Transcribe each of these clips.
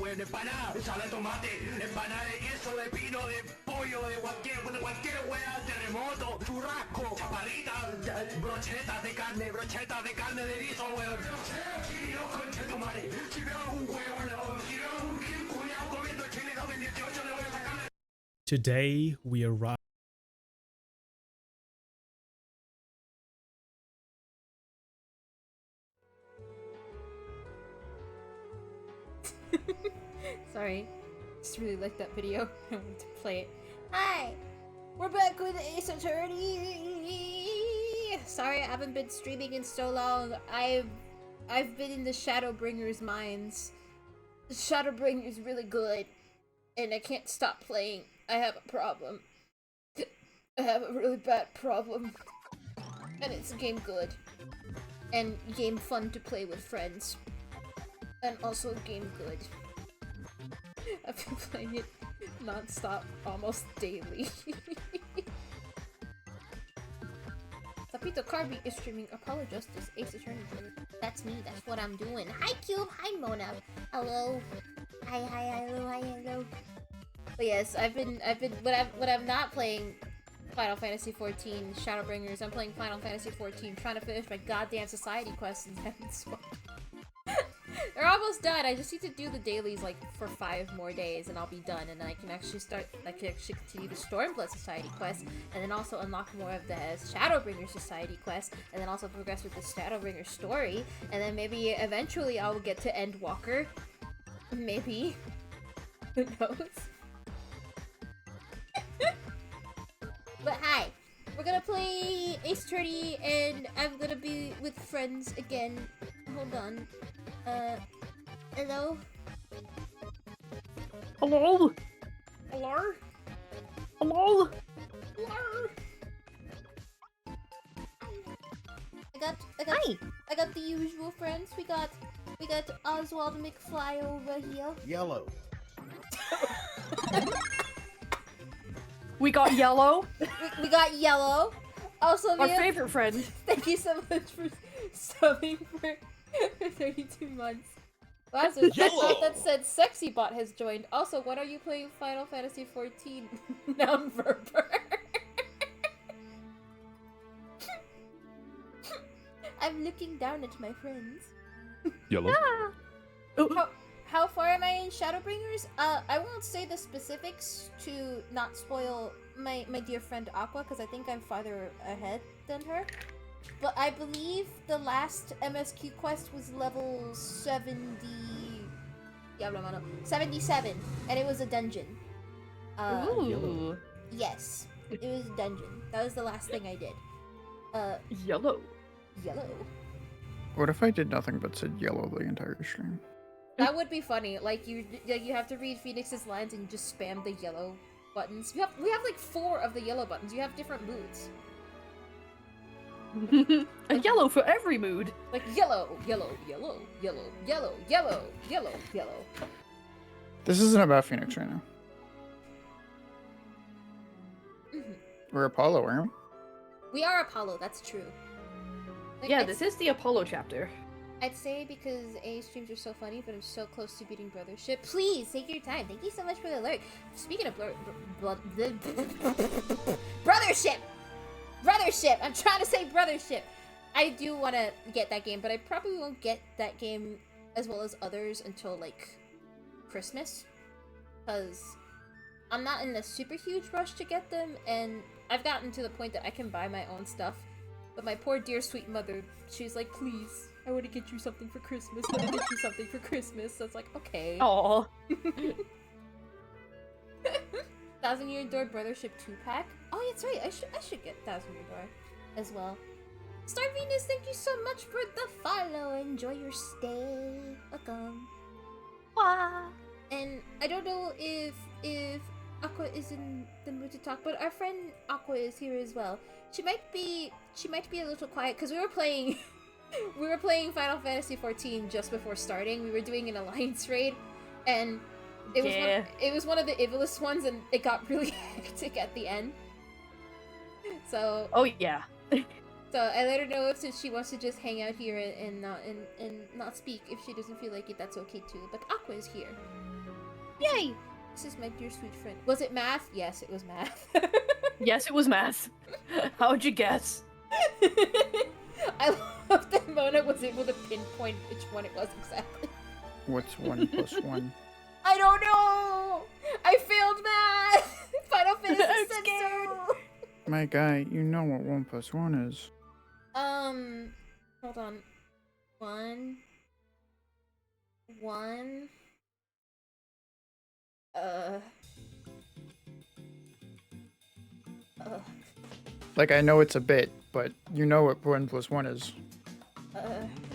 weón, empanada, ensalada de tomate, empanada de queso, de pino, de pollo, de cualquier weá, terremoto, churrasco, chaparrita, brochetas de carne de erizo, weón. Si no, concha tu madre, si veo a un weón, si veo a un culiao comiendo chile 2018, le voy a sacar. Today we arrive. Sorry, just really liked that video. I wanted to play it. Hi, we're back with Ace Attorney. Sorry, I haven't been streaming in so long. I've been in the Shadowbringers mines. Shadowbringers really good, and I can't stop playing. I have a problem. I have a really bad problem, and it's a game good, and game fun to play with friends, and also game good. I've been playing it non-stop almost daily. Sapito Carby is streaming Apollo Justice Ace Attorney. That's me, that's what I'm doing. Hi Cube, hi Mona. Hello. Hi, hello. But yes, I've been when I'm not playing Final Fantasy XIV Shadowbringers, I'm playing Final Fantasy XIV, trying to finish my goddamn society quests and having fun. They're almost done. I just need to do the dailies like for 5 more days and I'll be done, and then I can actually continue the Stormblood Society quest, and then also unlock more of the Shadowbringer Society quest, and then also progress with the Shadowbringer story, and then maybe eventually I'll get to Endwalker. Maybe. Who knows? But hi! We're gonna play Ace Attorney, and I'm gonna be with friends again. Hold on. Hello? Hello? Hello? Hello? Hello? Hi. I got the usual friends. We got Oswald McFly over here. Yellow. We got Yellow, We got Yellow. Also, our favorite friend. thank you so much for subbing for 32 months. Wow, so Yellow! that said Sexy Bot has joined. Also, when are you playing Final Fantasy XIV? Number. I'm looking down at my friends. Yellow. How far am I in Shadowbringers? I won't say the specifics to not spoil my dear friend Aqua, because I think I'm farther ahead than her. But I believe the last MSQ quest was level 77, and it was a dungeon. Ooh. Yes, it was a dungeon. That was the last thing I did. Yellow. Yellow. What if I did nothing but said yellow the entire stream? That would be funny. Like you have to read Phoenix's lines and you just spam the yellow buttons. We have like 4 of the yellow buttons. You have different moods. A yellow for every mood. Like yellow, yellow, yellow, yellow, yellow, yellow, yellow, yellow. This isn't about Phoenix right now. We're Apollo, aren't we? We are Apollo, that's true. Like, Yeah, this is the Apollo chapter. I'd say because A streams are so funny, but I'm so close to beating Brothership. Please, take your time. Thank you so much for the alert. Speaking of Brothership! Brothership! I'm trying to say Brothership! I do want to get that game, but I probably won't get that game as well as others until, like, Christmas. Because I'm not in a super huge rush to get them, and I've gotten to the point that I can buy my own stuff. But my poor dear sweet mother, she's like, please, I want to get you something for Christmas. I want to get you something for Christmas. So it's like, okay. Aww. 1000 Year Door Brothership 2-pack? Oh, that's right. I should get 1000 Year Door as well. Star Venus, thank you so much for the follow. Enjoy your stay. Welcome. Wah. And I don't know if Aqua is in the mood to talk, but our friend Aqua is here as well. She might be a little quiet because we were playing Final Fantasy XIV just before starting. We were doing an alliance raid, and it was one of the Ivilist ones, and it got really hectic at the end. So Oh yeah. so I let her know if she wants to just hang out here and not speak. If she doesn't feel like it, that's okay too. But Aqua is here. Yay! This is my dear sweet friend. Was it math? Yes, it was math. Yes, it was math. How'd you guess? I love that Mona was able to pinpoint which one it was exactly. What's 1 plus 1? I don't know! I failed math! Final Fantasy I'm said scared. so! My guy, you know what 1 plus 1 is. Hold on. 1. Like, I know it's a bit, but you know what 1 plus 1 is.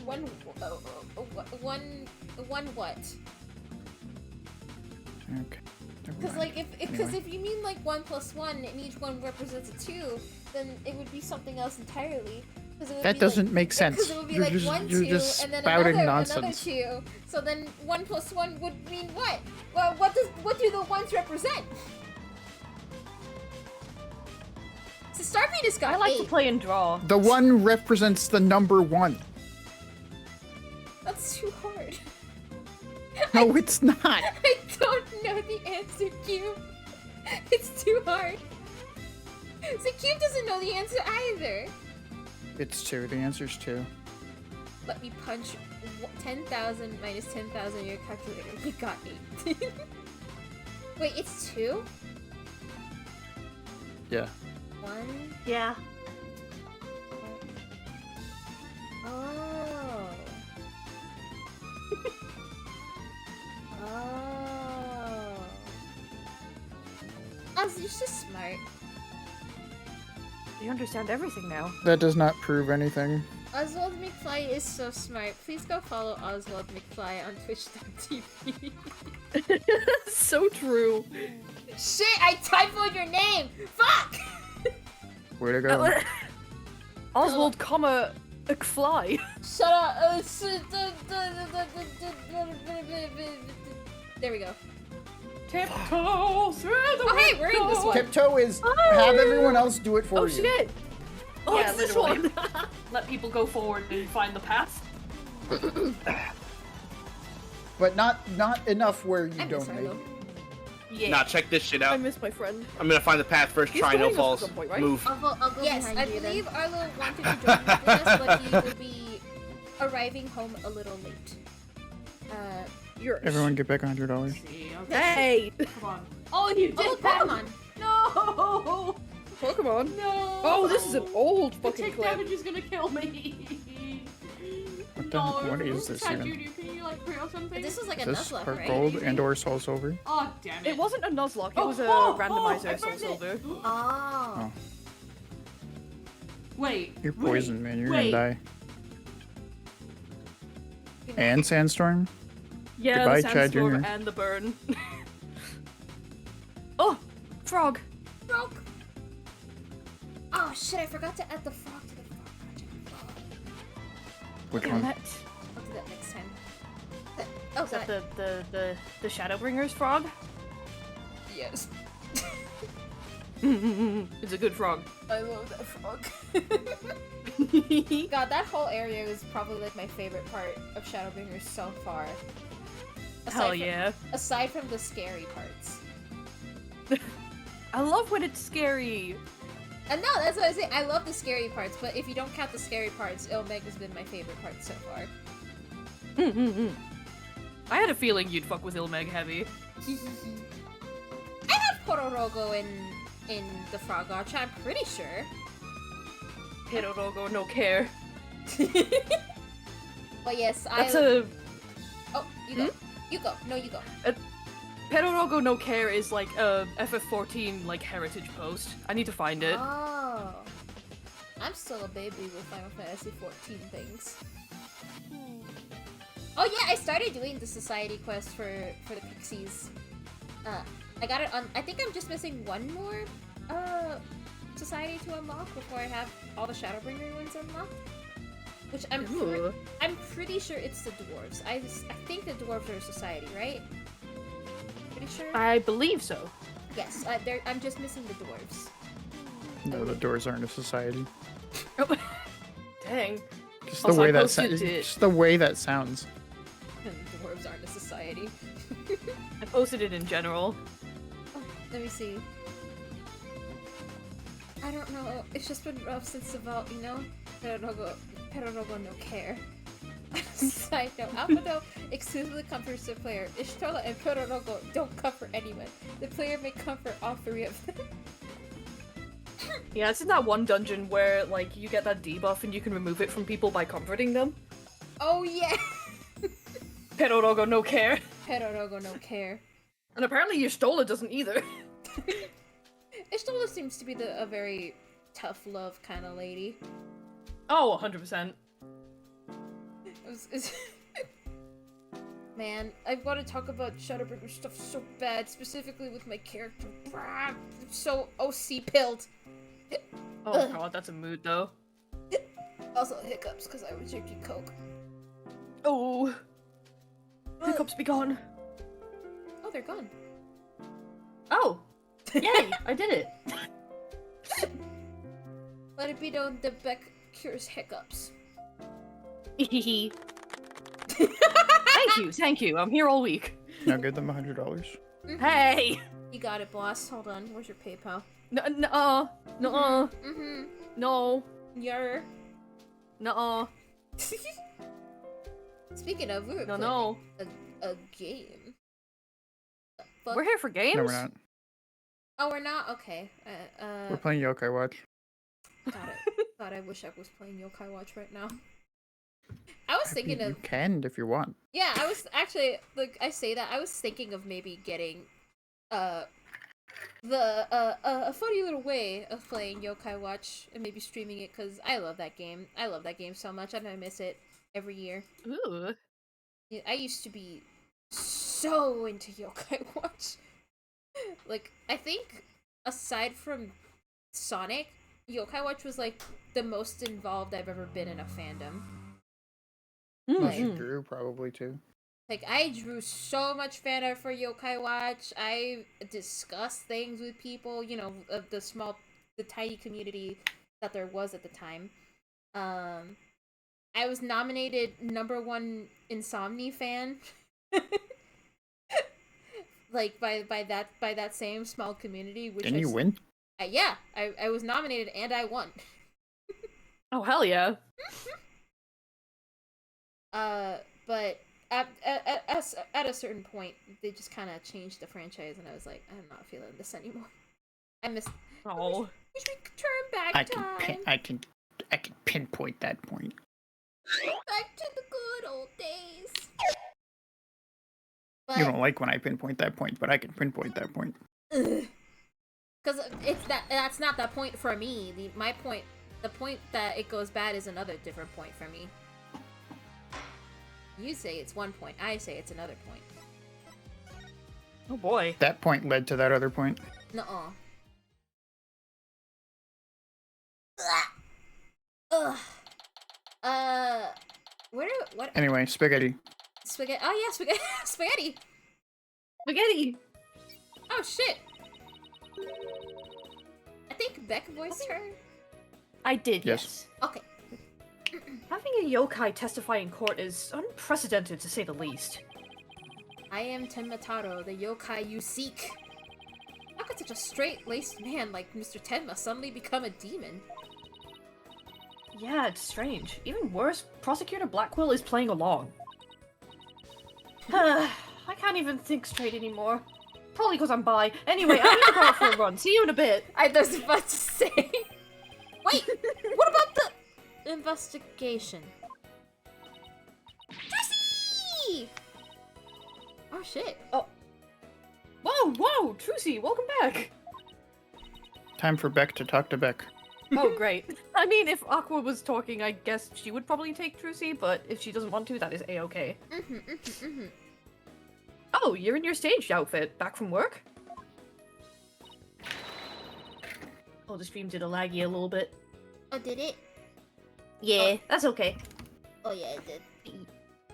One what? Okay. never Because mind. like if you mean like 1 plus 1 and each one represents a 2, then it would be something else entirely. 'Cause it would That be doesn't like, make sense. Because it would be You're like just, 1, you're 2, just and then spouting another nonsense. 2. So then 1 plus 1 would mean what? Well, what do the ones represent? So Starbeat has got I like 8. to play and draw. The 1 represents the number 1. That's too hard. No, it's not. I don't know the answer, Cube. It's too hard. So Cube doesn't know the answer either. It's 2. The answer's 2. Let me punch 10,000 minus 10,000 in your calculator. You got 8. Wait, it's 2? Yeah. 1. Yeah. Oh. Oh. Oz, you're so smart. You understand everything now. That does not prove anything. Oswald McFly is so smart. Please go follow Oswald McFly on Twitch.tv. So true. Shit, I typoed your name! Fuck! Where to go? Oswald, comma, McFly. Shut up! There we go. Tiptoe through the Oh hey, we're in this one. Tiptoe is have everyone else do it for Oh you. shit! Oh, Yeah, it's this literally. one. Let people go forward and find the path. But not enough where you I miss don't make. Arlo. Yeah. Nah, check this shit I out. miss my friend. I'm gonna find the path first. He's Try no joining us at falls. some point, right? Move. I'll go Yes, behind I you believe then. Arlo wanted to join with us, but he will be arriving home a little late. You're Everyone get back $100. See, okay. Hey! Come on. Oh, you did Oh, that! Pokemon! No! Pokemon. No! Oh, this is an old The fucking tick clip. damage is gonna kill me. What the- No, what is this Chad even? Jr., can you like create something? This is like a Is this Nuzlocke, Spark right? Gold and or Soul Silver? Oh, damn it. It wasn't a Nuzlocke, it Oh, was a oh, I randomizer Soul burned Silver. it. Oh. Wait. You're wait, poisoned, man. You're wait. gonna die. And Sandstorm? Yeah, Goodbye, the Chad sandstorm Jr. and the burn. Oh! Frog! Frog! Oh shit, I forgot to add the frog to the frog project. Which Damn one? it. I'll do that next time. Oh, Is that God. the Shadowbringers frog? Yes. It's a good frog. I love that frog. God, that whole area is probably like my favorite part of Shadowbringers so far. Hell yeah. Aside from the scary parts. I love when it's scary. And no, that's what I say. I love the scary parts, but if you don't count the scary parts, Ilmeg has been my favorite part so far. I had a feeling you'd fuck with Ilmeg heavy. I have Pororogo in the Frog Gacha, I'm pretty sure. Hirorogo no care. But yes, That's a Oh, you go. You go. No, you go. Perorogo no care is like a FF14 like heritage post. I need to find it. Oh. I'm still a baby with Final Fantasy 14 things. Oh yeah, I started doing the society quest for the Pixies. I got it on. I think I'm just missing one more society to unlock before I have all the Shadowbringer ones unlocked. Which I'm pretty sure it's the dwarves. I think the dwarves are a society, right? Pretty sure. I believe so. Yes, I'm just missing the dwarves. No, the doors aren't a society. Dang. Just the Also, way I that posted it. just the way that sounds. Dwarves aren't a society. I posted it in general. Oh, let me see. I don't know. It's just been rough since about, you know, Perorogo no care. Side note, Alpha exclusively comforts the player. Ishtola and Perorogo don't comfort anyone. The player may comfort all three of them. Yeah, it's in that one dungeon where, like, you get that debuff and you can remove it from people by comforting them. Oh yeah! Perorogo no care. Perorogo no care. And apparently Y'shtola doesn't either. Ishtola seems to be a very tough love kind of lady. Oh, 100%. Man, I want to talk about Shadowbringers stuff so bad, specifically with my character. I'm so OC pilled. Oh god, that's a mood though. Also hiccups because I was drinking Coke. Oh. Hiccups be gone. Oh, they're gone. Oh. Yay, I did it. Let it be known that Beck cures hiccups. Thank you. I'm here all week. Now give them $100. Hey! You got it, boss. Hold on. Where's your PayPal? No. Mm-hmm. No. Yer. No. Speaking of, we were No. playing a game. The fuck? We're here for games? No, we're not. Oh, we're not? Okay. We're playing Yokai Watch. God, I wish I was playing Yokai Watch right now. I was thinking You of... can if you want. Yeah, I was actually... Like, I say that, I was thinking of maybe getting... a funny little way of playing Yokai Watch and maybe streaming it, because I love that game. I love that game so much, and I miss it every year. Ooh. Yeah, I used to be so into Yokai Watch. Like, I think, aside from Sonic, Yokai Watch was, like, the most involved I've ever been in a fandom. Unless you Like- drew, probably, too. Like, I drew so much fan art for Yokai Watch. I discussed things with people, you know, of the tiny community that there was at the time. I was nominated #1 Insomni fan. Like, by that same small community, which Didn't you win? Yeah, I was nominated and I won. Oh, hell yeah. But at a certain point, they just kind of changed the franchise, and I was like, I'm not feeling this anymore. I miss. Oh. Wish we could turn back time. I can pinpoint that point. Back to the good old days. But, You don't like when I pinpoint that point, but I can pinpoint that point. because that's not that point for me. The point that it goes bad is another different point for me. You say it's one point, I say it's another point. Oh boy. That point led to that other point. Nuh-uh. Ugh. What? Anyway, spaghetti. Spaghetti. Oh yeah, spaghetti. Spaghetti. Spaghetti! Oh shit. I think Beck voiced her. I did, Yes. Okay. Having a yokai testify in court is unprecedented, to say the least. I am Tenmataro, the yokai you seek. How could such a straight-laced man like Mr. Tenma suddenly become a demon? Yeah, it's strange. Even worse, Prosecutor Blackwell is playing along. I can't even think straight anymore. Probably because I'm bi. Anyway, I need to go out for a run. See you in a bit. I was about to say. Wait, what about the investigation? Jessie! Oh shit. Whoa, Trucy, welcome back. Time for Beck to talk to Beck. Oh, great. I mean, if Aqua was talking, I guess she would probably take Trucy, but if she doesn't want to, that is a-okay. Oh, you're in your staged outfit. Back from work? Oh, the stream did a laggy a little bit. Oh, did it? Yeah, that's okay. Oh yeah, it did.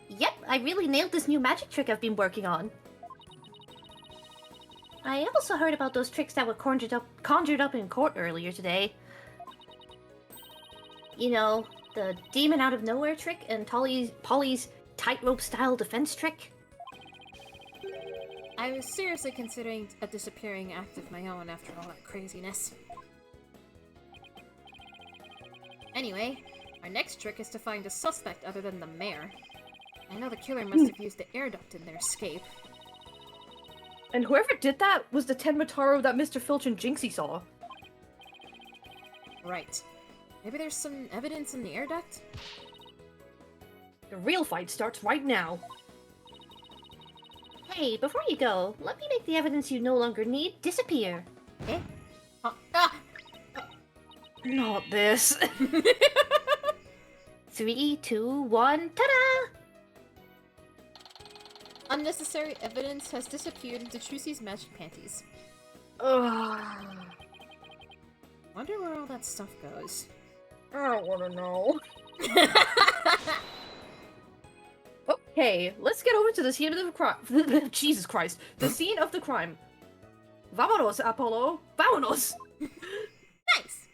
Yep, I really nailed this new magic trick I've been working on. I also heard about those tricks that were conjured up in court earlier today. You know, the demon out of nowhere trick and Polly's tightrope style defense trick. I was seriously considering a disappearing act of my own after all that craziness. Anyway, our next trick is to find a suspect other than the mayor. I know the killer must have used the air duct in their escape. And whoever did that was the Tenmataro that Mr. Filch and Jinxie saw. Right. Maybe there's some evidence in the air duct? The real fight starts right now. Hey, before you go, let me make the evidence you no longer need disappear. Eh? Ah! Not this. 3, 2, 1, ta-da! Unnecessary evidence has disappeared into Trusie's magic panties. Ugh. Wonder where all that stuff goes. I don't want to know. Okay, let's get over to the scene of the crime. Jesus Christ. The scene of the crime. Vámonos, Apollo. Vámonos! Nice!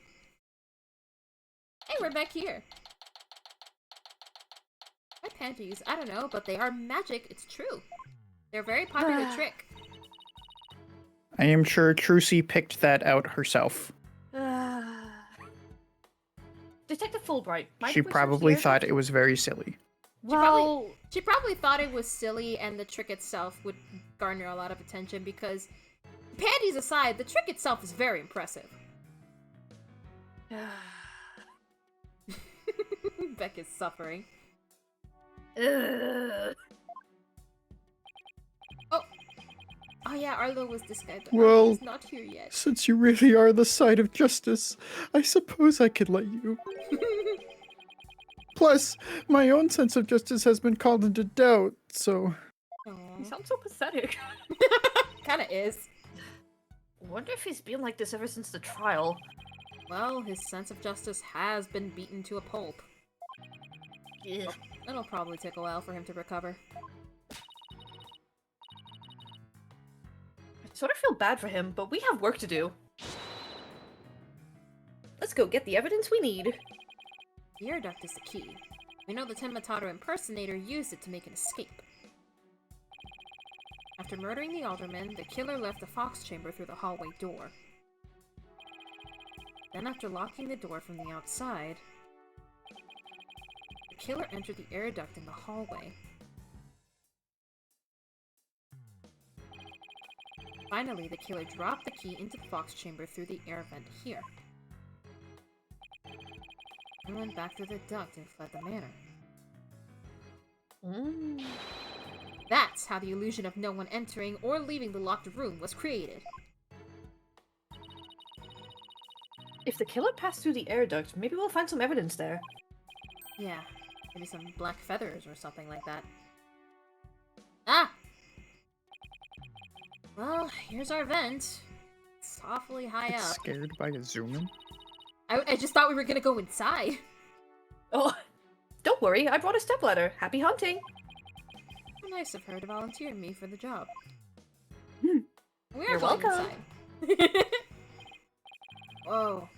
Hey, we're back here. My panties, I don't know, but they are magic, it's true. They're a very popular trick. I am sure Trucy picked that out herself. Detective Fulbright. mind She if we search probably here? thought it was very silly. Well, She probably thought it was silly and the trick itself would garner a lot of attention because, panties aside, the trick itself is very impressive. Beck is suffering. ugh. Oh yeah, Arlo was this guy, but Well- Arlo's not here yet. Since you really are the side of justice, I suppose I could let you. Plus, my own sense of justice has been called into doubt, so... You Aw. sound so pathetic. Kinda is. Wonder if he's been like this ever since the trial. Well, his sense of justice has been beaten to a pulp. Ugh. It'll probably take a while for him to recover. I sort of feel bad for him, but we have work to do. Let's go get the evidence we need. The air duct is the key. We know the Tenmataro impersonator used it to make an escape. After murdering the alderman, the killer left the fox chamber through the hallway door. Then after locking the door from the outside, the killer entered the air duct in the hallway. Finally, the killer dropped the key into the fox chamber through the air vent here. And went back through the duct and fled the manor. That's how the illusion of no one entering or leaving the locked room was created. If the killer passed through the air duct, maybe we'll find some evidence there. Yeah, maybe some black feathers or something like that. Ah! Well, here's our vent. It's awfully high Get up. scared by a zoom-in? I just thought we were gonna go inside. Oh, don't worry, I brought a stepladder. Happy hunting! How nice of her to volunteer me for the job. Hmm. We are You're going welcome. inside. Whoa.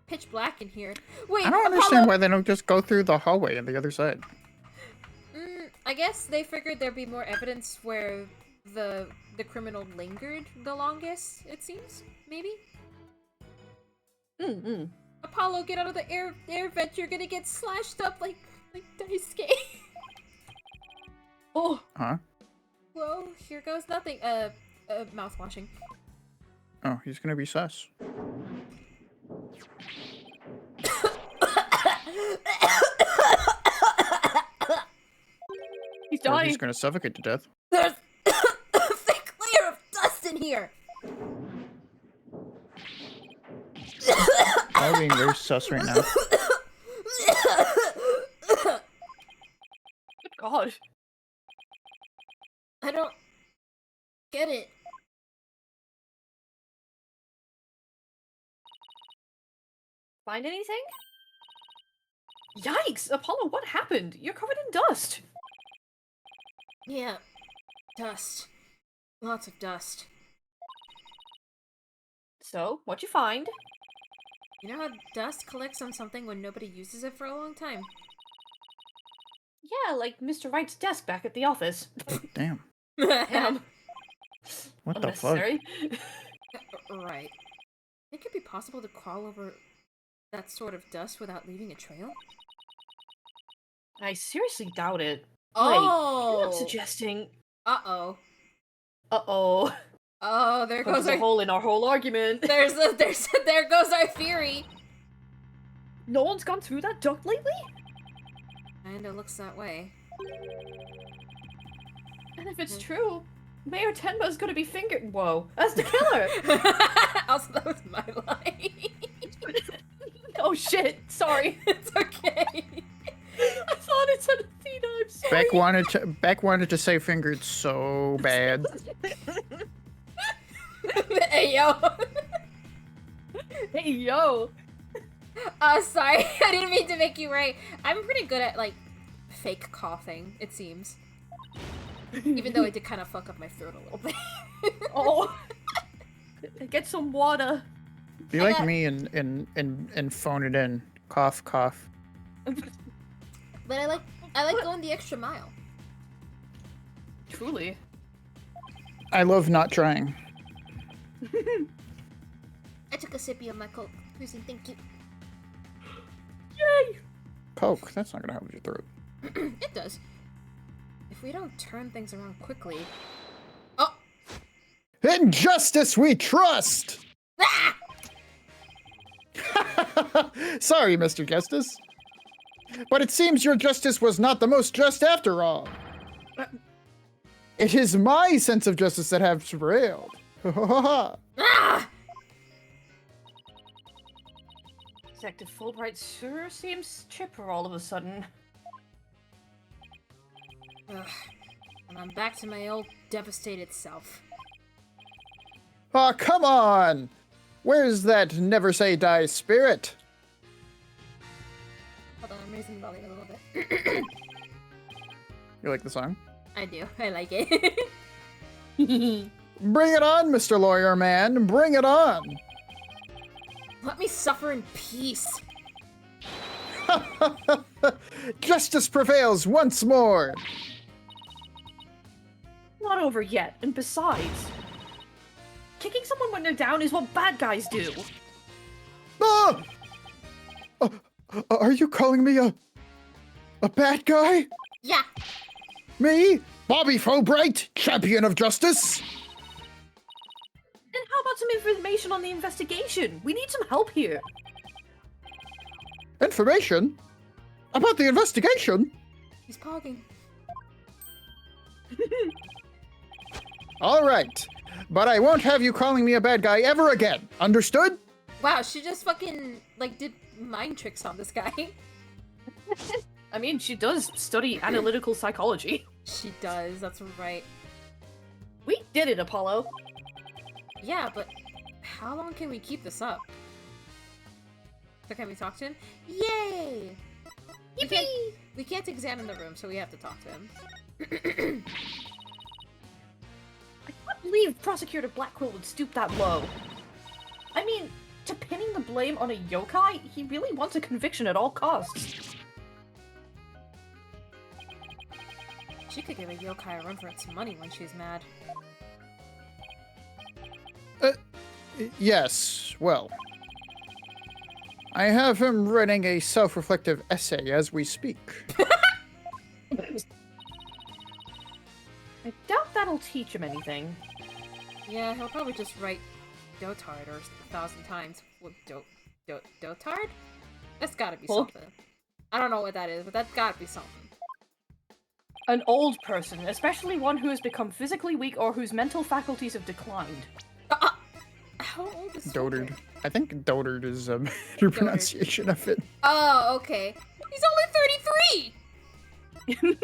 Pitch black in here. Wait, I don't Apollo- understand why they don't just go through the hallway on the other side. I guess they figured there'd be more evidence where the criminal lingered the longest, it seems? Maybe? Apollo, get out of the air vent, you're gonna get slashed up like Daisuke. Oh, Huh? Whoa, here goes nothing. Mouth washing. Oh, he's gonna be sus. he's Or dying. he's gonna suffocate to death. There's a thick layer of dust in here! I'm being very sus right now. Good God. I don't get it. Find anything? Yikes! Apollo, what happened? You're covered in dust! Yeah, dust. Lots of dust. So, what'd you find? You know how dust collects on something when nobody uses it for a long time? Yeah, like Mr. Wright's desk back at the office. Damn. Damn. What the fuck? Unnecessary. Right. Think it'd be possible to crawl over that sort of dust without leaving a trail? I seriously doubt it. Oh! You're not suggesting. Uh-oh. Uh-oh. Oh, there goes There's a our... hole in our whole argument. there goes our theory! No one's gone through that duct lately? Kinda looks that way. And if it's true, Mayor Tenma's gonna be fingered. Whoa. As the killer! Also, that was my line. Oh shit, sorry. It's okay. I thought it said Athena, I'm sorry. Beck wanted to say fingered so bad. Hey, yo. Hey, yo. Sorry. I didn't mean to make you right. I'm pretty good at, like, fake coughing, it seems. Even though I did kind of fuck up my throat a little bit. Oh. Get some water. Be like me and phone it in. Cough, cough. But I like going the extra mile. Truly. I love not trying. I took a sippy of my Coke. Person, thank you. Yay! Coke, that's not gonna help your throat. It does. If we don't turn things around quickly... Oh! In justice we trust! Ah! Sorry, Mr. Justice. But it seems your justice was not the most just after all. It is my sense of justice that has prevailed. Ah! Detective Fulbright sure seems chipper all of a sudden. Ugh. And I'm back to my old devastated self. Aw, come on! Where's that never say die spirit? Hold on, I'm raising the volume a little bit. You like the song? I do. I like it. Bring it on, Mr. Lawyer Man. Bring it on. Let me suffer in peace. Justice prevails once more. Not over yet, and besides, kicking someone when they're down is what bad guys do. Ah! Are you calling me a bad guy? Yeah. Me? Bobby Fulbright, champion of justice? Then how about some information on the investigation? We need some help here. Information? About the investigation? He's pogging. All right. But I won't have you calling me a bad guy ever again. Understood? Wow, she just fucking, like, did mind tricks on this guy. I mean, she does study analytical psychology. She does, that's right. We did it, Apollo. Yeah, but how long can we keep this up? So can we talk to him? Yay! We can't examine the room, so we have to talk to him. I can't believe Prosecutor Blackwell would stoop that low. I mean, to pinning the blame on a yokai, he really wants a conviction at all costs. She could give a yokai a run for its money when she's mad. Yes, well. I have him writing a self-reflective essay as we speak. I doubt that'll teach him anything. Yeah, he'll probably just write dotard or 1,000 times. What, dotard? That's gotta be something. I don't know what that is, but that's gotta be something. An old person, especially one who has become physically weak or whose mental faculties have declined. How old is Dotard. Fulbright? I think dotard is your pronunciation of it. Oh, okay. He's only 33!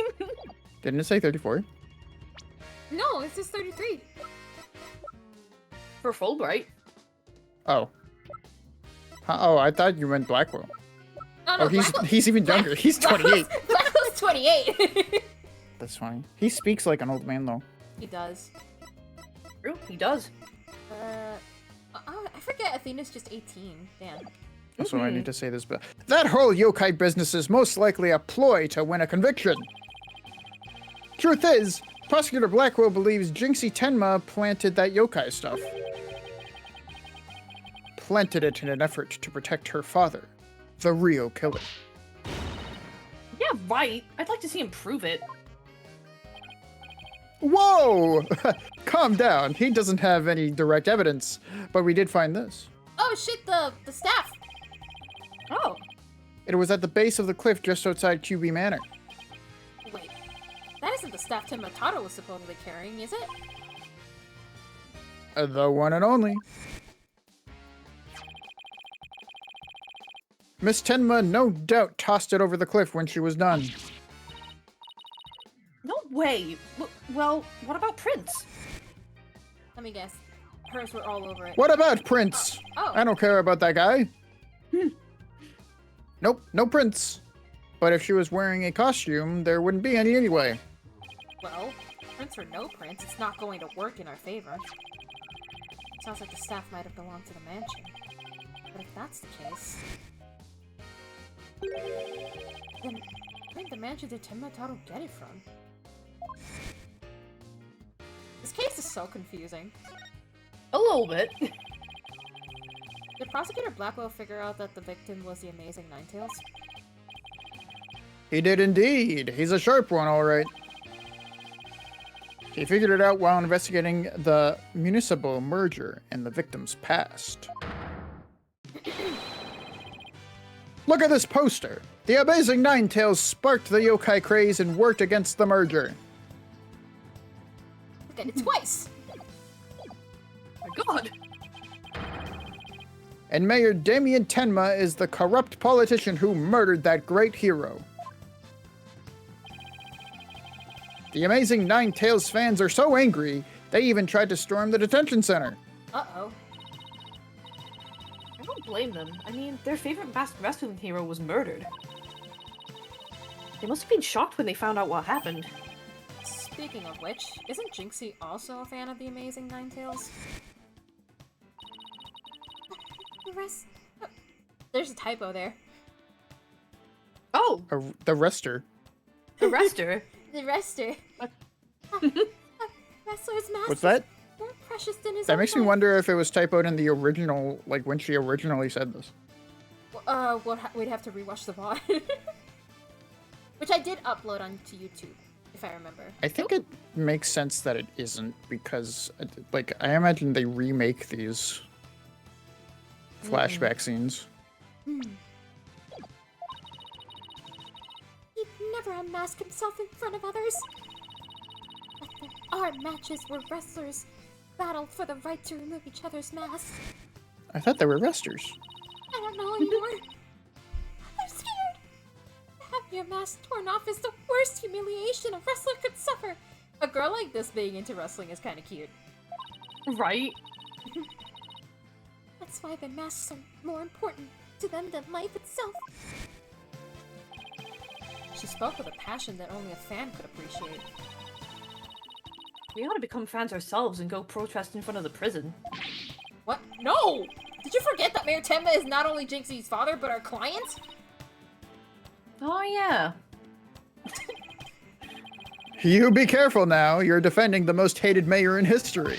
Didn't it say 34? No, it says 33. For Fulbright. Oh. Oh, I thought you meant Blackwell. Oh, no, Oh, he's even younger. He's 28. Blackwell's 28. That's fine. He speaks like an old man, though. He does. True, he does. I forget Athena's just 18. Damn. Also, I need to say this, but that whole yokai business is most likely a ploy to win a conviction. Truth is, Prosecutor Blackwell believes Jinxie Tenma planted that yokai stuff. Planted it in an effort to protect her father, the real killer. Yeah, right. I'd like to see him prove it. Whoa! Calm down. He doesn't have any direct evidence, but we did find this. Oh shit, the staff! Oh. It was at the base of the cliff just outside QB Manor. Wait, that isn't the staff Tim Mataro was supposedly carrying, is it? The one and only. Miss Tenma no doubt tossed it over the cliff when she was done. No way. Well, what about Prince? Let me guess. Hers were all over it. What about Prince? Oh. I don't care about that guy. Nope, no Prince. But if she was wearing a costume, there wouldn't be any anyway. Well, Prince or no Prince, it's not going to work in our favor. Sounds like the staff might have belonged to the mansion. But if that's the case... then where did the mansion did Tim Mataro get it from? This case is so confusing. A little bit. Did Prosecutor Blackwell figure out that the victim was the amazing Ninetales? He did indeed. He's a sharp one, all right. He figured it out while investigating the municipal merger and the victim's past. Look at this poster. The amazing Ninetales sparked the yokai craze and worked against the merger. Look at it twice! My god. And Mayor Damien Tenma is the corrupt politician who murdered that great hero. The amazing Ninetales fans are so angry, they even tried to storm the detention center. Uh-oh. I don't blame them. I mean, their favorite masked wrestling hero was murdered. They must have been shocked when they found out what happened. Speaking of which, isn't Jinxie also a fan of the amazing Ninetales? There's a typo there. Oh! The rester. The rester? The rester. Wrestler's mask What's that? more precious than his That own makes me life. wonder if it was typoed in the original, like when she originally said this. We'd have to rewatch the VOD. Which I did upload onto YouTube, if I remember. I think it makes sense that it isn't because, like, I imagine they remake these flashback scenes. He'd never unmask himself in front of others. But there are matches where wrestlers battle for the right to remove each other's masks. I thought they were resters. I don't know anymore. I'm scared. To have your mask torn off is the worst humiliation a wrestler could suffer. A girl like this being into wrestling is kind of cute. Right? That's why the masks are more important to them than life itself. She spoke with a passion that only a fan could appreciate. We ought to become fans ourselves and go protest in front of the prison. What? No! Did you forget that Mayor Tenma is not only Jinxie's father, but our client? Oh yeah. You be careful now. You're defending the most hated mayor in history.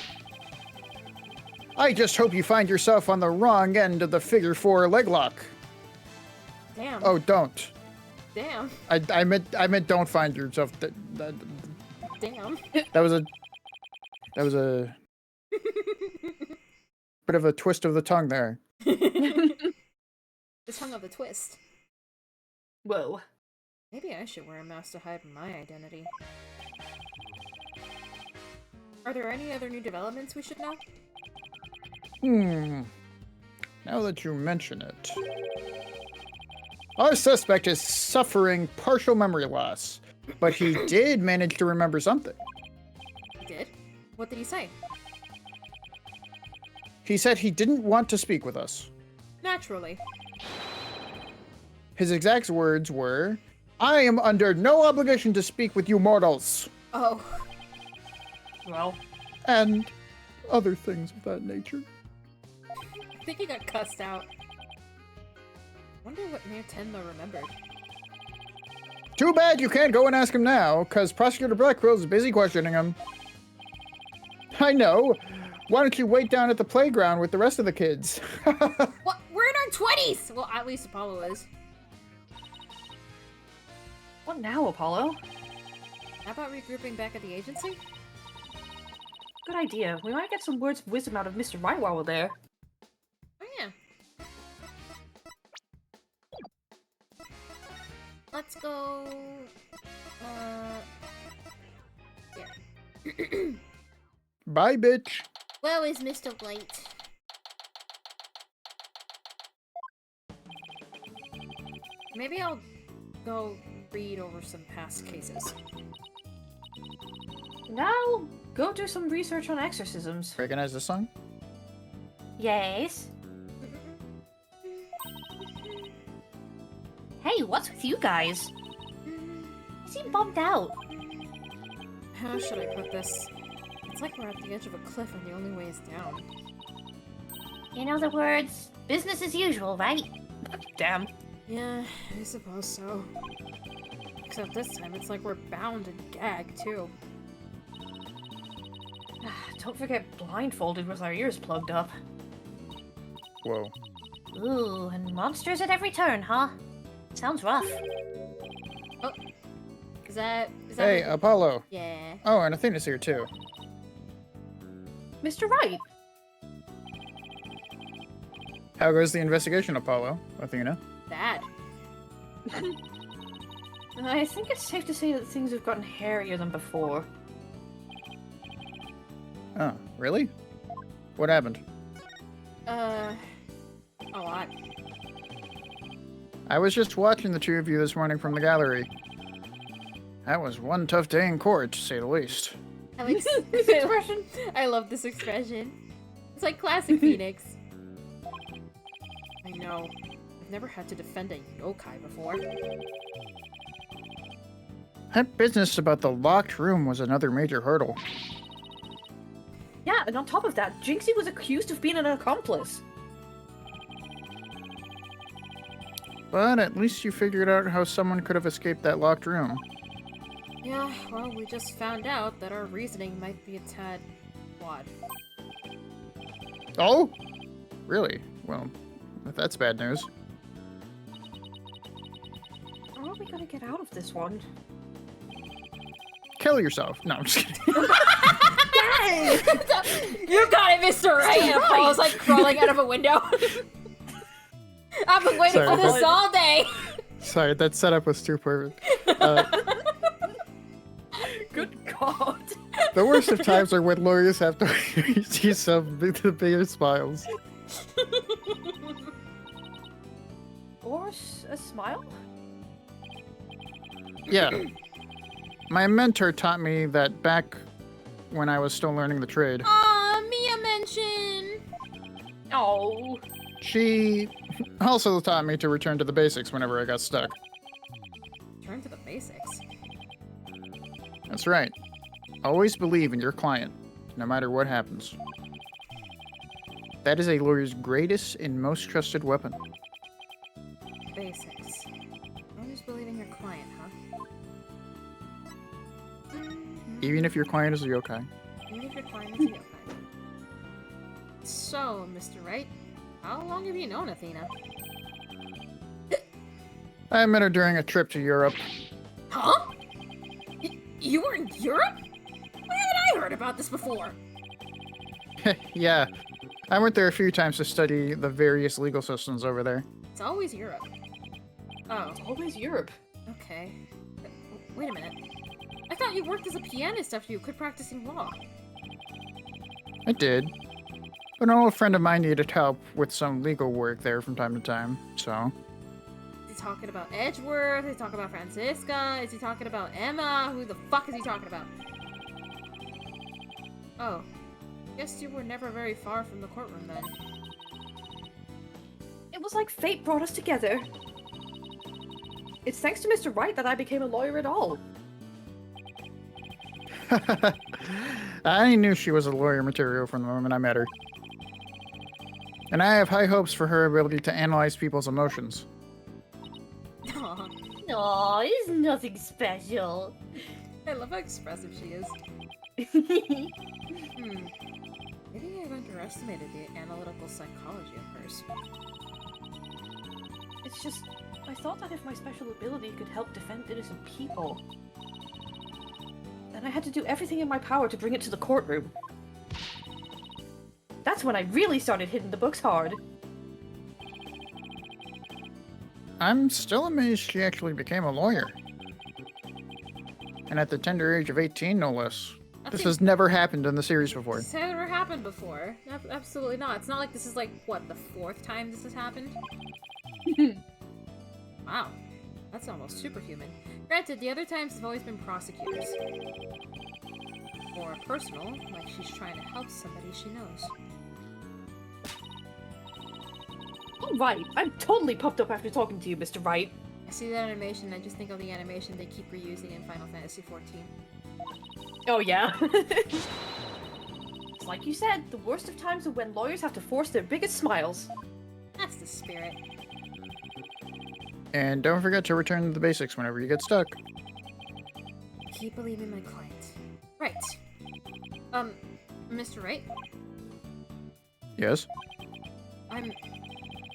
I just hope you find yourself on the wrong end of the figure 4 leg lock. Damn. Oh, don't. Damn. I meant don't find yourself. Damn. That was a bit of a twist of the tongue there. The tongue of the twist. Whoa. Maybe I should wear a mask to hide my identity. Are there any other new developments we should know? Now that you mention it. Our suspect is suffering partial memory loss, but he did manage to remember something. He did? What did he say? He said he didn't want to speak with us. Naturally. His exact words were, "I am under no obligation to speak with you mortals," Oh. Well. and other things of that nature. I think he got cussed out. Wonder what Mayor Tenma remembered. Too bad you can't go and ask him now, because Prosecutor Blackwell is busy questioning him. I know. Why don't you wait down at the playground with the rest of the kids? What? We're in our 20s! Well, at least Apollo is. What now, Apollo? How about regrouping back at the agency? Good idea. We might get some words of wisdom out of Mr. Right while we're there. Oh, yeah. Let's go... yeah. Bye, bitch. Where is Mr. White? Maybe I'll go read over some past cases. Now, go do some research on exorcisms. Recognize this song? Yes. Hey, what's with you guys? You seem bummed out. How should I put this? It's like we're at the edge of a cliff and the only way is down. You know the words, business as usual, right? Damn. Yeah, I suppose so. Except this time it's like we're bound and gagged, too. Don't forget blindfolded with our ears plugged up. Whoa. Ooh, and monsters at every turn, huh? Sounds rough. Is that Hey, what- Apollo. Yeah. Oh, and Athena's here too. Mr. Right! How goes the investigation, Apollo? Athena? Bad. I think it's safe to say that things have gotten hairier than before. Oh, really? What happened? A lot. I was just watching the two of you this morning from the gallery. That was one tough day in court, to say the least. I like this expression. I love this expression. It's like classic Phoenix. I know. I've never had to defend a yokai before. That business about the locked room was another major hurdle. Yeah, and on top of that, Jinxie was accused of being an accomplice. But at least you figured out how someone could have escaped that locked room. Yeah, well, we just found out that our reasoning might be a tad flawed. Oh? Really? Well, that's bad news. How are we gonna get out of this one? Kill yourself. No, I'm just kidding. You got it, Mr. Right! And Paul's like crawling out of a window. I've been waiting Sorry, for this but- all day! Sorry, that setup was too perfect. Good God! The worst of times are when lawyers have to see the biggest smiles. Or a smile? Yeah. My mentor taught me that back when I was still learning the trade. Aw, Mia mention! Oh. She also taught me to return to the basics whenever I got stuck. Turn to the basics. That's right. Always believe in your client, no matter what happens. That is a lawyer's greatest and most trusted weapon. Basics. Always believe in your client, huh? Even if your client is a yokai. Even if your client is a yokai. So, Mr. Wright, how long have you known Athena? I met her during a trip to Europe. Huh? You were in Europe? Why haven't I heard about this before? Yeah. I went there a few times to study the various legal systems over there. It's always Europe. Oh, Always Europe. okay. Wait a minute. I thought you worked as a pianist after you quit practicing law. I did. But an old friend of mine needed help with some legal work there from time to time, so... Is he talking about Edgeworth? Is he talking about Francisca? Is he talking about Emma? Who the fuck is he talking about? Oh. Guess you were never very far from the courtroom then. It was like fate brought us together. It's thanks to Mr. Wright that I became a lawyer at all. I knew she was a lawyer material from the moment I met her. And I have high hopes for her ability to analyze people's emotions. Aw. Oh, it's nothing special. I love how expressive she is. Maybe I've underestimated the analytical psychology of hers. It's just, I thought that if my special ability could help defend innocent people, then I had to do everything in my power to bring it to the courtroom. That's when I really started hitting the books hard. I'm still amazed she actually became a lawyer. And at the tender age of 18, no less. This has never happened in the series before. This has never happened before. Absolutely not. It's not like this is like, what, the 4th time this has happened? Wow. That's almost superhuman. Granted, the other times have always been prosecutors. Or personal, like she's trying to help somebody she knows. Right, I'm totally pumped up after talking to you, Mr. Wright. I see that animation, I just think of the animation they keep reusing in Final Fantasy XIV. Oh yeah. It's like you said, the worst of times are when lawyers have to force their biggest smiles. That's the spirit. And don't forget to return to the basics whenever you get stuck. Keep believing my client. Right. Mr. Wright? Yes?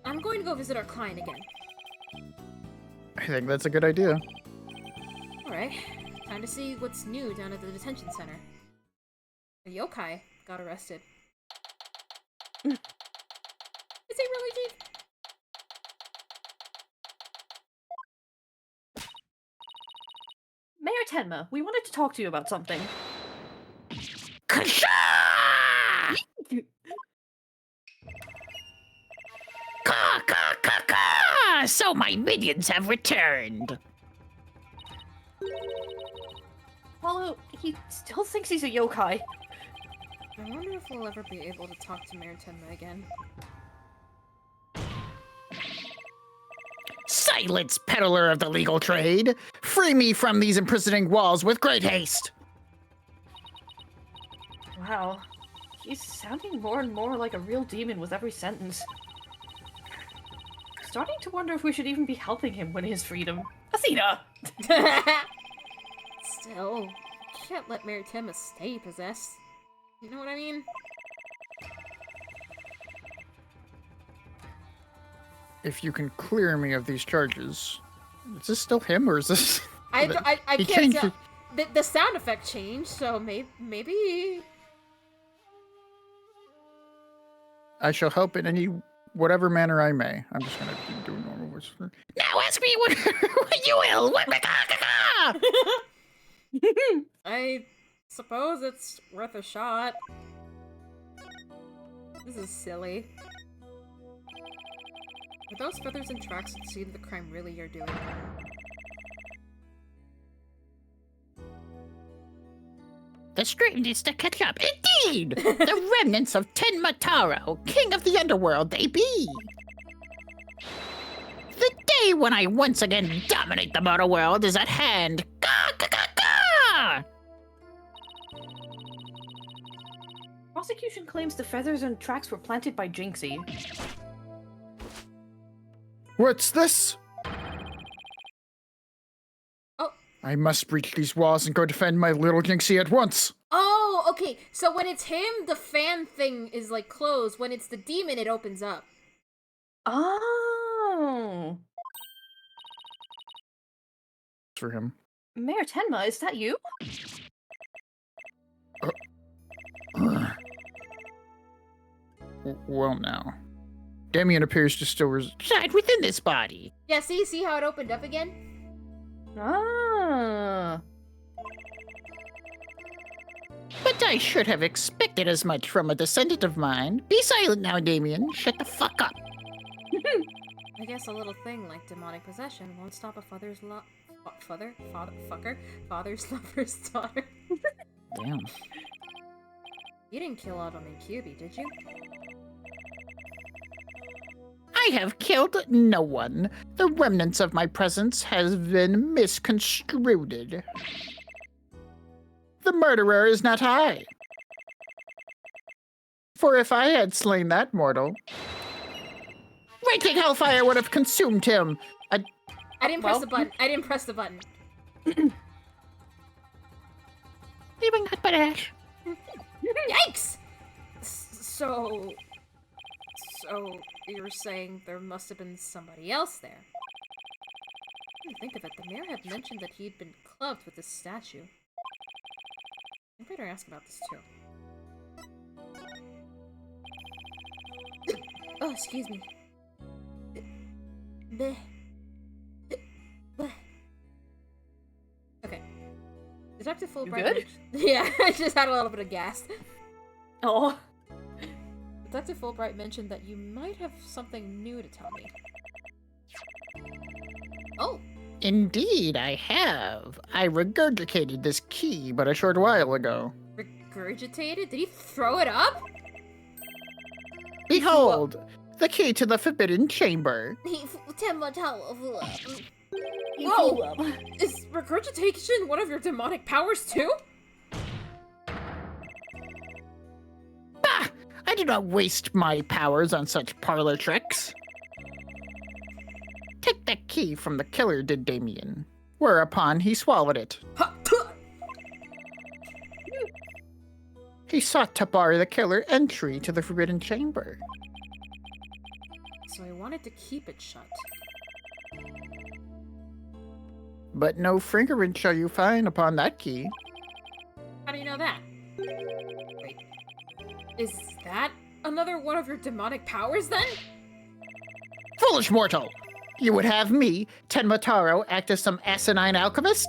I'm going to go visit our client again. I think that's a good idea. Alright. Time to see what's new down at the detention center. A yokai got arrested. Is he really deep? Mayor Tenma, we wanted to talk to you about something. So my minions have returned. Apollo, he still thinks he's a yokai. I wonder if we'll ever be able to talk to Mayor Tenma again. Silence, peddler of the legal trade! Free me from these imprisoning walls with great haste! Wow. He's sounding more and more like a real demon with every sentence. Starting to wonder if we should even be helping him win his freedom. Athena! Still, can't let Mayor Tenma stay possessed. You know what I mean? If you can clear me of these charges. Is this still him, or is this... I He can't changed tell. The sound effect changed, so maybe... I shall help in any... whatever manner I may. I'm just gonna do normal voice. Now ask me what you will! I suppose it's worth a shot. This is silly. Are those feathers and tracks at the scene of the crime really you're doing? The stream needs to catch up. Indeed! The remnants of Tenma Taro, king of the underworld, they be! The day when I once again dominate the mortal world is at hand. Ka! Prosecution claims the feathers and tracks were planted by Jinxie. What's this? Oh. I must breach these walls and go defend my little Jinxie at once. Oh, okay. So when it's him, the fan thing is like closed. When it's the demon, it opens up. Oh. For him. Mayor Tenma, is that you? Well, now. Damien appears to still Reside within this body. Yeah, see how it opened up again? Ah. But I should have expected as much from a descendant of mine. Be silent now, Damien. Shut the fuck up. I guess a little thing like demonic possession won't stop a father's father's lover's daughter. Damn. You didn't kill Autumn and Kyubi, did you? I have killed no one. The remnants of my presence has been misconstrued. The murderer is not I. For if I had slain that mortal, raging hellfire would have consumed him. I didn't press well. the button. I didn't press the button. Leaving that but ash. Yikes! So you're saying there must have been somebody else there? I didn't think of it. The mayor had mentioned that he'd been clubbed with this statue. I better ask about this too. Oh, excuse me. Bleh. Bleh. Okay. Detective Fulbright. good? Yeah, I just had a little bit of gas. Oh. Detective Fulbright mentioned that you might have something new to tell me. Oh, Indeed, I have. I regurgitated this key but a short while ago. regurgitated? Did he throw it up? Behold, the key to the Forbidden Chamber. Whoa! Is regurgitation one of your demonic powers too? Bah! I do not waste my powers on such parlor tricks. Take that key from the killer, did Damien. Whereupon he swallowed it. Ha- He sought to bar the killer entry to the Forbidden Chamber. So he wanted to keep it shut. But no fingerprint shall you find upon that key. How do you know that? Wait. Is that another one of your demonic powers then? Foolish mortal! You would have me, Tenmataro, act as some asinine alchemist?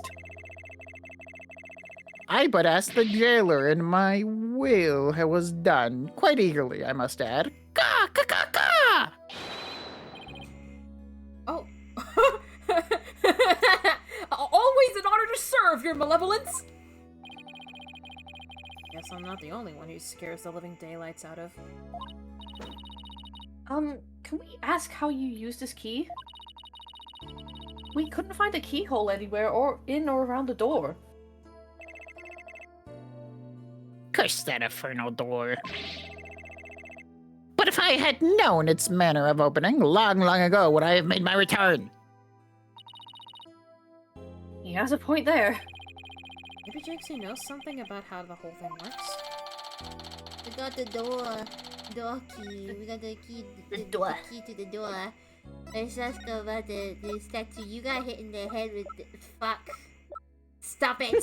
I but asked the jailer, and my will was done. Quite eagerly, I must add. Ka ka ka ka! Oh. Always an honor to serve, your malevolence! Guess I'm not the only one who scares the living daylights out of. Can we ask how you use this key? We couldn't find a keyhole anywhere or in or around the door. Curse that infernal door. But if I had known its manner of opening, long ago would I have made my return. He has a point there. Maybe Jinxie knows something about how the whole thing works? We got the door key. We got the key, the key to the door. Let's just go about the statue. You got hit in the head with the... Fuck. Stop it!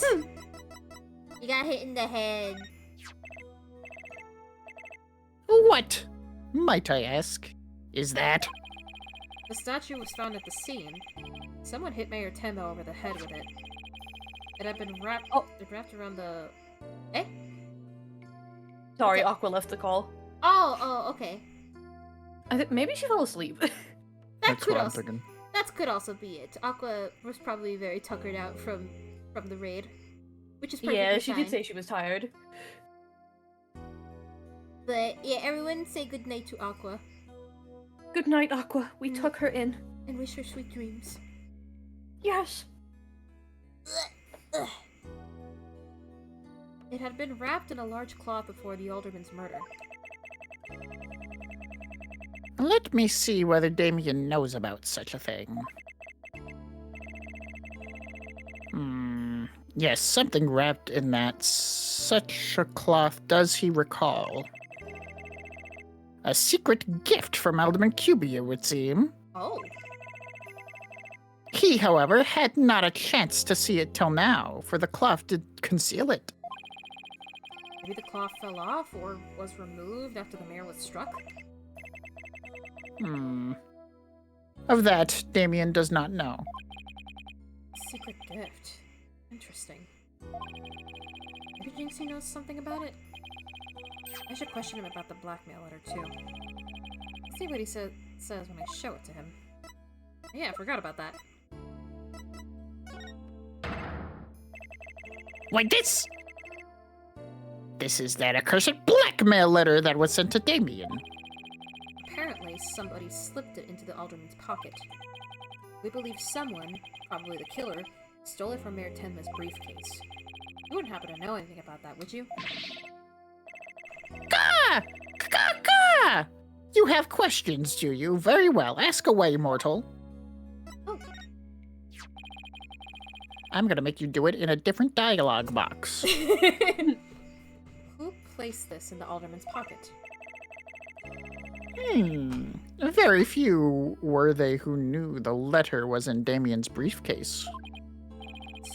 You got hit in the head. What, might I ask, is that? The statue was found at the scene. Someone hit Mayor Tembo over the head with it. It had been wrapped around the... Eh? Sorry, Aqua left the call. Oh, okay. I think maybe she fell asleep. That could also be it. Aqua was probably very tuckered out from the raid, which is perfectly Yeah, she fine. did say she was tired. But yeah, everyone say goodnight to Aqua Good night, Aqua. We took her in. and wish her sweet dreams. Yes. It had been wrapped in a large cloth before the alderman's murder. Let me see whether Damien knows about such a thing. Yes, something wrapped in that. Such a cloth does he recall. A secret gift from Alderman Cubia, it would seem. Oh. He, however, had not a chance to see it till now, for the cloth did conceal it. Maybe the cloth fell off or was removed after the mayor was struck? Of that, Damien does not know. Secret gift. Interesting. Maybe Jinxie knows something about it? I should question him about the blackmail letter, too. Let's see what he says when I show it to him. Yeah, I forgot about that. Why, this is that accursed blackmail letter that was sent to Damien. Apparently, somebody slipped it into the alderman's pocket. We believe someone, probably the killer, stole it from Mayor Tenma's briefcase. You wouldn't happen to know anything about that, would you? Ka! Ka! Ka! You have questions, do you? Very well. Ask away, mortal. I'm gonna make you do it in a different dialogue box. Who placed this in the alderman's pocket? Very few were they who knew the letter was in Damien's briefcase.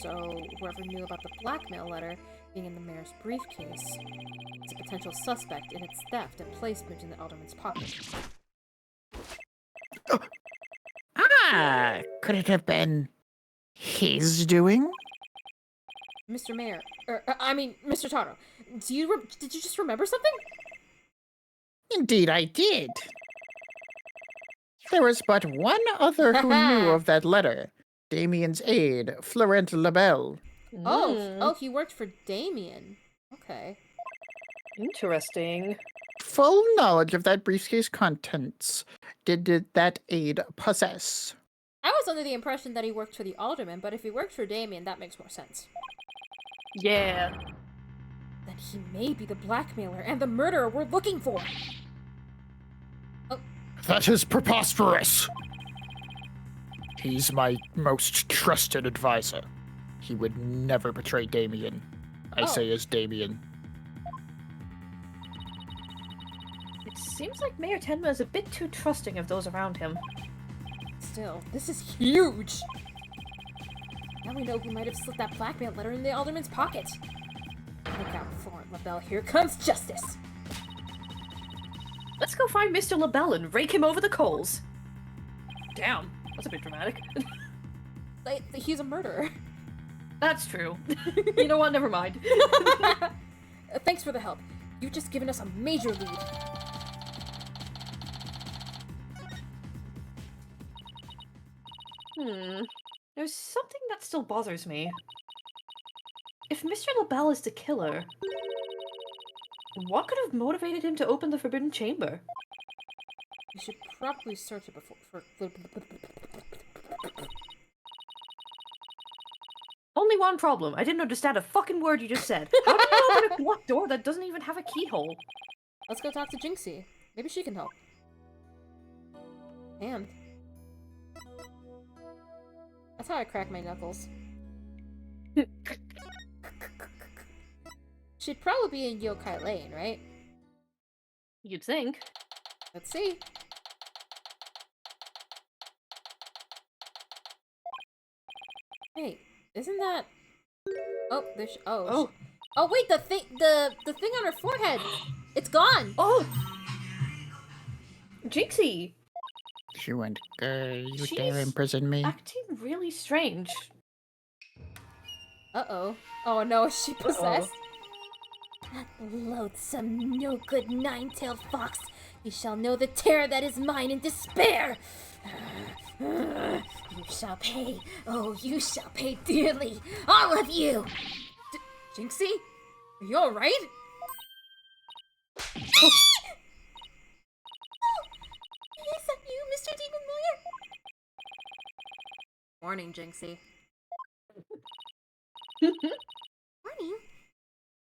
So, whoever knew about the blackmail letter being in the mayor's briefcase is a potential suspect in its theft and placement in the alderman's pocket. Could it have been his doing? Mr. Mayor, Mr. Taro, did you just remember something? Indeed I did. There was but one other who knew of that letter. Damien's aide, Florent Labelle. Oh, he worked for Damien. Okay. Interesting. Full knowledge of that briefcase contents did that aide possess. I was under the impression that he worked for the alderman, but if he worked for Damien, that makes more sense. Yeah. Then he may be the blackmailer and the murderer we're looking for. That is preposterous. He's my most trusted advisor. He would never betray Damien. I say as Damien. It seems like Mayor Tenma is a bit too trusting of those around him. Still, this is huge! Now we know who might have slipped that blackmail letter in the alderman's pocket. Look out, Florent Labelle, here comes justice! Let's go find Mr. Labelle and rake him over the coals. Damn, that's a bit dramatic. He's a murderer. That's true. You know what, never mind. Thanks for the help. You've just given us a major lead. There's something that still bothers me. If Mr. Labelle is the killer, what could have motivated him to open the Forbidden Chamber? We should probably search it before Only one problem. I didn't understand a fucking word you just said. How do you open a blocked door that doesn't even have a keyhole? Let's go talk to Jinxie. Maybe she can help. And that's how I crack my knuckles. She'd probably be in Yokai Lane, right? You'd think. Let's see. Wait, isn't that? Oh, there's. Oh. Oh wait, the thing on her forehead. It's gone. Oh. Jinxie. She went, you She's dare imprison me? Acting really strange. Uh-oh. Oh no, is she possessed? That loathsome, no-good, nine-tailed fox! You shall know the terror that is mine in despair! You shall pay. Oh, you shall pay dearly! All of you! Jinxie? Are you alright? Is that you, Mr. Demon Lawyer? Morning, Jinxie. Morning?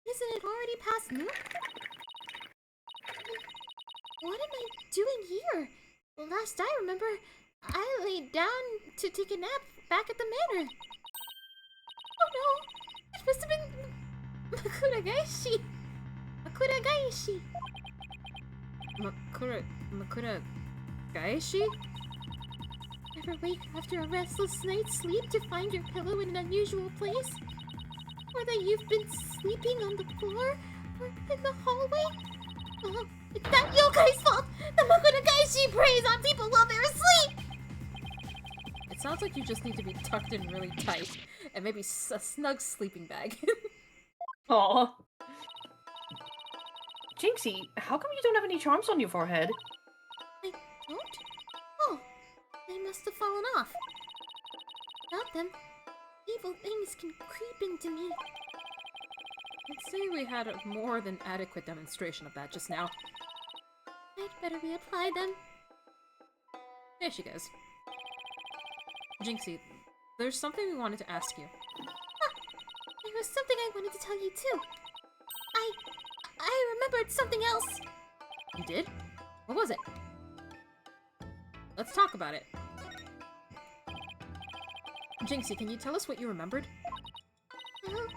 Isn't it already past noon? What am I doing here? Last I remember, I laid down to take a nap back at the manor. Oh no! It must have been Makuragaishi! Makuragaishi! Makuragaishi? Ever wake after a restless night's sleep to find your pillow in an unusual place? Or that you've been sleeping on the floor? Or in the hallway? Oh, it's that yokai's fault! The Makuragaishi preys on people while they're asleep! It sounds like you just need to be tucked in really tight, and maybe a snug sleeping bag. Aw. Jinxie, how come you don't have any charms on your forehead? I don't? Oh, they must have fallen off. Without them, evil things can creep into me. I'd say we had a more than adequate demonstration of that just now. I'd better reapply them. There she goes. Jinxie, there's something we wanted to ask you. There was something I wanted to tell you too. I remembered something else. You did? What was it? Let's talk about it. Jinxie, can you tell us what you remembered? Well,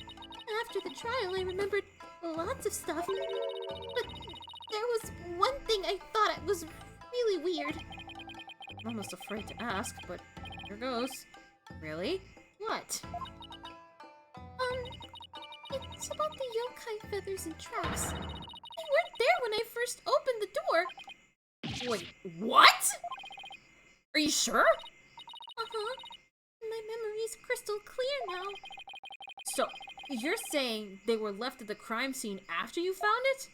after the trial, I remembered lots of stuff. But there was one thing I thought was really weird. I'm almost afraid to ask, but here goes. Really? What? It's about the yokai feathers and traps. They weren't there when I first opened the door. Wait, what? Are you sure? Uh-huh. My memory's crystal clear now. So, you're saying they were left at the crime scene after you found it?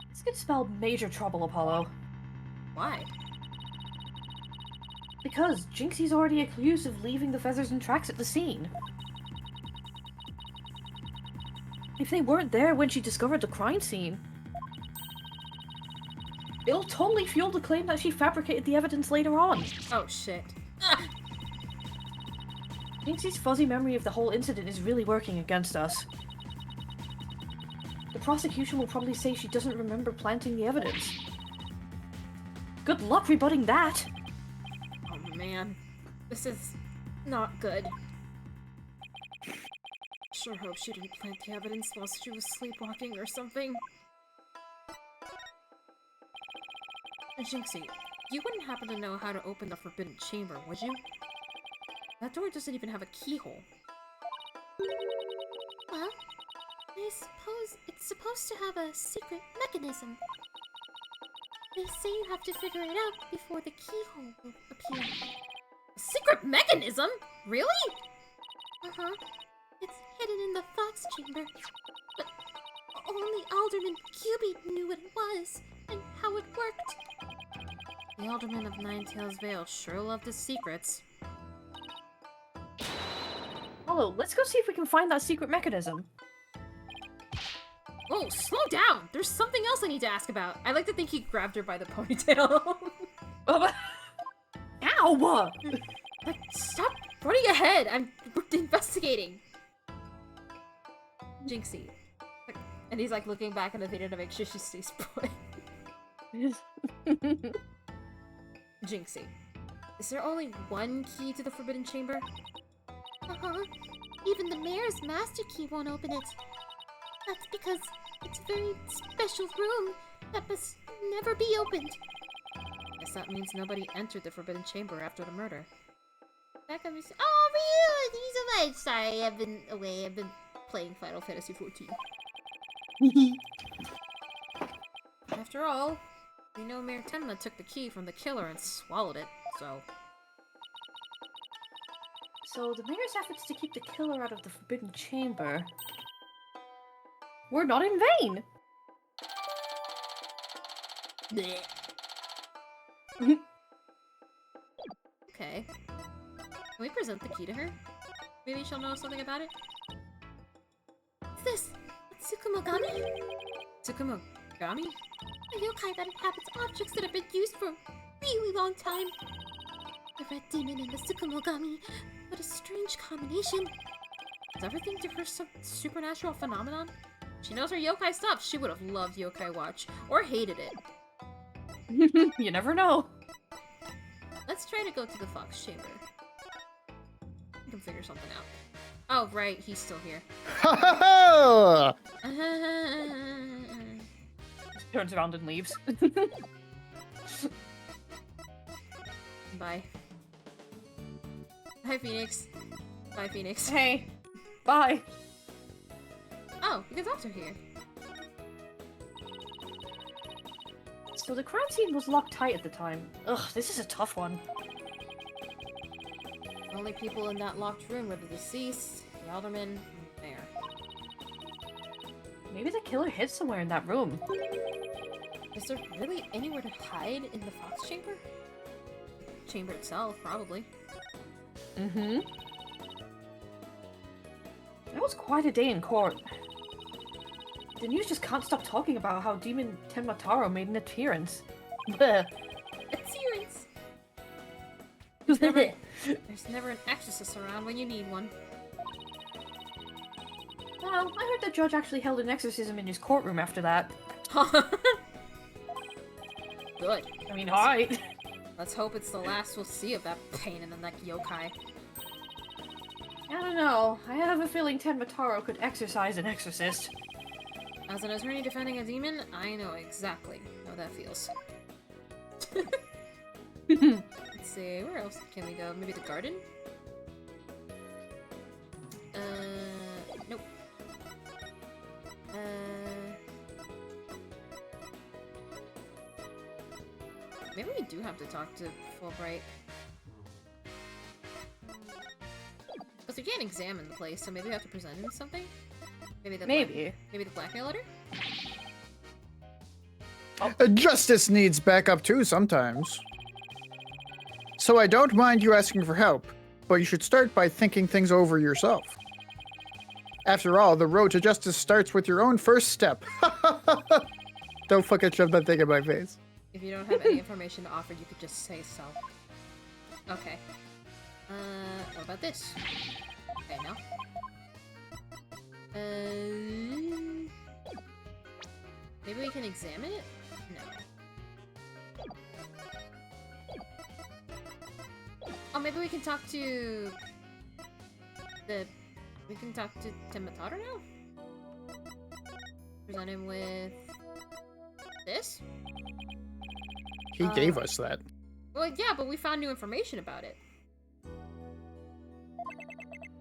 This could spell major trouble, Apollo. Why? Because Jinxie's already accused of leaving the feathers and tracks at the scene. If they weren't there when she discovered the crime scene, it'll totally fuel the claim that she fabricated the evidence later on. Oh shit. Jinxie's fuzzy memory of the whole incident is really working against us. The prosecution will probably say she doesn't remember planting the evidence. Good luck rebutting that! Oh man. This is not good. Sure hope she didn't plant the evidence while she was sleepwalking or something. Jinxie, you wouldn't happen to know how to open the Forbidden Chamber, would you? That door doesn't even have a keyhole. Well, I suppose it's supposed to have a secret mechanism. They say you have to figure it out before the keyhole will appear. A secret mechanism? Really? Uh-huh. It's hidden in the Fox Chamber. But only Alderman Cubie knew what it was, and how it worked. The Alderman of Ninetails Vale sure loved his secrets. Apollo, let's go see if we can find that secret mechanism. Oh, slow down! There's something else I need to ask about. I like to think he grabbed her by the ponytail. Ow! Like, stop running ahead! I'm investigating! Jinxie. And he's like looking back at Athena to make sure she stays put. Jinxie. Is there only one key to the Forbidden Chamber? Uh-huh. Even the mayor's master key won't open it. That's because it's a very special room that must never be opened. Guess that means nobody entered the Forbidden Chamber after the murder. Becca was— oh, really? So much. Sorry, I've been away. I've been playing Final Fantasy XIV. After all, we know Mayor Tenma took the key from the killer and swallowed it, so... So the mayor's efforts to keep the killer out of the Forbidden Chamber were not in vain! Okay. Can we present the key to her? Maybe she'll know something about it? What's this? Tsukumogami? Tsukumogami? A yokai that inhabits objects that have been used for a really long time. The red demon and the Tsukumogami. What a strange combination. Is everything to her some supernatural phenomenon? She knows her yokai stuff. She would have loved Yokai Watch. Or hated it. You never know. Let's try to go to the Fox Chamber. We can figure something out. Oh, right. He's still here. Ha ha ha! Turns around and leaves. Bye. Hi, Phoenix. Bye, Phoenix. Hey. Bye. Oh, you can talk to her here. So the crime scene was locked tight at the time. Ugh, this is a tough one. The only people in that locked room were the deceased, the alderman, and the mayor. Maybe the killer hid somewhere in that room. Is there really anywhere to hide in the Fox Chamber? Chamber itself, probably. Mm-hmm. That was quite a day in court. The news just can't stop talking about how Demon Tenmataro made an appearance. Bleh. Appearance. There's never an exorcist around when you need one. Well, I heard the judge actually held an exorcism in his courtroom after that. Good. I mean, alright. Let's hope it's the last we'll see of that pain in the neck yokai. I don't know. I have a feeling Tenmataro could exorcise an exorcist. As an attorney defending a demon, I know exactly how that feels. Let's see, where else can we go? Maybe the garden? Nope. Maybe we do have to talk to Fulbright. Because we can't examine the place, so maybe we have to present him something? Maybe the Maybe. maybe the blackmail letter? Justice needs backup too sometimes. So I don't mind you asking for help, but you should start by thinking things over yourself. After all, the road to justice starts with your own first step. Don't fucking shove that thing in my face. If you don't have any information to offer, you could just say so. Okay. What about this? Okay, no. Maybe we can examine it? No. Oh, maybe we can talk to... We can talk to Tenmataro now? Present him with... this? He gave us that. Well, yeah, but we found new information about it.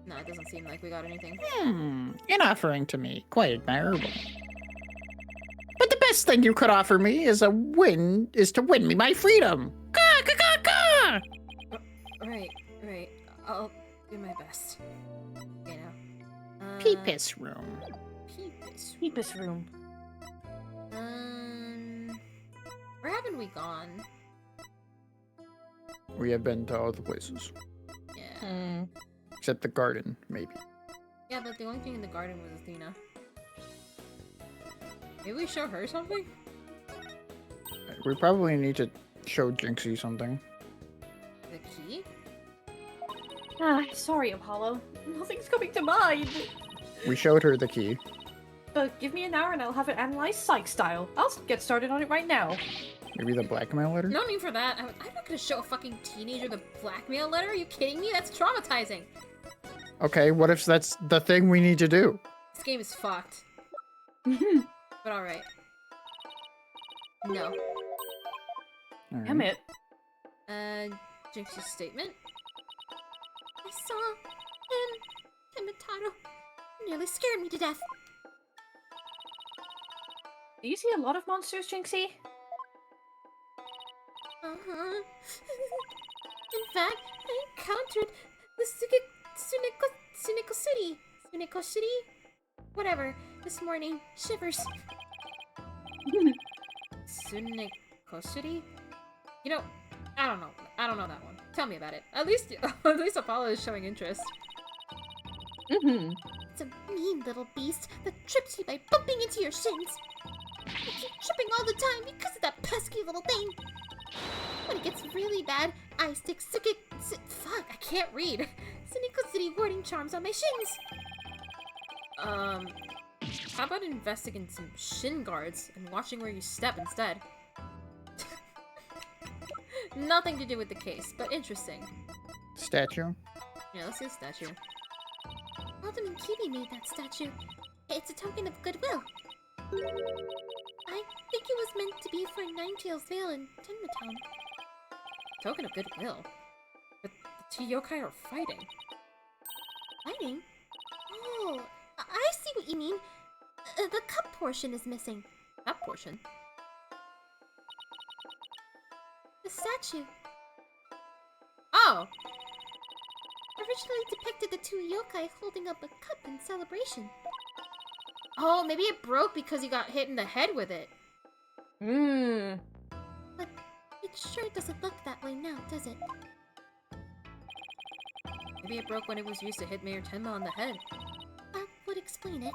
No, it doesn't seem like we got anything. An offering to me. Quite admirable. But the best thing you could offer me is to win me my freedom. Caw, caw, caw, caw! Right. I'll do my best. You know. Peepus room. Peepus. Peepus room. Where haven't we gone? We have been to all the places. Yeah. Except the garden, maybe. Yeah, but the only thing in the garden was Athena. Maybe we show her something? We probably need to show Jinxie something. The key? Ah, sorry, Apollo. Nothing's coming to mind. We showed her the key. But give me an hour and I'll have it analyzed psych style. I'll get started on it right now. Maybe the blackmail letter? No need for that. I'm not gonna show a fucking teenager the blackmail letter. Are you kidding me? That's traumatizing. Okay, what if that's the thing we need to do? This game is fucked. But alright. No. All Damn right. it. Jinx's statement. I saw him. Tenmataro nearly scared me to death. Do you see a lot of monsters, Jinxie? Uh-huh. In fact, I encountered the Suneko City? Whatever. This morning. Shivers. Suneko City? You know, I don't know. I don't know that one. Tell me about it. At least Apollo is showing interest. It's a mean little beast that trips you by bumping into your shins. I keep tripping all the time because of that pesky little thing. When it gets really bad, I stick fuck, I can't read. Suneko City warding charms on my shins. How about investigating some shin guards and watching where you step instead? Nothing to do with the case, but interesting. Statue? Yeah, let's see the statue. Alderman Kibi made that statue. It's a token of goodwill. I think it was meant to be for Ninetail's Vale in Tenma Town. Token of goodwill? But the two yokai are fighting. Fighting? Oh, I see what you mean. The cup portion is missing. That portion? The statue Oh! originally depicted the two yokai holding up a cup in celebration. Oh, maybe it broke because he got hit in the head with it. But it sure doesn't look that way now, does it? Maybe it broke when it was used to hit Mayor Tenma on the head. That would explain it.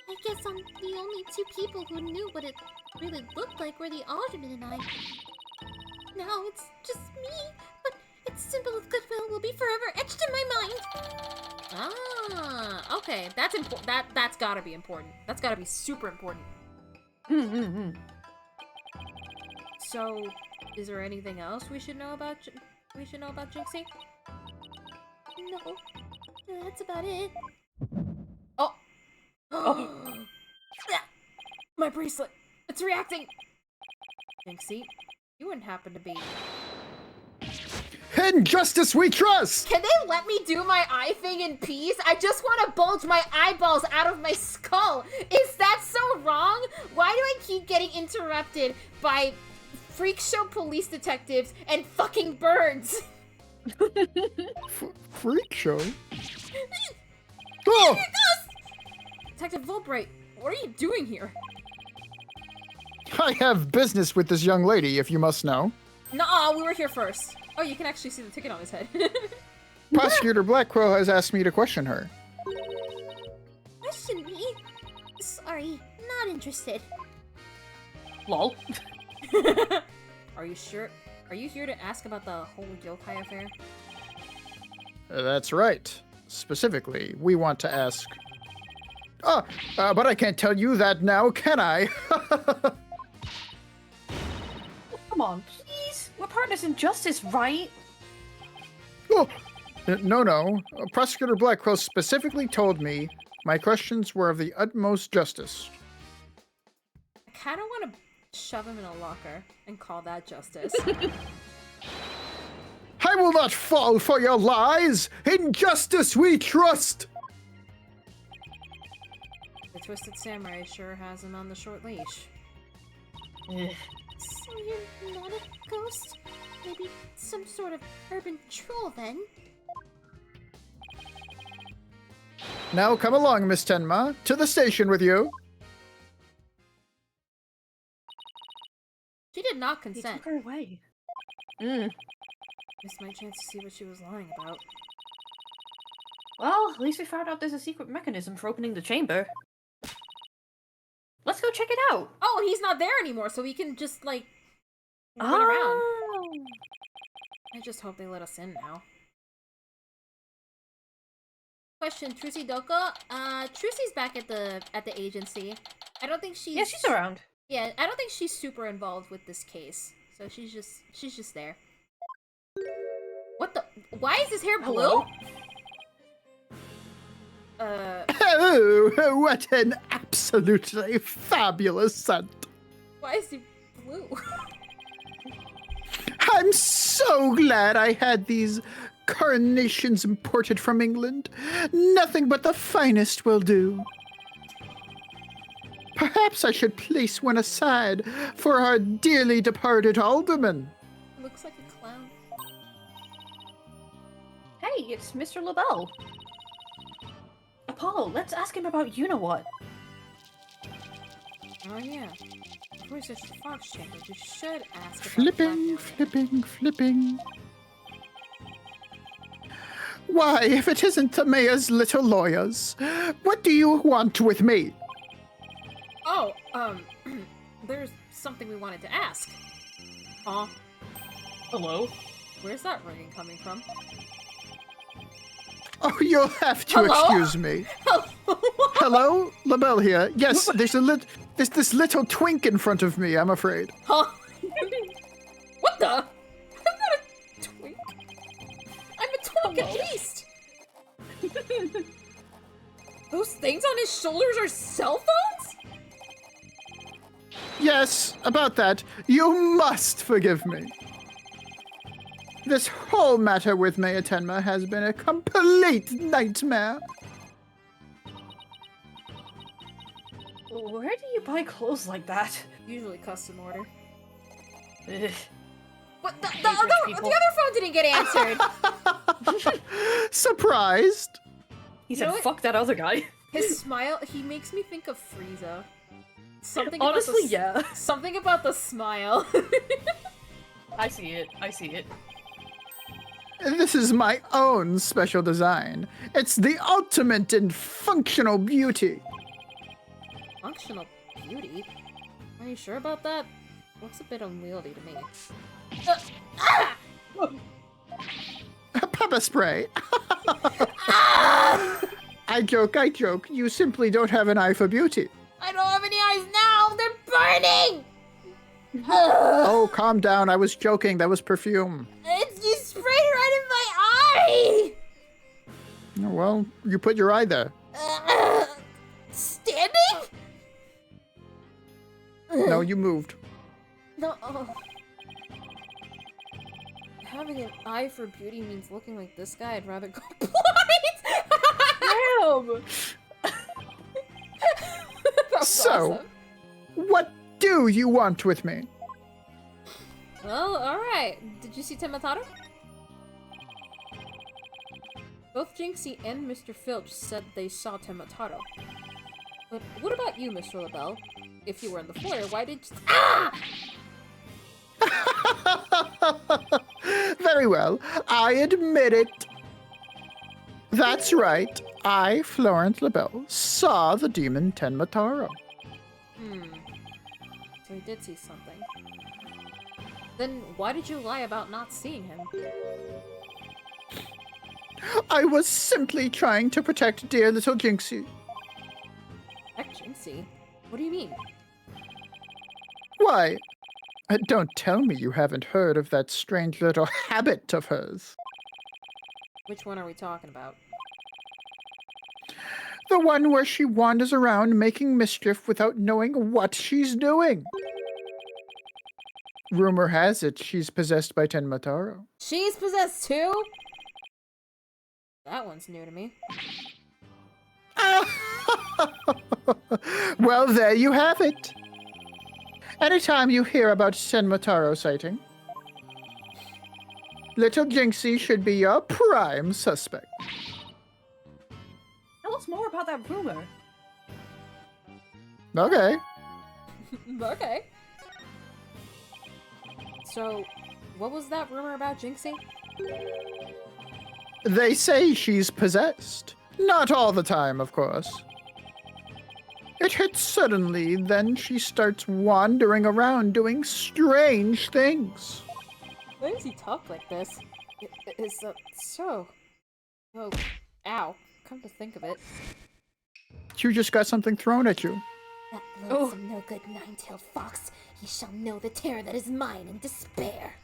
I guess I'm the only two people who knew what it really looked like were the Alderman and I. Now it's just me, but its symbol of goodwill will be forever etched in my mind. Ah, okay. That's important. That's gotta be important. That's gotta be super important. So, is there anything else we should know about Jinxie? No, that's about it. Oh. My bracelet. It's reacting. Jinxie, you wouldn't happen to be. In justice we trust! Can they let me do my eye thing in peace? I just want to bulge my eyeballs out of my skull. Is that so wrong? Why do I keep getting interrupted by freak show police detectives and fucking birds? Freak show? Oh! Detective Volbright, what are you doing here? I have business with this young lady, if you must know. Nuh-uh, we were here first. Oh, you can actually see the ticket on his head. Prosecutor Blackwell has asked me to question her. Question me? Sorry, not interested. Lol. Are you sure? Are you here to ask about the whole yokai affair? That's right. Specifically, we want to ask... but I can't tell you that now, can I? Come on, please. We're partners in justice, right? Oh, no. Prosecutor Blackwell specifically told me my questions were of the utmost justice. I kind of want to shove him in a locker and call that justice. I will not fall for your lies! In justice we trust! The Twisted Samurai sure has him on the short leash. So you're not a ghost? Maybe some sort of urban troll then? Now come along, Miss Tenma. To the station with you. She did not He consent. took her away. Missed my chance to see what she was lying about. Well, at least we found out there's a secret mechanism for opening the chamber. Let's go check it out. Oh, he's not there anymore, so we can just, like, run around. I just hope they let us in now. Question, Trucy Doko? Trucy's back at the agency. I don't think she's... Yeah, she's around. Yeah, I don't think she's super involved with this case. So she's just there. What the... Why is his hair blue? Hello? Oh, what an absolutely fabulous scent. Why is he blue? I'm so glad I had these carnations imported from England. Nothing but the finest will do. Perhaps I should place one aside for our dearly departed alderman. Looks like a clown. Hey, it's Mr. LaBelle. Apollo, let's ask him about you-know-what. Oh yeah. Before we search the Fox Chamber, we should ask about Flipping. Why, if it isn't the mayor's little lawyers, what do you want with me? Oh, there's something we wanted to ask. Hello? Where's that ringing coming from? Oh, you'll have to Hello? excuse me. Hello? LaBelle here. Yes, there's this little twink in front of me, I'm afraid. Huh? What the? I'm not a twink. I'm a twink at least. Those things on his shoulders are cell phones? Yes, about that, you must forgive me. This whole matter with Mayor Tenma has been a complete nightmare. Where do you buy clothes like that? Usually custom order. Ugh. But the rich other people. phone didn't get answered. Surprised? He You said, know what? fuck that other guy. His smile, he makes me think of Frieza. Something Honestly, about yeah. Something about the smile. I see it. This is my own special design. It's the ultimate in functional beauty. Functional beauty? Are you sure about that? Looks a bit unwieldy to me. Pepper spray. I joke. You simply don't have an eye for beauty. I don't have any eyes now! They're burning! Oh, calm down. I was joking. That was perfume. You sprayed right in my eye! Well, you put your eye there. Standing? No, you moved. No. Having an eye for beauty means looking like this guy. I'd rather go blind. Damn! That was So- awesome. What do you want with me? Well, alright. Did you see Temataro? Both Jinxie and Mr. Filch said they saw Temataro. But what about you, Mr. LaBelle? If you were in the foyer, why did you— Ah! Very well. I admit it. That's right. I, Florence LaBelle, saw the demon Tenmataro. So he did see something. Then why did you lie about not seeing him? I was simply trying to protect dear little Jinxie. Heck, Jinxie? What do you mean? Why? Don't tell me you haven't heard of that strange little habit of hers. Which one are we talking about? The one where she wanders around making mischief without knowing what she's doing. Rumor has it she's possessed by Tenmataro. She's possessed too? That one's new to me. Well, there you have it. Anytime you hear about Tenmataro sighting, little Jinxie should be your prime suspect. Tell us more about that rumor. Okay. Okay. So, what was that rumor about Jinxie? They say she's possessed. Not all the time, of course. It hits suddenly, then she starts wandering around doing strange things. Why does he talk like this? It's so... Oh, ow. Come to think of it. You just got something thrown at you. That loathsome no-good nine-tailed fox. He shall know the terror that is mine in despair.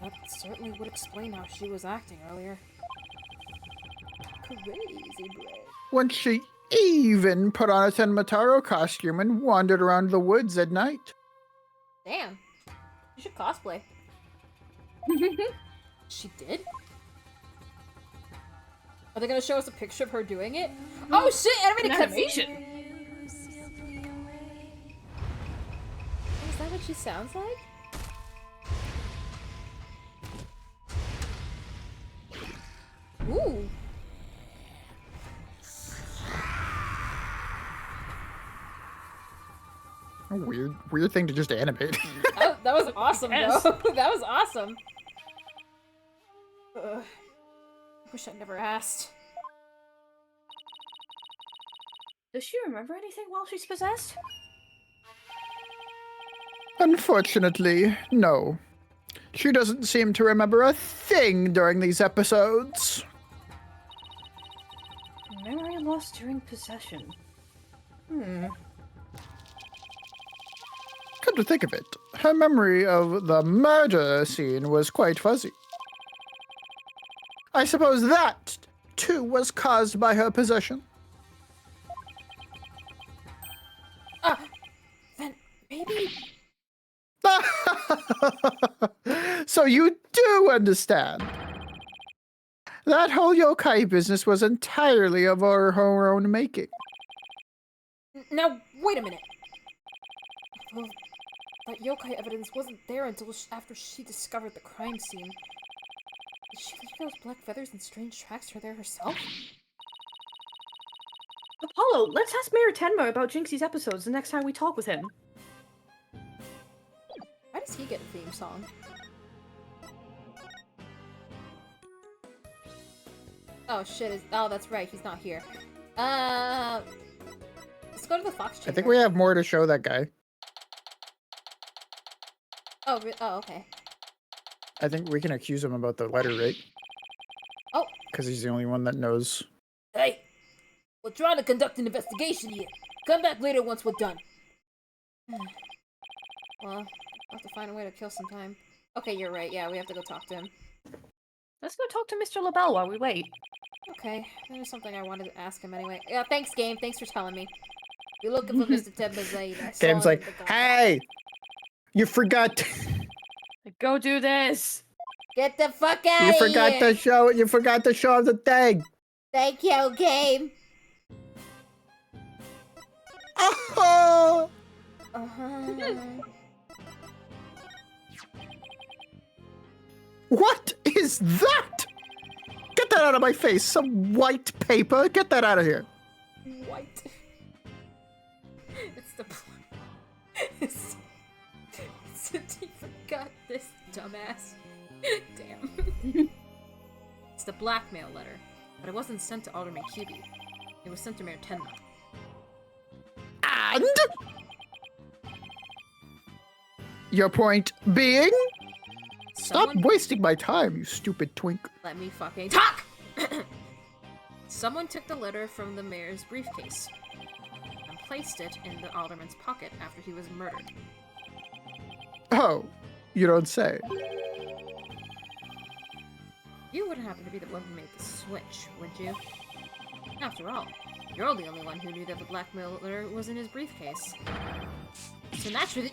That certainly would explain how she was acting earlier. Crazy brain. When she even put on a Tenmataro costume and wandered around the woods at night. Damn. You should cosplay. She did? Are they gonna show us a picture of her doing it? Oh shit! Animated cutscene! Is that what she sounds like? Ooh. A weird thing to just animate. That was awesome, Yes. though. That was awesome. Ugh. Wish I'd never asked. Does she remember anything while she's possessed? Unfortunately, no. She doesn't seem to remember a thing during these episodes. Memory lost during possession. Come to think of it, her memory of the murder scene was quite fuzzy. I suppose that, too, was caused by her possession. Then maybe. So you do understand. That whole yokai business was entirely of her own making. Now, wait a minute. Well, that yokai evidence wasn't there until after she discovered the crime scene. Did she leave those black feathers and strange tracks there herself? Apollo, let's ask Mayor Tenma about Jinxie's episodes the next time we talk with him. Why does he get a theme song? Oh shit, oh that's right, he's not here. Let's go to the fox chamber. I think we have more to show that guy. Oh, oh, okay. I think we can accuse him about the letter, right? Oh. Because he's the only one that knows. Hey! We're trying to conduct an investigation here. Come back later once we're done. Well, I'll have to find a way to kill some time. Okay, you're right. Yeah, we have to go talk to him. Let's go talk to Mr. LaBelle while we wait. Okay, there's something I wanted to ask him anyway. Yeah, thanks, Game. Thanks for telling me. You're looking for Mr. Tebazade. Game's like, hey, you forgot. Go do this! Get the fuck out You of forgot here! to show. You forgot to show the thing. Thank you, Game. Oh. What is that? Get that out of my face. Some white paper. Get that out of here. White. It's the. It's he forgot this dumbass. Damn. It's the blackmail letter, but it wasn't sent to Alderman QB. It was sent to Mayor Tenma. And your point being? Stop Someone- wasting my time, you stupid twink. Let me fucking talk! Someone took the letter from the mayor's briefcase and placed it in the alderman's pocket after he was murdered. Oh, you don't say. You wouldn't happen to be the one who made the switch, would you? After all, you're the only one who knew that the blackmail letter was in his briefcase. So naturally...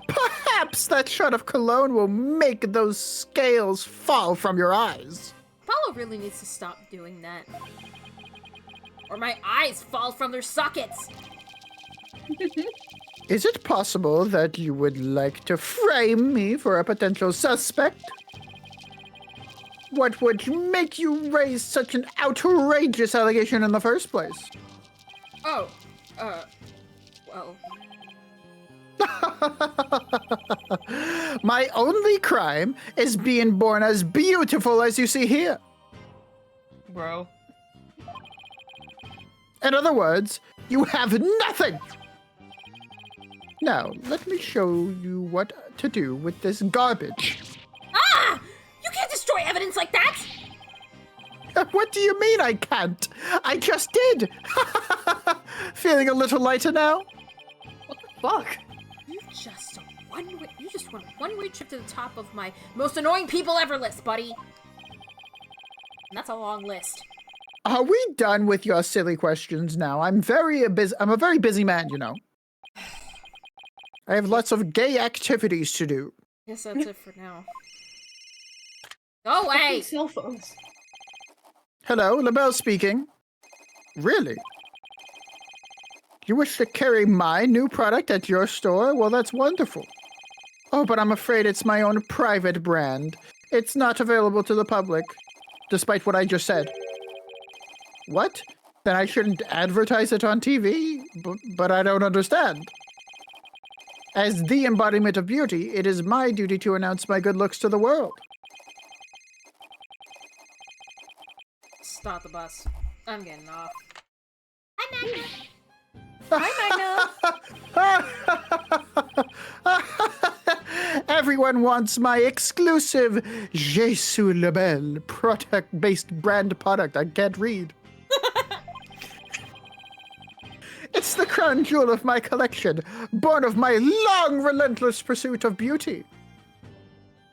Perhaps that shot of cologne will make those scales fall from your eyes. Apollo really needs to stop doing that. Or my eyes fall from their sockets! Is it possible that you would like to frame me for a potential suspect? What would make you raise such an outrageous allegation in the first place? Oh, well... My only crime is being born as beautiful as you see here. Bro. In other words, you have nothing. Now, let me show you what to do with this garbage. Ah! You can't destroy evidence like that! What do you mean I can't? I just did. Feeling a little lighter now? What the fuck? You just went a one-way trip to the top of my most annoying people ever list, buddy. And that's a long list. Are we done with your silly questions now? I'm a very busy man, you know. I have lots of gay activities to do. Guess that's it for now. Go away! Fucking cell phones. Hello, LaBelle speaking. Really? You wish to carry my new product at your store? Well, that's wonderful. Oh, but I'm afraid it's my own private brand. It's not available to the public, despite what I just said. What? Then I shouldn't advertise it on TV? But I don't understand. As the embodiment of beauty, it is my duty to announce my good looks to the world. Stop the bus. I'm getting off. Hi, Magna! Everyone wants my exclusive Jesus Label product-based brand product. I can't read. It's the crown jewel of my collection, born of my long, relentless pursuit of beauty.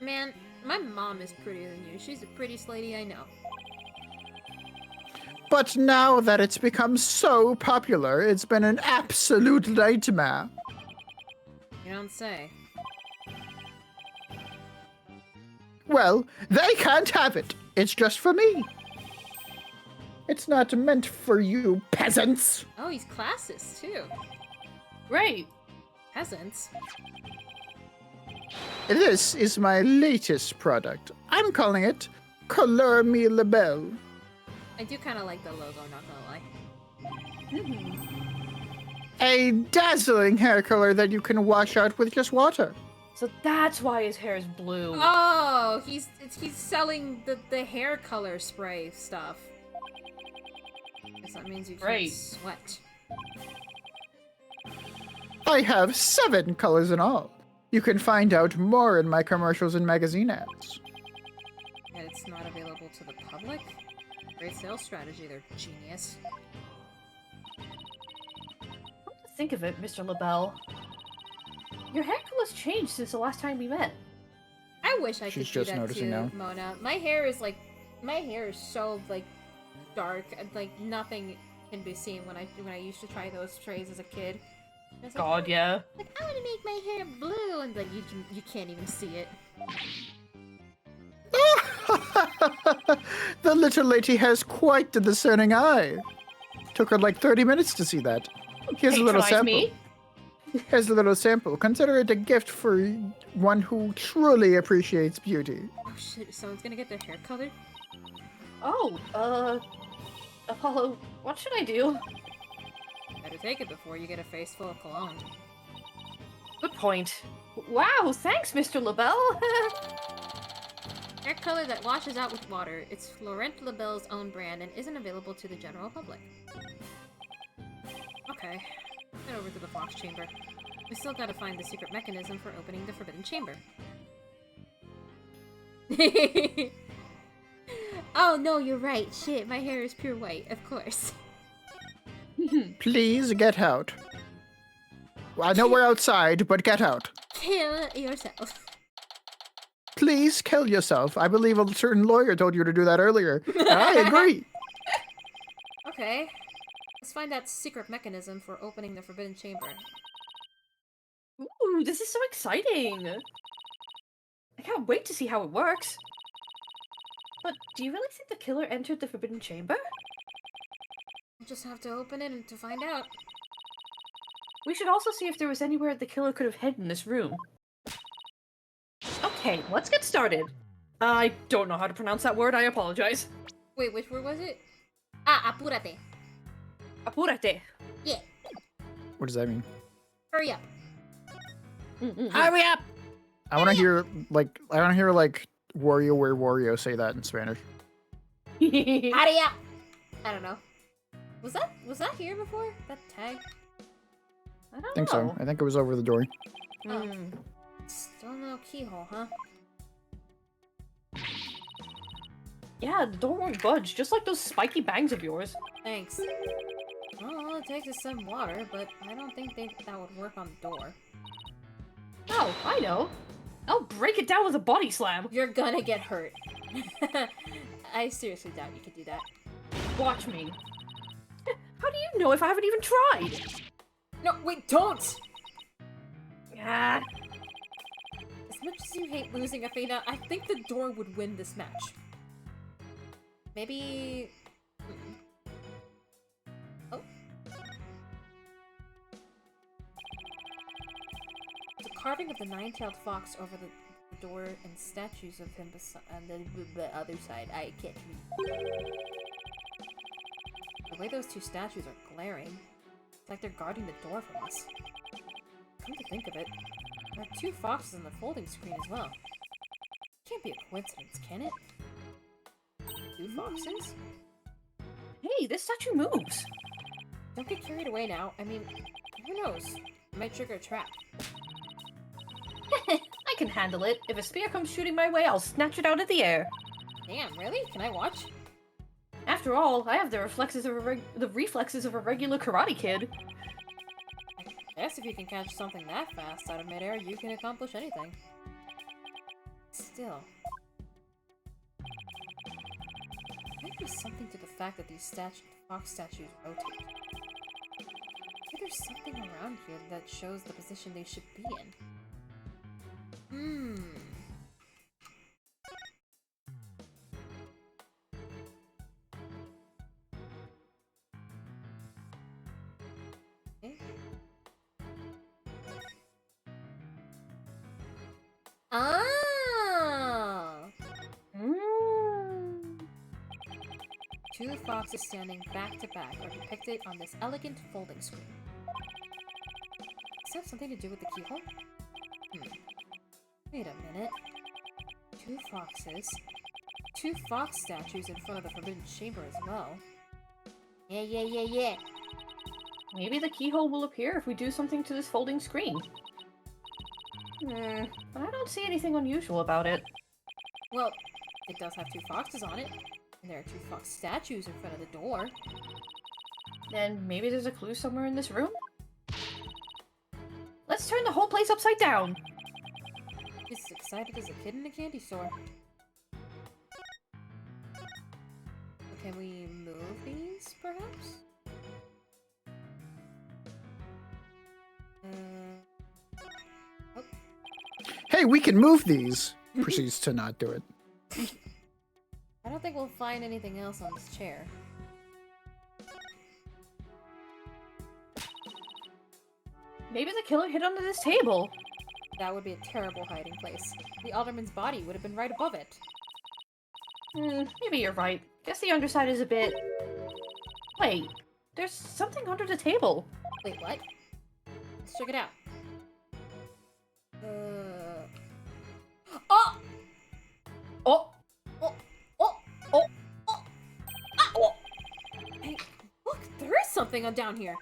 Man, my mom is prettier than you. She's the prettiest lady I know. But now that it's become so popular, it's been an absolute nightmare. You don't say. Well, they can't have it. It's just for me. It's not meant for you peasants. Oh, he's classist, too. Great. Peasants? This is my latest product. I'm calling it Couleur Me Label. I do kind of like the logo, not gonna lie. A dazzling hair color that you can wash out with just water. So that's why his hair is blue. Oh, he's selling the hair color spray stuff. Guess that means you can't Great. sweat. I have 7 colors in all. You can find out more in my commercials and magazine ads. And it's not available to the public? Great sales strategy, they're genius. Come to think of it, Mr. LaBelle, your hair color's changed since the last time we met. I wish I She's could do just that noticing too, now. Mona. My hair is so like dark, and like nothing can be seen when I used to try those trays as a kid. And it's like, God, yeah. like I want to make my hair blue, and like you can't even see it. The little lady has quite the discerning eye. Took her like 30 minutes to see that. Here's a little Patronize sample. me? Here's a little sample. Consider it a gift for one who truly appreciates beauty. Oh shit! Someone's gonna get their hair colored. Oh, Apollo, what should I do? Better take it before you get a face full of cologne. Good point. Wow, thanks, Mr. LaBelle. Hair color that washes out with water. It's Laurent Labelle's own brand and isn't available to the general public. Okay, head over to the Fox Chamber. We still gotta find the secret mechanism for opening the Forbidden Chamber. Oh no, you're right. Shit, my hair is pure white, of course. Please get out. I know we're outside, but get out. Kill yourself. Please kill yourself. I believe a certain lawyer told you to do that earlier. I agree. Okay, let's find that secret mechanism for opening the Forbidden Chamber. Ooh, this is so exciting. I can't wait to see how it works. But do you really think the killer entered the Forbidden Chamber? We'll just have to open it and to find out. We should also see if there was anywhere the killer could have hidden this room. Okay, let's get started. I don't know how to pronounce that word, I apologize. Wait, which word was it? Ah, apúrate. Apúrate. Yeah, What does that mean? hurry up. Hurry up! I want to hear like Wario say that in Spanish. Mm-mm. Hurry up! I don't know. Was that here before? That tag? I don't I think know. so. I think it was over the door. Mm. Still no keyhole, huh? Yeah, the door won't budge, just like those spiky bangs of yours. Thanks. Well, all it takes is some water, but I don't think that would work on the door. Oh, I know. I'll break it down with a body slam. You're gonna get hurt. I seriously doubt you could do that. Watch me. How do you know if I haven't even tried? No, wait, don't! Ah, As much as you hate losing, Athena, I think the door would win this match. Maybe... Oh. There's a carving of the nine-tailed fox over the door and statues of him on the other side. I can't read. The way those two statues are glaring, it's like they're guarding the door from us. Come to think of it, there are two foxes on the folding screen as well. Can't be a coincidence, can it? Two foxes? hey, this statue moves. Don't get carried away now. I mean, who knows? It might trigger a trap. I can handle it. If a spear comes shooting my way, I'll snatch it out of the air. Damn, really? Can I watch? After all, I have the reflexes of a regular karate kid. I guess if you can catch something that fast out of midair, you can accomplish anything. Still. Maybe there's something to the fact that these fox statues rotate. Maybe there's something around here that shows the position they should be in. Okay. Ah! Two foxes standing back to back are depicted on this elegant folding screen. Does that have something to do with the keyhole? Wait a minute. Two foxes. Two fox statues in front of the Forbidden Chamber as well. Yeah. Maybe the keyhole will appear if we do something to this folding screen. But I don't see anything unusual about it. Well, it does have two foxes on it. And there are 2 fox statues in front of the door. Then maybe there's a clue somewhere in this room? Let's turn the whole place upside down! He's as excited as a kid in a candy store. Can we move these, perhaps? Oh. Hey, we can move these. Proceeds to not do it. I don't think we'll find anything else on this chair. Maybe the killer hid under this table. That would be a terrible hiding place. The alderman's body would have been right above it. Maybe you're right. Guess the underside is a bit... Wait, there's something under the table. Wait, what? Let's check it out. Oh! Oh! Oh! Oh! Oh! Oh! Ah! Oh! Hey, look, there is something on down here.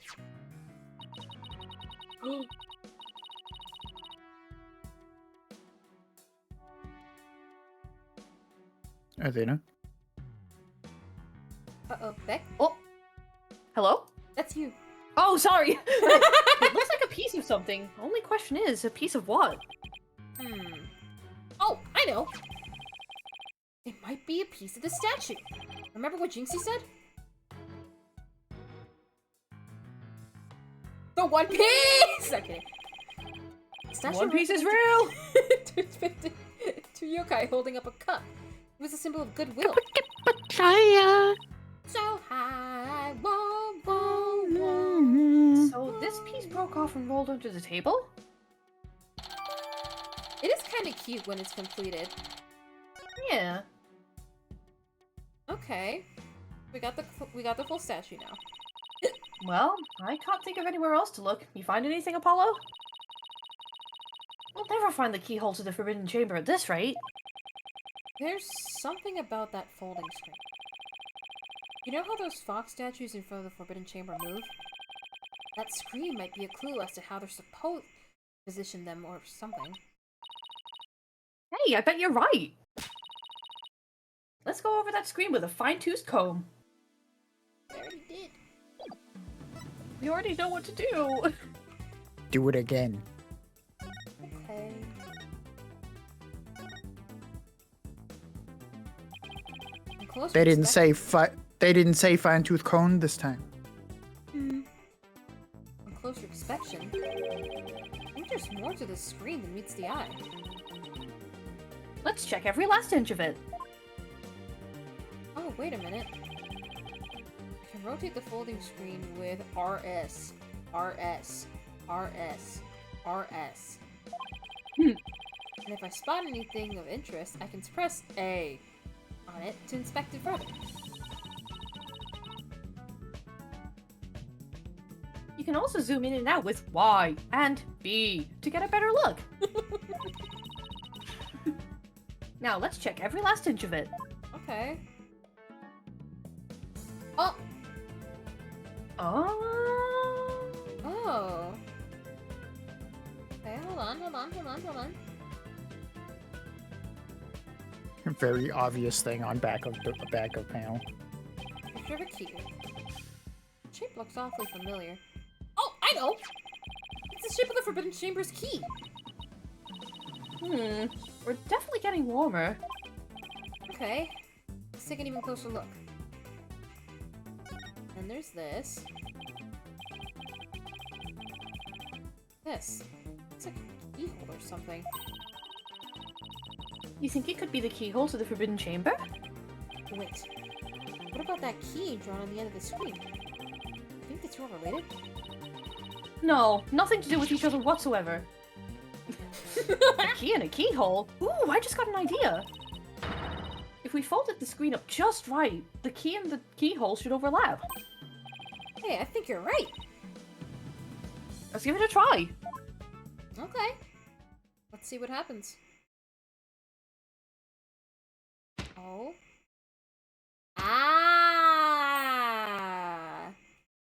Athena? Uh-oh, Beck? Oh! Hello? That's you. Oh, sorry! It looks like a piece of something. Only question is, a piece of what? Oh, I know! It might be a piece of the statue. Remember what Jinxie said? The One Piece! Okay. One Piece is real! Two yokai holding up a cup. It was a symbol of goodwill. So high, whoa, whoa, whoa. So this piece broke off and rolled under the table? It is kind of cute when it's completed. Yeah. Okay. We got the full statue now. Well, I can't think of anywhere else to look. You find anything, Apollo? We'll never find the keyhole to the Forbidden Chamber at this rate. There's something about that folding screen. You know how those fox statues in front of the Forbidden Chamber move? That screen might be a clue as to how they're supposed to position them or something. Hey, I bet you're right! Let's go over that screen with a fine-tooth comb. I already did. We already know what to do! Do it again. Okay. On closer They didn't inspe- say they didn't say fine tooth comb this time. On closer inspection, I think there's more to this screen than meets the eye. Let's check every last inch of it. Oh, wait a minute. I can rotate the folding screen with RS, RS, RS, RS. And if I spot anything of interest, I can press A on it to inspect it further. You can also zoom in and out with Y and B to get a better look. Now let's check every last inch of it. Okay. Oh! Oh. Oh! Okay, hold on. Very obvious thing on back of panel. Picture of a key. The shape looks awfully familiar. Oh, I know! It's the shape of the Forbidden Chamber's key! We're definitely getting warmer. Okay, let's take an even closer look. And there's this. This. It's like a keyhole or something. You think it could be the keyhole to the Forbidden Chamber? Wait. What about that key drawn on the end of the screen? I think the two are related? No, nothing to do with each other whatsoever. A key and a keyhole? Ooh, I just got an idea! If we folded the screen up just right, the key and the keyhole should overlap. Hey, I think you're right! Let's give it a try! Okay. Let's see what happens. Oh. Ah!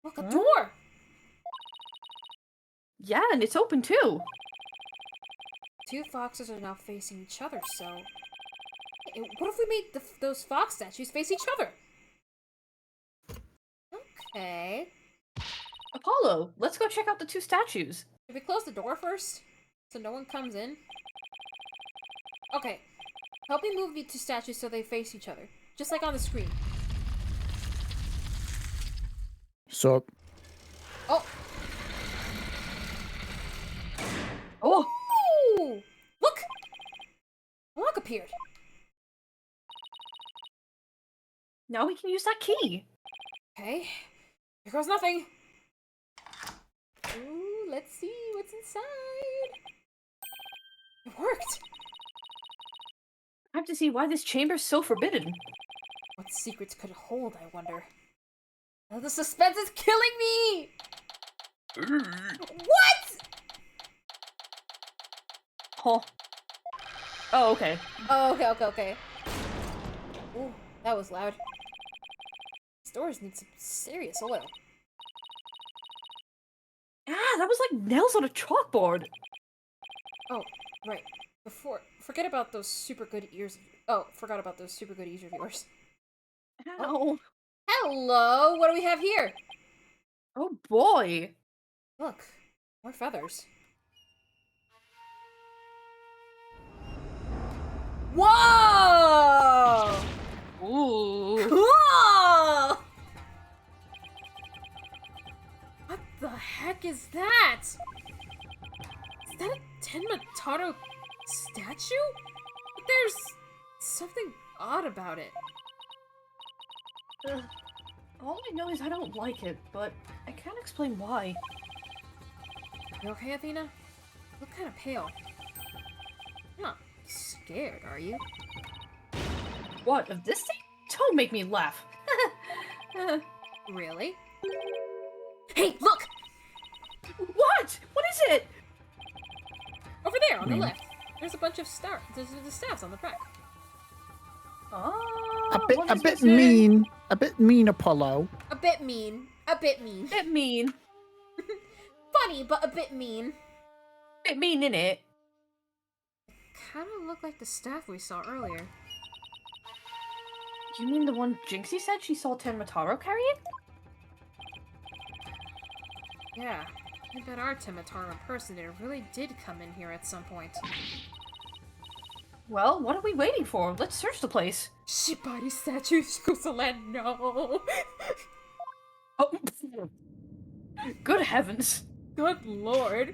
Look, a door! Yeah, and it's open too! Two foxes are now facing each other, so... What if we made those fox statues face each other? Okay. Apollo, let's go check out the two statues. Should we close the door first? So no one comes in? Okay. Help me move the two statues so they face each other. Just like on the screen. So, Oh! Oh! Ooh! Look! A lock appeared. Now we can use that key. Okay. Here goes nothing. Ooh, let's see what's inside. It worked. I have to see why this chamber's so forbidden. What secrets could it hold, I wonder? Oh, the suspense is killing me! What? Huh. Oh, okay. Oh, okay. Ooh, that was loud. These doors need some serious oil. Ah, that was like nails on a chalkboard. Oh, right. Forget about those super good ears. Oh, forgot about those super good ears of yours. Ow. Hello, what do we have here? Oh boy. Look, more feathers. Whoa! Ooh. Cool! What the heck is that? Is that a Tenmataro statue? But there's something odd about it. All I know is I don't like it, but I can't explain why. You okay, Athena? You look kind of pale. You're not scared, are you? What, of this thing? Don't make me laugh. Really? Hey, look! What? What is it? Over there, on the left. There's a bunch of there's the staffs on the back. Oh, a what is bit missing? mean. A bit mean, Apollo. A bit mean. A bit mean. Bit mean. Funny, but a bit mean. Bit mean, innit? Kinda look like the staff we saw earlier. You mean the one Jinxie said she saw Tenmataro carrying? Yeah. I bet our Tenmataro impersonator really did come in here at some point. Well, what are we waiting for? Let's search the place. Shibari statue, Shukusaland, no! Oh, good heavens. Good lord.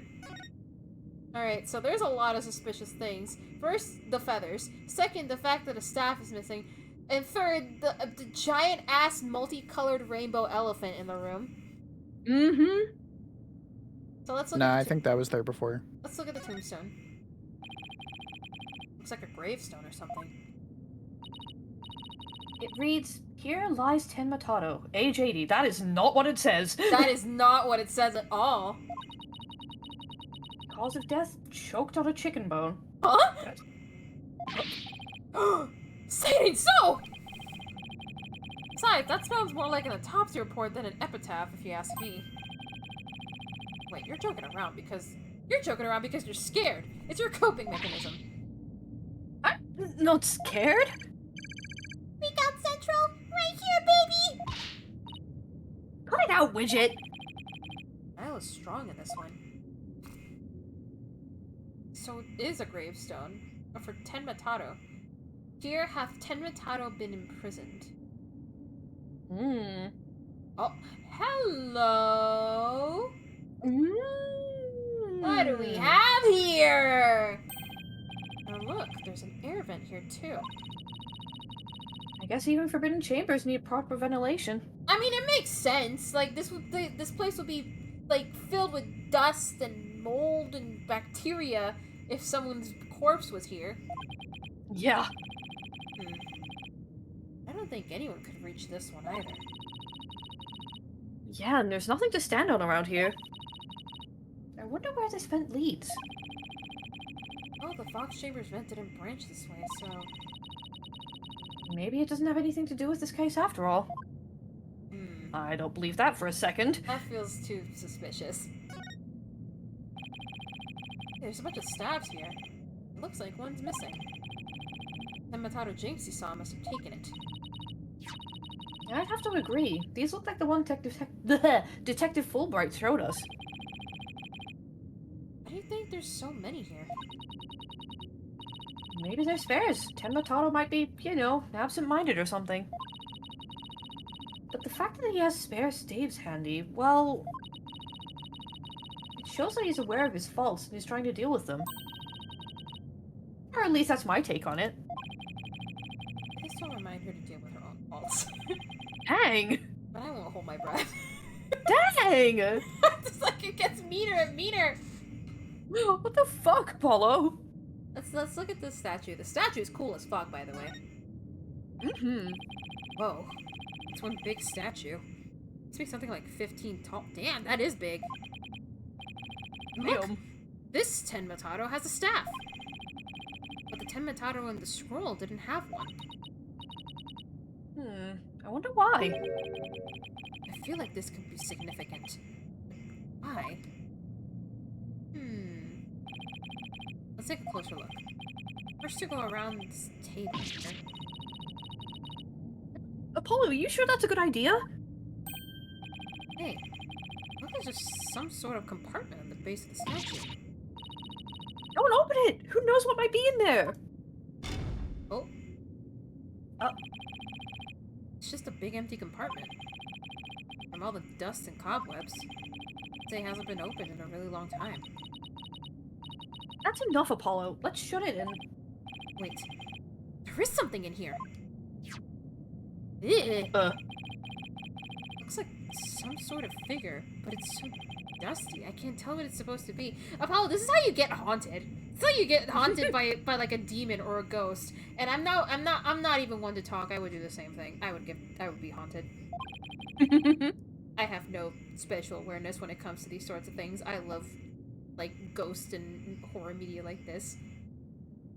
Alright, so there's a lot of suspicious things. First, the feathers. Second, the fact that a staff is missing. And third, the giant-ass multicolored rainbow elephant in the room. Mm-hmm. So let's look Nah, at I the think that was there before. Let's look at the tombstone. Looks like a gravestone or something. It reads, "Here lies Tenmataro, age 80. That is not what it says. That is not what it says at all. Cause of death, choked on a chicken bone. Huh? Say it ain't so! Besides, that sounds more like an autopsy report than an epitaph, if you ask me. Wait, you're joking around because you're scared. It's your coping mechanism. I'm not scared. Freak Out Central, right here, baby! Cut it out, Widget. I was strong in this one. So it is a gravestone, but for Tenmataro. Here hath Tenmataro been imprisoned. Hmm. Oh, hello! What do we have here? Oh look, there's an air vent here too. I guess even forbidden chambers need proper ventilation. I mean, it makes sense. Like this place would be like filled with dust and mold and bacteria if someone's corpse was here. Yeah. I don't think anyone could reach this one either. Yeah, and there's nothing to stand on around here. I wonder where this vent leads. Oh, the Fox Chambers vent didn't branch this way, so... Maybe it doesn't have anything to do with this case after all. I don't believe that for a second. That feels too suspicious. There's a bunch of stabs here. It looks like one's missing. Tenmatato Jinxie saw must have taken it. I'd have to agree. These look like the one Detective Fulbright showed us. Why do you think there's so many here? Maybe they're spares. Tenmatato might be, you know, absent-minded or something. But the fact that he has spare staves handy, well... it shows that he's aware of his faults and he's trying to deal with them. Or at least that's my take on it. Please don't remind her to deal with her own faults. Dang! But I won't hold my breath. Dang! It's like it gets meaner and meaner. What the fuck, Apollo? Let's look at this statue. The statue is cool as fuck, by the way. Mm-hmm. Whoa. It's one big statue. Must be something like 15 tall. Damn, that is big. Look, Damn. this Tenmatato has a staff. But the Tenmatato in the scroll didn't have one. I wonder why. I feel like this could be significant. Why? Let's take a closer look. First to go around this table here. Apollo, are you sure that's a good idea? Hey, look, there's just some sort of compartment at the base of the statue. Don't open it! Who knows what might be in there? Oh. It's just a big empty compartment. From all the dust and cobwebs. It hasn't been opened in a really long time. That's enough, Apollo. Let's shut it in. Wait. There is something in here. Ew. Looks like some sort of figure, but it's so dusty. I can't tell what it's supposed to be. Apollo, this is how you get haunted. It's how you get haunted by like a demon or a ghost. And I'm not even one to talk. I would do the same thing. I would be haunted. I have no spatial awareness when it comes to these sorts of things. I love like ghost and horror media like this.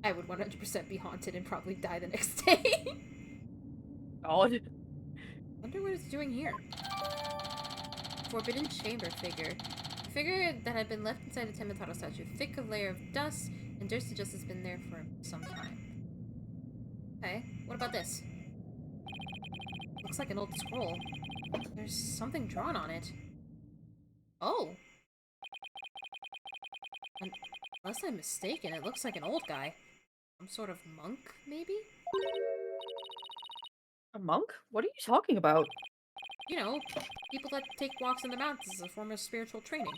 I would 100% be haunted and probably die the next day. God. Wonder what it's doing here. Forbidden chamber figure. A figure that had been left inside a Tenmatato statue. Thick layer of dust, and dirt suggests it's been there for some time. Okay, what about this? Looks like an old scroll. There's something drawn on it. Oh! Unless I'm mistaken, it looks like an old guy. Some sort of monk, maybe? A monk? What are you talking about? You know, people that take walks in the mountains as a form of spiritual training.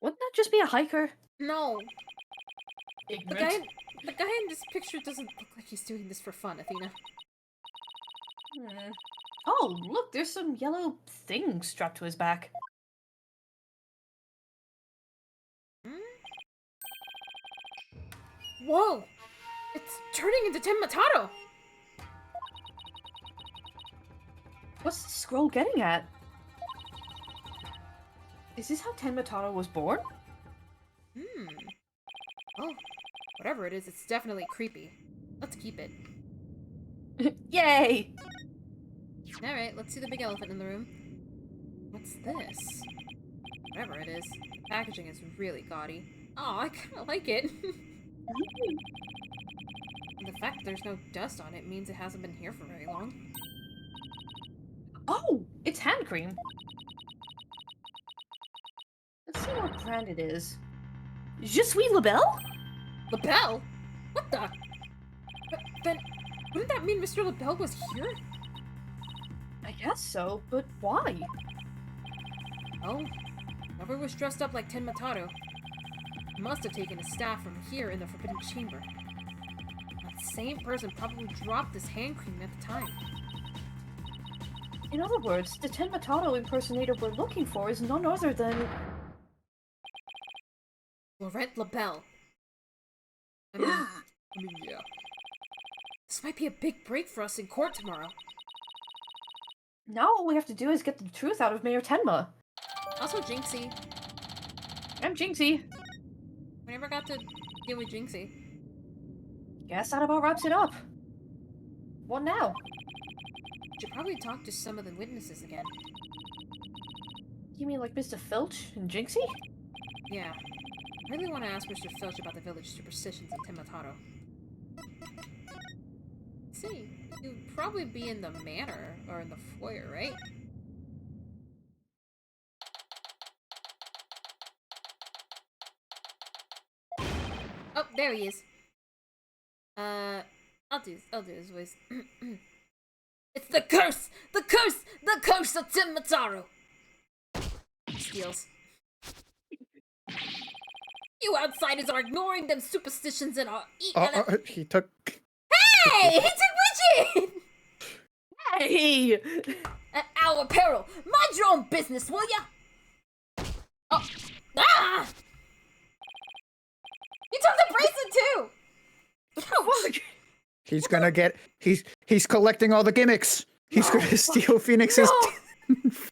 Wouldn't that just be a hiker? No! The Ignorant. guy in this picture doesn't look like he's doing this for fun, Athena. Oh, look, there's some yellow thing strapped to his back. Whoa! It's turning into Tenmatato! What's the scroll getting at? Is this how Tenmatato was born? Oh, whatever it is, it's definitely creepy. Let's keep it. Yay! Alright, let's see the big elephant in the room. What's this? Whatever it is, the packaging is really gaudy. Oh, I kinda like it. And the fact there's no dust on it means it hasn't been here for very long. Oh, it's hand cream. Let's see what brand it is. Je suis LaBelle? LaBelle? What the? But then, wouldn't that mean Mr. LaBelle was here? I guess so, but why? Oh, whoever was dressed up like Tenmatato must have taken his staff from here in the Forbidden Chamber. That same person probably dropped this hand cream at the time. In other words, the Tenmatato impersonator we're looking for is none other than... Laurent LaBelle. I mean, yeah. This might be a big break for us in court tomorrow. Now all we have to do is get the truth out of Mayor Tenma. Also, Jinxie. I'm Jinxie. We never got to deal with Jinxie. Guess that about wraps it up. What now? Should probably talk to some of the witnesses again. You mean like Mr. Filch and Jinxie? Yeah. I really want to ask Mr. Filch about the village superstitions in Tenmatato. see. You'd probably be in the manor or in the foyer, right? Oh, there he is. I'll do his voice. It's the curse! The curse! The curse of Tim Mataro! Steals. You outsiders are ignoring them superstitions and are He took. Hey! He took Richard! Hey! At our peril! Mind your own business, will ya? Oh. Ah! You took the bracelet too! Ouch! He's gonna get. He's collecting all the gimmicks. He's gonna steal Phoenix's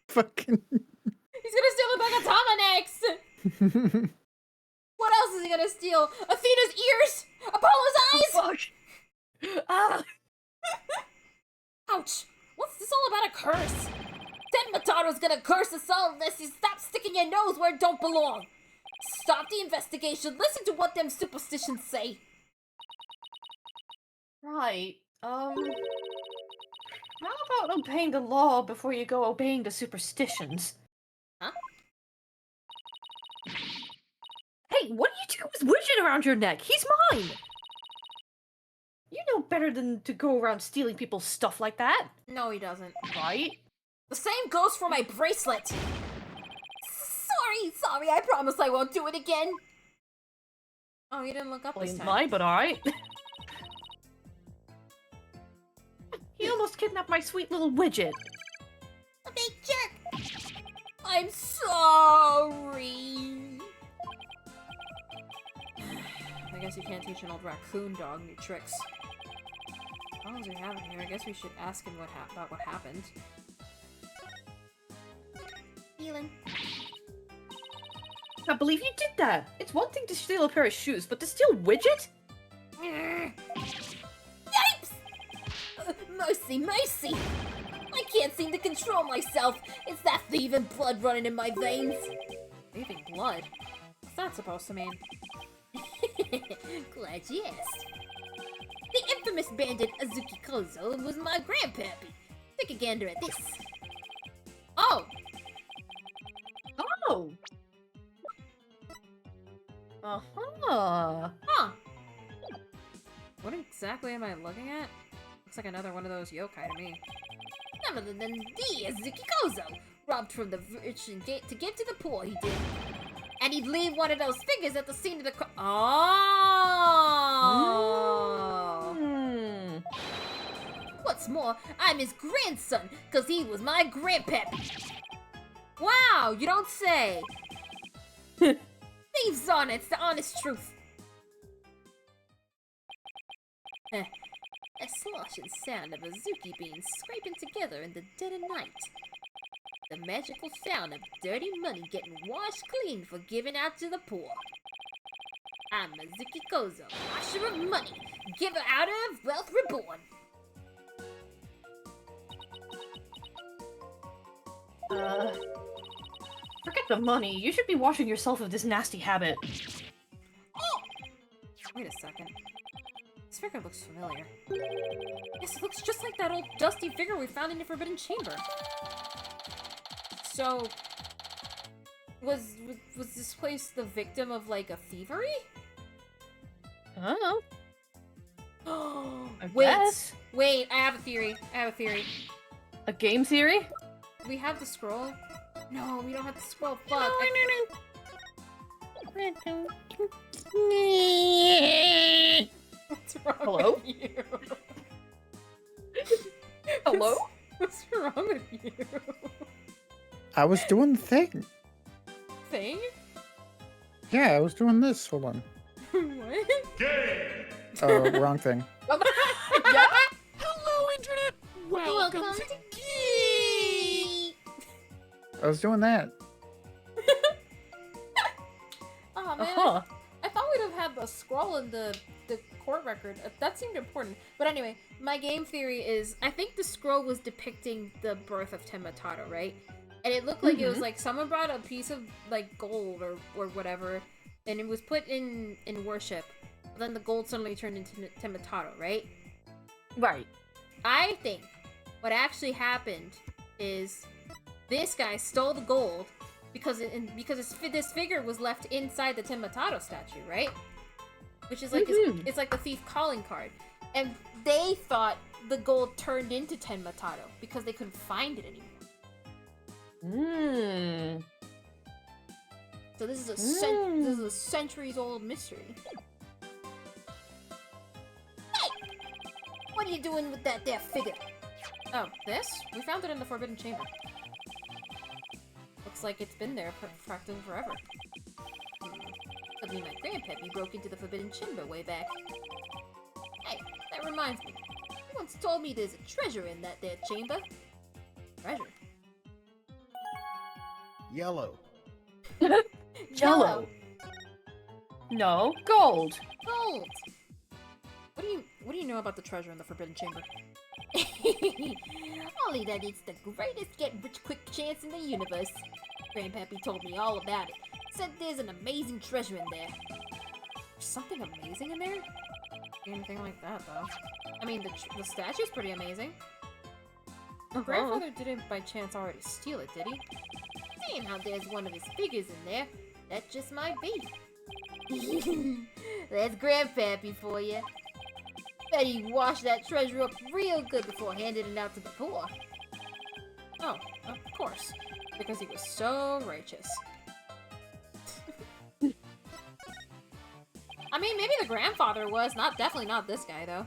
fucking. He's gonna steal the bag of Tama next! What else is he gonna steal? Athena's ears! Apollo's eyes! Fuck! Ah! Ouch! What's this all about a curse? Ten Mataro's gonna curse us all unless you stop sticking your nose where it don't belong! Stop the investigation, listen to what them superstitions say! Right. How about obeying the law before you go obeying the superstitions? Huh? Hey, what are you doing with Widget around your neck? He's mine! You know better than to go around stealing people's stuff like that, No, he doesn't. right? The same goes for my bracelet! Sorry, I promise I won't do it again! Oh, you didn't look up this Blame time. mine, but alright. He almost kidnapped my sweet little Widget. A big jerk! I'm sorry! I guess you can't teach an old raccoon dog new tricks. As long as we have him here, I guess we should ask him about what happened. Feeling. I can't believe you did that! It's one thing to steal a pair of shoes, but to steal Widget? Yipes! Mercy! I can't seem to control myself. It's that thieving blood running in my veins. Thieving blood? What's that supposed to mean? Glad you asked. The infamous bandit Azuki Kozo was my grandpappy. Take a gander at this. Oh! Oh! Uh-huh. Huh. What exactly am I looking at? Looks like another one of those yokai to me. None other than the Azuki Kozo. Robbed from the rich and to give to the poor, he did. And he'd leave one of those figures at the scene of the Oh! Hmm. What's more, I'm his grandson, cause he was my grandpappy. Wow, you don't say. Thieves on it's the honest truth. A sloshing sound of Azuki beans scraping together in the dead of night. The magical sound of dirty money getting washed clean for giving out to the poor. I'm Azuki Kozo, washer of money, giver out of wealth reborn. Forget the money. You should be washing yourself of this nasty habit. Oh! Wait a second. This figure looks familiar. Yes, it looks just like that old dusty figure we found in the Forbidden Chamber. So, was this place the victim of, like, a thievery? Oh. I Wait, guess. wait, I have a theory. A game theory? We have the scroll? No, we don't have the scroll. Fuck. What's wrong Hello? with you? Hello? What's wrong with you? I was doing the thing. Thing? Yeah, I was doing this. Hold on. What? Oh, wrong thing. Hello, Internet! Welcome, to Geek! I was doing that. Oh man, Uh-huh. I thought we'd have had the scroll in the court record. That seemed important. But anyway, my game theory is I think the scroll was depicting the birth of Tenmataro, right? And it looked like it was like someone brought a piece of like gold or whatever, and it was put in worship. But then the gold suddenly turned into Tenmataro, right? Right. I think what actually happened is this guy stole the gold because this figure was left inside the Timotado statue, right? Which is like it's like the thief calling card, and they thought the gold turned into Tenmatado because they couldn't find it anymore. So this is a centuries-old mystery. Hey! What are you doing with that there figure? Oh, this? We found it in the Forbidden Chamber. Looks like it's been there practically forever. Could mean my grandpappy broke into the Forbidden Chamber way back. Hey, that reminds me. You once told me there's a treasure in that there chamber. Treasure? Yellow. Jello. No, gold. Gold! What do you know about the treasure in the Forbidden Chamber? Only that it's the greatest get-rich-quick chance in the universe. Grandpappy told me all about it. Said there's an amazing treasure in there. There's something amazing in there? Anything like that, though. I mean, the statue's pretty amazing. Grandfather didn't by chance already steal it, did he? Seeing how there's one of his figures in there, that just might be. That's Grandpappy for you. Bet he washed that treasure up real good before handing it out to the poor. Oh, of course. Because he was so righteous. I mean, maybe the grandfather was. Definitely not this guy, though.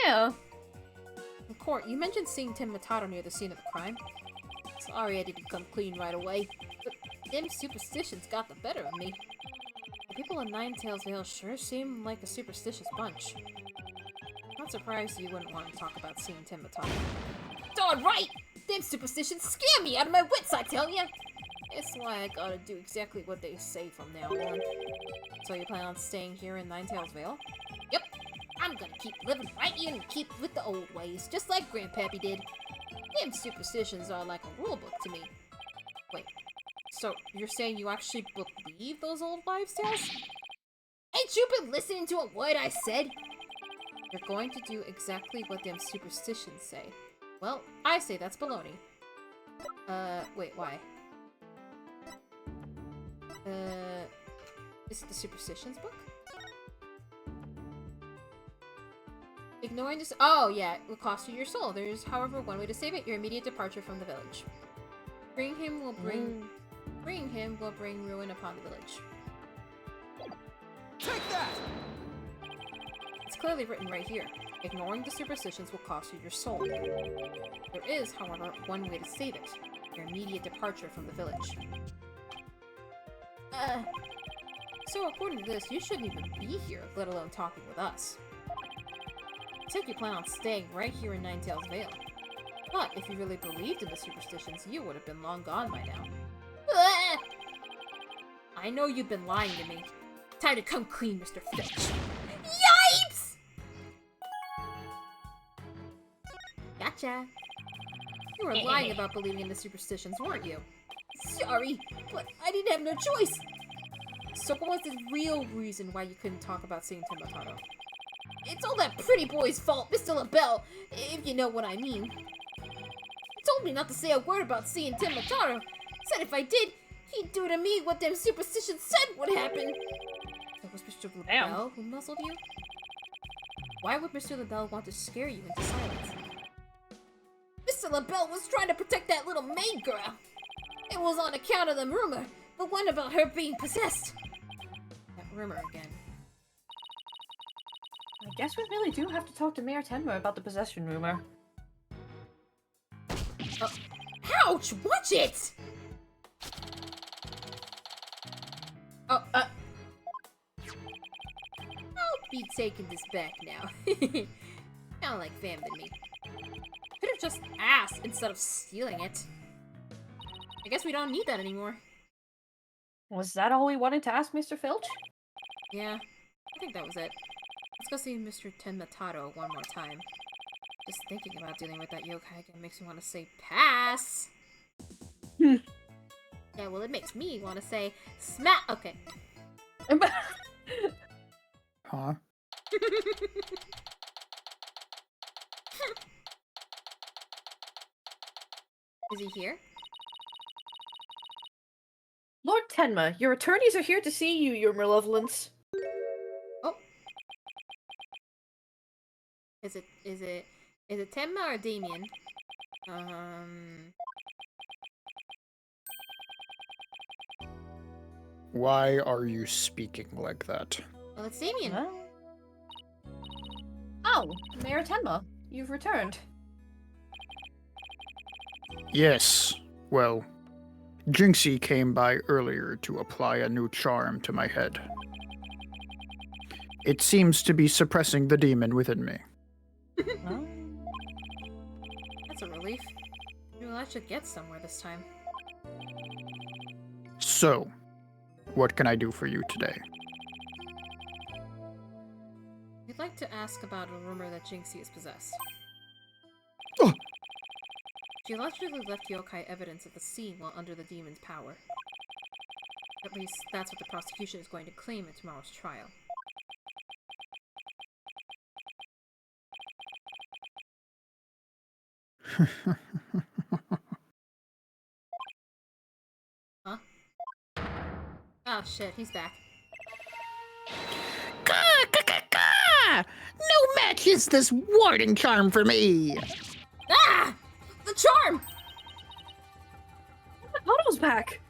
Yeah. In court, you mentioned seeing Tim Matado near the scene of the crime. Sorry I didn't come clean right away, but them superstitions got the better of me. The people in Ninetales Vale sure seem like a superstitious bunch. Not surprised you wouldn't want to talk about seeing Tim Matado. Darn right! Them superstitions scare me out of my wits, I tell ya! That's why I gotta do exactly what they say from now on. So you plan on staying here in Ninetales Vale? Yep! I'm gonna keep living right here and keep with the old ways, just like Grandpappy did. Them superstitions are like a rulebook to me. Wait, so you're saying you actually believe those old wives' tales? Ain't you been listening to a word I said? You're going to do exactly what them superstitions say. Well, I say that's baloney. Wait, why? Is it the superstitions book? Ignoring this— oh yeah, it will cost you your soul. There's, however, one way to save it: your immediate departure from the village. Bring him will bring ruin upon the village. Take that! It's clearly written right here. Ignoring the superstitions will cost you your soul. There is, however, one way to save it: your immediate departure from the village. So according to this, you shouldn't even be here, let alone talking with us. I think you plan on staying right here in Ninetales Vale. But if you really believed in the superstitions, you would have been long gone by now. I know you've been lying to me. Time to come clean, Mr. Filch. Yipes! Gotcha. You were lying about believing in the superstitions, weren't you? Sorry, but I didn't have no choice. So what was the real reason why you couldn't talk about seeing Tim Matado? It's all that pretty boy's fault, Mr. LaBelle, if you know what I mean. He told me not to say a word about seeing Tim Matado. Said if I did, he'd do to me what them superstitions said would happen. It was Mr. LaBelle who muzzled you? Why would Mr. LaBelle want to scare you into silence? Mr. LaBelle was trying to protect that little maid girl. It was on account of the rumor, the one about her being possessed. That rumor again. I guess we really do have to talk to Mayor Tenma about the possession rumor. Ouch! Watch it! Oh, I'll be taking this back now. Kinda like Vam than me. Could have just asked instead of stealing it. I guess we don't need that anymore. Was that all we wanted to ask Mr. Filch? Yeah, I think that was it. Let's go see Mr. Tenmatado one more time. Just thinking about dealing with that yokai again makes me want to say pass. Yeah, well, it makes me want to say smack. Okay. Huh? Is he here? Lord Tenma, your attorneys are here to see you, your malevolence. Oh. Is it Tenma or Damien? Why are you speaking like that? Well, it's Damien. Huh? Oh, Mayor Tenma, you've returned. Yes. Well, Jinxie came by earlier to apply a new charm to my head. It seems to be suppressing the demon within me. Oh. That's a relief. Well, I should get somewhere this time. So, what can I do for you today? We'd like to ask about a rumor that Jinxie is possessed. Oh. She allegedly left yokai evidence at the scene while under the demon's power. At least, that's what the prosecution is going to claim in tomorrow's trial. Huh? Oh shit, he's back. No match is this warding charm for me. Ah! The charm! Otto's back!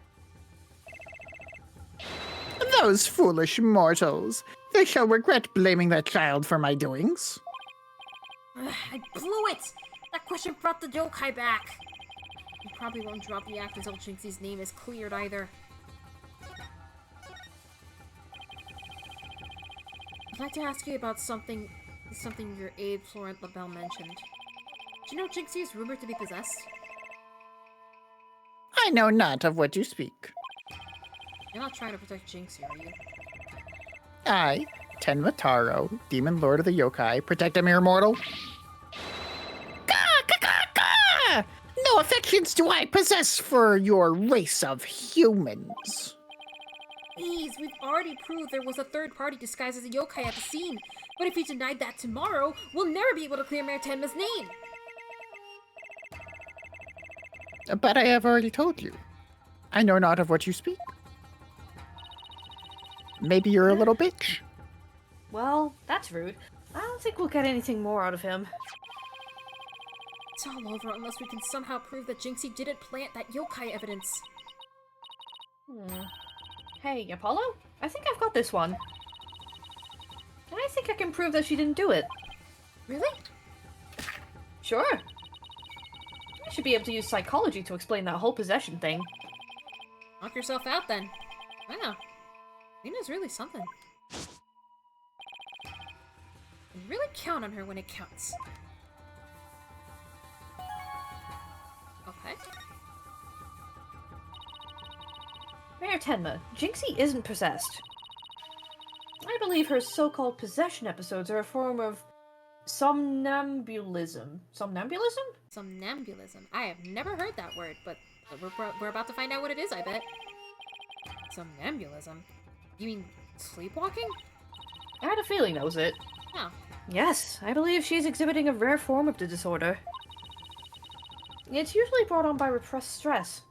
Those foolish mortals. They shall regret blaming that child for my doings. I blew it! That question brought the yokai back! You probably won't drop the act until Jinxie's name is cleared either. I'd like to ask you about something your aide Florent LaBelle mentioned. Do you know Jinxie is rumored to be possessed? I know not of what you speak. You're not trying to protect Jinxie, are you? I, Tenma Taro, Demon Lord of the Yokai, protect a mere mortal? No affections do I possess for your race of humans. Please, we've already proved there was a third party disguised as a yokai at the scene. But if he denied that tomorrow, we'll never be able to clear Mayor Tenma's name. But I have already told you. I know not of what you speak. Maybe you're a little bitch. Well, that's rude. I don't think we'll get anything more out of him. It's all over unless we can somehow prove that Jinxie didn't plant that yokai evidence. Hey, Apollo? I think I've got this one. And I think I can prove that she didn't do it. Really? Sure. I should be able to use psychology to explain that whole possession thing. Knock yourself out then. Wow. Nina's really something. You can really count on her when it counts. Okay. Mayor Tenma, Jinxie isn't possessed. I believe her so-called possession episodes are a form of somnambulism. Somnambulism? Somnambulism. I have never heard that word, but we're about to find out what it is, I bet. Somnambulism? You mean sleepwalking? I had a feeling that was it. Oh. Yes, I believe she's exhibiting a rare form of the disorder. It's usually brought on by repressed stress.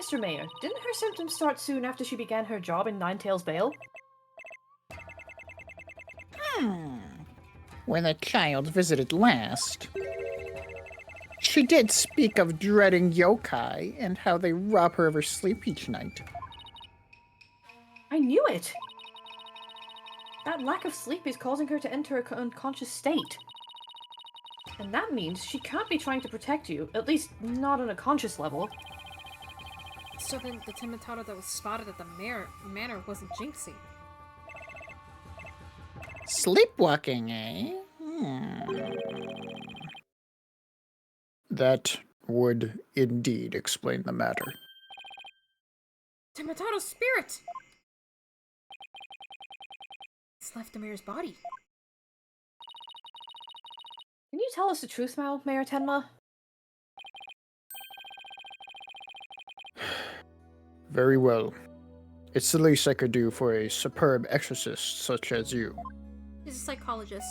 Mr. Mayor, didn't her symptoms start soon after she began her job in Ninetales Vale? When the child visited last, she did speak of dreading yokai and how they rob her of her sleep each night. I knew it! That lack of sleep is causing her to enter an unconscious state. And that means she can't be trying to protect you, at least not on a conscious level. So then the Timitaro that was spotted at the manor wasn't Jinxie. Sleepwalking, eh? That would indeed explain the matter. Timitaro's spirit! It's left the mayor's body. Can you tell us the truth now, Mayor Tenma? Very well. It's the least I could do for a superb exorcist such as you. He's a psychologist.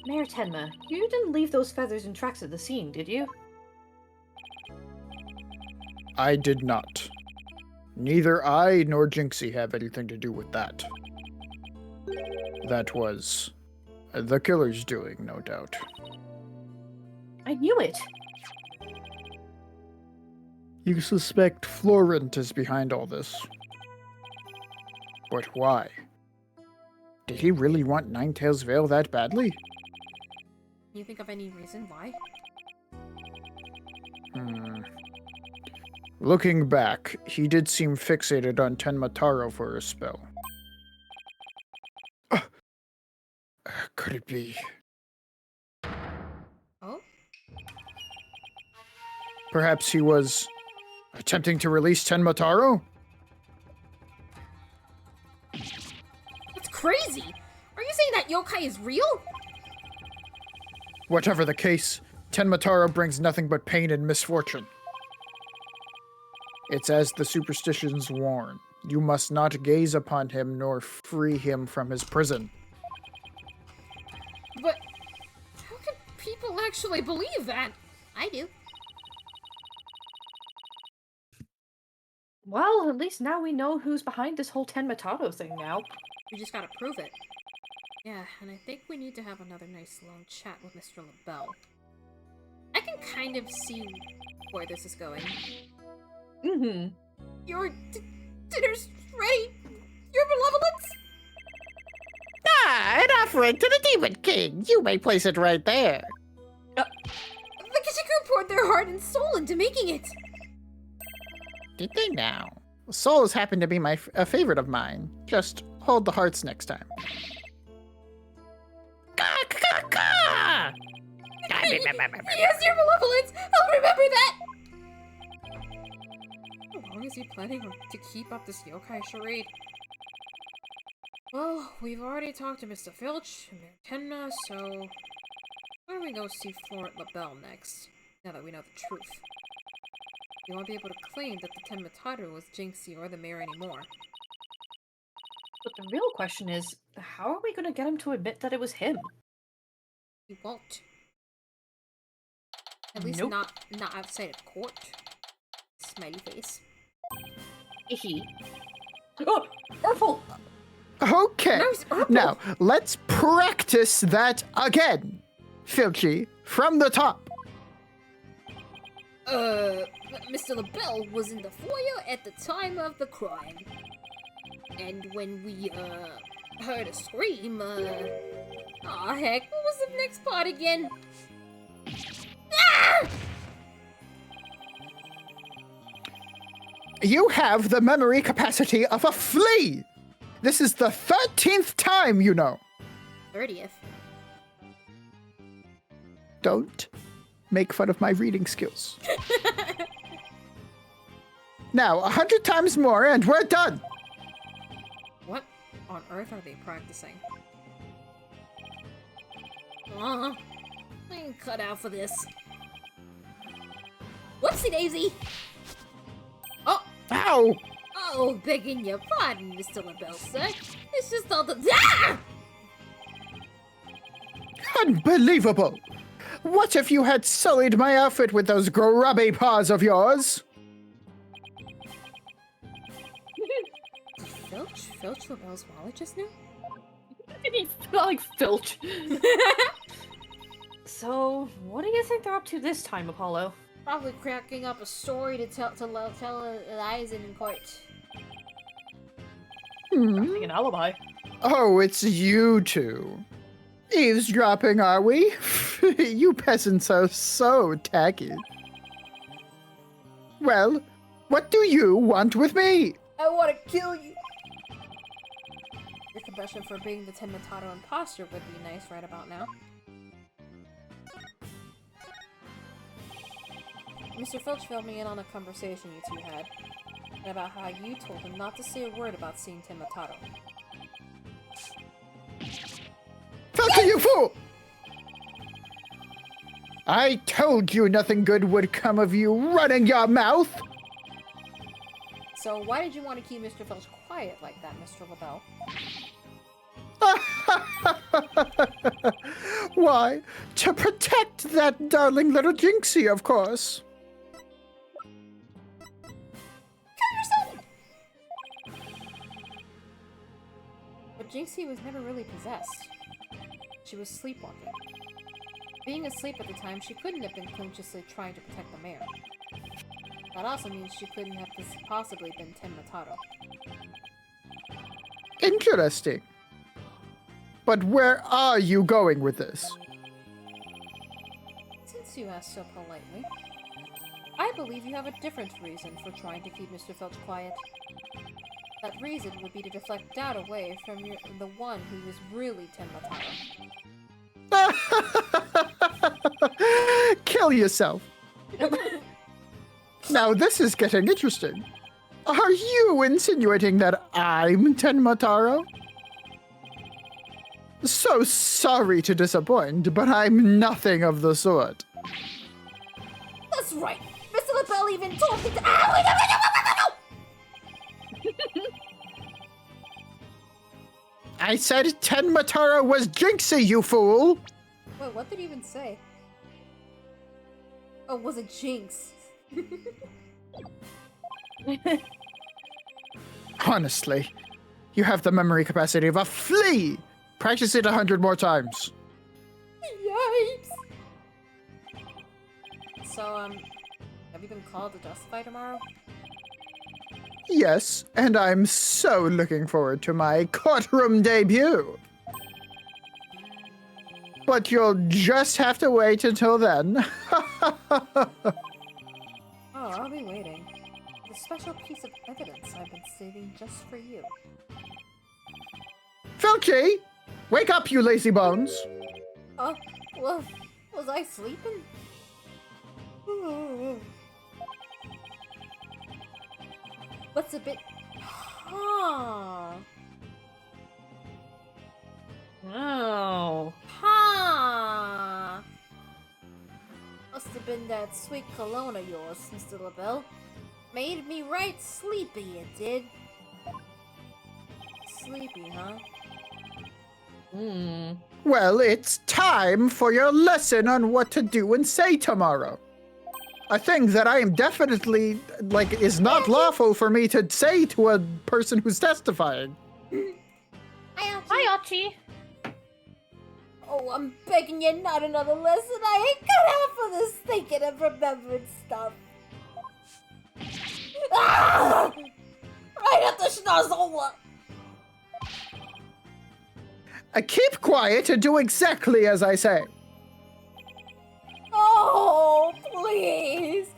Mayor Tenma, you didn't leave those feathers and tracks at the scene, did you? I did not. Neither I nor Jinxie have anything to do with that. That was the killer's doing, no doubt. I knew it! You suspect Florent is behind all this. But why? Did he really want Ninetales Vale that badly? Can you think of any reason why? Looking back, he did seem fixated on Tenma Taro for a spell. Could it be? Oh? Perhaps he was attempting to release Tenma Taro? That's crazy! Are you saying that yokai is real? Whatever the case, Tenma Taro brings nothing but pain and misfortune. It's as the superstitions warn. You must not gaze upon him nor free him from his prison. But how can people actually believe that? I do. Well, at least now we know who's behind this whole Tenma Taro thing now. We just gotta prove it. Yeah, and I think we need to have another nice long chat with Mr. LaBelle. I can kind of see where this is going. Mm-hmm. Your dinner's ready! Your benevolence! Ah, an offering to the Demon King. You may place it right there. The Kishiku poured their heart and soul into making it! Did they now? Souls happen to be a favorite of mine. Just hold the hearts next time. Ka! Yes, your benevolence! I'll remember that! How long is he planning to keep up this yokai charade? Well, we've already talked to Mr. Filch and Mayor Tenma, so why don't we go see Florent LaBelle next, now that we know the truth? You won't be able to claim that the Tenma Taro was Jinxie or the mayor anymore. But the real question is, how are we going to get him to admit that it was him? He won't. At least Nope. not outside of court. Smiley face. He. Oh! Urkel! Okay, No, it's Urkel. now let's practice that again. Filchy, from the top. Mr. LaBelle was in the foyer at the time of the crime. And when we, heard a scream, aw heck, what was the next part again? Ah! You have the memory capacity of a flea. This is the 13th time, you know. 30th. Don't make fun of my reading skills. Now, 100 times more and we're done. What on earth are they practicing? I ain't cut out for this. Whoopsie daisy! Oh! Ow! Oh, begging your pardon, Mr. LaBelle, sir. It's just all the— Ah! Unbelievable! What if you had sullied my outfit with those grubby paws of yours? Filch LaBelle's wallet just now? Did he like Filch? So, what do you think they're up to this time, Apollo? Probably cracking up a story to tell Eliza in court. Crafting an alibi. Oh, it's you two. Eavesdropping, are we? You peasants are so tacky. Well, what do you want with me? I want to kill you. Your confession for being the Tenma Taro imposter would be nice right about now. Mr. Filch filled me in on a conversation you two had, and about how you told him not to say a word about seeing Tenma Taro. Filter, you fool! I told you nothing good would come of you running your mouth! So why did you want to keep Mr. Filch quiet like that, Mr. LaBelle? Why, to protect that darling little Jinxie, of course. But Jinxie was never really possessed. She was sleepwalking. Being asleep at the time, she couldn't have been consciously trying to protect the mayor. That also means she couldn't have possibly been Ten Mataro. Interesting. But where are you going with this? Since you ask so politely, I believe you have a different reason for trying to keep Mr. Filch quiet. That reason would be to deflect doubt away from the one who was really Ten Mataro. Kill yourself. Now this is getting interesting. Are you insinuating that I'm Ten Mataro? So sorry to disappoint, but I'm nothing of the sort. That's right. Mr. LaBelle even told me to. Ah, wait, I said Ten Mataro was Jinxie, you fool! Wait, what did he even say? Oh, was it Jinx? Honestly, you have the memory capacity of a flea! Practice it 100 more times. Yikes! So, have you been called to testify tomorrow? Yes, and I'm so looking forward to my courtroom debut. But you'll just have to wait until then. Oh, I'll be waiting. The special piece of evidence I've been saving just for you. Filchy! Wake up, you lazy bones! Oh, well, was I sleeping? What's a bit... Huh. Oh. Huh. Must have been that sweet cologne of yours, Mr. LaBelle. Made me right sleepy, it did. Sleepy, huh? Hmm. Well, it's time for your lesson on what to do and say tomorrow. A thing that I am definitely, is not lawful for me to say to a person who's testifying. Hi, Archie. Oh, I'm begging you, not another lesson. I ain't got half of this thinking and remembering stuff. Ah! Right at the schnozzle. Keep quiet and do exactly as I say. Oh, please.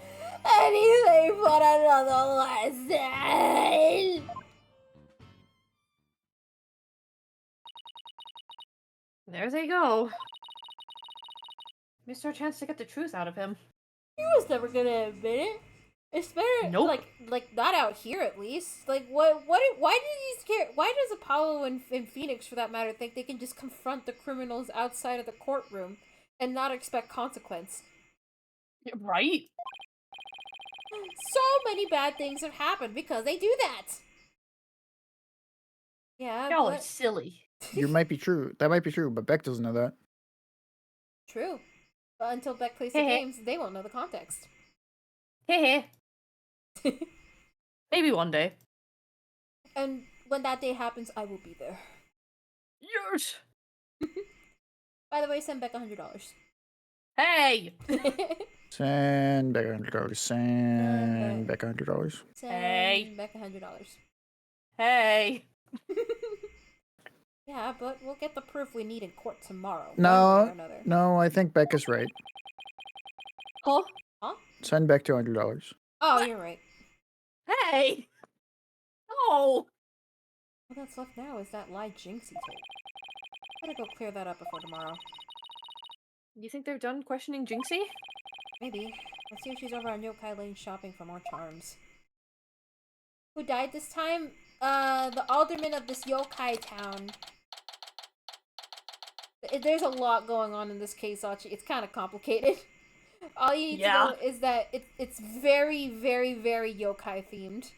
Anything but another lesson. There they go. Missed our chance to get the truth out of him. He was never gonna admit it. It's better, Nope. like not out here at least. Like, why did he scare? Why does Apollo and Phoenix, for that matter, think they can just confront the criminals outside of the courtroom and not expect consequence? Right? So many bad things have happened because they do that. Yeah, Y'all are but silly. You might be true. That might be true, but Beck doesn't know that. true. But until Beck plays the games, they won't know the context. Heh. Maybe one day. And when that day happens, I will be there. Yes. By the way, send Beck $100. Hey. Send Beck $100. Send Beck $100. Send Hey. Beck $100. Hey. Yeah, but we'll get the proof we need in court tomorrow. one way or No, another. no, I think Beck is right. Huh? Send Beck $200. Oh, you're right. Hey. No. All that's left now is that lie Jinxie told. Better go clear that up before tomorrow. You think they're done questioning Jinxie? Maybe. Let's see if she's over on Yokai Lane shopping for more charms. Who died this time? The alderman of this yokai town. There's a lot going on in this case, Achi. It's kind of complicated. All you need to know is that it's very, very, very yokai themed.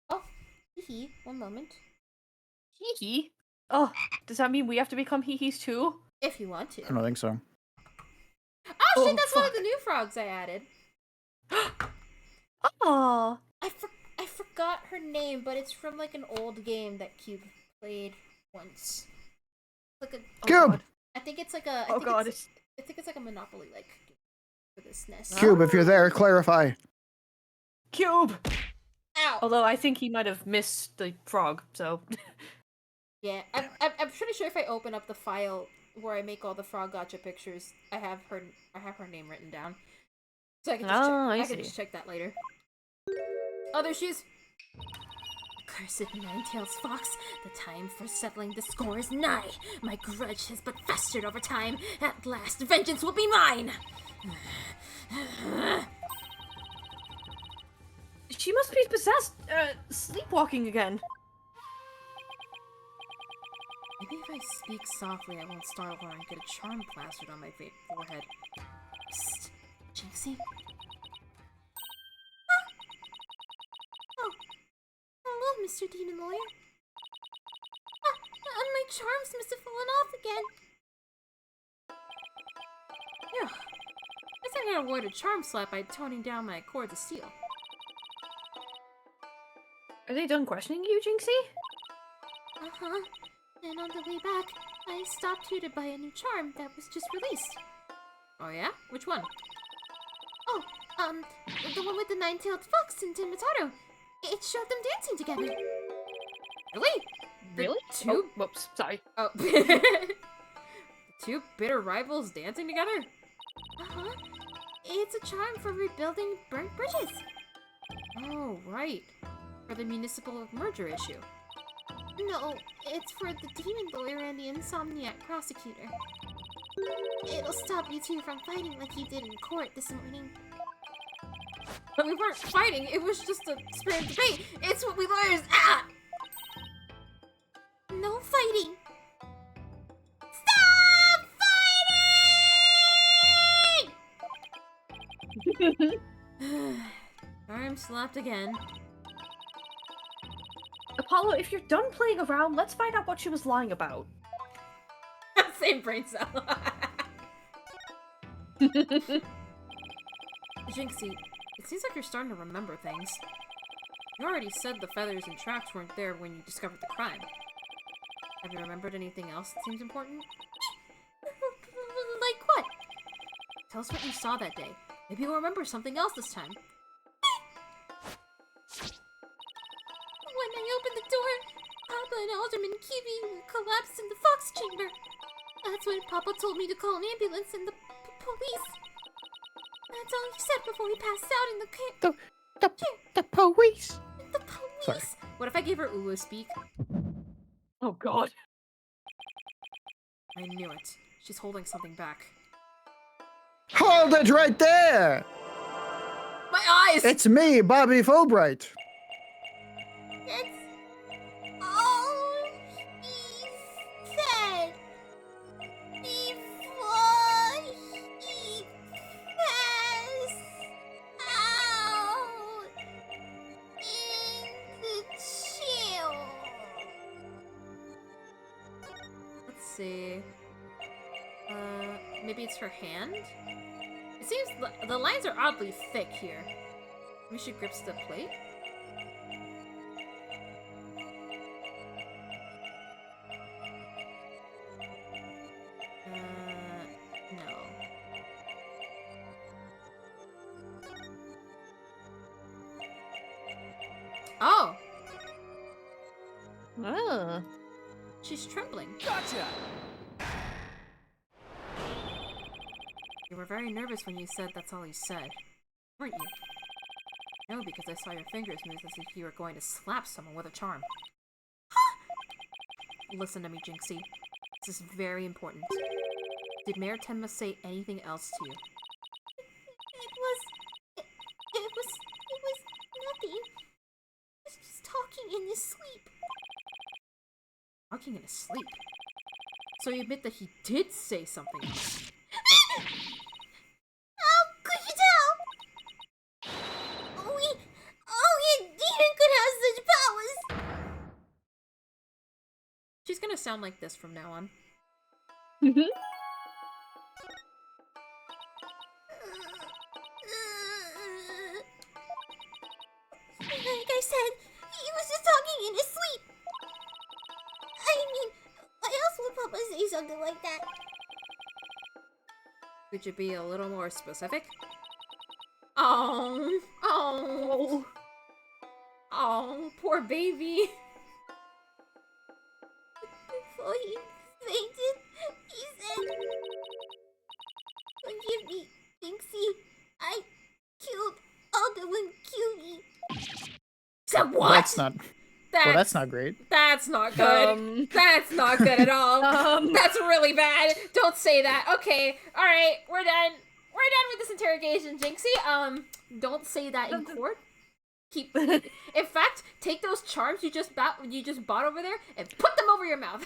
Oh, hee. One moment. Hee. Oh, does that mean we have to become hee-hees too? If you want to. I don't think so. Oh shit, Oh, that's one of fuck. the new frogs I added. Oh. I forgot her name, but it's from like an old game that Cube played once. Like a Cube! I think it's like a Oh god. I think it's like a Monopoly like for this NES. Cube, if you're there, clarify. Cube! Ow! Although I think he might have missed the frog, so. Yeah, I'm pretty sure if I open up the file where I make all the frog gotcha pictures, I have her name written down. So I can just I can see. just check that later. Oh, there she is. Cursed Nine-Tails Fox, the time for settling the score is nigh. My grudge has but festered over time. At last, vengeance will be mine. She must be possessed, sleepwalking again. Maybe if I speak softly, I won't startle her and get a charm plastered on my forehead. Psst, Jinxie. Oh, hello, Mr. Demon Lawyer. My charms must have fallen off again. Yeah, guess I gotta avoid a charm slap by toning down my cords of steel. Are they done questioning you, Jinxie? Uh-huh. And on the way back, I stopped here to buy a new charm that was just released. Oh yeah? Which one? Oh, the one with the nine-tailed fox and Timotaro. It showed them dancing together. Really? Really? Two? Oh, whoops, sorry. Oh. Two bitter rivals dancing together? Uh-huh. It's a charm for rebuilding burnt bridges. Oh, right. For the municipal merger issue. No, it's for the demon lawyer and the insomniac prosecutor. It'll stop you two from fighting like you did in court this morning. But we weren't fighting, it was just a spirited debate. It's what we lawyers— Ah! No fighting! Stop fighting! Arm slapped again. Apollo, if you're done playing around, let's find out what she was lying about. Same brain cell. Jinxie, it seems like you're starting to remember things. You already said the feathers and tracks weren't there when you discovered the crime. Have you remembered anything else that seems important? Like what? Tell us what you saw that day. Maybe you'll remember something else this time. When I opened the door, Papa and Alderman Kiwi collapsed in the fox chamber. That's when Papa told me to call an ambulance and the police. That's all he said before he passed out in the The police. The police. Sorry. What if I gave her Ulu speak? Oh god. I knew it. She's holding something back. Hold it right there! My eyes! It's me, Bobby Fulbright. It's all he said before he passed out in the chill. Let's see. Maybe it's her hand? It seems the lines are oddly thick here. We should grips the plate. No. Oh! Ah. She's trembling. Gotcha! You were very nervous when you said that's all he said, weren't you? No, because I saw your fingers move as if you were going to slap someone with a charm. Listen to me, Jinxie. This is very important. Did Mayor Tenma say anything else to you? It was nothing. He was just talking in his sleep. Talking in his sleep? So you admit that he did say something else? How could you tell? Only a demon could have such powers! She's gonna sound like this from now on. Like I said, he was just talking in his sleep. I mean, why else would Papa say something like that? Could you be a little more specific? Oh, poor baby. Before he fainted, he said, "Forgive me, Jinxie. I killed Aldo and Cutie." So what? That's not. Well, that's not great. That's not good. That's not good at all. That's really bad. Don't say that. Okay. All right. We're done. We're done with this interrogation, Jinxie. Don't say that in court. Keep. In fact, take those charms you just bought over there and put them over your mouth.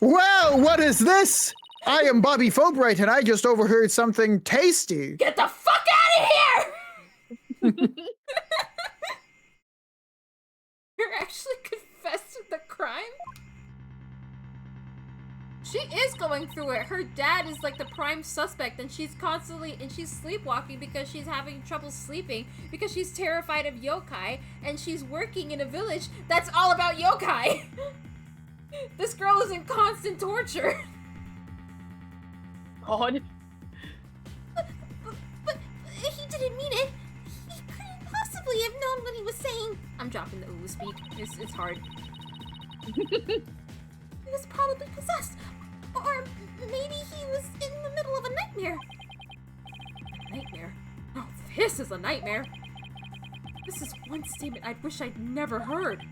Well, what is this? I am Bobby Fulbright, and I just overheard something tasty. Get the fuck out of here! You're actually confessed to the crime? She is going through it. Her dad is like the prime suspect, and she's sleepwalking because she's having trouble sleeping because she's terrified of yokai, and she's working in a village that's all about yokai. This girl is in constant torture. God. But he didn't mean it. He couldn't possibly have known what he was saying. I'm dropping the ooh speak. It's hard. He was probably possessed. Or maybe he was in the middle of a nightmare. A nightmare? Oh, this is a nightmare. This is one statement I wish I'd never heard.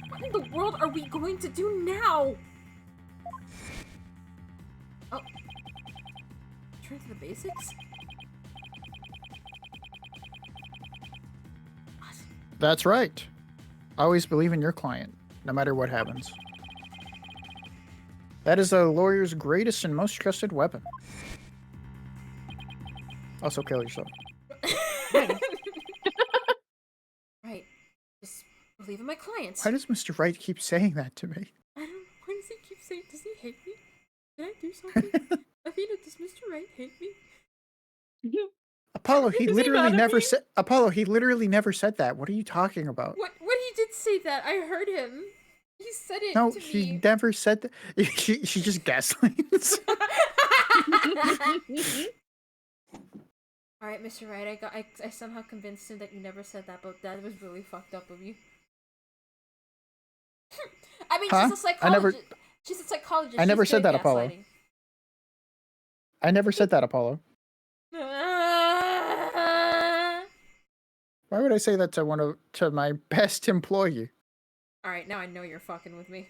What in the world are we going to do now? Oh. Turn to the basics? What? That's right. Always believe in your client, no matter what happens. That is a lawyer's greatest and most trusted weapon. Also, kill yourself. Right. Just believe in my clients. Why does Mr. Wright keep saying that to me? I don't know. Why does he keep saying, does he hate me? Did I do something? Athena, does Mr. Wright hate me? Apollo, he Does he literally mad at never me? said. Apollo, he literally never said that. What are you talking about? What he did say that. I heard him. He said it No, to he me. never said that. She just gaslights. Alright, Mr. Wright, I somehow convinced him that you never said that, but that was really fucked up of you. I mean, Huh? she's a psychologist. She's a psychologist. I never She's said good that, at Apollo. gaslighting. I never said that, Apollo. Why would I say that to my best employee? Alright, now I know you're fucking with me.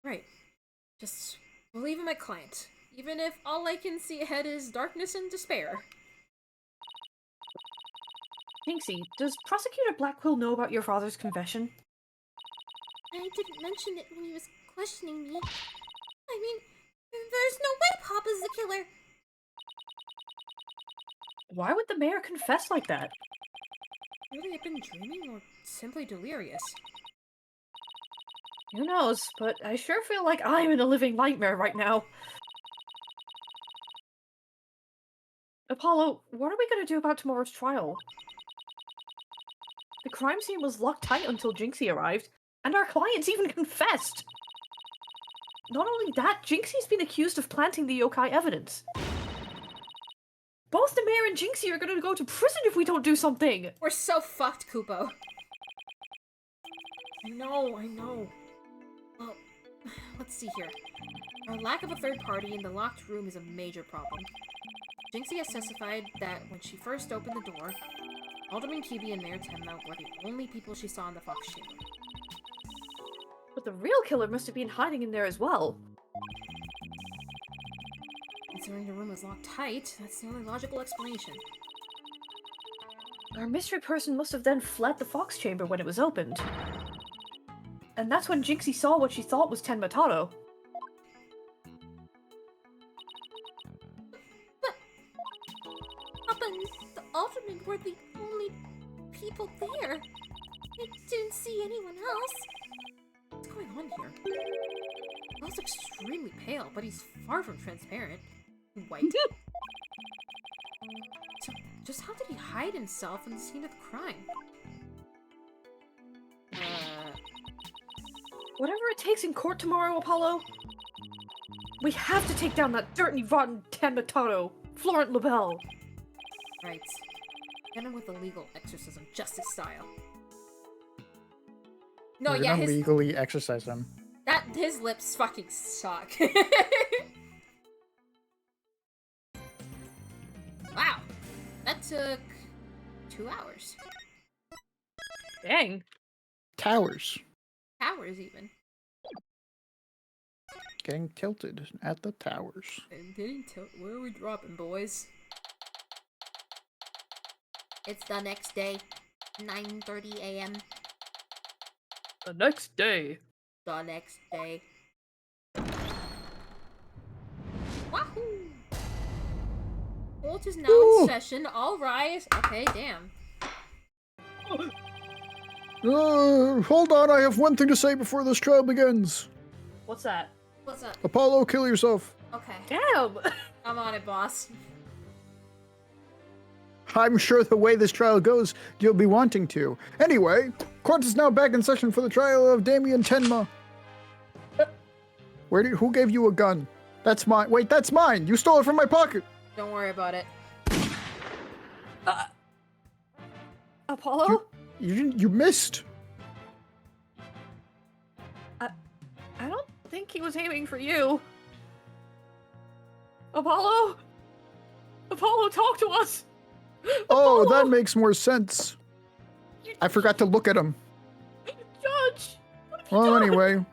Right. Just believe in my client. Even if all I can see ahead is darkness and despair. Jinxie, does Prosecutor Blackquill know about your father's confession? I didn't mention it when he was questioning me. I mean, there's no way Papa's the killer. Why would the mayor confess like that? Would he have been dreaming or simply delirious? Who knows, but I sure feel like I'm in a living nightmare right now. Apollo, what are we gonna do about tomorrow's trial? The crime scene was locked tight until Jinxie arrived, and our clients even confessed! Not only that, Jinxie's been accused of planting the yokai evidence. Both the mayor and Jinxie are gonna go to prison if we don't do something! We're so fucked, Kupo. I know. Well, let's see here. Our lack of a third party in the locked room is a major problem. Jinxie has testified that when she first opened the door, Alderman Kibi and Mayor Tenma were the only people she saw in the Fox Chamber. But the real killer must have been hiding in there as well. Considering the room was locked tight, that's the only logical explanation. Our mystery person must have then fled the Fox Chamber when it was opened. And that's when Jinxie saw what she thought was Tenma Taro. Papa and the Alderman were the only people there. I didn't see anyone else. What's going on here? Apollo's extremely pale, but he's far from transparent. White. So, just how did he hide himself in the scene of the crime? Whatever it takes in court tomorrow, Apollo. We have to take down that dirty, rotten Tamatato, Florent LaBelle. Right. Get him with a legal exorcism, justice style. No, We're yeah, gonna his legally exercise him. his lips fucking suck. Wow, that took 2 hours. Dang. Towers. Hours even. Getting tilted at the towers. And getting where are we dropping, boys? It's the next day, 9:30 a.m. The next day. The next day. Wahoo! Court is now in session. All rise. Okay, damn. Hold on, I have one thing to say before this trial begins. What's that? What's up? Apollo, kill yourself. Okay, Damn! I'm on it, boss. I'm sure the way this trial goes, you'll be wanting to. Anyway, court is now back in session for the trial of Damien Tenma. Who gave you a gun? That's mine. Wait, that's mine. You stole it from my pocket. Don't worry about it. Apollo? You missed. I don't think he was aiming for you. Apollo? Apollo, talk to us! Oh, Apollo! that makes more sense. I forgot to look at him. Judge! What have you Well, done? anyway,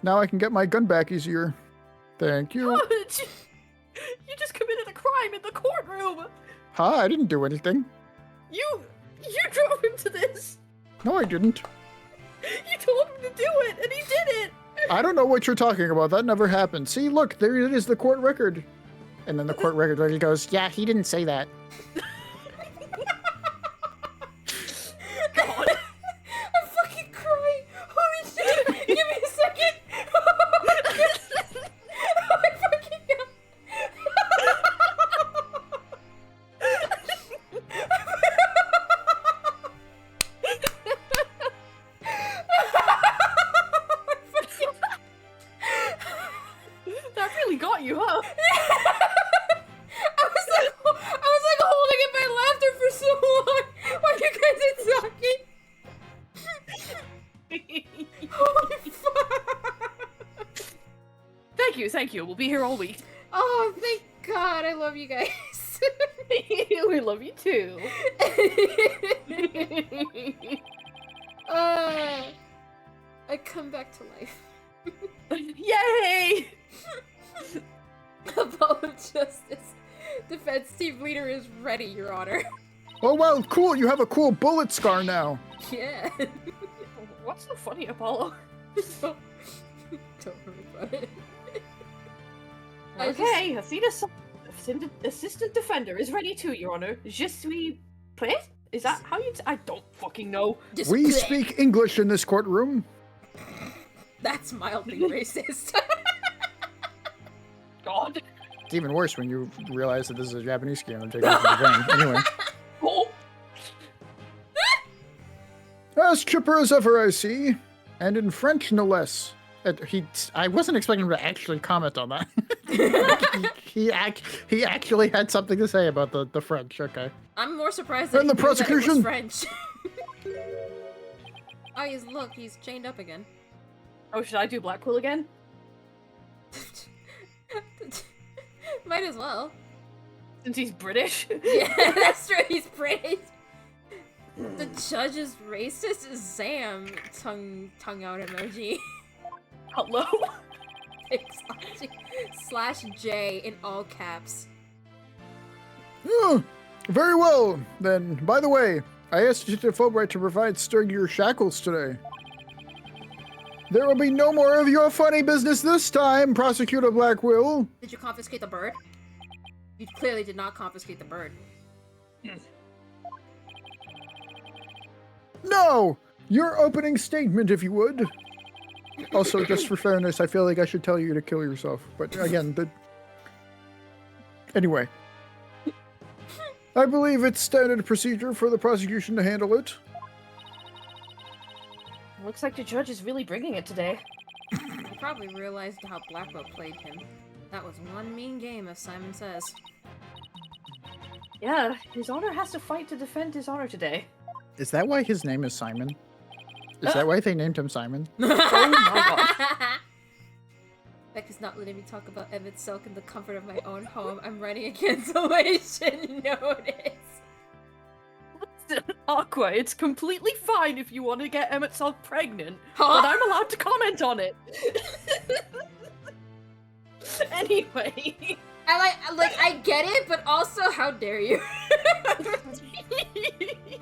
now I can get my gun back easier. Thank you. Judge! You just committed a crime in the courtroom! Huh? I didn't do anything. You drove him to this! No, I didn't. You told him to do it, and he did it! I don't know what you're talking about. That never happened. See, look, there it is, the court record. And then the court record lady goes, yeah, he didn't say that. God. I'm fucking crying. Holy shit! Give me a second. Oh my fucking god. That really got you, huh? I was like holding in my laughter for so long while you guys are talking. Holy fuck! Thank you. We'll be here all week. Oh, thank God! I love you guys. We love you too. I come back to life. Yay! Apollo Justice. Defense team leader is ready, Your Honor. Oh, wow, cool. You have a cool bullet scar now. Yeah. What's so funny, Apollo? Don't worry about it. Okay, assistant defender is ready too, Your Honor. Je suis prêt? Is that how you? I don't fucking know. We speak English in this courtroom. That's mildly racist. God. It's even worse when you realize that this is a Japanese game. I'm taking it from the vein. Anyway. Oh. As chipper as ever, I see. And in French, no less. I wasn't expecting him to actually comment on that. he actually had something to say about the French. Okay. I'm more surprised that And the he knew that it was prosecution. French. Oh, he's chained up again. Oh, should I do Black Quill again? Might as well. Since he's British? Yeah, that's true. He's British. The judge is racist. Zam, tongue out emoji. Hello? /J in all caps. Oh, very well. Then, by the way, I asked you to Fulbright to provide sturdier shackles today. There will be no more of your funny business this time, Prosecutor Blackwill. Did you confiscate the bird? You clearly did not confiscate the bird. No! Your opening statement, if you would. Also, just for fairness, I feel like I should tell you to kill yourself. But again, anyway. I believe it's standard procedure for the prosecution to handle it. Looks like the judge is really bringing it today. He probably realized how Blackwell played him. That was one mean game, as Simon says. Yeah, His Honor has to fight to defend his honor today. Is that why his name is Simon? Is that why they named him Simon? Oh my god. Becca's not letting me talk about Emmett Silk in the comfort of my own home. I'm writing a cancellation notice. Aqua, it's completely fine if you want to get Emmett Silk pregnant, Huh? but I'm allowed to comment on it. Anyway. I get it, but also, how dare you?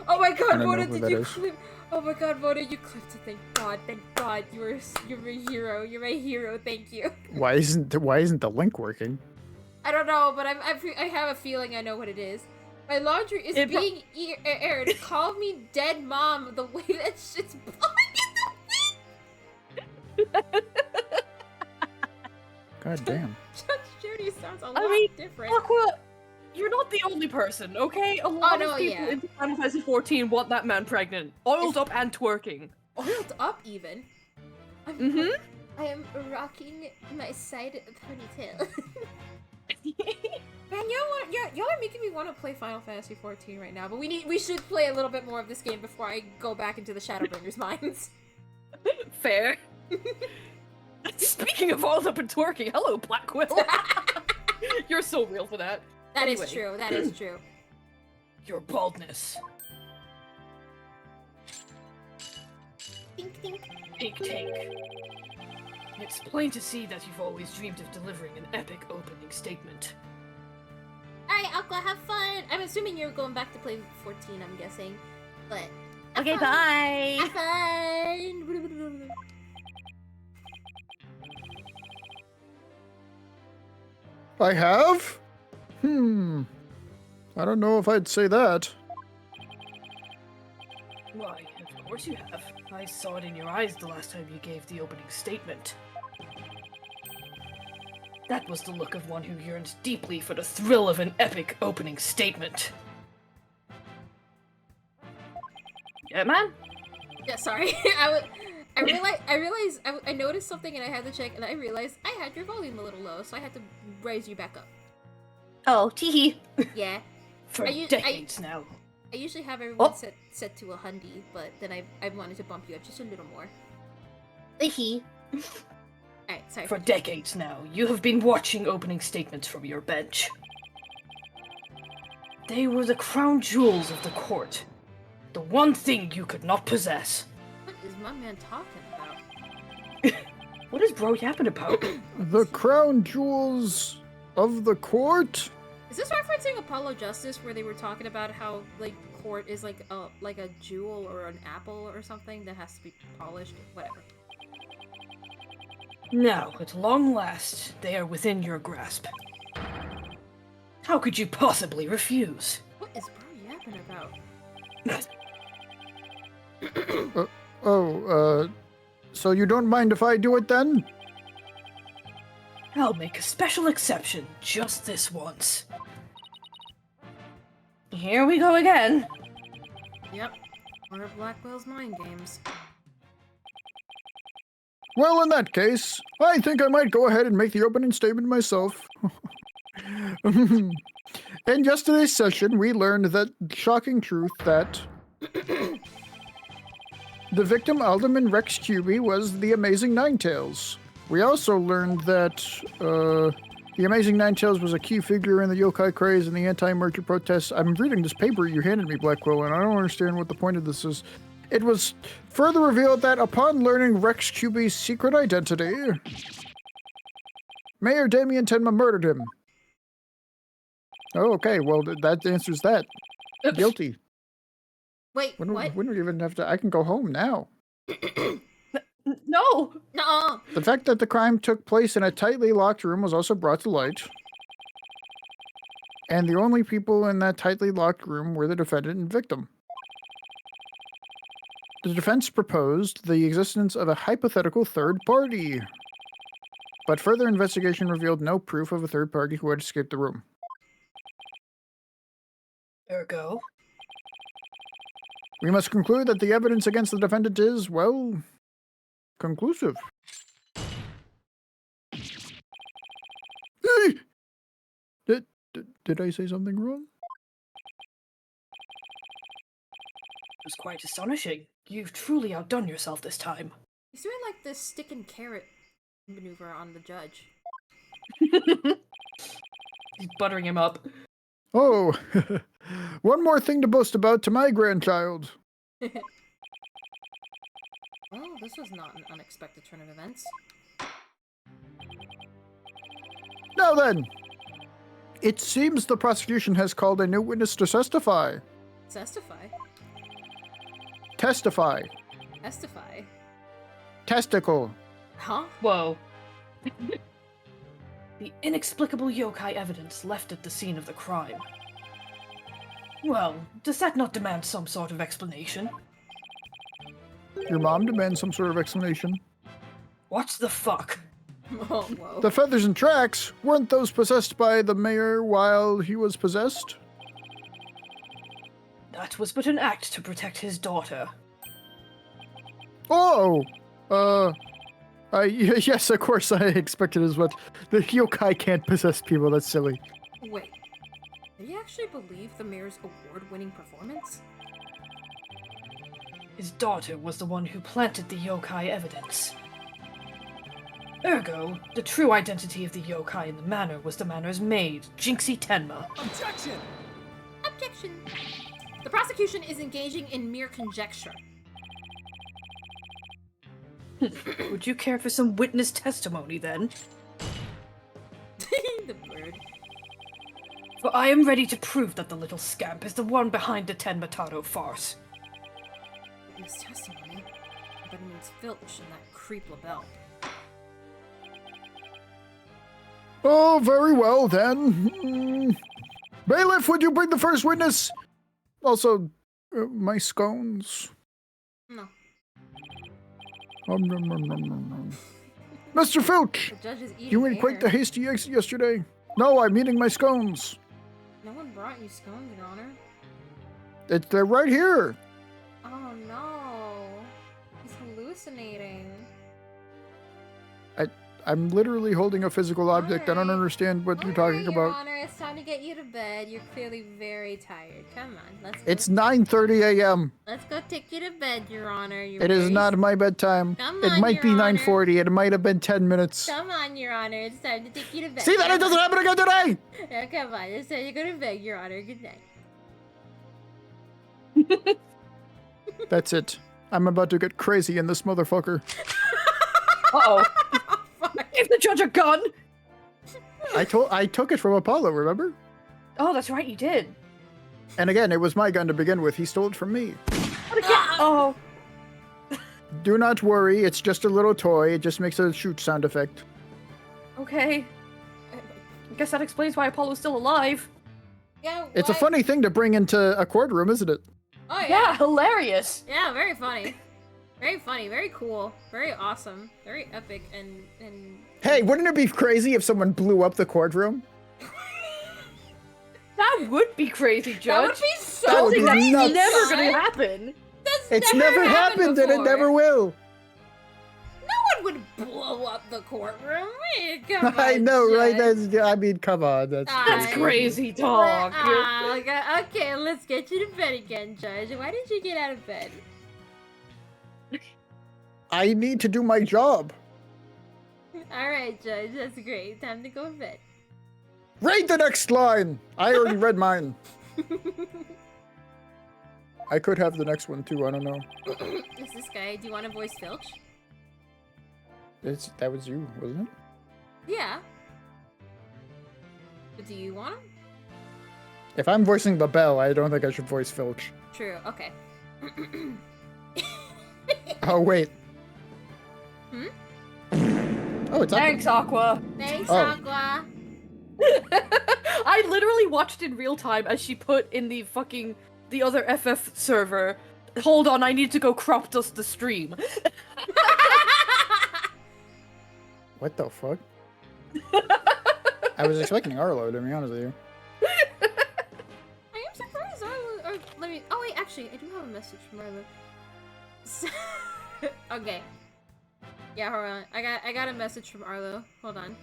Oh my I god, don't know Mona, who did that you is. clip? Oh my god, Mona, you clipped it. Thank God, you're my hero. You're my hero. Thank you. Why isn't the link working? I don't know, but I have a feeling I know what it is. My laundry is being aired. Call me dead mom. The way that shit's blowing in the wind. God damn. Judge Judy sounds a lot different. Aqua, you're not the only person, okay? A lot of people in Final Fantasy 14 want that man pregnant. Oiled up and twerking. Oiled up, even. I am rocking my side ponytail. Man, y'all are making me want to play Final Fantasy 14 right now. But we should play a little bit more of this game before I go back into the Shadowbringers mines. Fair. Speaking of oiled up and twerking, hello, Blackwell. You're so real for that. That Anyway. is true. That is true. Your baldness. Tink, tink. Tink tink. It's plain to see that you've always dreamed of delivering an epic opening statement. Alright, Aqua, have fun. I'm assuming you're going back to play 14, I'm guessing. But. have Okay, fun. bye. Have fun. I have? I don't know if I'd say that. Why, of course you have. I saw it in your eyes the last time you gave the opening statement. That was the look of one who yearns deeply for the thrill of an epic opening statement. Yeah, man? Yeah, sorry. I realized I noticed something and I had to check and I realized I had your volume a little low, so I had to raise you back up. Oh, teehee. Yeah. For I decades now. I usually have everyone Oh. set to 100, but then I wanted to bump you up just a little more. Teehee. Alright, sorry. For decades now, you have been watching opening statements from your bench. They were the crown jewels of the court. The one thing you could not possess. What is my man talking about? What is bro yapping about? The crown jewels of the court? Is this referencing Apollo Justice where they were talking about how like court is like a jewel or an apple or something that has to be polished? Whatever. Now, at long last, they are within your grasp. How could you possibly refuse? What is bro yapping about? So you don't mind if I do it then? I'll make a special exception just this once. Here we go again. Yep. One of Blackwell's mind games. Well, in that case, I think I might go ahead and make the opening statement myself. In yesterday's session, we learned that shocking truth that the victim Alderman Rex Cuby was the Amazing Ninetales. We also learned that the Amazing Ninetales was a key figure in the yokai craze and the anti-merger protests. I'm reading this paper you handed me, Blackwell, and I don't understand what the point of this is. It was further revealed that upon learning Rex Cuby's secret identity, Mayor Damien Tenma murdered him. Oh, okay, well, that answers that. Guilty. Wait, We what? don't even have to. I can go home now. No! Nuh-uh. The fact that the crime took place in a tightly locked room was also brought to light. And the only people in that tightly locked room were the defendant and victim. The defense proposed the existence of a hypothetical third party, but further investigation revealed no proof of a third party who had escaped the room. Ergo. We must conclude that the evidence against the defendant is, well, conclusive. Hey! Did I say something wrong? It was quite astonishing. You've truly outdone yourself this time. He's doing like this stick and carrot maneuver on the judge. He's buttering him up. Oh, one more thing to boast about to my grandchild. Well, this was not an unexpected turn of events. Now then, it seems the prosecution has called a new witness to testify. Testify? Testify. Testify? Testicle. Huh? Whoa. The inexplicable yokai evidence left at the scene of the crime. Well, does that not demand some sort of explanation? Your mom demands some sort of explanation. What the fuck? Oh, whoa. The feathers and tracks, weren't those possessed by the mayor while he was possessed? That was but an act to protect his daughter. Oh! Yes, of course I expected as what. The yokai can't possess people, that's silly. Wait. Do you actually believe the mayor's award-winning performance? His daughter was the one who planted the yokai evidence. Ergo, the true identity of the yokai in the manor was the manor's maid, Jinxie Tenma. Objection! Objection! The prosecution is engaging in mere conjecture. Would you care for some witness testimony, then? The bird. For I am ready to prove that the little scamp is the one behind the Tenmataro farce. Witness testimony? But it means Filch and that creep LaBelle. Oh, very well then. Bailiff, would you bring the first witness? Also, my scones. No. Mr. Filch, The judge is eating you ate quite the air. hasty eggs yesterday. No, I'm eating my scones. No one brought you scones, Your Honor. They're right here. Oh no. He's hallucinating. I'm literally holding a physical object. I don't Alright. understand what you're talking Your about. Honor, it's time to get you to bed. You're clearly very tired. Come on, let's go. It's 9:30 a.m. Let's go take you to bed, Your Honor. You're It is very not my bedtime. Come It on, might be Your Honor. 9:40. It might have been 10 minutes. Come on, Your Honor. It's time to take you to bed. See that it doesn't happen again today. Yeah, come on. It's time to go to bed, Your Honor. Good night. That's it. I'm about to get crazy in this motherfucker. Uh-oh. Fuck. Give the judge a gun! I took it from Apollo, remember? Oh, that's right, you did. And again, it was my gun to begin with. He stole it from me. But again, oh. Do not worry. It's just a little toy. It just makes a shoot sound effect. Okay. I guess that explains why Apollo's still alive. Yeah, It's a what? funny thing to bring into a courtroom, isn't it? Oh, Yeah, yeah. hilarious. Yeah, very funny. Very funny, very cool, very awesome, very epic, and Hey, wouldn't it be crazy if someone blew up the courtroom? That would be crazy, Judge. that would be so That would be crazy. nuts. never John. gonna happen. That's It's never happened and it before. never will. No one would blow up the courtroom. Come on, I know, right? Judge. I mean, come on. That's That's I- crazy talk. Okay, let's get you to bed again, Judge. Why did you get out of bed? I need to do my job. Alright, Judge, that's great. Time to go to bed. Read the next line. I already read mine. I could have the next one too. I don't know. Is this guy? Do you want to voice Filch? That was you, wasn't it? Yeah. But do you want him? If I'm voicing the bell, I don't think I should voice Filch. True. Okay. Oh wait. Hmm? Oh, it's up. Thanks, Aqua. Thanks, Oh. Aqua. I literally watched in real time as she put in the other FF server Hold on, I need to go crop dust the stream. What the fuck? I was expecting Arlo, to be honest with you. I am surprised Arlo. Or let me. Oh wait, actually, I do have a message from Arlo. Okay. Yeah, hold on. I got a message from Arlo. Hold on.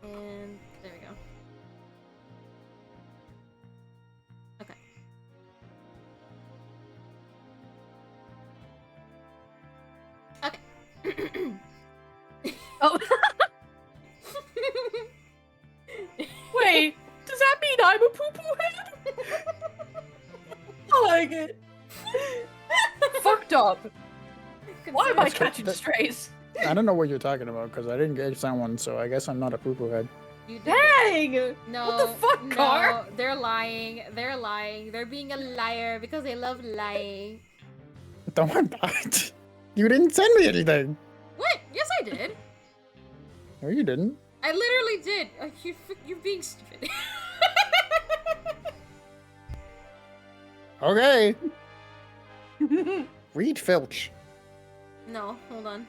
And there we go. Okay. Okay. Oh. Wait, does that mean I'm a poo-poo head? I like it. Fucked up. Why am I catching strays? I don't know what you're talking about, because I didn't get someone, so I guess I'm not a poo-poo head. You did Dang! No. What the fuck, no, Car? They're lying. They're lying. They're being a liar because they love lying. Don't I'm not. You didn't send me anything. What? Yes, I did. No, you didn't. I literally did. You're being stupid. Okay. Read Filch. No, hold on.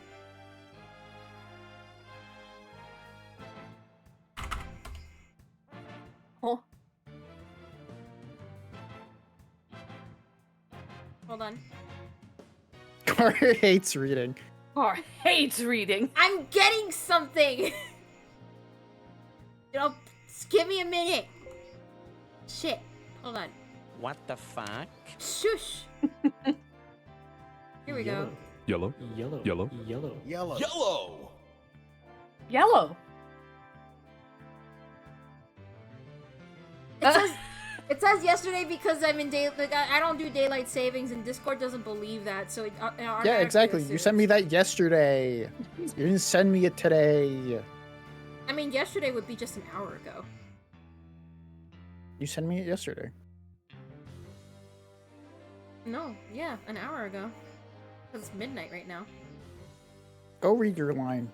Oh. Hold on. Car hates reading. Car hates reading. I'm getting something. You know, just give me a minute. Shit. Hold on. What the fuck? Shush. Here we go. Yellow. Yellow. Yellow. Yellow. Yellow. Yellow! Yellow. It says yesterday because I'm in day. Like, I don't do daylight savings, and Discord doesn't believe that. So it, Yeah, exactly. You sent me that yesterday. You didn't send me it today. I mean, yesterday would be just an hour ago. You sent me it yesterday. No, yeah, an hour ago. 'Cause it's midnight right now. Go read your line.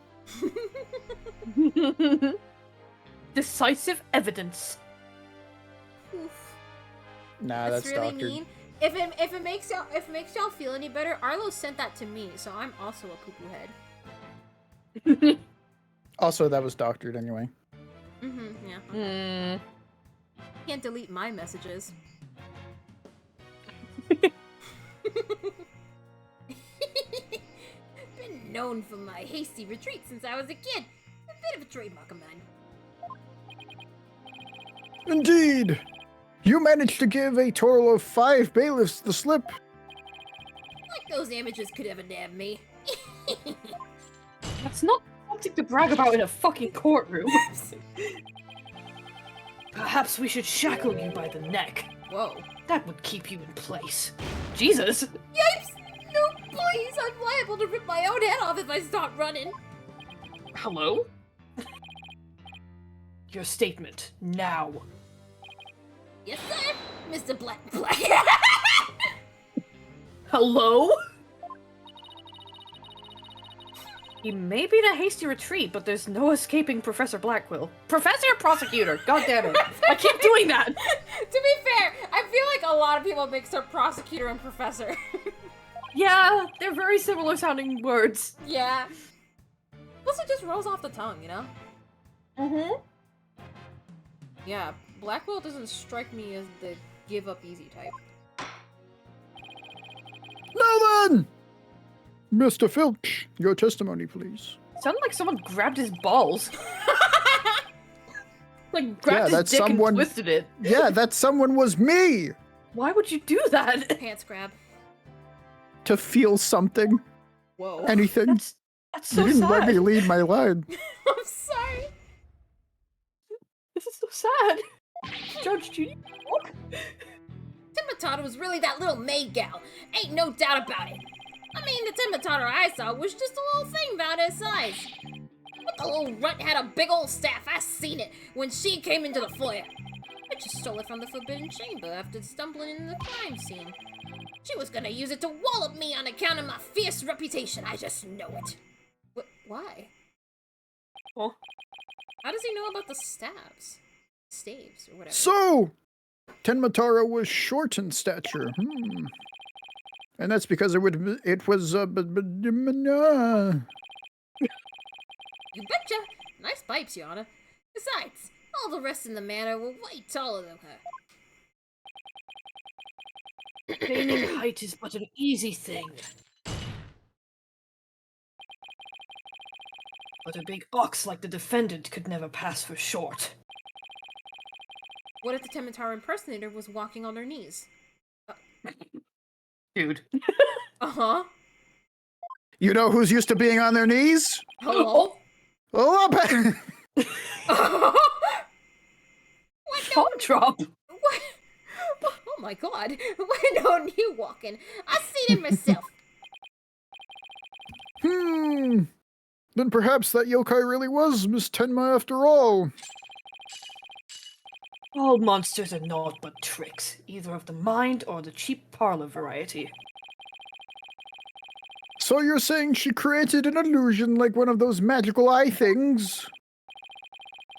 Decisive evidence. Oof. Nah, that's really doctored. mean. If it makes y'all feel any better, Arlo sent that to me, so I'm also a poo-poo head. Also, that was doctored anyway. Yeah. Okay. Can't delete my messages. Been known for my hasty retreat since I was a kid. A bit of a trademark of mine. Indeed! You managed to give a total of 5 bailiffs the slip. Like those amateurs could ever nab me. That's not something to brag about in a fucking courtroom. Perhaps we should shackle you by the neck. Whoa. That would keep you in place. Jesus! Yipes! No, please! I'm liable to rip my own head off if I start running. Hello? Your statement, now. Yes, sir, Mr. Black. Hello? He may be in a hasty retreat, but there's no escaping Professor Blackquill. Professor Prosecutor! God damn it. I keep doing that! To be fair, I feel like a lot of people mix up prosecutor and professor. Yeah, they're very similar sounding words. Yeah. Plus it just rolls off the tongue, you know? Mm-hmm. Yeah, Blackwell doesn't strike me as the give up easy type. Now then! Mr. Filch, your testimony, please. Sounded like someone grabbed his balls. Like, grabbed Yeah, his dick someone- and twisted it. Yeah, that someone was me! Why would you do that? Pants grab. To feel something. Whoa. Anything. That's so you didn't sad. let me lead my line. I'm sorry. This is so sad. Judge Judy. Timotata was really that little maid gal. Ain't no doubt about it. I mean, the Timotata I saw was just a little thing about her size. But the little runt had a big old staff. I seen it when she came into the foyer. I just stole it from the Forbidden Chamber after stumbling into the crime scene. She was gonna use it to wallop me on account of my fierce reputation. I just know it. Why? Oh. How does he know about the stabs? Staves, or whatever. So, Tenmataro was short in stature. And that's because it was, You betcha! Nice pipes, Yana. Besides, all the rest in the manor were way taller than her. Gaining height is but an easy thing. But a big ox like the defendant could never pass for short. What if the Temitaro impersonator was walking on her knees? Dude. Uh-huh. You know who's used to being on their knees? Hello? Oh, Phone drop. What? Oh my god. When on you walking? I seen it myself. Then perhaps that yokai really was Miss Tenma after all. All monsters are naught but tricks, either of the mind or the cheap parlor variety. So you're saying she created an illusion like one of those magical eye things?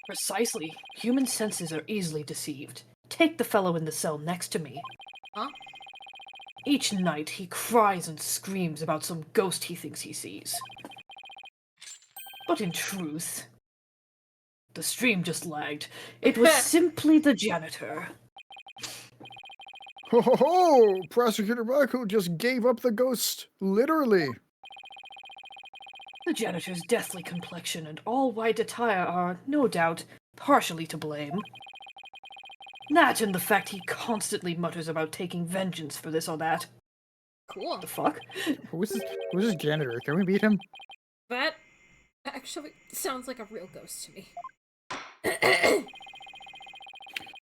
Precisely. Human senses are easily deceived. Take the fellow in the cell next to me. Huh? Each night he cries and screams about some ghost he thinks he sees. But in truth, the stream just lagged. It was simply the janitor. Ho ho ho! Prosecutor Michael just gave up the ghost, literally. The janitor's deathly complexion and all-white attire are, no doubt, partially to blame. That and the fact he constantly mutters about taking vengeance for this or that. Cool. The fuck? Who's this janitor? Can we beat him? That actually sounds like a real ghost to me.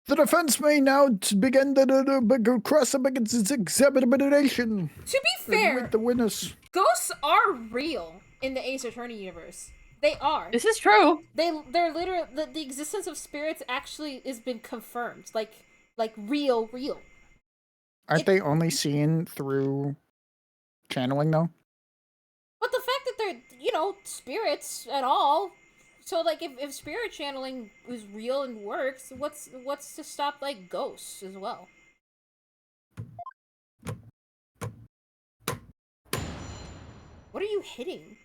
The defense may now begin the cross-examination. To be fair, The witness. ghosts are real in the Ace Attorney universe. They are. This is true. They're literally the existence of spirits actually has been confirmed. Like real. Aren't they only seen through channeling, though? But the fact that they're, spirits at all. So, like, if spirit channeling is real and works, what's to stop, like, ghosts as well? What are you hitting?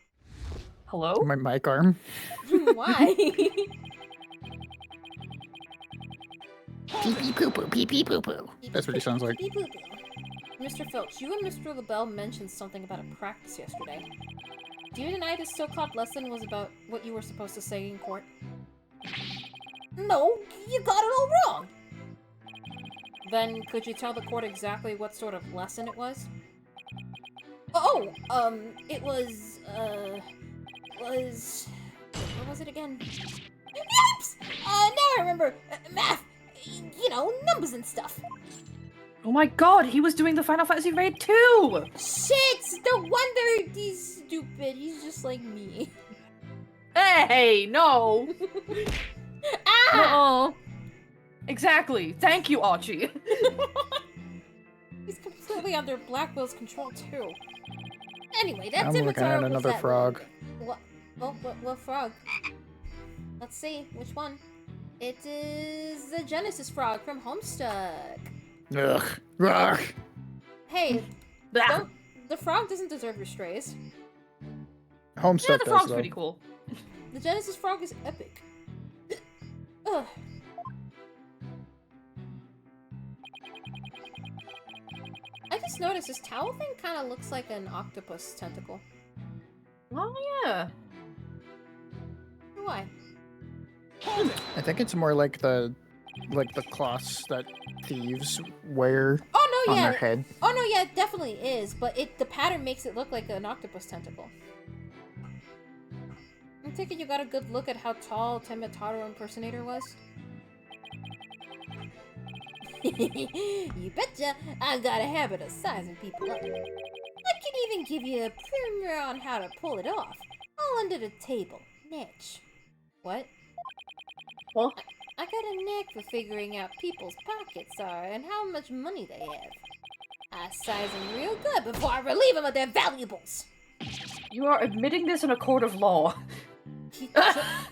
Hello? My mic arm. Why? Pee pee poo poo, pee pee poo poo. That's what he sounds like. Mr. Filch, you and Mr. LaBelle mentioned something about a practice yesterday. Do you deny this so-called lesson was about what you were supposed to say in court? No, you got it all wrong! Then, could you tell the court exactly what sort of lesson it was? It was, what was it again? Yipes! Now I remember! Math! Numbers and stuff. Oh my god, he was doing the Final Fantasy Raid too! Shit! No wonder he's stupid. He's just like me. Hey, no! Ah! Exactly. Thank you, Archie. He's completely under Blackwell's control too. Anyway, that's I'm looking at another frog. What? Oh, what frog? Let's see, which one? It is the Genesis frog from Homestuck. Ugh. Ugh. Hey, Blah. the frog doesn't deserve your strays. Homestuck Yeah, the does, frog's though. pretty cool. The Genesis frog is epic. Ugh. I just noticed this towel thing kind of looks like an octopus tentacle. Oh yeah. Why? I think it's more like the cloths that thieves wear Oh no, on yeah. their head. Oh no, yeah, it definitely is, but the pattern makes it look like an octopus tentacle. I'm thinking you got a good look at how tall Temitaro impersonator was. You betcha! I got a habit of sizing people up. I can even give you a primer on how to pull it off. All under the table. Niche. What? Well, I got a knack for figuring out people's pockets are and how much money they have. I size them real good before I relieve them of their valuables. you are admitting this in a court of law.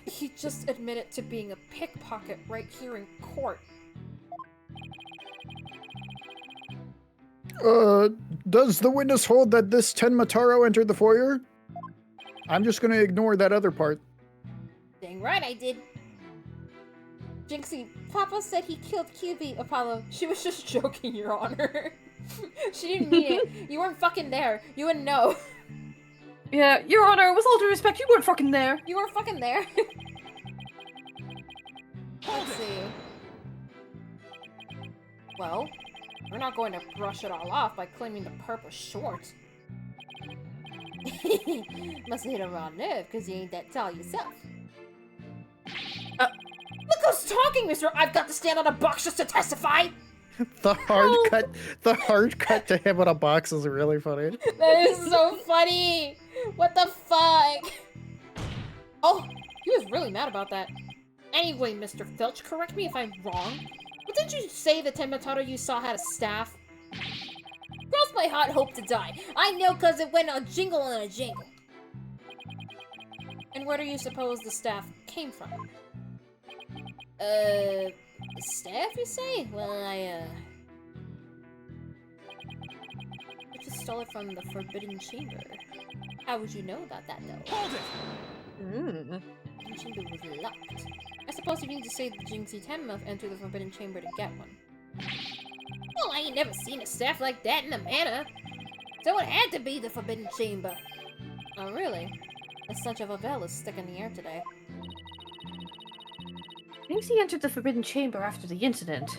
He just admitted to being a pickpocket right here in court. Does the witness hold that this Tenmataro entered the foyer? I'm just gonna ignore that other part. Dang right I did. Jinxie, Papa said he killed QB, Apollo. She was just joking, Your Honor. She didn't mean it. You weren't fucking there. You wouldn't know. Yeah, Your Honor, with all due respect, you weren't fucking there. You weren't fucking there. Let's see. Well, we're not going to brush it all off by claiming the perp was short. Must have hit a raw nerve, because you ain't that tall yourself. Look who's talking, mister! I've got to stand on a box just to testify! The hard cut to him on a box is really funny. That is so funny! What the fuck? Oh, he was really mad about that. Anyway, Mr. Filch, correct me if I'm wrong, but didn't you say the Tenmataro you saw had a staff? Cross my heart, hope to die. I know, cause it went a jingle and a jingle. And where do you suppose the staff came from? Staff, you say? Well, I just stole it from the Forbidden Chamber. How would you know about that, though? Hold it! The chamber was locked. I suppose you mean to say the Jinxie Tenma entered the Forbidden Chamber to get one. Well, I ain't never seen a staff like that in a manor. So it had to be the Forbidden Chamber. Oh, really? The stench of a veil is stuck in the air today. Jinxie entered the Forbidden Chamber after the incident.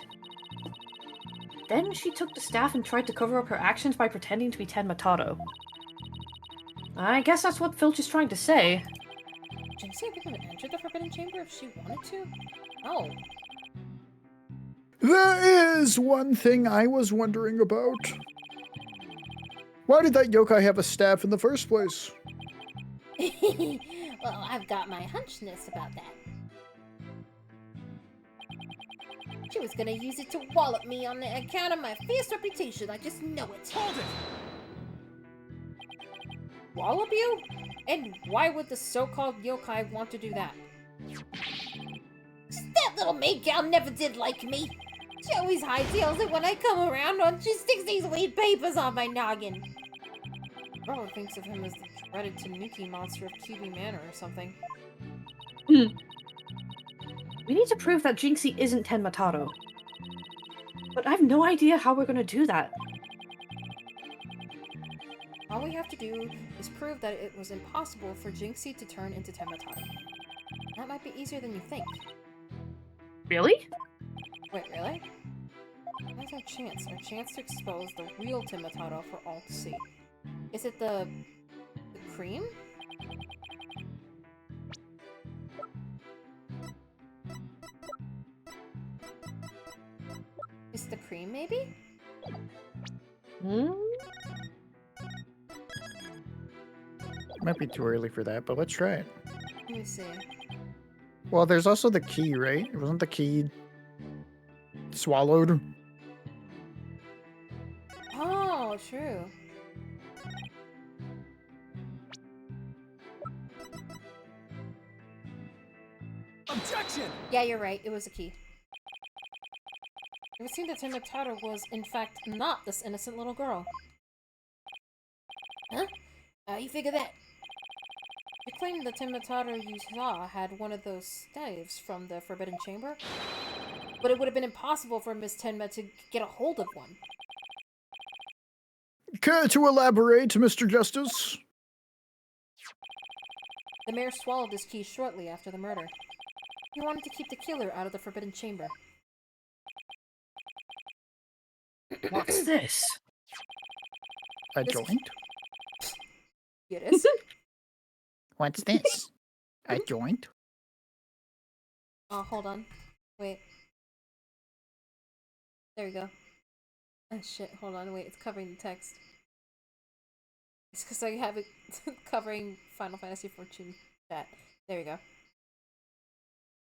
Then she took the staff and tried to cover up her actions by pretending to be Tenmataro. I guess that's what Filch is trying to say. Jinxie ever even entered the Forbidden Chamber if she wanted to? Oh. There is one thing I was wondering about. Why did that yokai have a staff in the first place? Well, I've got my hunchness about that. She was gonna use it to wallop me on the account of my fierce reputation. I just know it. Hold it! Wallop you? And why would the so-called yokai want to do that? That little maid gal never did like me. She always hightails it when I come around, and she sticks these weed papers on my noggin. Bro thinks of him as the dreaded Tanuki monster of QB Manor or something. We need to prove that Jinxie isn't Tenmataro. But I have no idea how we're gonna do that. All we have to do is prove that it was impossible for Jinxie to turn into Tenmataro. That might be easier than you think. Really? Wait, really? That's our chance. Our chance to expose the real Tenmataro for all to see. Is it the cream? Is the cream, maybe? Might be too early for that, but let's try it. Let me see. Well, there's also the key, right? Wasn't the key swallowed? Oh, true. Objection! Yeah, you're right. It was a key. It would seem that Tenmataro was, in fact, not this innocent little girl. Huh? How you figure that? You claim the Tenmataro you saw had one of those staves from the Forbidden Chamber, but it would have been impossible for Miss Tenma to get a hold of one. Care to elaborate, Mr. Justice? The mayor swallowed this key shortly after the murder. He wanted to keep the killer out of the Forbidden Chamber. What's this? A This- joint? It is? What's this? A joint? Oh, hold on. Wait. There we go. Oh shit, hold on, wait, it's covering the text. It's because I have it covering Final Fantasy XIV chat. There we go.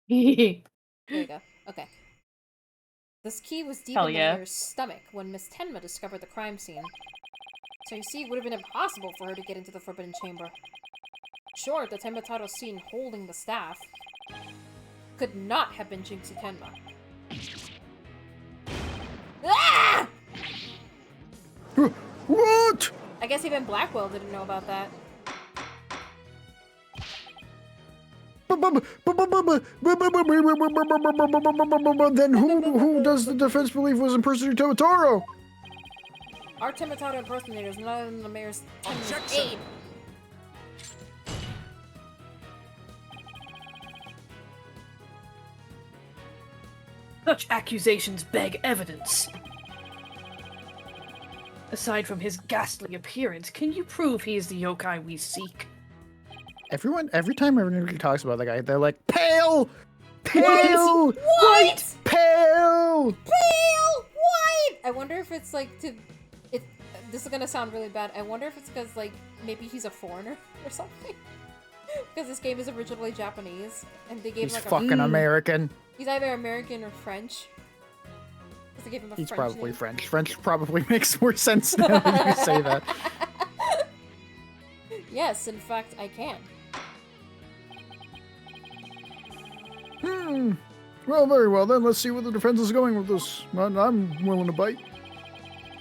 There you go. Okay. This key was deep Hell in the yeah. mayor's stomach when Miss Tenma discovered the crime scene. So you see, it would have been impossible for her to get into the Forbidden Chamber. Sure, the Temataro seen holding the staff could not have been Jinxie Kenma. Ah! What? I guess even Blackwell didn't know about that. Then who does the defense believe was impersonating Tomataro? Our Temataro impersonator is none other than the mayor's Objection. aide. Such accusations beg evidence. Aside from his ghastly appearance, can you prove he is the yokai we seek? Every time everybody talks about that guy, they're like, pale! Pale! What? Pale! Pale white! I wonder if it's like this is gonna sound really bad. I wonder if it's because like maybe he's a foreigner or something. Because this game is originally Japanese, and they gave He's like fucking American. He's either American or French. 'Cause they gave him a He's French probably name. French. French probably makes more sense now when you say that. Yes, in fact, I can. Well, very well then. Let's see where the defense is going with this. I'm willing to bite.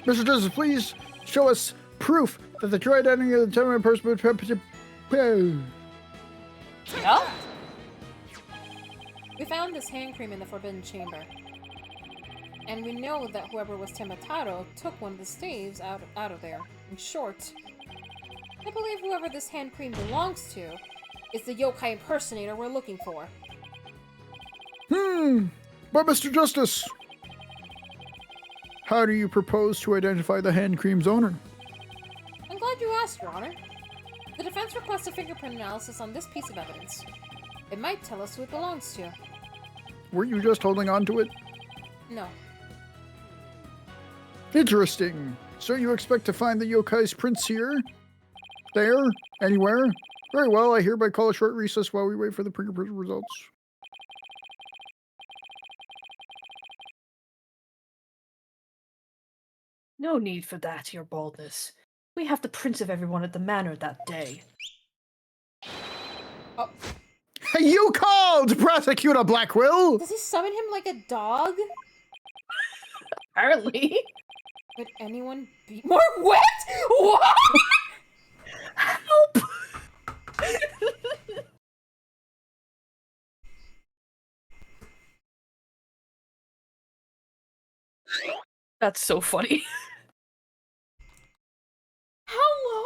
Mr. Justice, please show us proof that the droid ending of the temporary person. Yeah? We found this hand cream in the Forbidden Chamber. And we know that whoever was Temataro took one of the staves out of there. In short, I believe whoever this hand cream belongs to is the yokai impersonator we're looking for. But Mr. Justice, how do you propose to identify the hand cream's owner? I'm glad you asked, Your Honor. The defense requests a fingerprint analysis on this piece of evidence. It might tell us who it belongs to. Were you just holding on to it? No. Interesting. So you expect to find the yokai's prints here? There? Anywhere? Very well, I hereby call a short recess while we wait for the fingerprint results. No need for that, your baldness. We have the prints of everyone at the manor that day. Oh, You called, Prosecutor Blackwell! does he summon him like a dog? Apparently. Could anyone be more wet? What? Help! That's so funny. Hello?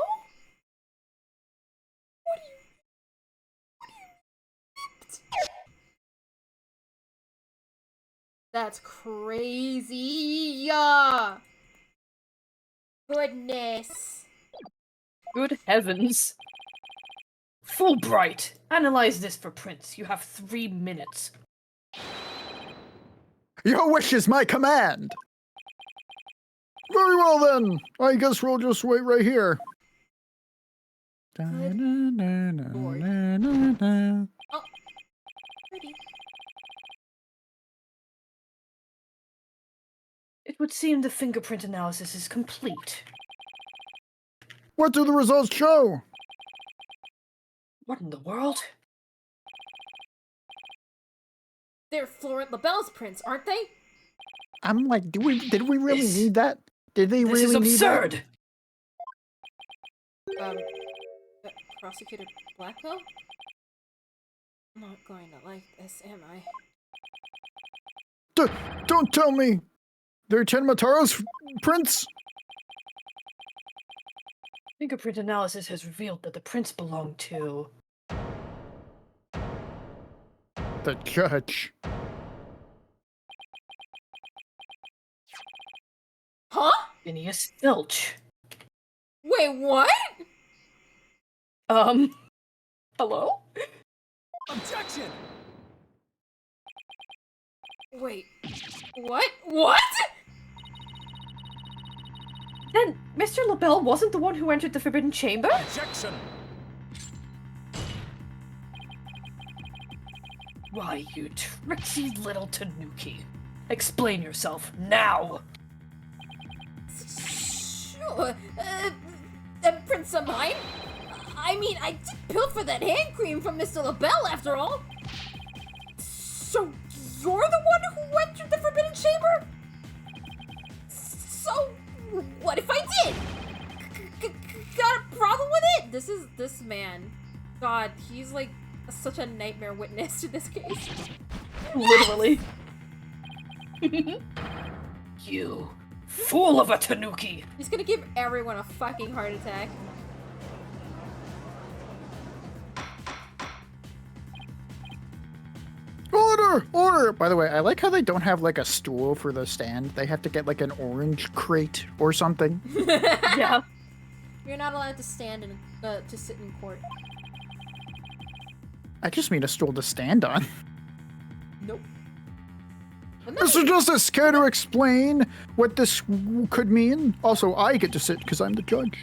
That's crazy. Goodness. Good heavens. Fulbright, analyze this for prints. You have 3 minutes. Your wish is my command! Very well then, I guess we'll just wait right here. Da-na-na-na-na-na-na. Oh. Pretty. It would seem the fingerprint analysis is complete. What do the results show? What in the world? They're Florent LaBelle's prints, aren't they? I'm like, did we really This- need that? Did they This really is need that? absurd! Prosecutor Blackwell? I'm not going to like this, am I? Don't tell me! They're Tenmataro's prints? Fingerprint analysis has revealed that the prints belong to... The judge. Huh? Phineas Filch. Wait, what? Hello? Objection! Wait. What? What? Then, Mr. LaBelle wasn't the one who entered the Forbidden Chamber? Objection! Why, you tricksy little Tanuki. Explain yourself, now! Sure. Them prints are mine. I mean, I did pilfer that hand cream from Mr. LaBelle after all. So you're the one who went through the Forbidden Chamber? So what if I did? Got a problem with it? This man. God, he's like such a nightmare witness to this case. Literally. You fool of a Tanuki! He's gonna give everyone a fucking heart attack. Order! Order! By the way, I like how they don't have like a stool for the stand. They have to get like an orange crate or something. Yeah. You're not allowed to stand in to sit in court. I just mean a stool to stand on. Nope. And then Mr. Justice, care to explain what this could mean? Also, I get to sit because I'm the judge.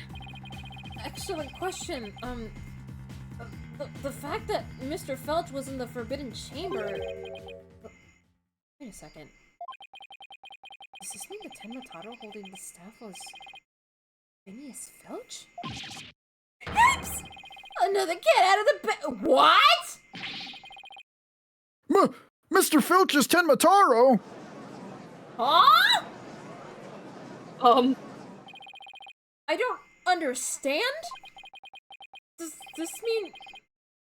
excellent question. The fact that Mr. Felch was in the Forbidden Chamber. Wait a second. Does this mean the Tenmataro holding the staff was Phineas Felch? Oops! Another kid out of the bed. What? Mr. Filch is Tenmataro! Huh? I don't understand? Does this mean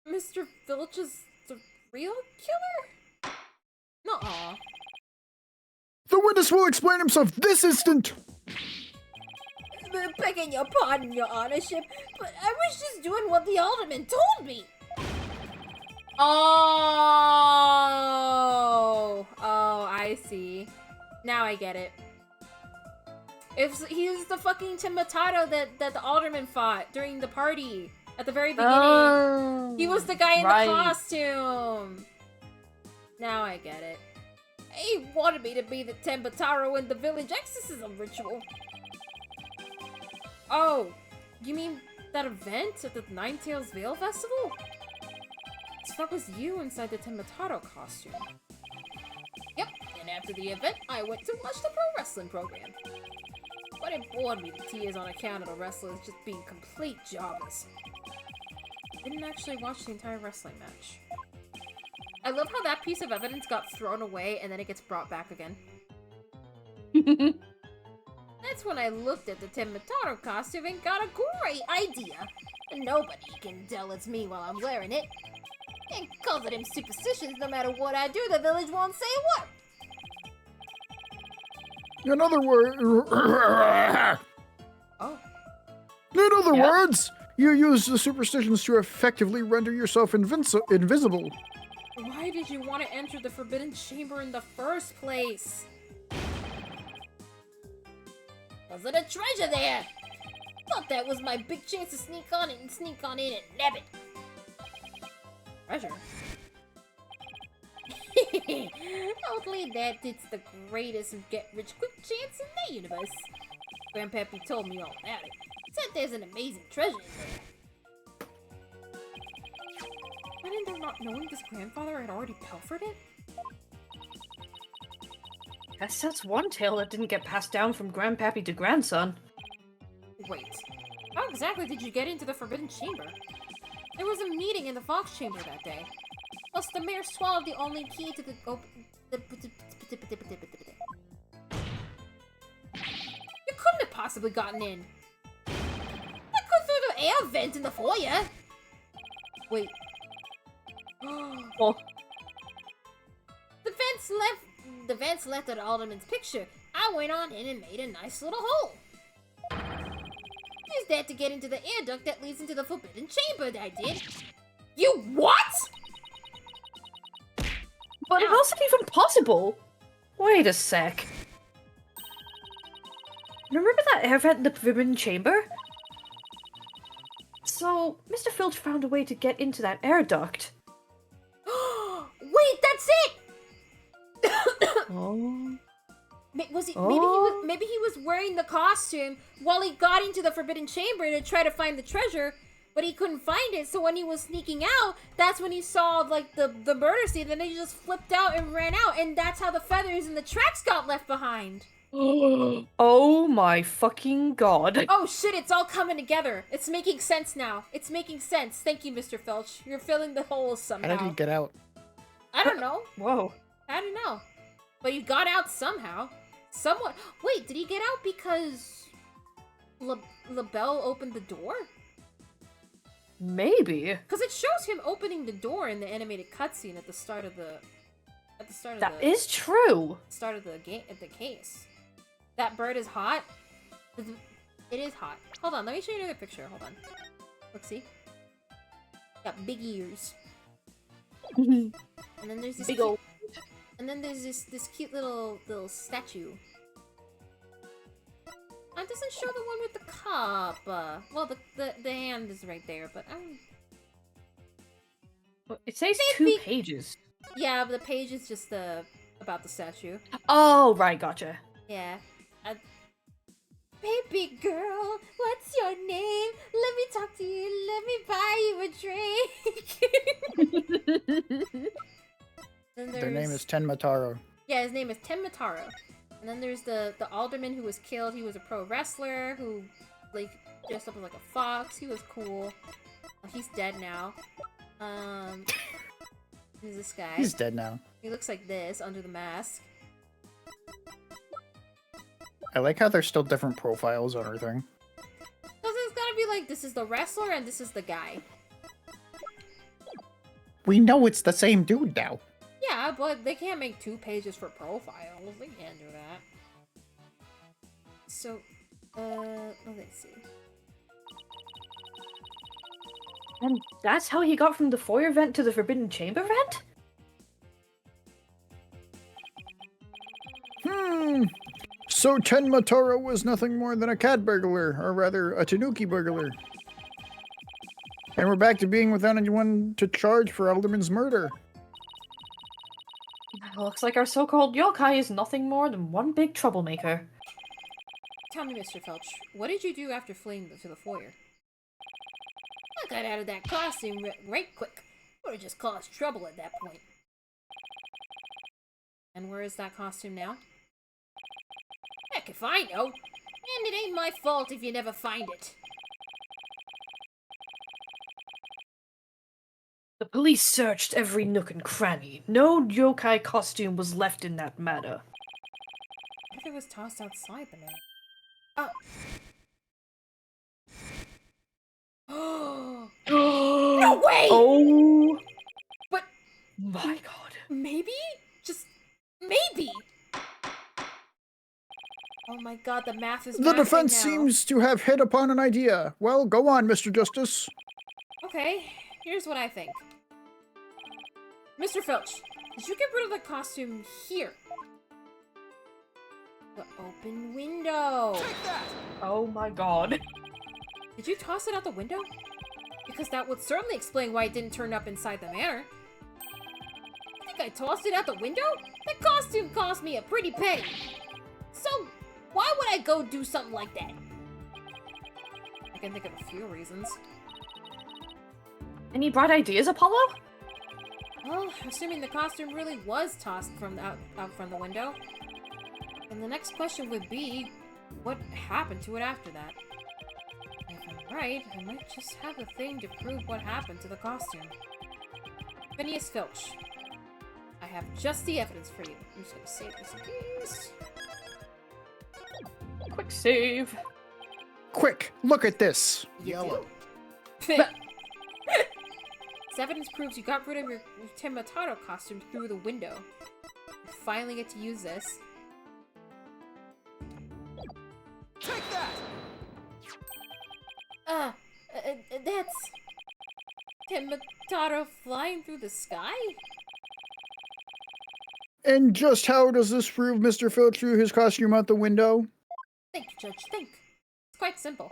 Mr. Filch is the real killer? Nuh-uh. The witness will explain himself this instant! Begging your pardon, your honorship, but I was just doing what the alderman told me. Oh, I see. Now I get it. If he's the fucking Tenmataro that the alderman fought during the party at the very beginning. He was the guy in the costume. Now I get it. He wanted me to be the Tenmataro in the village exorcism ritual. Oh, you mean that event at the Ninetales Vale Festival? So that was you inside the Tenmataro costume. Yep, and after the event, I went to watch the pro wrestling program. But it bored me to tears on account of the wrestlers just being complete jobbers. I didn't actually watch the entire wrestling match. I love how that piece of evidence got thrown away and then it gets brought back again. That's when I looked at the Tenmataro costume and got a great idea. Nobody can tell it's me while I'm wearing it. And because of them superstitions, no matter what I do, the village won't say a word. In other words... Oh. In other words, you use the superstitions to effectively render yourself invisible. Why did you want to enter the Forbidden Chamber in the first place? Was it a treasure there? Thought that was my big chance to sneak on in and nab it. Treasure? Only that it's the greatest get-rich-quick chance in the universe. Grandpappy told me all about it. Said there's an amazing treasure in there. Why didn't there not knowing this grandfather had already pilfered it? Guess that's one tale that didn't get passed down from grandpappy to grandson. Wait, how exactly did you get into the Forbidden Chamber? There was a meeting in the Fox Chamber that day. Plus, the mayor swallowed the only key to the You couldn't have possibly gotten in. I could through the air vent in the foyer. Wait. Well, The vents left at Alderman's picture. I went on in and made a nice little hole. Used that to get into the air duct that leads into the Forbidden Chamber, I did. You what? but it wasn't even possible. Wait a sec. Remember that air vent in the Forbidden Chamber? So, Mr. Filch found a way to get into that air duct. Wait, that's it! Oh. Maybe he was wearing the costume while he got into the Forbidden Chamber to try to find the treasure, but he couldn't find it. So when he was sneaking out, that's when he saw like the murder scene. Then he just flipped out and ran out, and that's how the feathers and the tracks got left behind. Oh my fucking god. Oh shit, it's all coming together. It's making sense now. It's making sense. Thank you, Mr. Filch. You're filling the holes How somehow. did he get out? I don't know. Whoa. I don't know. But you got out somehow. Someone. Wait, did he get out because LaBelle opened the door? Maybe. Because it shows him opening the door in the animated cutscene at the start of the. That is true. Start of the game at the case. That bird is hot. It is hot. Hold on, let me show you another picture. Hold on. Look, see. Got big ears. And then there's this Big cute, ol'. and then there's this cute little statue. It doesn't show the one with the cup. Well, the hand is right there, but It says Maybe. 2 pages. yeah, but the page is just about the statue. Oh, right, gotcha. Yeah. Baby girl, what's your name? Let me talk to you. Let me buy you a drink. Then Their name there's- is Tenmataro. Yeah, his name is Tenmataro. And then there's the alderman who was killed. He was a pro wrestler who, like, dressed up as like a fox. He was cool. He's dead now. Who's this guy? He's dead now. He looks like this under the mask. I like how there's still different profiles on everything. So it's gotta be like, this is the wrestler and this is the guy. We know it's the same dude now. Yeah, but they can't make 2 pages for profiles. They can't do that. So, let's see. And that's how he got from the foyer vent to the Forbidden Chamber vent? So Tenmataro was nothing more than a cat burglar, or rather, a tanuki burglar. And we're back to being without anyone to charge for Alderman's murder. Looks like our so-called yokai is nothing more than one big troublemaker. Tell me, Mr. Felch, what did you do after fleeing to the foyer? I got out of that costume right quick. Would have just caused trouble at that point. And where is that costume now? Heck if I know. And it ain't my fault if you never find it. The police searched every nook and cranny. No yokai costume was left in that matter. What if it was tossed outside the man? Oh. No way! Oh But my god. maybe? Just maybe! Oh my god, the math is The mathing defense now. seems to have hit upon an idea. Well, go on, Mr. Justice. Okay, here's what I think. Mr. Filch, did you get rid of the costume here? The open window! Oh my god. Did you toss it out the window? Because that would certainly explain why it didn't turn up inside the manor. You think I tossed it out the window? That costume cost me a pretty penny. So, why would I go do something like that? I can think of a few reasons. Any bright ideas, Apollo? Well, assuming the costume really was tossed from out from the window, then the next question would be, what happened to it after that? If I'm right, I might just have a thing to prove what happened to the costume. Phineas Filch, I have just the evidence for you. I'm just gonna save this piece. Quick save. Quick, look at this. Yellow. This evidence proves you got rid of your Tenmataro costume through the window. You finally get to use this. Take that! That's... Tenmataro flying through the sky? And just how does this prove Mr. Filch threw his costume out the window? Think, Judge, think. It's quite simple.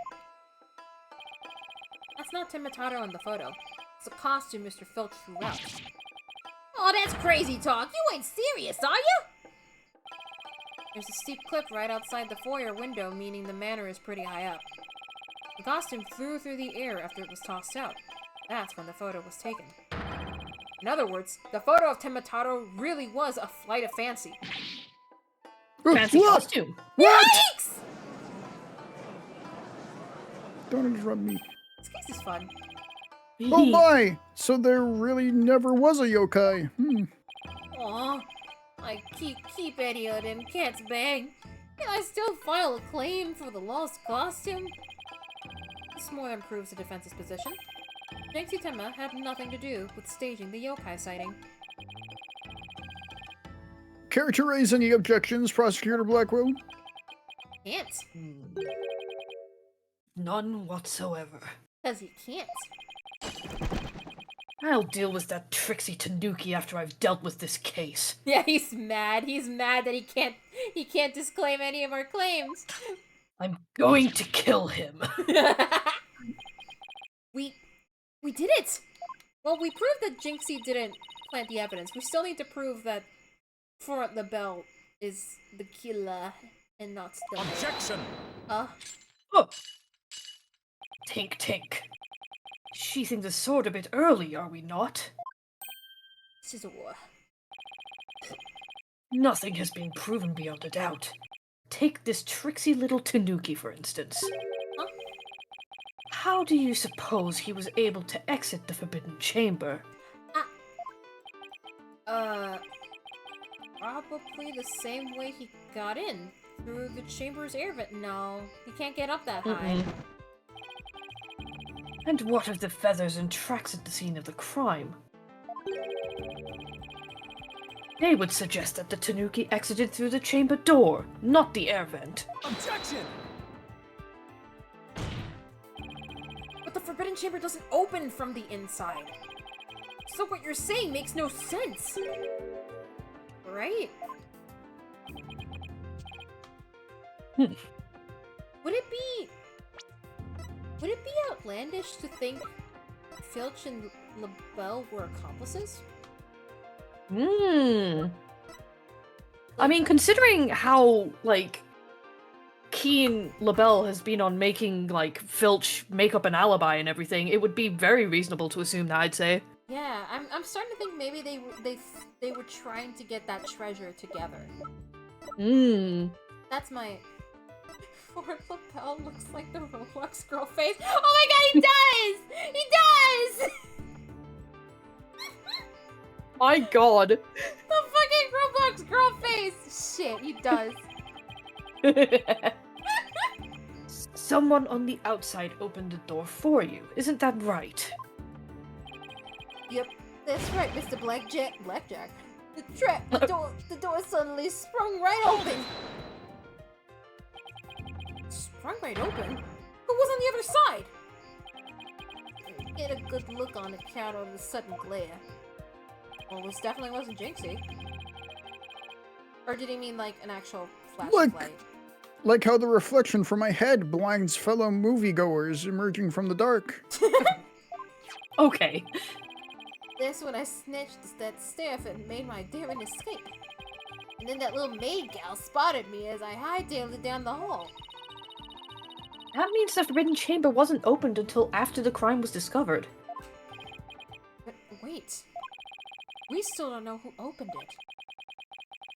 That's not Tenmataro in the photo. It's a costume Mr. Filch threw out. Oh, that's crazy talk! You ain't serious, are you? There's a steep cliff right outside the foyer window, meaning the manor is pretty high up. The costume flew through the air after it was tossed out. That's when the photo was taken. In other words, the photo of Tenmataro really was a flight of fancy. fancy What? costume. What? Yikes! Don't interrupt me. This case is fun. Oh my! So there really never was a yokai. Aw, I keep any of them cats bang. Can I still file a claim for the lost costume? This more than proves the defense's position. Jinxie Tenma had nothing to do with staging the yokai sighting. Care to raise any objections, Prosecutor Blackwell? Can't. None whatsoever. Because he can't. I'll deal with that tricksy Tanuki after I've dealt with this case. Yeah, he's mad. He's mad that he can't disclaim any of our claims. I'm going to kill him. We did it! Well, we proved that Jinxie didn't plant the evidence. We still need to prove that Florent LaBelle is the killer and not the Objection! Huh? Oh. Tink tink. Sheathing the sword a bit early, are we not? This is a war. Nothing has been proven beyond a doubt. Take this tricksy little Tanuki, for instance. Huh? How do you suppose he was able to exit the Forbidden Chamber? Probably the same way he got in. Through the chamber's air vent. No, he can't get up that high. And what of the feathers and tracks at the scene of the crime? They would suggest that the Tanuki exited through the chamber door, not the air vent. Objection! But the Forbidden Chamber doesn't open from the inside. So what you're saying makes no sense. Right? Would it be outlandish to think Filch and LaBelle were accomplices? I mean, considering how, like, keen LaBelle has been on making, like, Filch make up an alibi and everything, it would be very reasonable to assume that, I'd say. Yeah, I'm starting to think maybe they were trying to get that treasure together. That's my... Florent LaBelle looks like the Roblox girl face. Oh my god, he does! He does! My god. The fucking Roblox girl face! Shit, he does. Someone on the outside opened the door for you, isn't that right? Yep, that's right, Mr. Blackjack. The door suddenly sprung right open. Sprung right open? Who was on the other side? Get a good look on account of the sudden glare. Well, this definitely wasn't Jinxie. Or did he mean like an actual flashlight? Like how the reflection from my head blinds fellow moviegoers emerging from the dark. Okay. This when I snitched that staff and made my daring escape. And then that little maid gal spotted me as I hightailed it down the hall. That means the Forbidden Chamber wasn't opened until after the crime was discovered. But wait. We still don't know who opened it.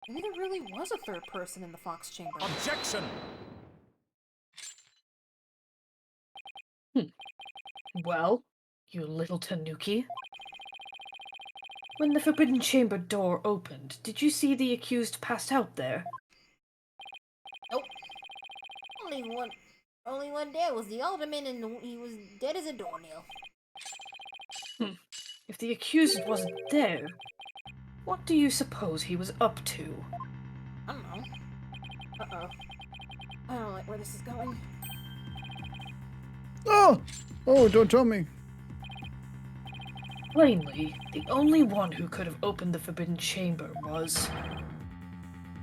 Maybe there really was a third person in the Fox Chamber. Objection! Well, you little Tanuki. When the Forbidden Chamber door opened, did you see the accused passed out there? Nope. Only one there was the alderman, and he was dead as a doornail. If the accused wasn't there, what do you suppose he was up to? I don't know. Uh-oh. I don't like where this is going. Oh! Oh, don't tell me. Plainly, the only one who could have opened the Forbidden Chamber was...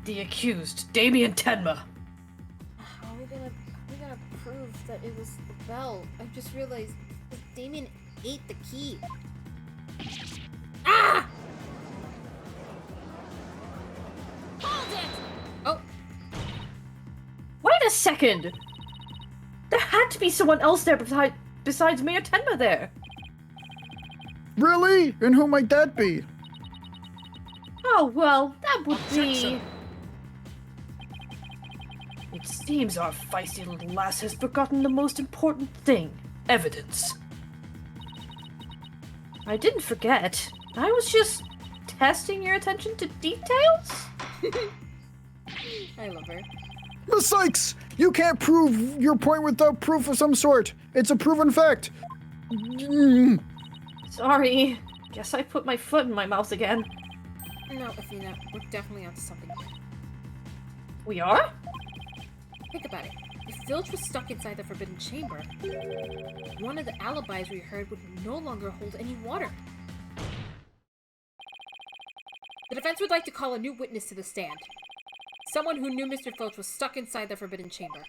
the accused, Damien Tenma. How are we gonna prove that it was LaBelle? I just realized that Damien ate the key. Ah! Hold it! Oh. Wait a second! There had to be someone else there besides Mayor Tenma there! Really? And who might that be? Oh, well, that would be... It seems our feisty little lass has forgotten the most important thing. Evidence. I didn't forget. I was just testing your attention to details? I love her. Miss Sykes, you can't prove your point without proof of some sort. It's a proven fact. Mm. Sorry. Guess I put my foot in my mouth again. No, Athena, we're definitely onto something here. We are? Think about it. If Filch was stuck inside the Forbidden Chamber, one of the alibis we heard would no longer hold any water. The defense would like to call a new witness to the stand. Someone who knew Mr. Filch was stuck inside the Forbidden Chamber.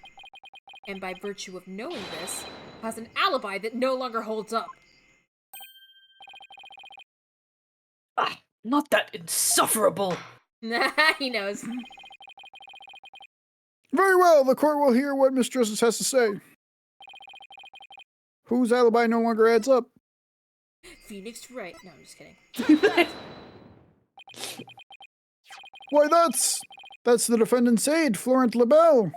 And by virtue of knowing this, has an alibi that no longer holds up. Ah, not that insufferable. Nah, he knows. Very well, the court will hear what Miss Justice has to say. Whose alibi no longer adds up? Phoenix Wright. No, I'm just kidding. Why, that's the defendant's aide, Florent LaBelle.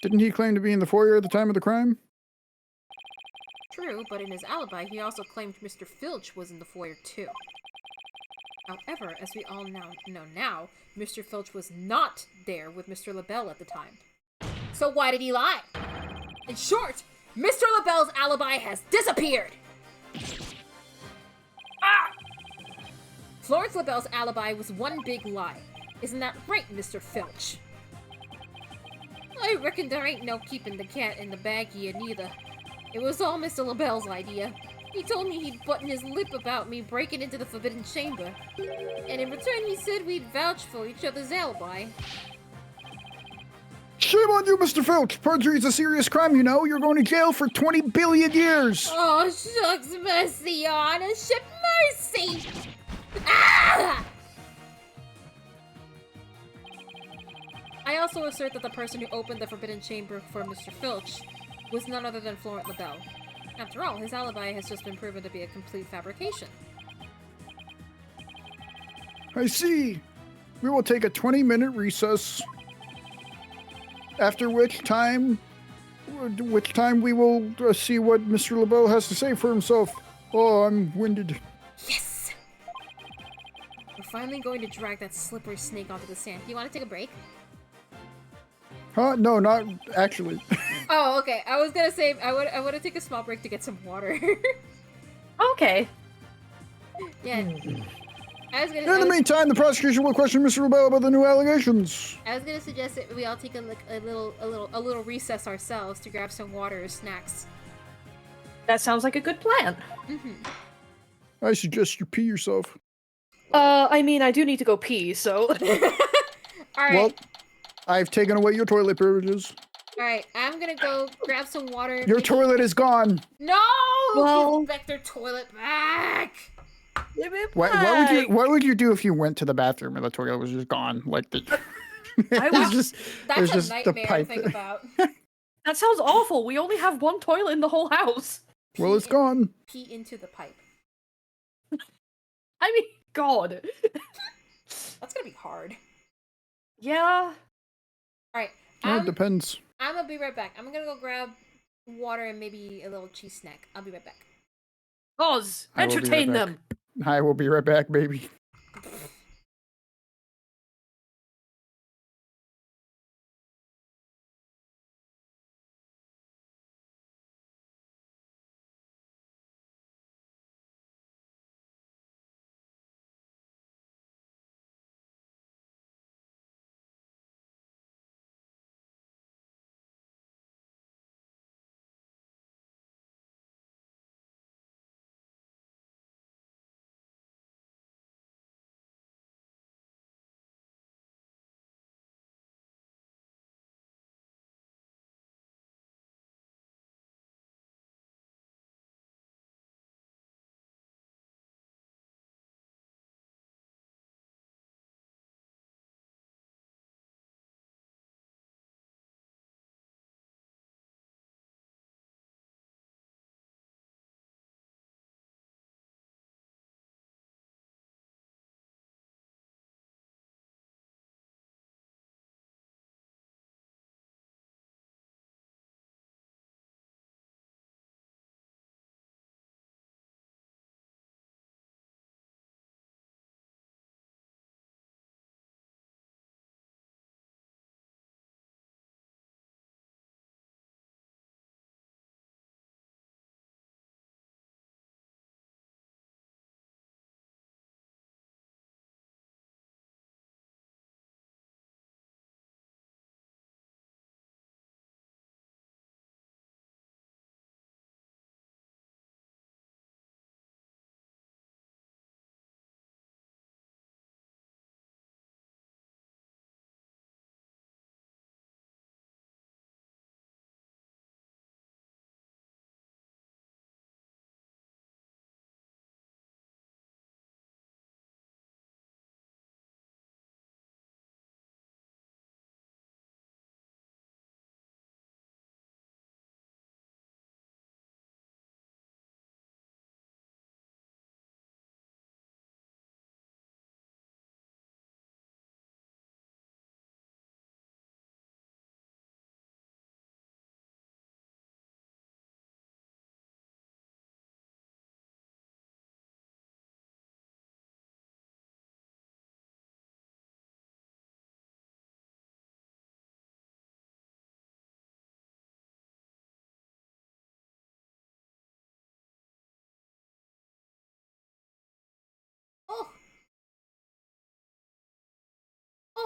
Didn't he claim to be in the foyer at the time of the crime? True, but in his alibi, he also claimed Mr. Filch was in the foyer too. However, as we all know now, Mr. Filch was not there with Mr. LaBelle at the time. So why did he lie? In short, Mr. LaBelle's alibi has disappeared! Ah! Florence LaBelle's alibi was one big lie. Isn't that right, Mr. Filch? I reckon there ain't no keeping the cat in the bag here neither. It was all Mr. LaBelle's idea. He told me he'd button his lip about me breaking into the Forbidden Chamber. And in return he said we'd vouch for each other's alibi. Shame on you, Mr. Filch. Perjury is a serious crime, you know. You're going to jail for 20 billion years. Oh, shucks, mercy, your honorship, mercy! Ah! I also assert that the person who opened the Forbidden Chamber for Mr. Filch was none other than Florent LaBelle. After all, his alibi has just been proven to be a complete fabrication. I see. We will take a 20-minute recess. After which time we will see what Mr. LaBelle has to say for himself. Oh, I'm winded. Yes! We're finally going to drag that slippery snake onto the sand. Do you want to take a break? Huh? No, not actually. Oh, okay. I was gonna say I would take a small break to get some water. Okay. Yeah. In the meantime, the prosecution will question Mr. LaBelle about the new allegations. I was gonna suggest that we all take a little recess ourselves to grab some water or snacks. That sounds like a good plan. I suggest you pee yourself. I mean, I do need to go pee, so... Alright. Well, I've taken away your toilet privileges. Alright, I'm gonna go grab some water. Your toilet is gone. No! Well- Give Vector toilet back! What would you do if you went to the bathroom and the toilet was just gone? Like the I it was would- just That's a the nightmare to pipe. think about. That sounds awful. We only have one toilet in the whole house. Well, it's gone. Pee into the pipe. I mean, God. That's gonna be hard. Yeah. Alright, Well, it depends. I'm gonna be right back. I'm gonna go grab water and maybe a little cheese snack. I'll be right back. Oz, I will be right entertain back. them. I will be right back, baby.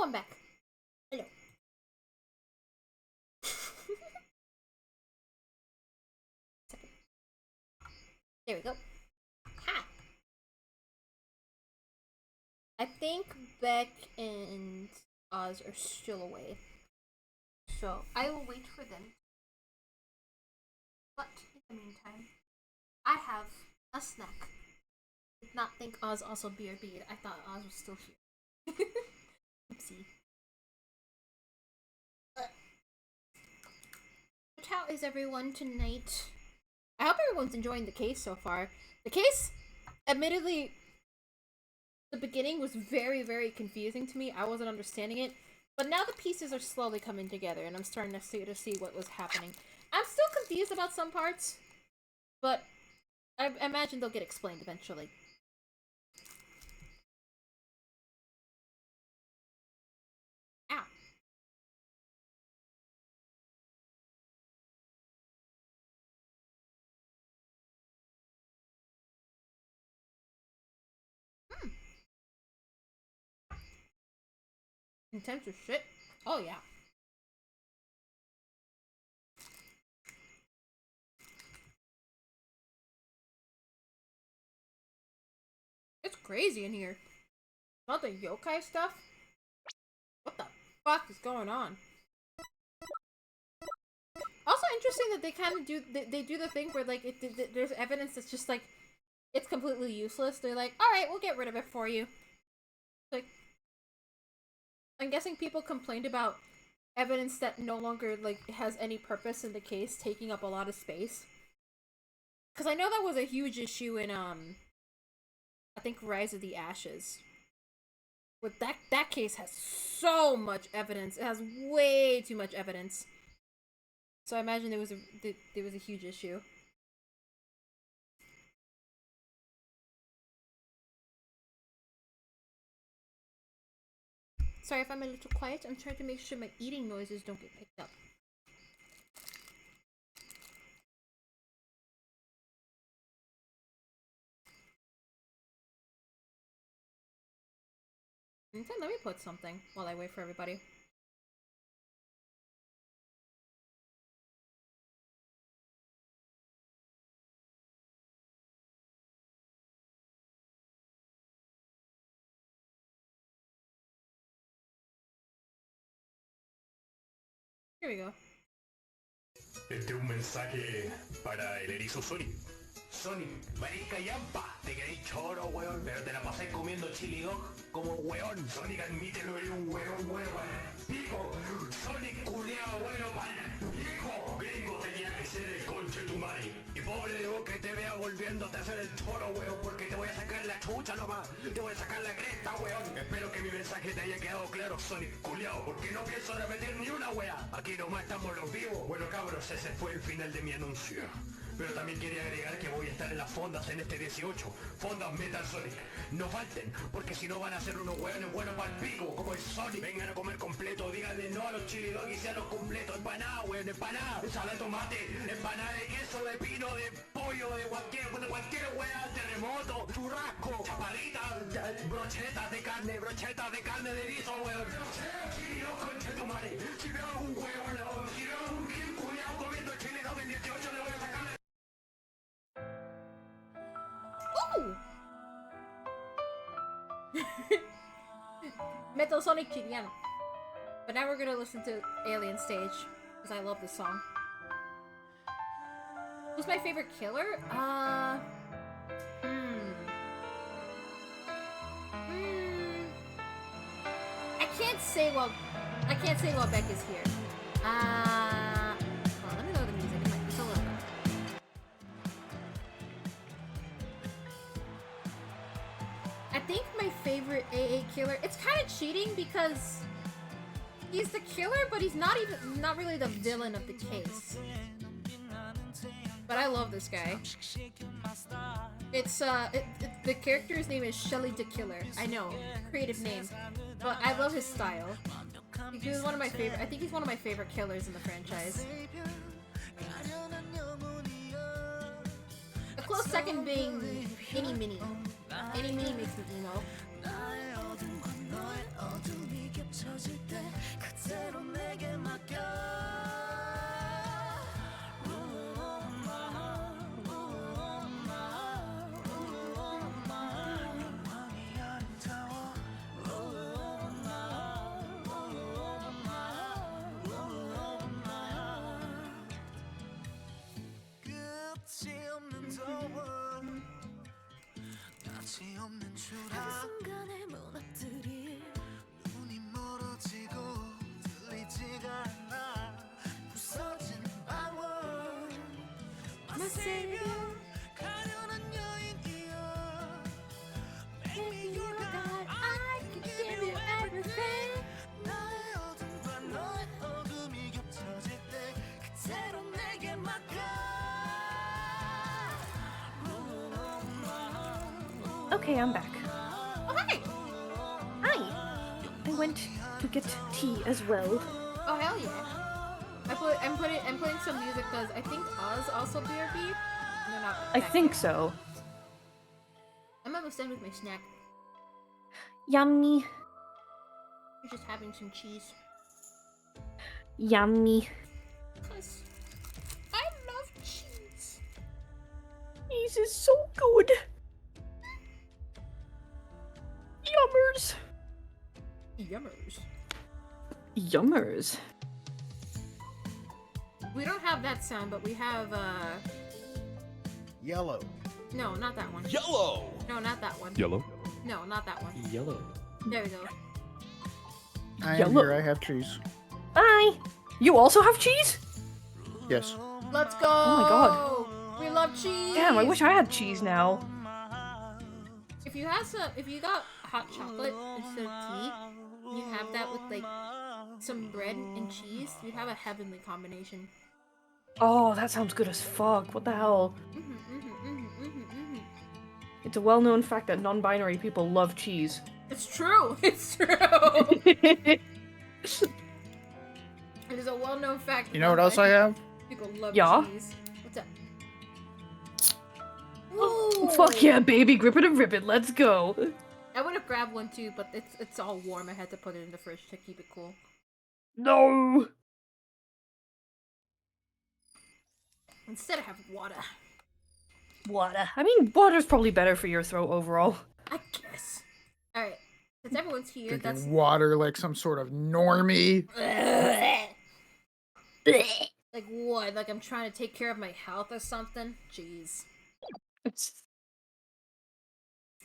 Oh, I'm back. Hello. There we go. Ha! I think Beck and Oz are still away. So I will wait for them. But in the meantime, I have a snack. Did not think Oz also BRB'd. I thought Oz was still here. Oopsie. But how is everyone tonight? I hope everyone's enjoying the case so far. The case, admittedly, the beginning was very, very confusing to me. I wasn't understanding it. But now the pieces are slowly coming together, and I'm starting to see what was happening. I'm still confused about some parts, but I imagine they'll get explained eventually. Ow. Intense as shit. Oh yeah. It's crazy in here. Not the yokai stuff. What the fuck is going on? Also interesting that they kind of do they do the thing where like there's evidence that's just like it's completely useless. They're like, all right, we'll get rid of it for you. Like, I'm guessing people complained about evidence that no longer like has any purpose in the case taking up a lot of space. Because I know that was a huge issue in I think Rise of the Ashes. With that case has so much evidence. It has way too much evidence. So I imagine there was a huge issue. Sorry if I'm a little quiet. I'm trying to make sure my eating noises don't get picked up. Okay, let me put something while I wait for everybody. Here we go. Este es un mensaje para el erizo Sonic. Sonic, marica yampa, te queréis choro, weón, pero te la pasáis comiendo chili dog como un weón. Sonic, admítelo, eres un weón, pico, Sonic, culiao, bueno, para pico. Gringo tenía que ser el conche tu madre. Y pobre de vos que te vea volviéndote a hacer el choro, weón, porque te voy a sacar la chucha nomás. Te voy a sacar la cresta, weón. Espero que mi mensaje te haya quedado claro, Sonic, culiao, porque no pienso repetir ni una wea. Aquí nomás estamos los vivos. Bueno, cabros, ese fue el final de mi anuncio. Pero también quería agregar que voy a estar en las fondas en este 18. Fondas Metal Sonic. No falten, porque si no van a ser unos hueones buenos para el pico, como el Sonic. Vengan a comer completo, díganle no a los chili dog y sean los completos. Empanada, weón, empanada. Ensalada de tomate, empanada de queso, de pino, de pollo, de cualquier weá, terremoto, churrasco, chaparrita, brochetas de carne de erizo, weón. Chili dog, concha tu madre. Si veo algún huevo, si veo algún culiao comiendo chili dog en 18, le voy a sacar. Ooh! Metal Sonic Chiliano. But now we're gonna listen to Alien Stage, because I love this song. Who's my favorite killer? I can't say while Beck is here. Well, let me know the music. It might be so low. I think my favorite AA killer, it's kind of cheating because he's the killer, but he's not really the villain of the case. But I love this guy. It's the character's name is Shelly the Killer. I know, creative name, but I love his style. He's one of my favorite. I think he's one of my favorite killers in the franchise. A close second being Any Mini. Any Mini makes me emo. My savior. Baby, you're God. I can give you everything. Okay, I'm back. Okay. Hi. I went to get tea as well. Oh hell yeah! I'm putting some music because I think Oz also BRB. No, not. I think so. I'm almost done with my snack. Yummy. I'm just having some cheese. Yummy. Cause I love cheese. Cheese is so good. Yummers. Yummers. Yummers. We don't have that sound, but we have Yellow. No, not that one. Yellow. No, not that one. Yellow. No, not that one. Yellow. There we go. I am Yellow. here. I have cheese. Bye. You also have cheese? Yes. Let's go! Oh my god. We love cheese! Damn, I wish I had cheese now. If you got hot chocolate instead of tea, you have that with like some bread and cheese, you have a heavenly combination. Oh, that sounds good as fuck. What the hell? It's a well-known fact that non-binary people love cheese. It's true! It's true! It is a well-known fact. You know what else I have? People love Yeah? cheese. What's up? Oh, Ooh. fuck yeah, baby. Grip it and rip it. Let's go. I would have grabbed one too, but it's all warm. I had to put it in the fridge to keep it cool. No. Instead, I have water. Water. I mean, water's probably better for your throat overall. I guess. Alright. Since everyone's here, Drinking that's... water like some sort of normie. Like what? Like I'm trying to take care of my health or something? Jeez.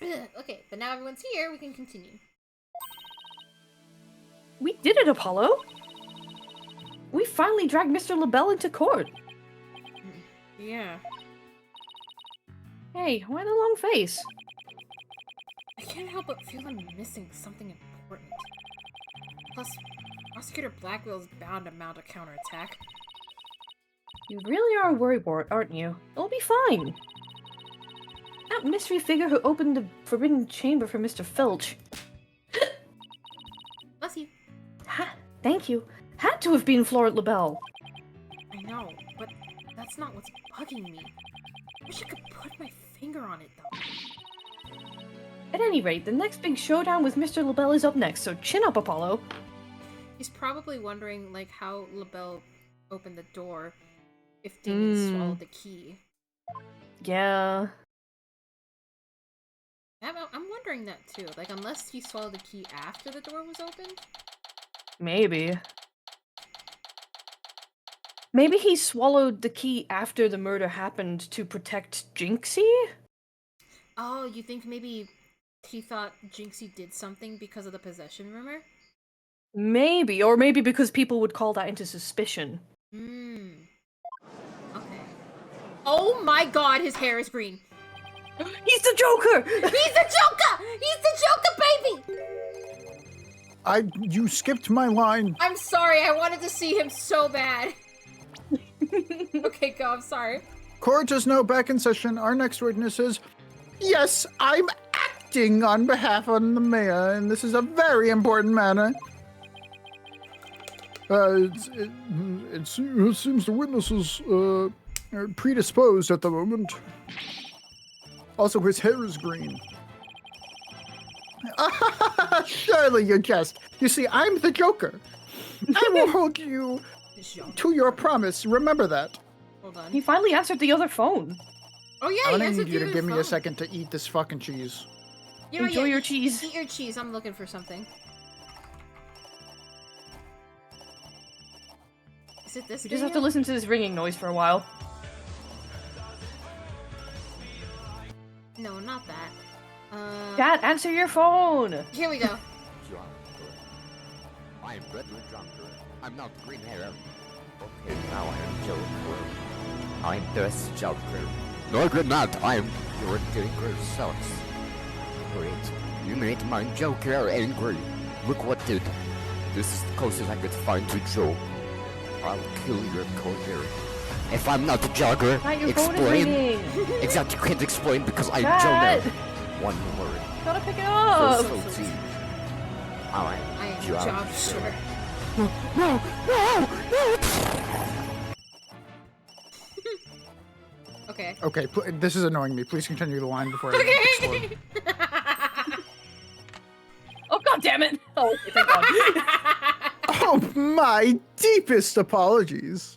Okay, but now everyone's here, we can continue. We did it, Apollo. We finally dragged Mr. LaBelle into court. Yeah. Hey, why the long face? I can't help but feel I'm missing something important. Plus, Prosecutor Blackwell's bound to mount a counterattack. You really are a worrywart, aren't you? It'll be fine. That mystery figure who opened the forbidden chamber for Mr. Filch. Bless you. Thank you. Had to have been Florent LaBelle. I know, but that's not what's bugging me. I wish I could put my finger on it, though. At any rate, the next big showdown with Mr. LaBelle is up next, so chin up, Apollo. He's probably wondering, like, how LaBelle opened the door if Damien swallowed the key. Yeah. I'm wondering that, too. Like, unless he swallowed the key after the door was opened? Maybe. Maybe he swallowed the key after the murder happened to protect Jinxie? Oh, you think maybe he thought Jinxie did something because of the possession rumor? Maybe, or maybe because people would call that into suspicion. Okay. Oh my god, his hair is green. He's the Joker! He's the Joker! He's the Joker, baby! You skipped my line. I'm sorry, I wanted to see him so bad. Okay, go, I'm sorry. Court is now back in session. Our next witness is... Yes, I'm acting on behalf of the mayor, and this is a very important matter. It seems the witness is predisposed at the moment. Also, his hair is green. Surely you jest. You see, I'm the Joker. I will hold you to your promise. Remember that. Hold on. He finally answered the other phone. Oh yeah, I'm he gonna answered need you the to other give me a phone. second to eat this fucking cheese. You know, Enjoy your cheese. Eat your cheese. I'm looking for something. Is it this? We just have to video? listen to this ringing noise for a while. No, not that. Dad, answer your phone! Here we go. Joker. I'm Redwood Joker. I'm not green hair. Okay, now I'm Joker. I'm this Joker. No, good not. I'm your Joker sucks. Great. You made my Joker angry. Look what did. This is the closest I could find to Joe. I'll kill your career. If I'm not the Joker, Dad, your phone is explain. ringing! Exactly, can't explain because I'm Dad! Jonah. One word. Gotta pick it up! So deep. I am job sure. No! Okay. Okay, this is annoying me. Please continue the line before I explode. Oh god damn it! Oh, thank god. Oh, my deepest apologies.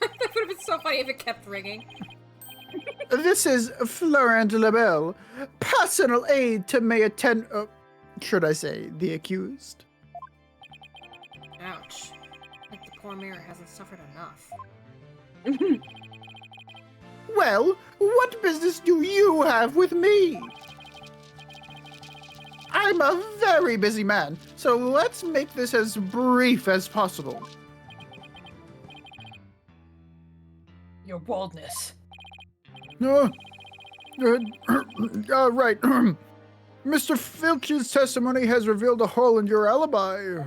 That would have been so funny if it kept ringing. This is Florent Labelle, personal aide to Mayor should I say, the accused. Ouch. Like the poor mayor hasn't suffered enough. Well, what business do you have with me? I'm a very busy man, so let's make this as brief as possible. Your boldness. Right. Mr. Filch's testimony has revealed a hole in your alibi.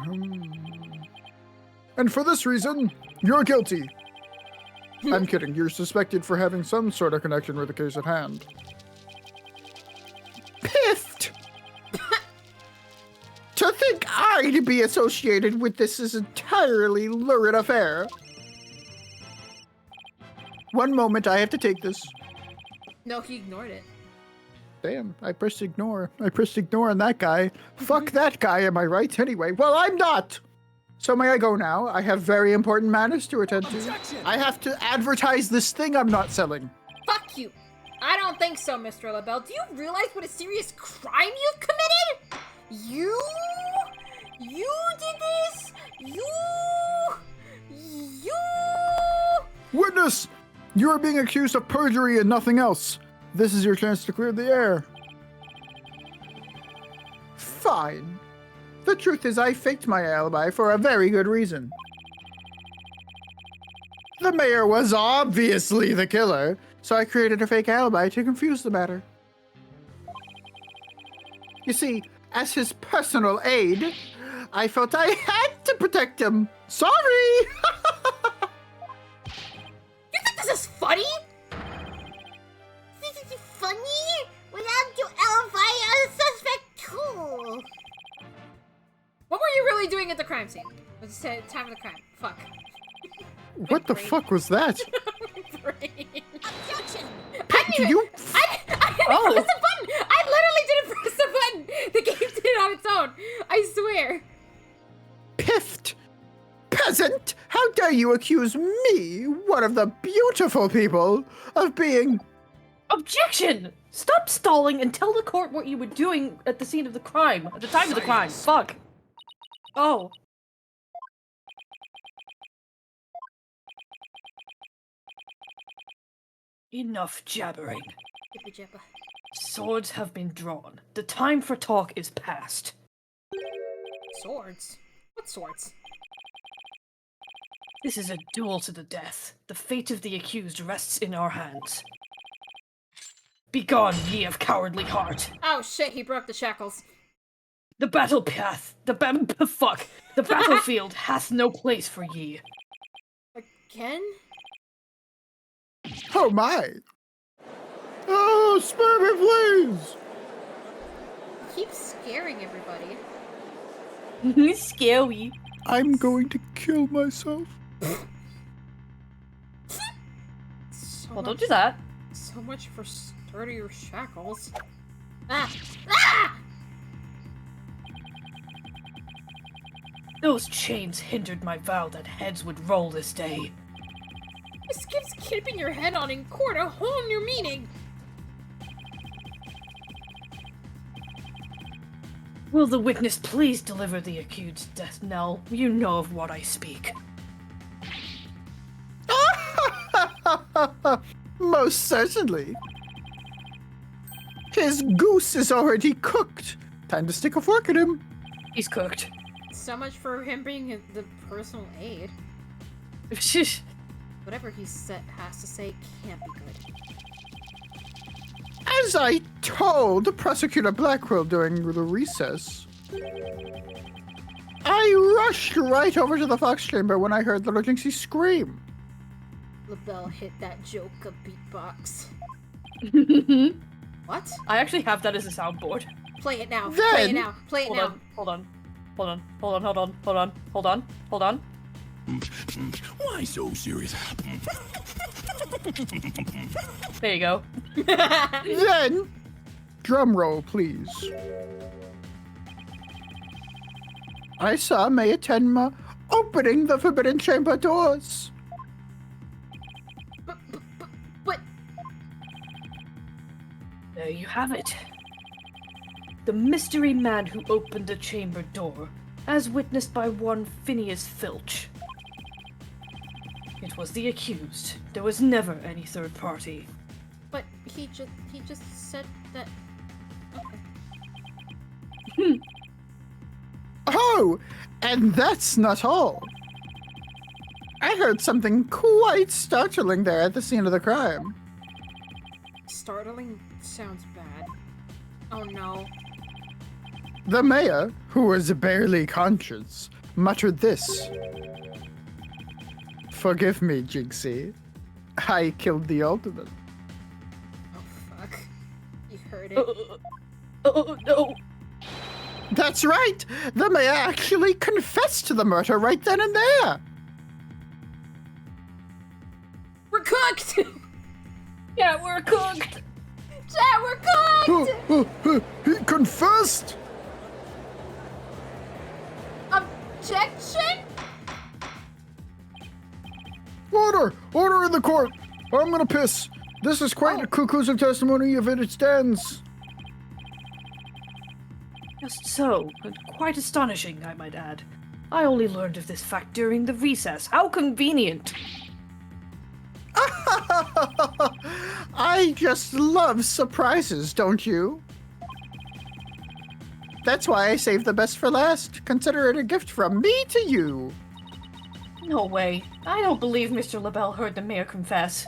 And for this reason, you're guilty. I'm kidding. You're suspected for having some sort of connection with the case at hand. Piffed! To think I'd be associated with this is entirely lurid affair. One moment, I have to take this. No, he ignored it. Damn, I pressed ignore. I pressed ignore on that guy. Fuck that guy, am I right? Anyway, well, I'm not! So may I go now? I have very important matters to attend to. Objection! I have to advertise this thing I'm not selling. Fuck you! I don't think so, Mr. LaBelle. Do you realize what a serious crime you've committed? You did this? You... Witness! You are being accused of perjury and nothing else. This is your chance to clear the air. Fine. The truth is I faked my alibi for a very good reason. The mayor was obviously the killer, so I created a fake alibi to confuse the matter. You see, as his personal aide, I felt I had to protect him. Sorry! You think this is funny? This is funny? Without you alibi a suspect too. What were you really doing at the crime scene? It was the time of the crime. Fuck. What the fuck was that? Objection! Do you... I didn't press the button! I literally didn't press the button! The game did it on its own! I swear! Piffed! Peasant! How dare you accuse me, one of the beautiful people, of being... Objection! Stop stalling and tell the court what you were doing at the scene of the crime. At the time of the crime. Fuck. Oh. Enough jabbering. Jibba jabba. Swords have been drawn. The time for talk is past. Swords? What swords? This is a duel to the death. The fate of the accused rests in our hands. Begone, ye of cowardly heart. Oh shit, he broke the shackles. The battle path, the battlefield hath no place for ye. Again? Oh my! Oh, spare me, please! He keeps scaring everybody. Scary. I'm going to kill myself. Well, don't do that. So much for sturdier shackles. Ah! Ah! Those chains hindered my vow that heads would roll this day. This gives keeping your head on in court a whole new meaning. Will the witness please deliver the accused's death knell? You know of what I speak. Most certainly. His goose is already cooked. Time to stick a fork in him. He's cooked. So much for him being the personal aide. Whatever he has to say can't be good. As I told Prosecutor Blackwell during the recess, I rushed right over to the Fox Chamber when I heard Little Jinxie scream. LaBelle hit that joke a beatbox. What? I actually have that as a soundboard. Play it now. Then- Play it now. Play it Hold now. on, hold on. Hold on, hold on, hold on, hold on, hold on, hold on. Why so serious? There you go. Then, drum roll, please. I saw Mayor Tenma opening the Forbidden Chamber doors. But There you have it. The mystery man who opened the chamber door, as witnessed by one Phineas Filch. It was the accused. There was never any third party. he just said that. Hmm. Oh, and that's not all. I heard something quite startling there at the scene of the crime. Startling sounds bad. Oh no. The mayor, who was barely conscious, muttered this. Forgive me, Jinxie. I killed the Ultimate. Oh fuck. You heard it. Oh no! That's right! The mayor actually confessed to the murder right then and there! We're cooked! Yeah, we're cooked! Chat, we're cooked! He confessed! Objection? Order! Order in the court! I'm gonna piss. This is quite a conclusive testimony if it stands. Just so, and quite astonishing, I might add. I only learned of this fact during the recess. How convenient! I just love surprises, don't you? That's why I saved the best for last. Consider it a gift from me to you. No way. I don't believe Mr. LaBelle heard the mayor confess.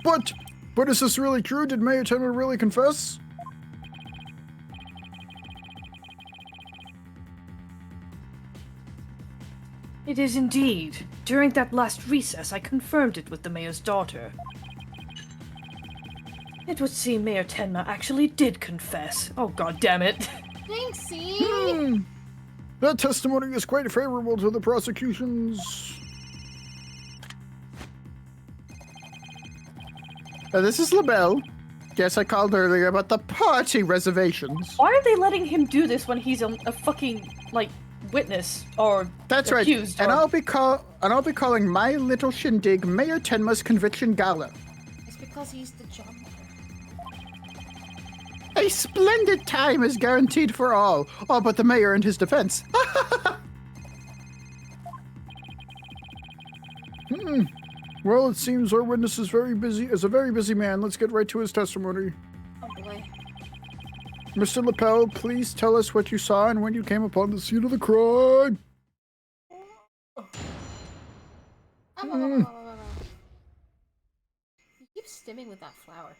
But is this really true? Did Mayor Tenma really confess? It is indeed. During that last recess, I confirmed it with the mayor's daughter. It would seem Mayor Tenma actually did confess. Oh, god damn it. Jinxie! That testimony is quite favorable to the prosecution's... This is LaBelle. Yes, I called earlier about the party reservations. Why are they letting him do this when he's a fucking, like, witness or That's right. accused? And or... I'll be calling my little shindig Mayor Tenma's Conviction Gala. It's because he's the jumper. A splendid time is guaranteed for all but the mayor and his defense. Well, it seems our witness is a very busy man. Let's get right to his testimony. Oh boy. Mr. Lapel, please tell us what you saw and when you came upon the scene of the crime. You keep stimming with that flower.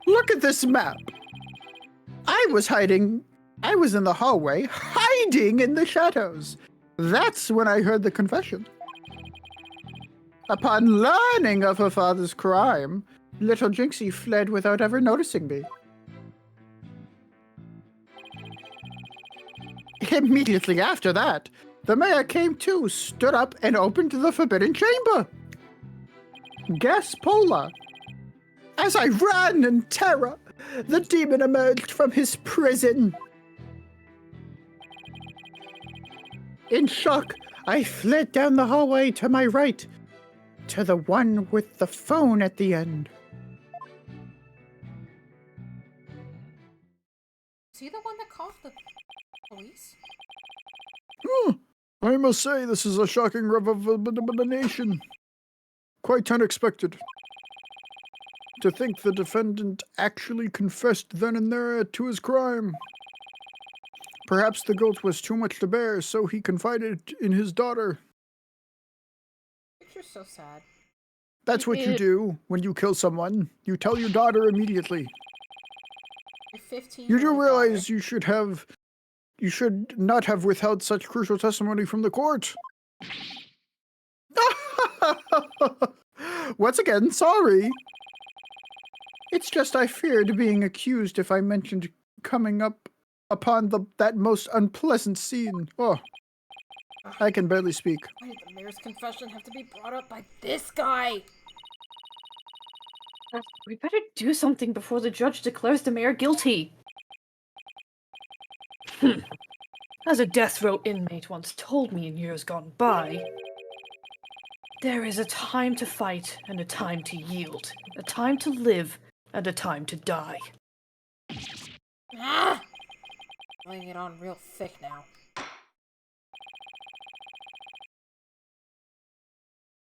Look at this map. I was in the hallway, hiding in the shadows. That's when I heard the confession. Upon learning of her father's crime, little Jinxie fled without ever noticing me. Immediately after that, the mayor came to, stood up, and opened the Forbidden Chamber. Gaspola. As I ran in terror, The demon emerged from his prison. In shock, I fled down the hallway to my right, to the one with the phone at the end. Is he the one that called the police? I must say, this is a shocking revelation. Quite unexpected. To think the defendant actually confessed then and there to his crime. Perhaps the guilt was too much to bear, so he confided in his daughter. You're so sad. That's what you do when you kill someone. You tell your daughter immediately. Your 15. You do realize you should not have withheld such crucial testimony from the court. Once again, sorry. It's just I feared being accused if I mentioned coming up upon that most unpleasant scene. Oh, I can barely speak. Why did the mayor's confession have to be brought up by this guy? We better do something before the judge declares the mayor guilty. As a death row inmate once told me in years gone by, there is a time to fight and a time to yield, a time to live and a time to die. Ah! Laying it on real thick now.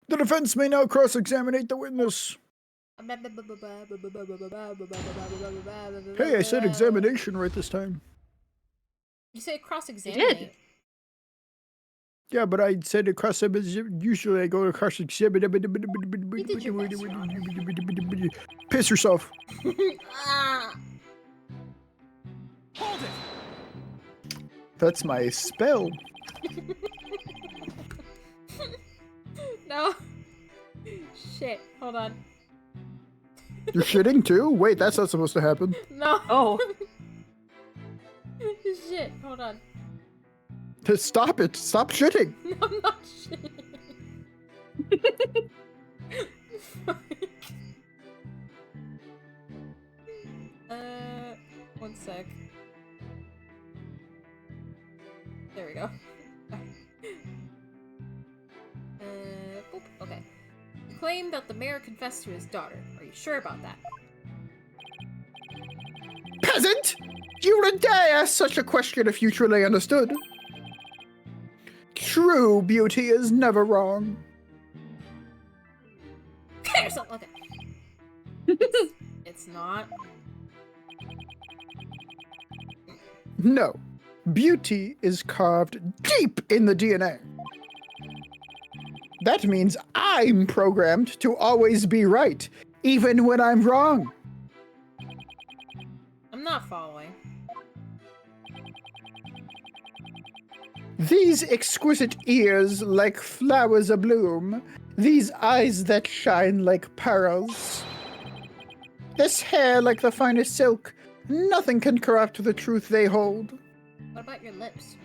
The defense may now cross-examine the witness. Hey, I said examination right this time. You say cross-examine. Yeah, but I said cross. Usually I go to cross-examine. Piss yourself. Hold it! That's my spell. No. Shit. Hold on. You're shitting too? Wait, that's not supposed to happen. No. Oh. Shit. Hold on. Stop it. Stop shitting. No, I'm not shitting. One sec. There we go. Boop. Okay. You claim that the mayor confessed to his daughter. Are you sure about that? Peasant! You would dare ask such a question if you truly understood. True beauty is never wrong. Okay. It's not. No. Beauty is carved deep in the DNA. That means I'm programmed to always be right, even when I'm wrong. I'm not following. These exquisite ears like flowers abloom, these eyes that shine like pearls. This hair like the finest silk, nothing can corrupt the truth they hold. What about your lips?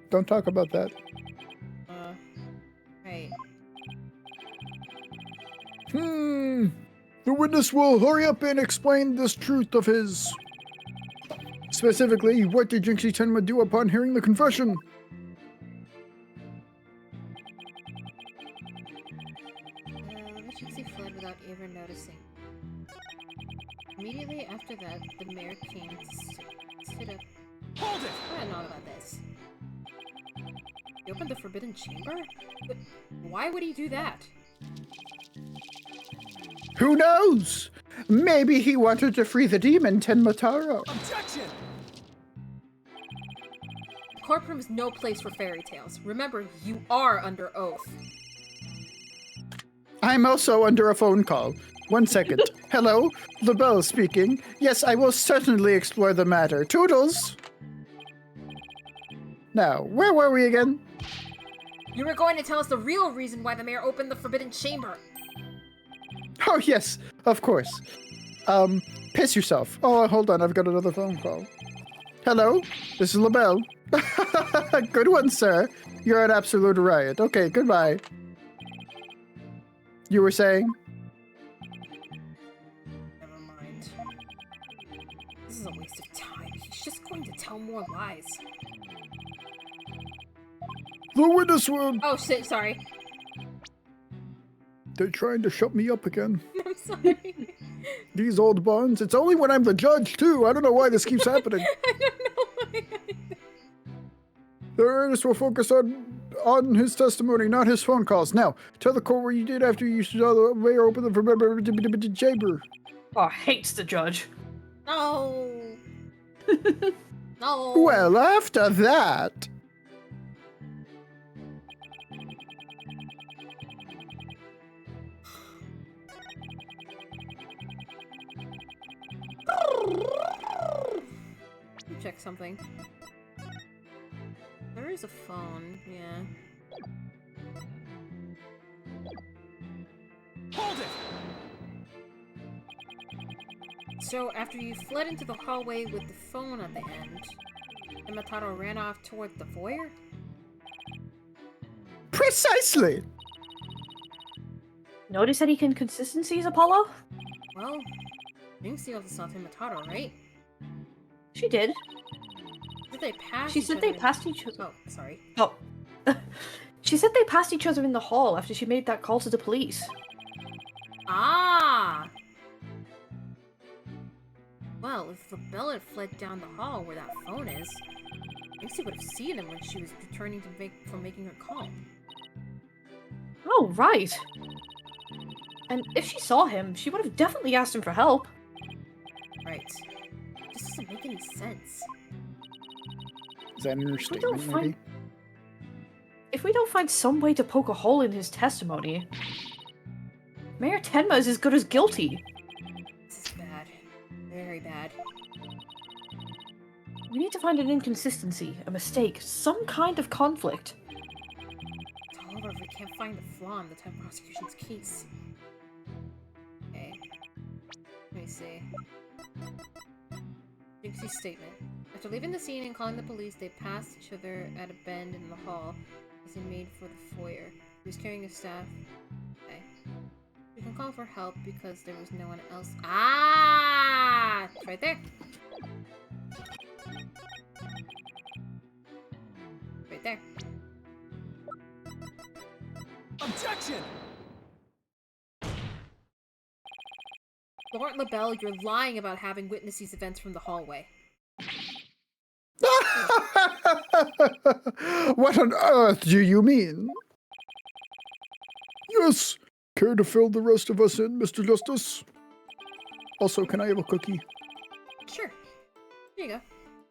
Don't talk about that. Right. The witness will hurry up and explain this truth of his. Specifically, what did Jinxie Tenma do upon hearing the confession? Jinxie fled without even noticing. Immediately after that, the mayor came to sit up. Hold it! I don't know about this. He opened the Forbidden Chamber? But why would he do that? Who knows? Maybe he wanted to free the demon Tenma Taro. Objection! The courtroom is no place for fairy tales. Remember, you are under oath. I'm also under a phone call. 1 second. Hello? The bell speaking. Yes, I will certainly explore the matter. Toodles! Now, where were we again? You were going to tell us the real reason why the mayor opened the Forbidden Chamber. Oh, yes, of course. Piss yourself. Oh, hold on, I've got another phone call. Hello? This is LaBelle. Good one, sir. You're an absolute riot. Okay, goodbye. You were saying? Never mind. going to tell more lies. The witness would. Oh shit, sorry. They're trying to shut me up again. I'm sorry. These old buns. It's only when I'm the judge, too. I don't know why this keeps happening. I don't know why. The witness will focus on his testimony, not his phone calls. Now, tell the court what you did after you saw the mayor open the chamber. Oh, hates the judge. No. No. Well, after that... Check something. There is a phone, yeah. Hold it! So, after you fled into the hallway with the phone at the end, Imataro ran off toward the foyer? Precisely! Notice any inconsistencies, Apollo? Well, Ningxi also saw Imataro, right? She did. Did they pass She each said they other? passed each other. Oh, sorry. Oh. She said they passed each other in the hall after she made that call to the police. Ah! Well, if LaBelle had fled down the hall where that phone is, Ningxi would have seen him when she was returning from making her call. Oh, right. And if she saw him, she would have definitely asked him for help. Right. This doesn't make any sense. Is that an understatement, maybe? If we don't find some way to poke a hole in his testimony, Mayor Tenma is as good as guilty. This is bad. Very bad. We need to find an inconsistency, a mistake, some kind of conflict. However, if we can't find the flaw in the time prosecution's case. Okay. Let me see. Ningxi's statement. After leaving the scene and calling the police, they passed each other at a bend in the hall as he made for the foyer. He was carrying a staff. Okay. You can call for help because there was no one else. Ah! It's right there. Right there. Objection! Lord LaBelle, you're lying about having witnessed these events from the hallway. What on earth do you mean? Yes. Care to fill the rest of us in, Mr. Justice? Also, can I have a cookie? Sure. Here you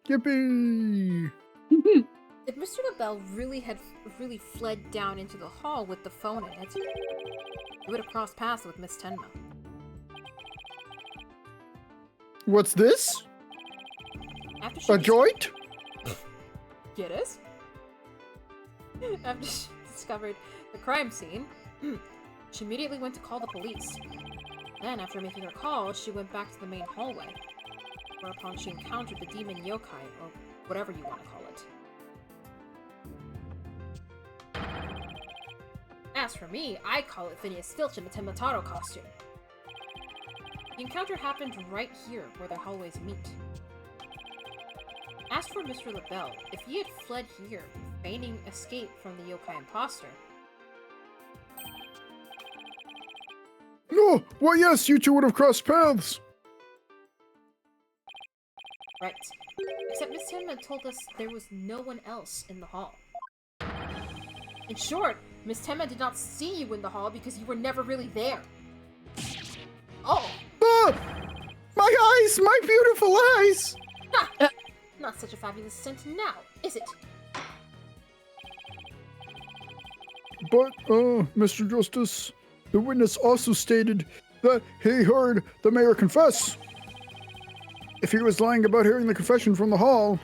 go. Yippee! If Mr. LaBelle really fled down into the hall with the phone in it, he would have crossed paths with Miss Tenma. What's this? After she A joint? Yeah, it is. After she discovered the crime scene, she immediately went to call the police. Then, after making her call, she went back to the main hallway, whereupon she encountered the demon yokai, or whatever you want to call it. As for me, I call it Phineas Filch in the Temataro costume. The encounter happened right here, where the hallways meet. As for Mr. LaBelle, if he had fled here, feigning escape from the yokai imposter... No! Why, yes, you two would have crossed paths! Right. Except Miss Tenma told us there was no one else in the hall. In short, Miss Tenma did not see you in the hall because you were never really there. Oh! Ah! My eyes! My beautiful eyes! Not such a fabulous scent now, is it? But, Mr. Justice, the witness also stated that he heard the mayor confess. If he was lying about hearing the confession from the hall,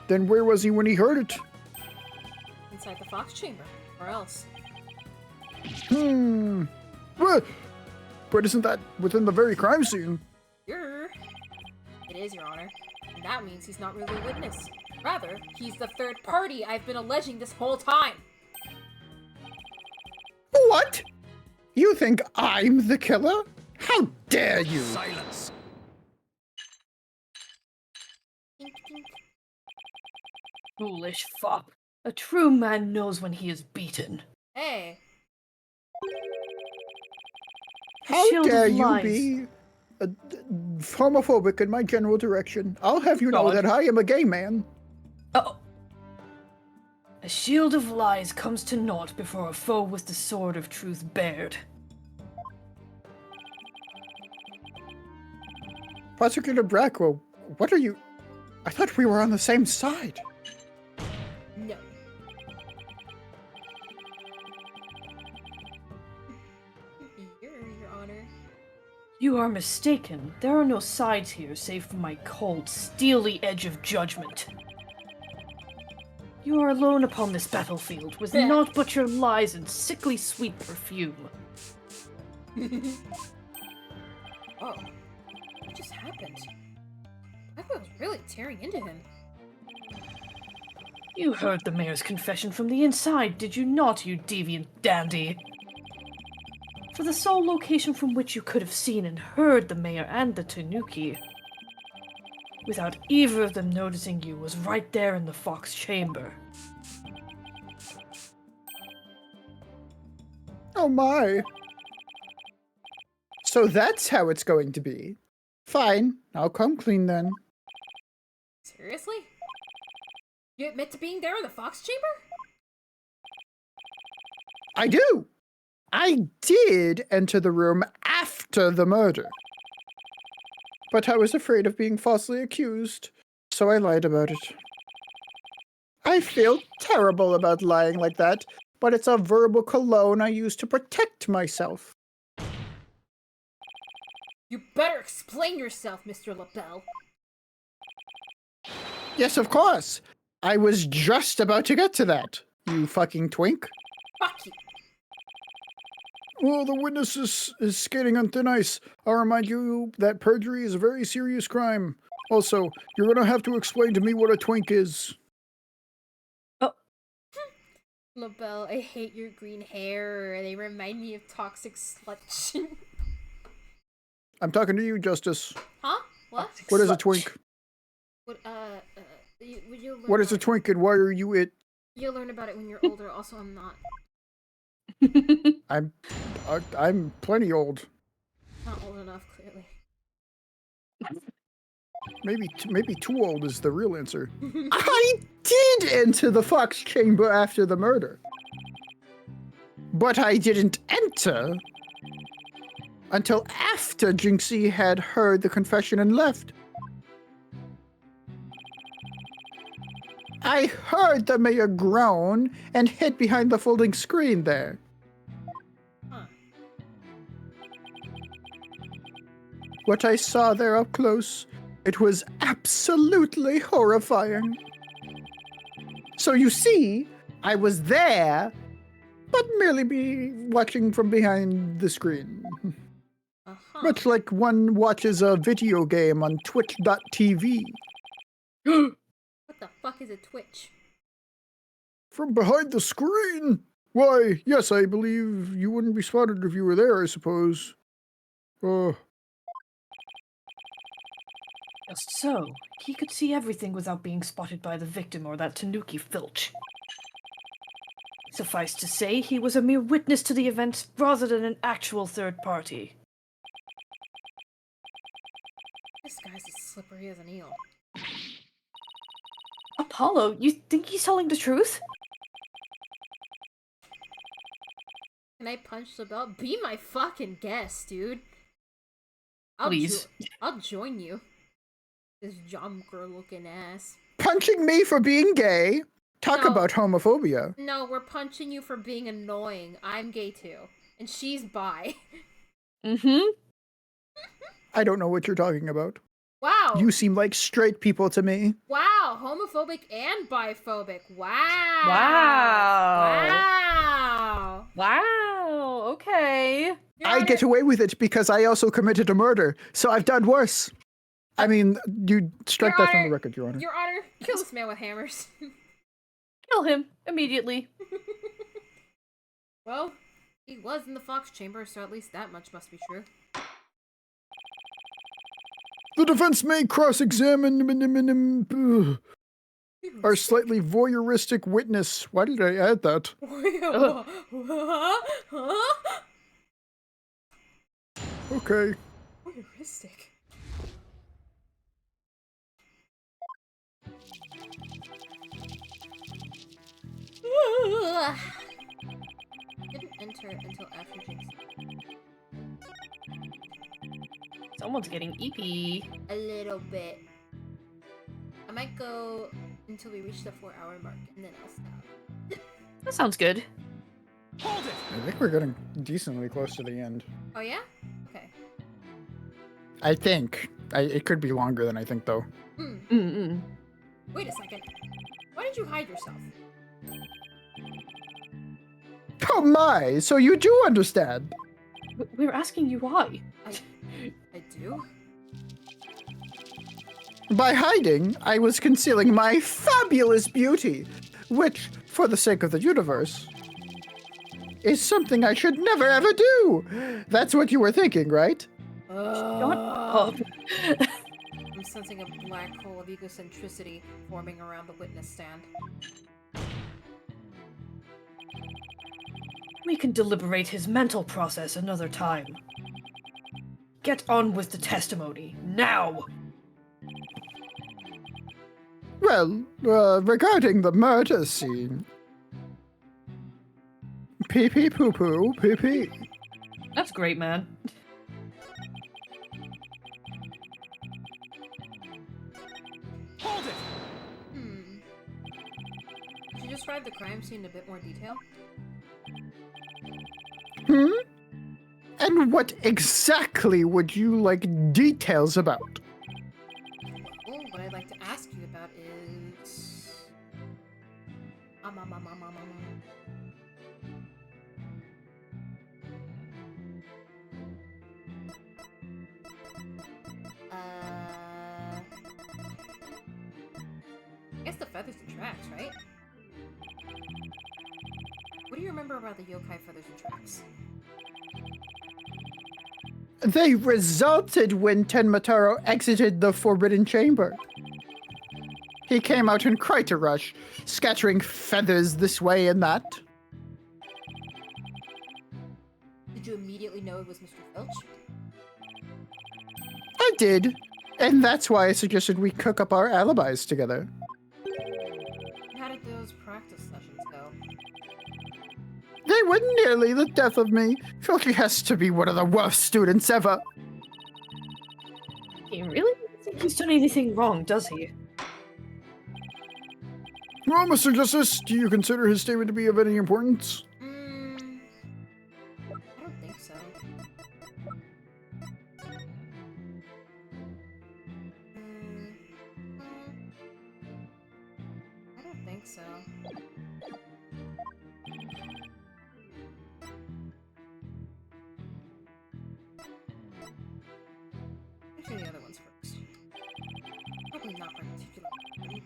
then where was he when he heard it? Inside the Fox Chamber. Or else. But isn't that within the very crime scene? It is, Your Honor. And that means he's not really a witness. Rather, he's the third party I've been alleging this whole time. What? You think I'm the killer? How dare you? Silence! Foolish fop. A true man knows when he is beaten. Hey, A How shield of dare you lies. be homophobic in my general direction? I'll have you know God. that I am a gay man. Oh. A shield of lies comes to naught before a foe with the sword of truth bared. Prosecutor Brackwell, what are you... I thought we were on the same side. no. Your Honor. You are mistaken. There are no sides here save for my cold, steely edge of judgment. You are alone upon this battlefield, with naught but your lies and sickly sweet perfume. Oh, what just happened? I was really tearing into him. You heard the mayor's confession from the inside, did you not, you deviant dandy? For the sole location from which you could have seen and heard the mayor and the Tanuki, without either of them noticing you, was right there in the Fox chamber. Oh my. So that's how it's going to be. Fine, I'll come clean then. Seriously? You admit to being there in the Fox Chamber? I do. I did enter the room after the murder. But I was afraid of being falsely accused, so I lied about it. I feel terrible about lying like that, but it's a verbal cologne I use to protect myself. You better explain yourself, Mr. LaBelle. Yes, of course. I was just about to get to that, you fucking twink. Fuck you. Well, the witness is skating on thin ice. I'll remind you that perjury is a very serious crime. Also, you're gonna have to explain to me what a twink is. LaBelle, I hate your green hair. They remind me of toxic sludge. I'm talking to you, Justice. Huh? What? What is a twink? What, you'll learn What is a about it. twink and why are you it? You'll learn about it when you're older. Also, I'm not. I'm plenty old. Not old enough, clearly. Maybe too old is the real answer. I did enter the Fox chamber after the murder. But I didn't enter until after Jinxie had heard the confession and left. I heard the mayor groan and hid behind the folding screen there. Huh. What I saw there up close, it was absolutely horrifying. So you see, I was there, but merely be watching from behind the screen. Uh-huh. Much like one watches a video game on twitch.tv. What the fuck is a Twitch? From behind the screen? Why, yes, I believe you wouldn't be spotted if you were there, I suppose. Just so. He could see everything without being spotted by the victim or that Tanuki filch. Suffice to say, he was a mere witness to the events rather than an actual third party. This guy's as slippery as an eel. Apollo, you think he's telling the truth? Can I punch LaBelle? Be my fucking guest, dude. Please. I'll join you. This jumper looking ass. Punching me for being gay? Talk No. about homophobia. No, we're punching you for being annoying. I'm gay too. And she's bi. Mm-hmm. I don't know what you're talking about. Wow. You seem like straight people to me. Wow. Homophobic and biphobic. Wow. Wow. Wow. Wow. Okay. Your I Honor, get away with it because I also committed a murder, so I've done worse. I mean, you strike Your that from the Honor, record, Your Honor. Your Honor, kill this man with hammers. Kill him immediately. Well, he was in the Fox chamber, so at least that much must be true. The defense may cross-examine... Our slightly voyeuristic witness. Why did I add that? Okay. Voyeuristic. Didn't enter until after Jinx. Someone's getting eepy. A little bit. I might go until we reach the 4-hour mark, and then I'll stop. That sounds good. I think we're getting decently close to the end. Oh yeah? Okay. I think. It could be longer than I think, though. Mm-mm. Wait a second. Why did you hide yourself? Oh my! So you do understand. We're asking you why. I do? By hiding, I was concealing my fabulous beauty, which, for the sake of the universe, is something I should never ever do. That's what you were thinking, right? Shut up. I'm sensing a black hole of egocentricity forming around the witness stand. We can deliberate his mental process another time. Get on with the testimony, now! Well, regarding the murder scene. Pee pee poo poo, pee pee. That's great, man. Could you describe the crime scene in a bit more detail? Hmm? And what exactly would you like details about? Well, what I'd like to ask you about is... I guess the feathers and tracks, right? What do you remember about the yokai feathers and tracks? They resulted when Tenmataro exited the Forbidden Chamber. He came out in quite a rush, scattering feathers this way and that. Did you immediately know it was Mr. Filch? I did, and that's why I suggested we cook up our alibis together. How did those practice sessions go? They were nearly the death of me. Filchy has to be one of the worst students ever. He really doesn't think he's done anything wrong, does he? Well, Mr. Justice, do you consider his statement to be of any importance? I don't think so. I don't think so. Actually, the other ones first. Probably not particularly.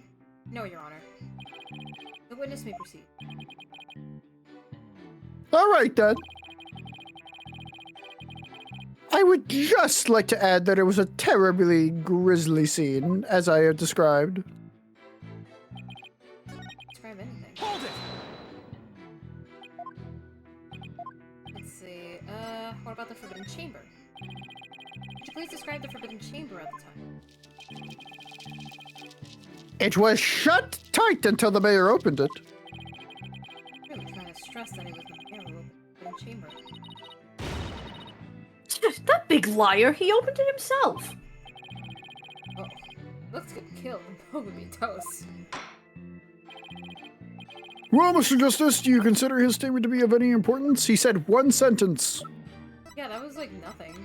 No, Your Honor. The witness may proceed. All right, then. I would just like to add that it was a terribly grisly scene, as I have described. Describe anything. Let's see. What about the Forbidden Chamber? Could you please describe the Forbidden Chamber at the time? It was shut tight until the mayor opened it. Really trying to stress that it was the mayor who opened the Forbidden Chamber. That big liar! He opened it himself! Oh, let's get killed. That would be toast. Well, Mr. Justice, do you consider his statement to be of any importance? He said one sentence. Yeah, that was like nothing.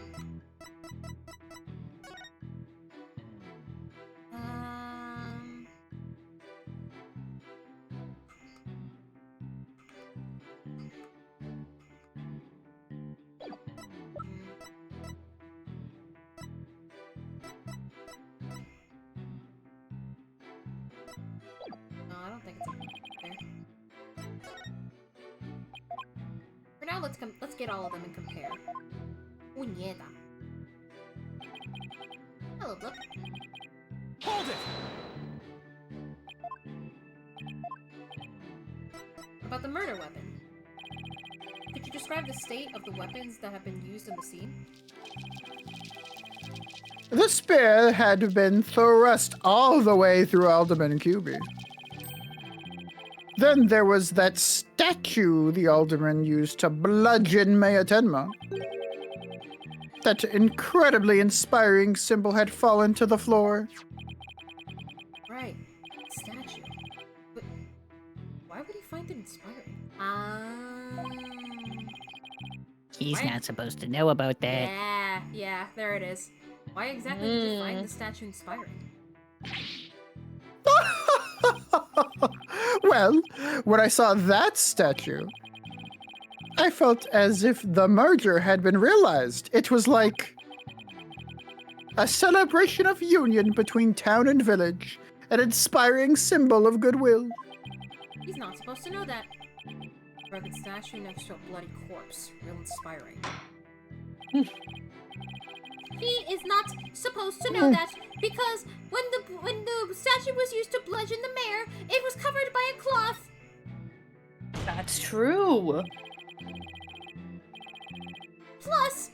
No, I don't think it's okay. For now, let's get all of them and compare. Puñeta. Hello, Blook. Hold it! the murder weapon. Could you describe the state of the weapons that have been used in the scene? The spear had been thrust all the way through Alderman Cuby. Then there was that statue the Alderman used to bludgeon Maya Tenma. That incredibly inspiring symbol had fallen to the floor. Right. Statue. But why would he find it inspiring? He's Right. not supposed to know about that. Yeah, there it is. Why exactly did you find the statue inspiring? Well, when I saw that statue, I felt as if the merger had been realized. It was like a celebration of union between town and village, an inspiring symbol of goodwill. He's not supposed to know that. Broken statue next to a bloody corpse. Real inspiring. He is not supposed to know that because when the statue was used to bludgeon the mayor, it was covered by a cloth. That's true. Plus,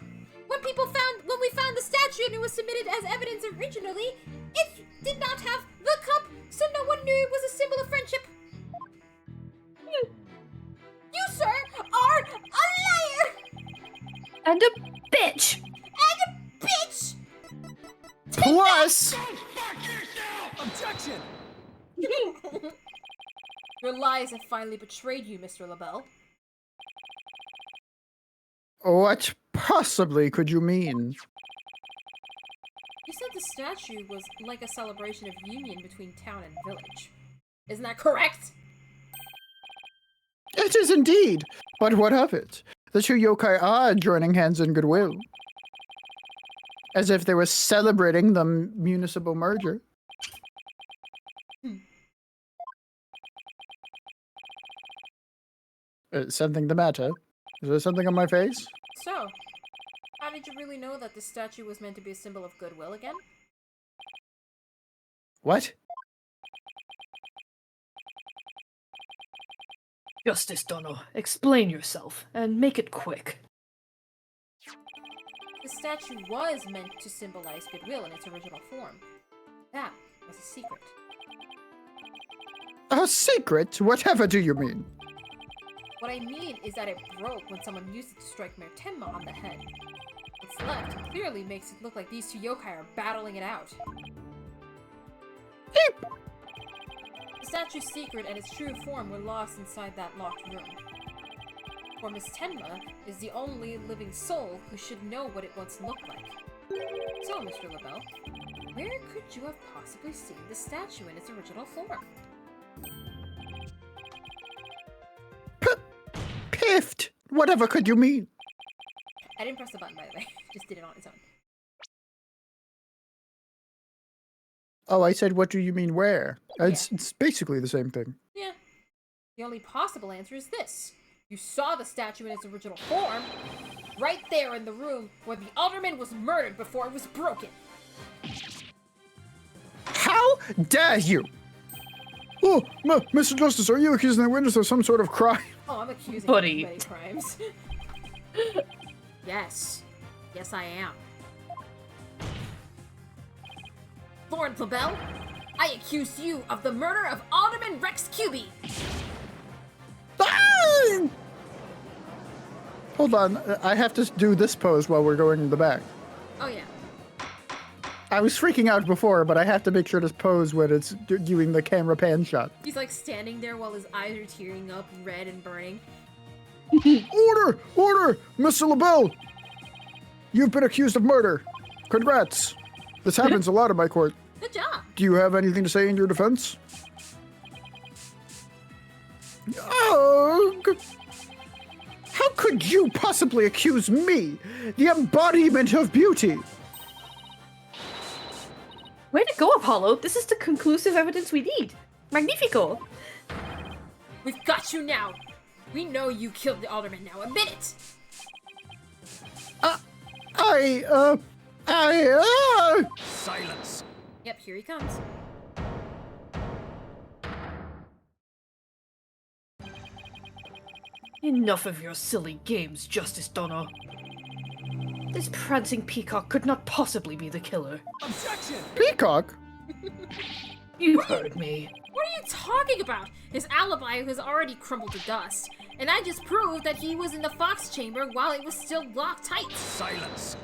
when we found the statue and it was submitted as evidence originally, it did not have the cup, so no one knew it was a symbol of friendship. You, sir, are a liar And a bitch. and a bitch. Plus, Objection! Your lies have finally betrayed you, Mr. LaBelle. what possibly could you mean? You said the statue was like a celebration of union between town and village. Isn't that correct? It is indeed, but what of it? The two yokai are joining hands in goodwill. As if they were celebrating the municipal merger. Something the matter? Is there something on my face? So, how did you really know that the statue was meant to be a symbol of goodwill again? What? Justice Dono, explain yourself, and make it quick. The statue was meant to symbolize goodwill in its original form. That was a secret. A secret? Whatever do you mean? What I mean is that it broke when someone used it to strike Mayor Tenma on the head. What's left clearly makes it look like these two yokai are battling it out. Eep. The statue's secret and its true form were lost inside that locked room. For Miss Tenma is the only living soul who should know what it once looked like. So, Mr. LaBelle, where could you have possibly seen the statue in its original form? Piffed! Whatever could you mean? I didn't press the button, by the way. Just did it on its own. Oh, I said, what do you mean where? It's basically the same thing. Yeah. The only possible answer is this. You saw the statue in its original form, right there in the room where the alderman was murdered before it was broken. How dare you? Oh, Mr. Justice, are you accusing the witness of some sort of crime? Oh, I'm accusing Buddy. you of many crimes. Yes. Yes, I am. Lord LaBelle, I accuse you of the murder of Alderman Rex Cuby. Ah! Hold on, I have to do this pose while we're going in the back. Oh, yeah. I was freaking out before, but I have to make sure to pose when it's doing the camera pan shot. He's like standing there while his eyes are tearing up, red and burning. Order! Order! Mr. LaBelle! You've been accused of murder. Congrats. This happens a lot in my court. Good job. Do you have anything to say in your defense? Ugh! How could you possibly accuse me, the embodiment of beauty? Way to go, Apollo! This is the conclusive evidence we need. Magnifico! We've got you now. We know you killed the alderman now. Admit it. Silence! Yep, here he comes. Enough of your silly games, Justice Dono. This prancing peacock could not possibly be the killer. Peacock? You heard me. What are you talking about? His alibi has already crumbled to dust. And I just proved that he was in the Fox chamber while it was still locked tight. Silence.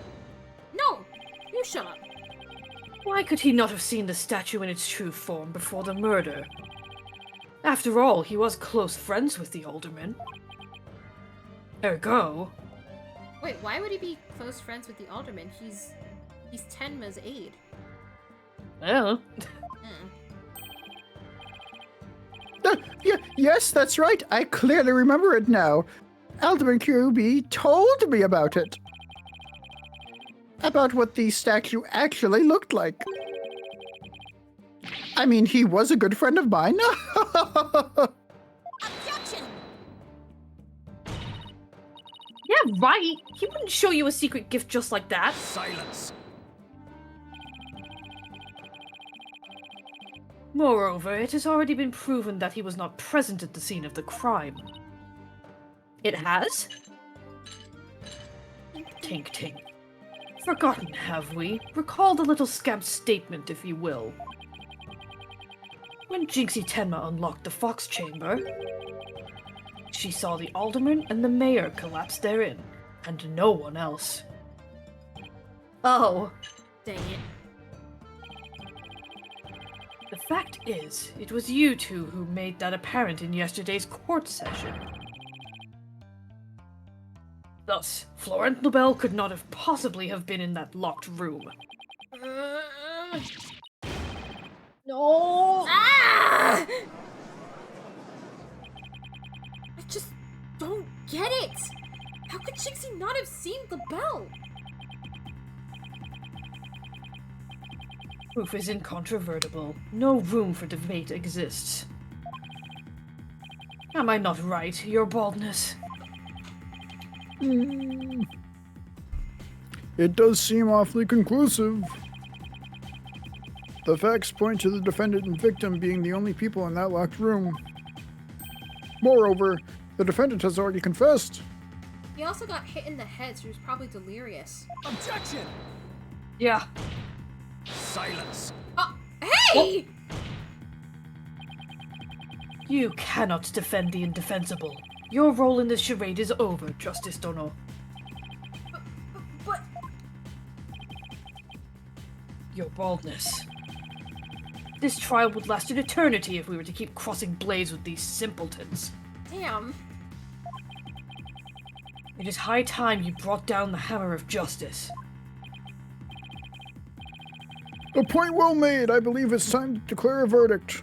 No, you shut up. Why could he not have seen the statue in its true form before the murder? After all, he was close friends with the alderman. Ergo, Wait, why would he be close friends with the alderman? He's Tenma's aide. well, Yes, that's right. I clearly remember it now. Alderman QB told me about it. About what the statue actually looked like. I mean, he was a good friend of mine. Objection! yeah, right. He wouldn't show you a secret gift just like that. Silence. Moreover, it has already been proven that he was not present at the scene of the crime. It has? Tink tink. Forgotten, have we? Recall the little scamp's statement, if you will. When Jinxie Tenma unlocked the Fox Chamber, she saw the alderman and the mayor collapse therein, and no one else. Oh. Dang it. The fact is, it was you two who made that apparent in yesterday's court session. Thus, Florent Nobel could not have possibly have been in that locked room. No! Ah! I just don't get it. How could Jinxie not have seen the bell? Proof is incontrovertible. No room for debate exists. Am I not right, your baldness? It does seem awfully conclusive. The facts point to the defendant and victim being the only people in that locked room. Moreover, the defendant has already confessed. He also got hit in the head, so he was probably delirious. Objection. Yeah. Silence. Hey! You cannot defend the indefensible. Your role in this charade is over, Justice Dono. But Your baldness. This trial would last an eternity if we were to keep crossing blades with these simpletons. damn. It is high time you brought down the hammer of justice. A point well made. I believe it's time to declare a verdict.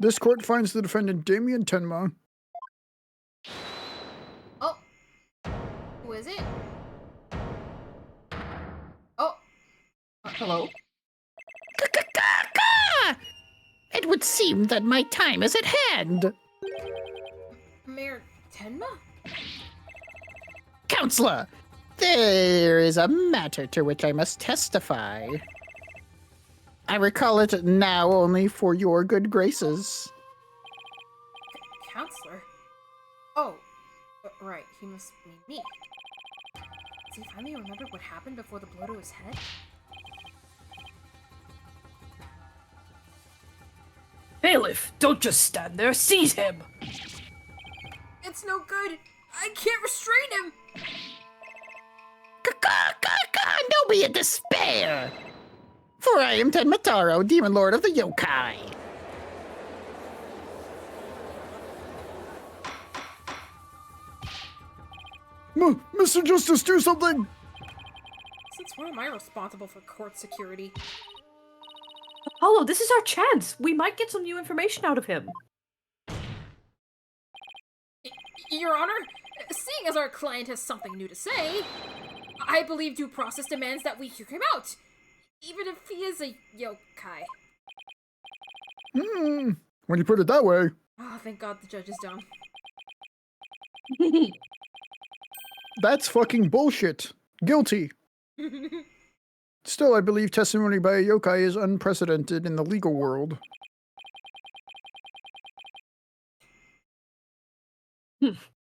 This court finds the defendant Damien Tenma. Oh. Who is it? Oh. Hello? It would seem that my time is at hand. Mayor Tenma? Counselor, there is a matter to which I must testify. I recall it now only for your good graces. Counselor? Oh. Right, he must mean me. Does he finally remember what happened before the blow to his head? Bailiff, don't just stand there, seize him! It's no good. I can't restrain him. Don't be in despair! For I am Tenmataro, Demon Lord of the Yokai. Mr. Justice, do something! Since when am I responsible for court security? Apollo, this is our chance! We might get some new information out of him. Your Honor, seeing as our client has something new to say, I believe due process demands that we hear him out, even if he is a yokai. When you put it that way. Oh, thank God the judge is done. That's fucking bullshit. Guilty. Still, I believe testimony by a yokai is unprecedented in the legal world.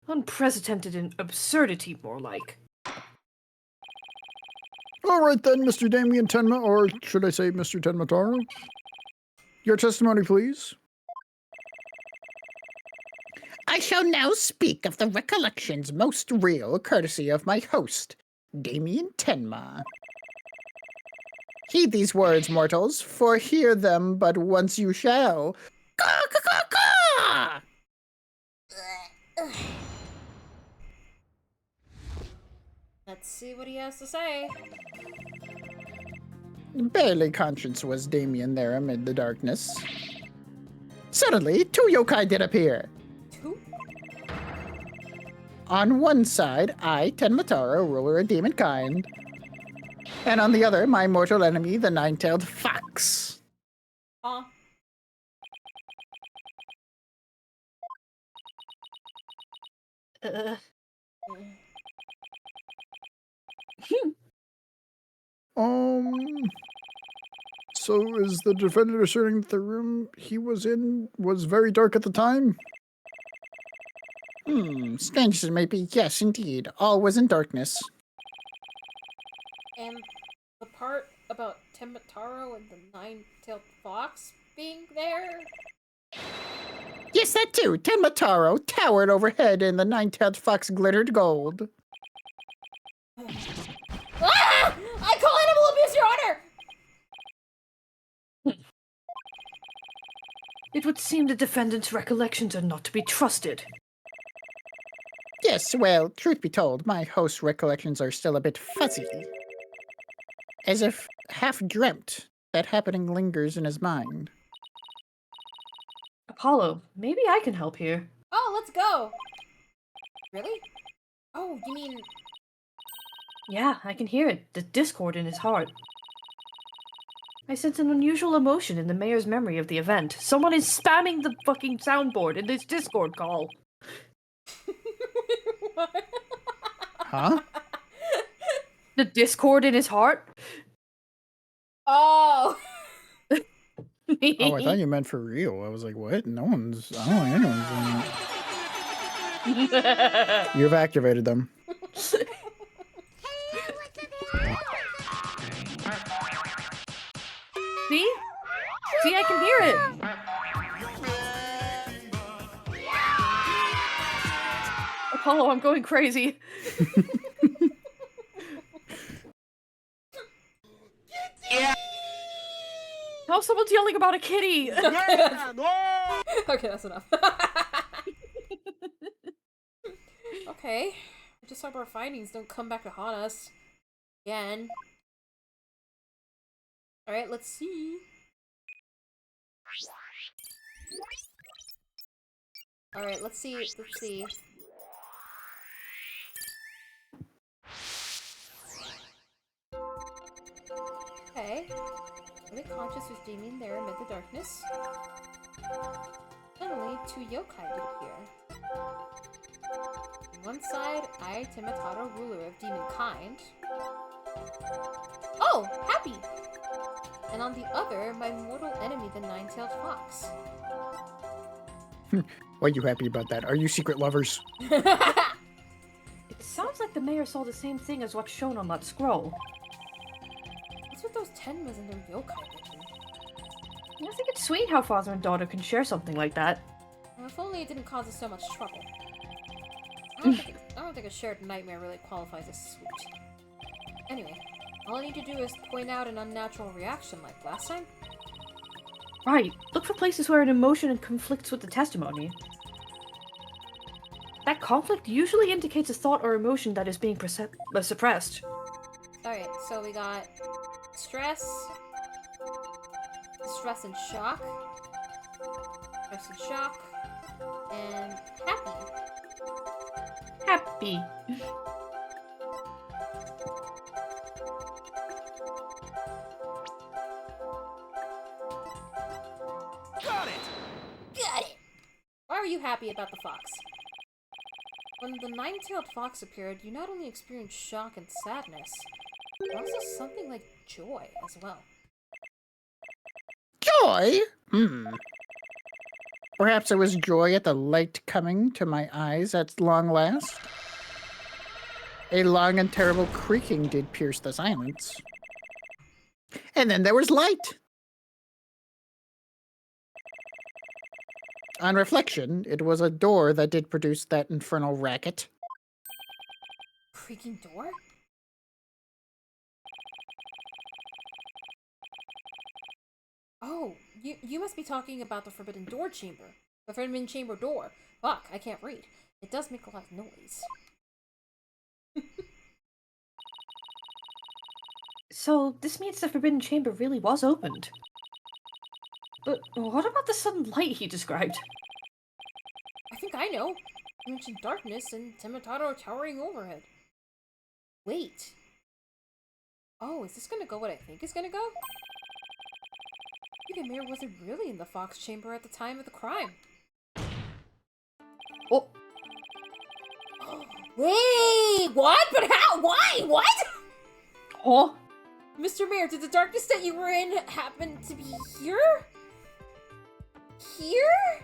Unprecedented in absurdity, more like. All right then, Mr. Damien Tenma, or should I say Mr. Tenmataro? Your testimony, please. I shall now speak of the recollections most real, courtesy of my host, Damien Tenma. Heed these words, mortals, for hear them but once you shall. Caw, caw, caw, caw! Let's see what he has to say. Barely conscious was Damien there amid the darkness. Suddenly, 2 yokai did appear. 2? On one side, I, Tenmataro, ruler of demonkind. And on the other, my mortal enemy, the nine-tailed fox. Huh? Uh, So is the defendant asserting that the room he was in was very dark at the time? Strange as it may be, yes, indeed. All was in darkness. And the part about Tenmataro and the nine-tailed fox being there? Yes, that too. Tenmataro towered overhead and the nine-tailed fox glittered gold. Ah! I call animal abuse, Your Honor! it would seem the defendant's recollections are not to be trusted. Yes, well, truth be told, my host's recollections are still a bit fuzzy. As if half dreamt that happening lingers in his mind. Apollo, maybe I can help here. Oh, let's go! Really? Oh, you mean... Yeah, I can hear it. The discord in his heart. I sense an unusual emotion in the mayor's memory of the event. Someone is spamming the fucking soundboard in this Discord call. What? Huh? The discord in his heart? Oh! Oh, I thought you meant for real. I was like, what? I don't think anyone's doing that. You've activated them. See? See, I can hear it! Apollo, I'm going crazy. Oh, someone's yelling about a kitty! Okay, that's enough. Okay. I just hope our findings don't come back to haunt us. Again. Alright, let's see. Alright, let's see. Let's see. Okay. Fully conscious was Damien there amid the darkness. Suddenly, 2 yokai did appear. On one side, I, Tenmataro, ruler of demonkind. Oh! Happy! And on the other, my mortal enemy, the nine-tailed fox. Why are you happy about that? Are you secret lovers? It sounds like the mayor saw the same thing as what's shown on that scroll. What's with those Tenmas and their yokai vision? I think it's sweet how father and daughter can share something like that. Well, if only it didn't cause us so much trouble. I don't think a shared nightmare really qualifies as sweet. Anyway, all I need to do is point out an unnatural reaction like last time. Right. Look for places where an emotion conflicts with the testimony. That conflict usually indicates a thought or emotion that is being suppressed. Alright, so we got stress, and shock, and happy. Happy. Got it! Got it! Why are you happy about the fox? When the nine-tailed fox appeared, you not only experienced shock and sadness, but also something like joy as well. Joy? Perhaps it was joy at the light coming to my eyes at long last. A long and terrible creaking did pierce the silence. And then there was light. On reflection, it was a door that did produce that infernal racket. Creaking door? Oh, you must be talking about the Forbidden Door chamber. The Forbidden Chamber door. Fuck, I can't read. It does make a lot of noise. So, this means the Forbidden Chamber really was opened. But what about the sudden light he described? I think I know. You mentioned darkness and Temitaro towering overhead. Wait. Oh, is this gonna go what I think it's gonna go? Maybe the mayor wasn't really in the Fox Chamber at the time of the crime. Oh. Wait, what? But how? Why? What? Oh? Mr. Mayor, did the darkness that you were in happen to be here? Here?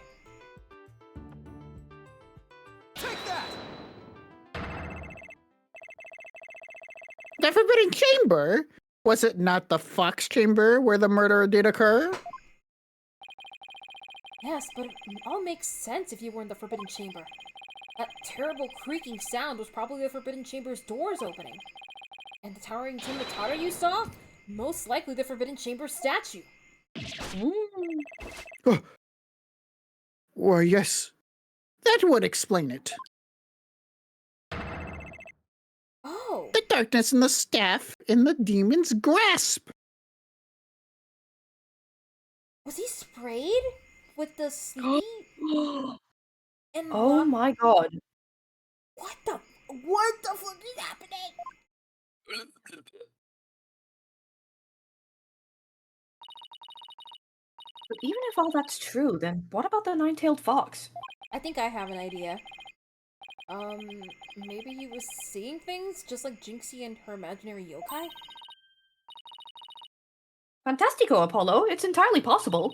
The Forbidden Chamber? Was it not the Fox Chamber where the murder did occur? Yes, but it all makes sense if you were in the Forbidden Chamber. That terrible creaking sound was probably the Forbidden Chamber's doors opening. And the towering Temitaro you saw? Most likely the Forbidden Chamber statue. Why, yes. That would explain it. Oh, The darkness and the staff in the demon's grasp. was he sprayed with the sleep? And Oh my god. what the fuck is happening? But even if all that's true, then what about the nine-tailed fox? I think I have an idea. Maybe he was seeing things just like Jinxie and her imaginary yokai? Fantastico, Apollo. It's entirely possible.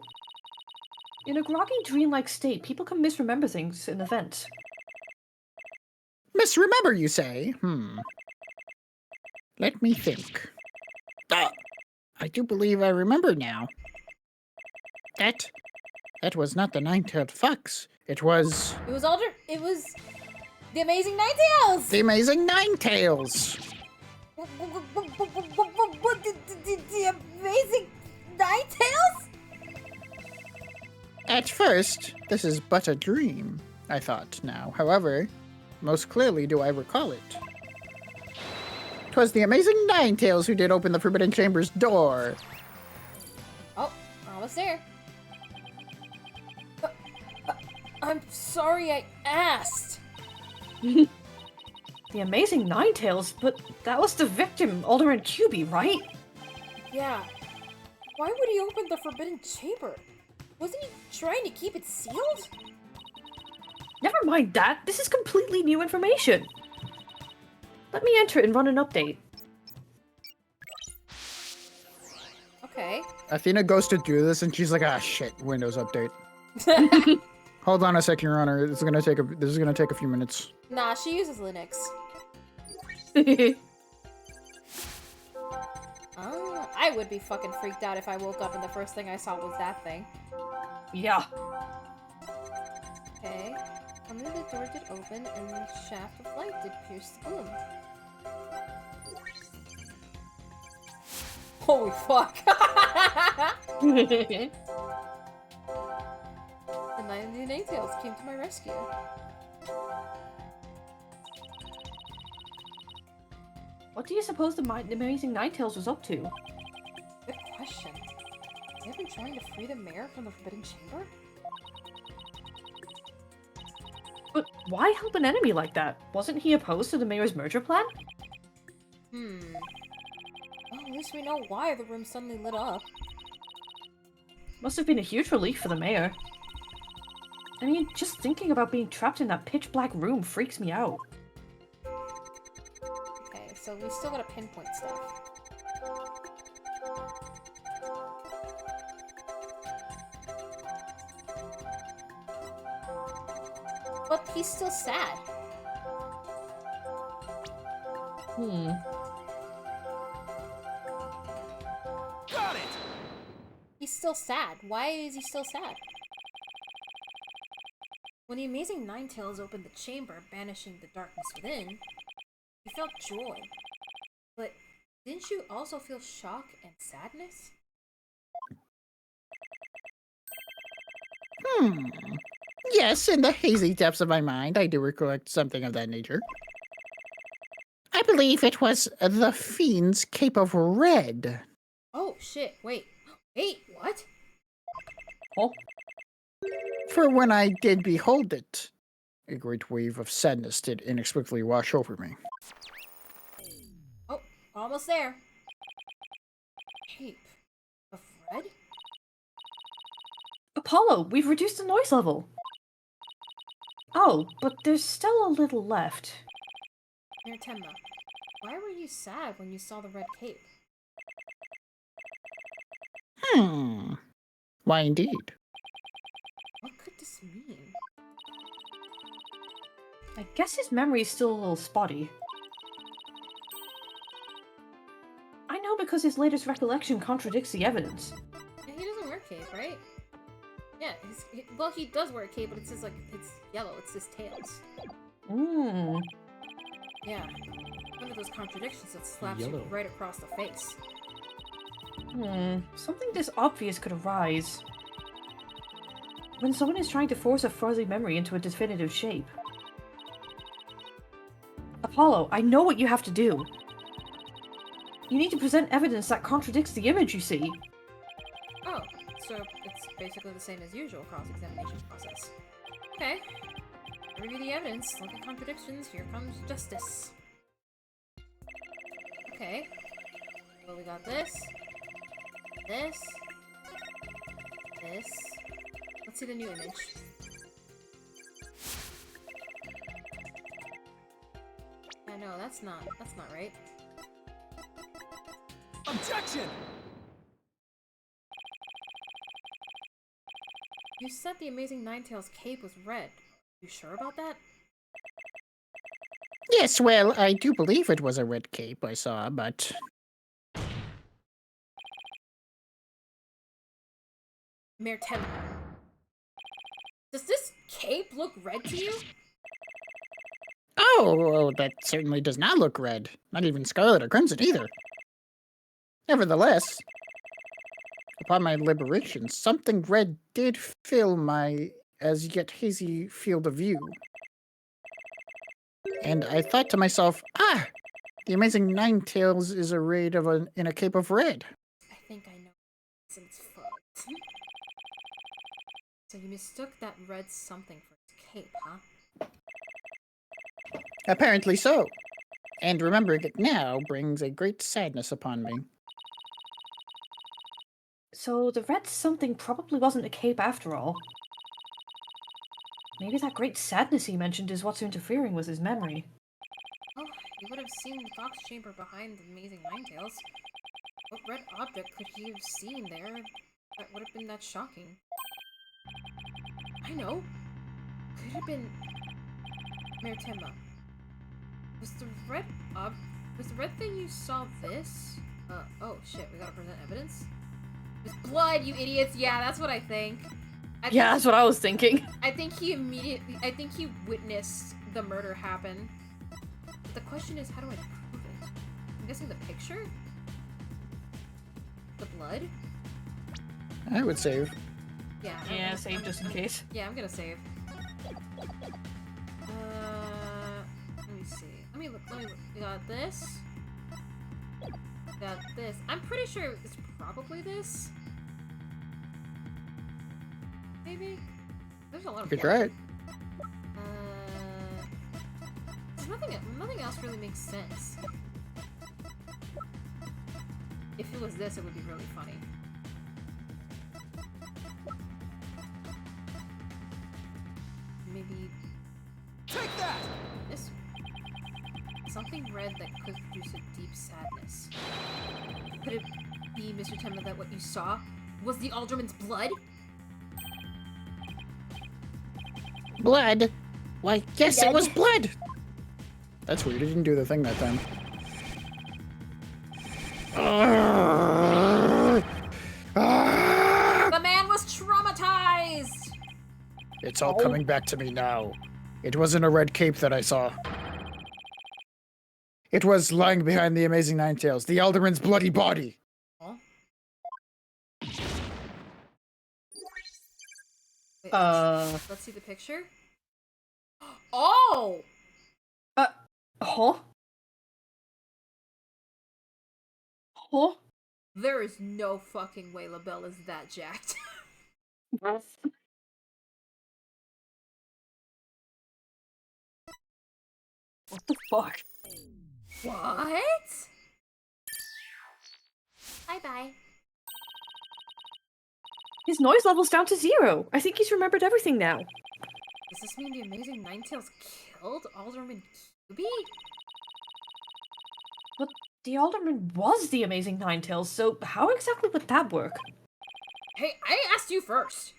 In a groggy, dreamlike state, people can misremember things and events. Misremember, you say? Let me think. I do believe I remember now. That was not the nine-tailed fox. It was It was the Amazing Ninetales! the Amazing Ninetales. What the Amazing Ninetales? At first, this is but a dream, I thought now. However, most clearly do I recall it. 'Twas the Amazing Ninetales who did open the Forbidden Chamber's door. Oh, almost there. I'm sorry I asked. The Amazing Ninetales? But that was the victim, Alderman QB, right? Yeah. Why would he open the Forbidden Chamber? Wasn't he trying to keep it sealed? Never mind that. This is completely new information. Let me enter it and run an update. Okay. Athena goes to do this and she's like, ah, shit, Windows update. Hold on a second, Your Honor. This is gonna take a few minutes. Nah, she uses Linux. I would be fucking freaked out if I woke up and the first thing I saw was that thing. Yeah. Okay. Suddenly the door did open and the shaft of light did pierce the gloom. Holy fuck! The 90 Ninetales came to my rescue. What do you suppose the Amazing Ninetales was up to? Good question. They have been trying to free the mayor from the Forbidden Chamber? But why help an enemy like that? Wasn't he opposed to the mayor's merger plan? Well, at least we know why the room suddenly lit up. Must have been a huge relief for the mayor. I mean, just thinking about being trapped in that pitch-black room freaks me out. Okay, so we still gotta pinpoint stuff. But he's still sad. Got it! He's still sad. Why is he still sad? When the amazing Ninetales opened the chamber, banishing the darkness within, he felt joy. But didn't you also feel shock and sadness? Yes, in the hazy depths of my mind, I do recollect something of that nature. I believe it was the Fiend's Cape of Red. Oh shit, wait. Wait, what? Oh, For when I did behold it, a great wave of sadness did inexplicably wash over me. Oh, almost there. Cape of Red? Apollo, we've reduced the noise level. Oh, but there's still a little left. Mirtemma, why were you sad when you saw the red cape? Why indeed? What could this mean? I guess his memory's still a little spotty. I know because his latest recollection contradicts the evidence. Yeah, he doesn't wear cape, right? Yeah, well, he does wear a cape, but it's just like, it's yellow, it's his tails. Yeah. One of those contradictions that slaps you right across the face. Something this obvious could arise. When someone is trying to force a fuzzy memory into a definitive shape. Apollo, I know what you have to do. You need to present evidence that contradicts the image you see. Oh, so it's basically the same as usual cross-examination process. Okay. Review the evidence, look at contradictions, here comes justice. Okay. Well, we got this. This. This. Let's see the new image. Yeah, no, that's not right. Objection! You said the amazing Ninetales cape was red. You sure about that? Yes, well, I do believe it was a red cape I saw, but... Mirtemma. Does this cape look red to you? Oh, well, that certainly does not look red. Not even scarlet or crimson either. Nevertheless, upon my liberation, something red did fill my as yet hazy field of view. And I thought to myself, the amazing Ninetales is arrayed in a cape of red. I think I know. Since fucked. So you mistook that red something for its cape, huh? Apparently so. And remembering it now brings a great sadness upon me. So the red something probably wasn't a cape after all. Maybe that great sadness he mentioned is what's interfering with his memory. Oh, you would have seen the box chamber behind the amazing Ninetales. What red object could he have seen there that would have been that shocking? I know! Could it have been... Mirtemma. Was the red thing you saw this? Oh shit, we gotta present evidence? It's blood, you idiots! Yeah, that's what I think. Yeah, that's what I was thinking. I think he witnessed the murder happen. But the question is, how do I prove it? I'm guessing the picture? The blood? I would save. Yeah. Yeah, save just in case. Yeah, I'm gonna save. Let me see. Let me look. We got this. Got this. I'm pretty sure it's probably this. Maybe? There's a lot of You could try it. Nothing else really makes sense. If it was this, it would be really funny. Maybe... Take that! This one. Something red that could produce a deep sadness. Could it be, Mr. Temma, that what you saw was the Alderman's blood? Blood? Why, yes, it was Dead. blood. That's weird. It didn't do the thing that time. The man was traumatized! It's all coming back to me now. It wasn't a red cape that I saw. It was lying behind the Amazing Ninetales, the Alderman's bloody body. Huh? Wait, let's see the picture. Oh! Huh? Huh? There is no fucking way LaBelle is that jacked. What the fuck? What? Bye-bye. His noise level's down to 0. I think he's remembered everything now. Does this mean the Amazing Ninetales killed Alderman QB? But the Alderman was the Amazing Ninetales, so how exactly would that work? Hey, I asked you first!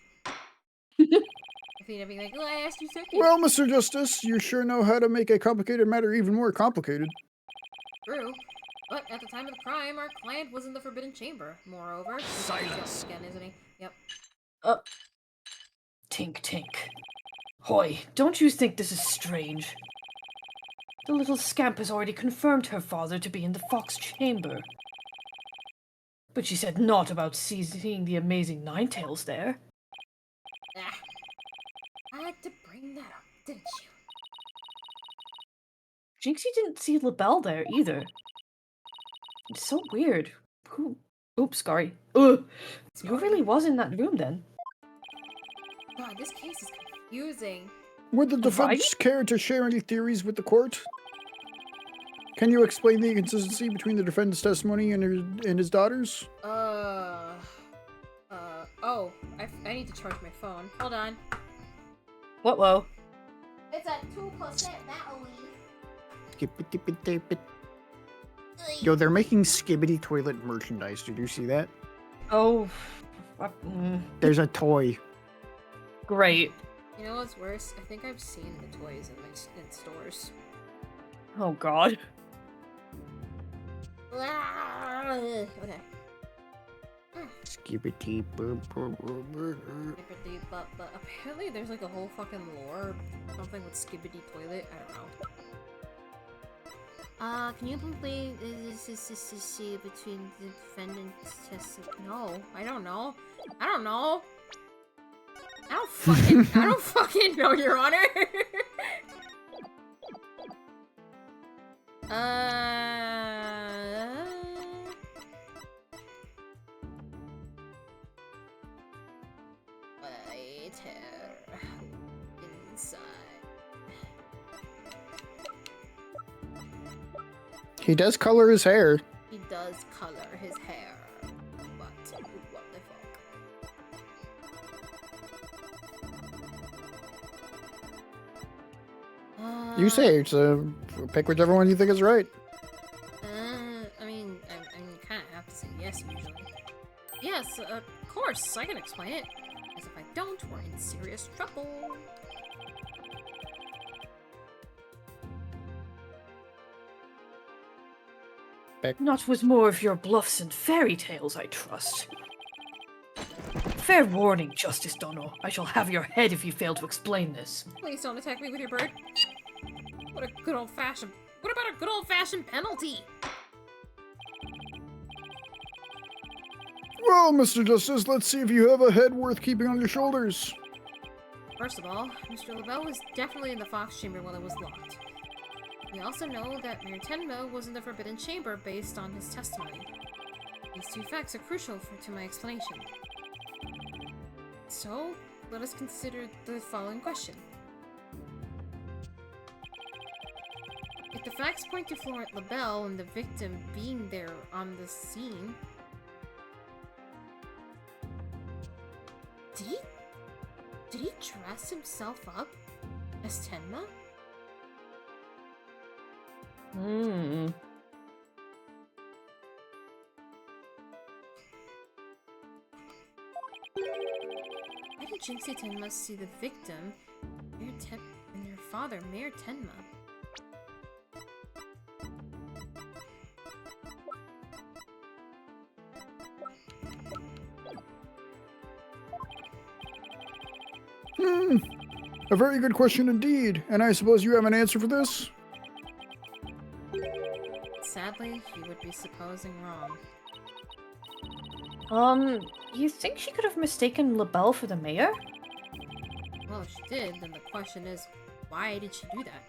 If you'd be like, oh, I asked you second. Well, Mr. Justice, you sure know how to make a complicated matter even more complicated. True. But at the time of the crime, our client was in the Forbidden Chamber. Moreover, Silence. Again, isn't he? Yep. Tink tink. Hoy, don't you think this is strange? The little scamp has already confirmed her father to be in the Fox Chamber. But she said naught about seeing the Amazing Ninetales there. Ah. I had to bring that up, didn't you? Jinxie didn't see LaBelle there either. It's so weird. Who? Oops, sorry. Ugh. Who really was in that room then? God, this case is confusing. Would the defense care to share any theories with the court? Can you explain the inconsistency between the defendant's testimony and his daughter's? Oh, I need to charge my phone. Hold on. What-wo? It's at 2% battery. Yo, they're making Skibbity toilet merchandise. Did you see that? Oh. There's a toy. Great. You know what's worse? I think I've seen the toys in stores. Oh god. Okay. Skibbity. But apparently there's like a whole fucking lore, something with Skibbity Toilet. I don't know. Can you complete this between the defendant's test? No, I don't know. I don't know. I don't fucking know, Your Honor. Right here. Inside. He does color his hair. He does color his hair. But what the fuck? You say it, so pick whichever one you think is right. I mean, you kind of have to say yes usually. Yes, of course, I can explain it. Because if I don't, we're in serious trouble. Not with more of your bluffs and fairy tales, I trust. Fair warning, Justice Dono. I shall have your head if you fail to explain this. Please don't attack me with your bird. What a good old-fashioned... What about a good old-fashioned penalty? Well, Mr. Justice, let's see if you have a head worth keeping on your shoulders. First of all, Mr. LaBelle was definitely in the Fox Chamber while it was locked. We also know that Mayor Tenma was in the Forbidden Chamber based on his testimony. These two facts are crucial to my explanation. So, let us consider the following question. If the facts point to Florent LaBelle and the victim being there on the scene, did he dress himself up as Tenma? Hmm. Why did Jinxie Tenma see the victim, Mayor Tenma, and your father, Mayor Tenma. A very good question indeed. And I suppose you have an answer for this? Sadly, you would be supposing wrong. You think she could have mistaken LaBelle for the mayor? Well, if she did, then the question is, why did she do that?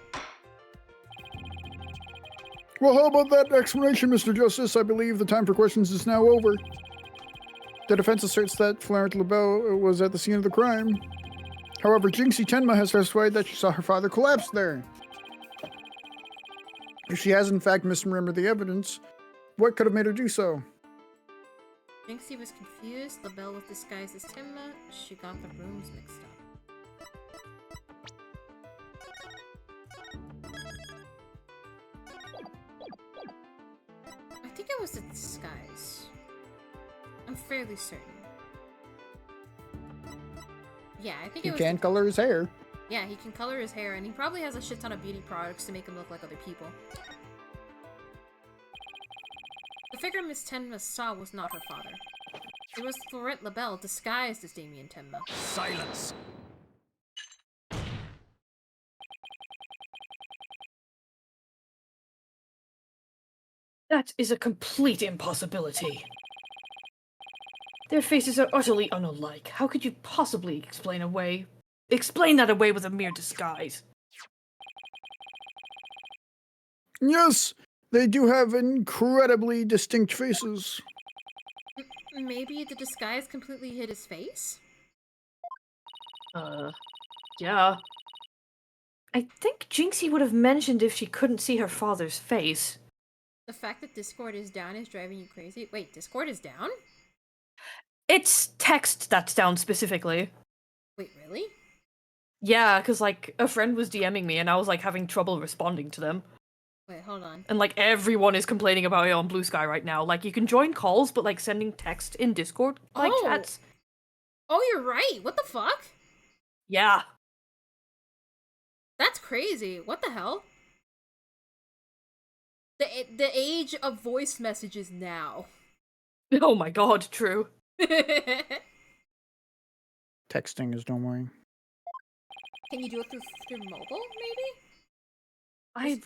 Well, how about that explanation, Mr. Justice? I believe the time for questions is now over. The defense asserts that Florent LaBelle was at the scene of the crime. However, Jinxie Tenma has testified that she saw her father collapse there. If she has in fact misremembered the evidence, what could have made her do so? Jinxie was confused, LaBelle was disguised as Tenma, she got the rooms mixed up. I think it was a disguise. I'm fairly certain. Yeah, I think He it was. can't color his hair. Yeah, he can color his hair, and he probably has a shit ton of beauty products to make him look like other people. The figure Miss Tenma saw was not her father. It was Florent LaBelle disguised as Damien Tenma. Silence! That is a complete impossibility. Their faces are utterly unalike. How could you possibly explain that away with a mere disguise? Yes, they do have incredibly distinct faces. Maybe the disguise completely hid his face? Yeah. I think Jinxie would have mentioned if she couldn't see her father's face. The fact that Discord is down is driving you crazy? Wait, Discord is down? It's text that's down specifically. Wait, really? Yeah, because, like, a friend was DMing me and I was, like, having trouble responding to them. Wait, hold on. And, like, everyone is complaining about it on Blue Sky right now. Like, you can join calls, but, like, sending text in Discord, like, chats. Oh, you're right! What the fuck? Yeah. That's crazy. What the hell? The age of voice messages now. Oh my god, true. Texting is no way. Can you do it through mobile, maybe?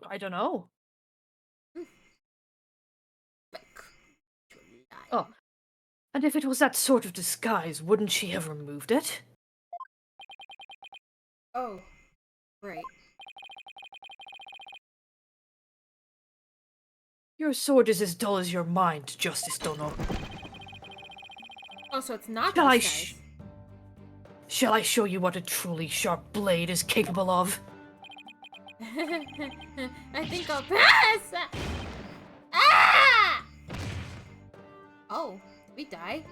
I don't know. July. Oh. And if it was that sort of disguise, wouldn't she have removed it? Oh. Right. Your sword is as dull as your mind, Justice Dono. Oh, so it's not Shall the I disguise. Shall I show you what a truly sharp blade is capable of? I think I'll pass! Ah! Oh, we die?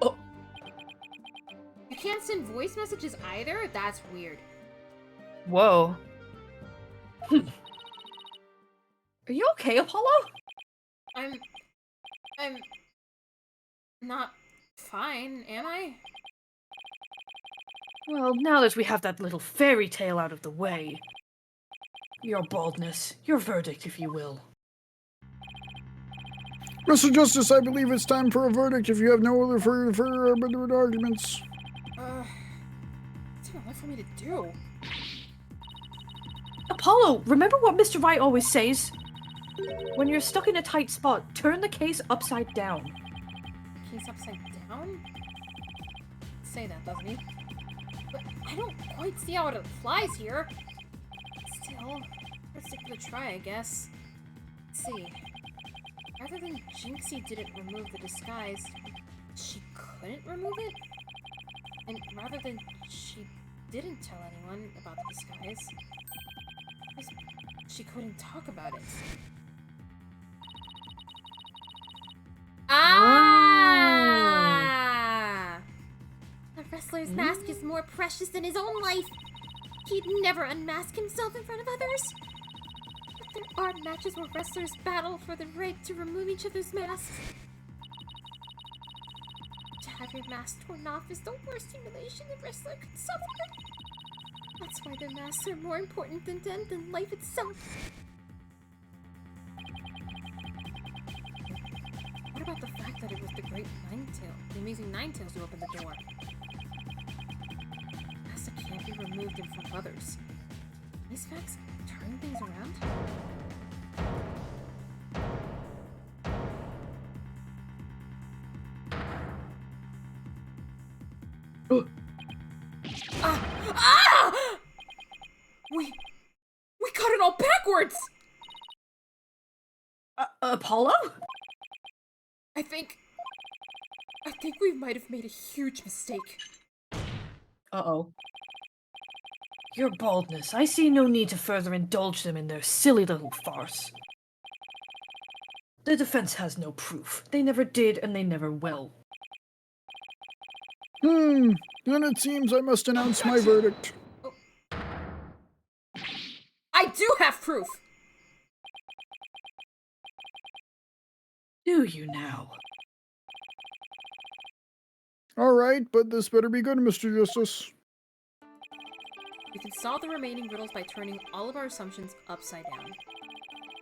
Oh. You can't send voice messages either? That's weird. Whoa. Are you okay, Apollo? I'm not fine, am I? Well, now that we have that little fairy tale out of the way, your baldness, your verdict, if you will. Mr. Justice, I believe it's time for a verdict if you have no other further arguments. What's even left for me to do? Apollo, remember what Mr. Wright always says? When you're stuck in a tight spot, turn the case upside down. Case upside down? Say that, doesn't he? But I don't quite see how it applies here. Still, let's give it a try, I guess. Let's see. Rather than Jinxie didn't remove the disguise, she couldn't remove it? And rather than she didn't tell anyone about the disguise, she couldn't talk about it. Ah! The wrestler's mask is more precious than his own life. He'd never unmask himself in front of others. But there are matches where wrestlers battle for the right to remove each other's masks. To have your mask torn off is the worst humiliation a wrestler could suffer. That's why the masks are more important than them than life itself. What about the fact that it was the Great Ninetail, the Amazing Ninetails who opened the door? Masks that can't be removed in front of others. These facts turn things around? We got it all backwards! Apollo? I think we might have made a huge mistake. Uh-oh. Your baldness. I see no need to further indulge them in their silly little farce. The defense has no proof. They never did, and they never will. Then it seems I must announce my verdict. I do have proof! Do you now? Alright, but this better be good, Mr. Justice. We can solve the remaining riddles by turning all of our assumptions upside down.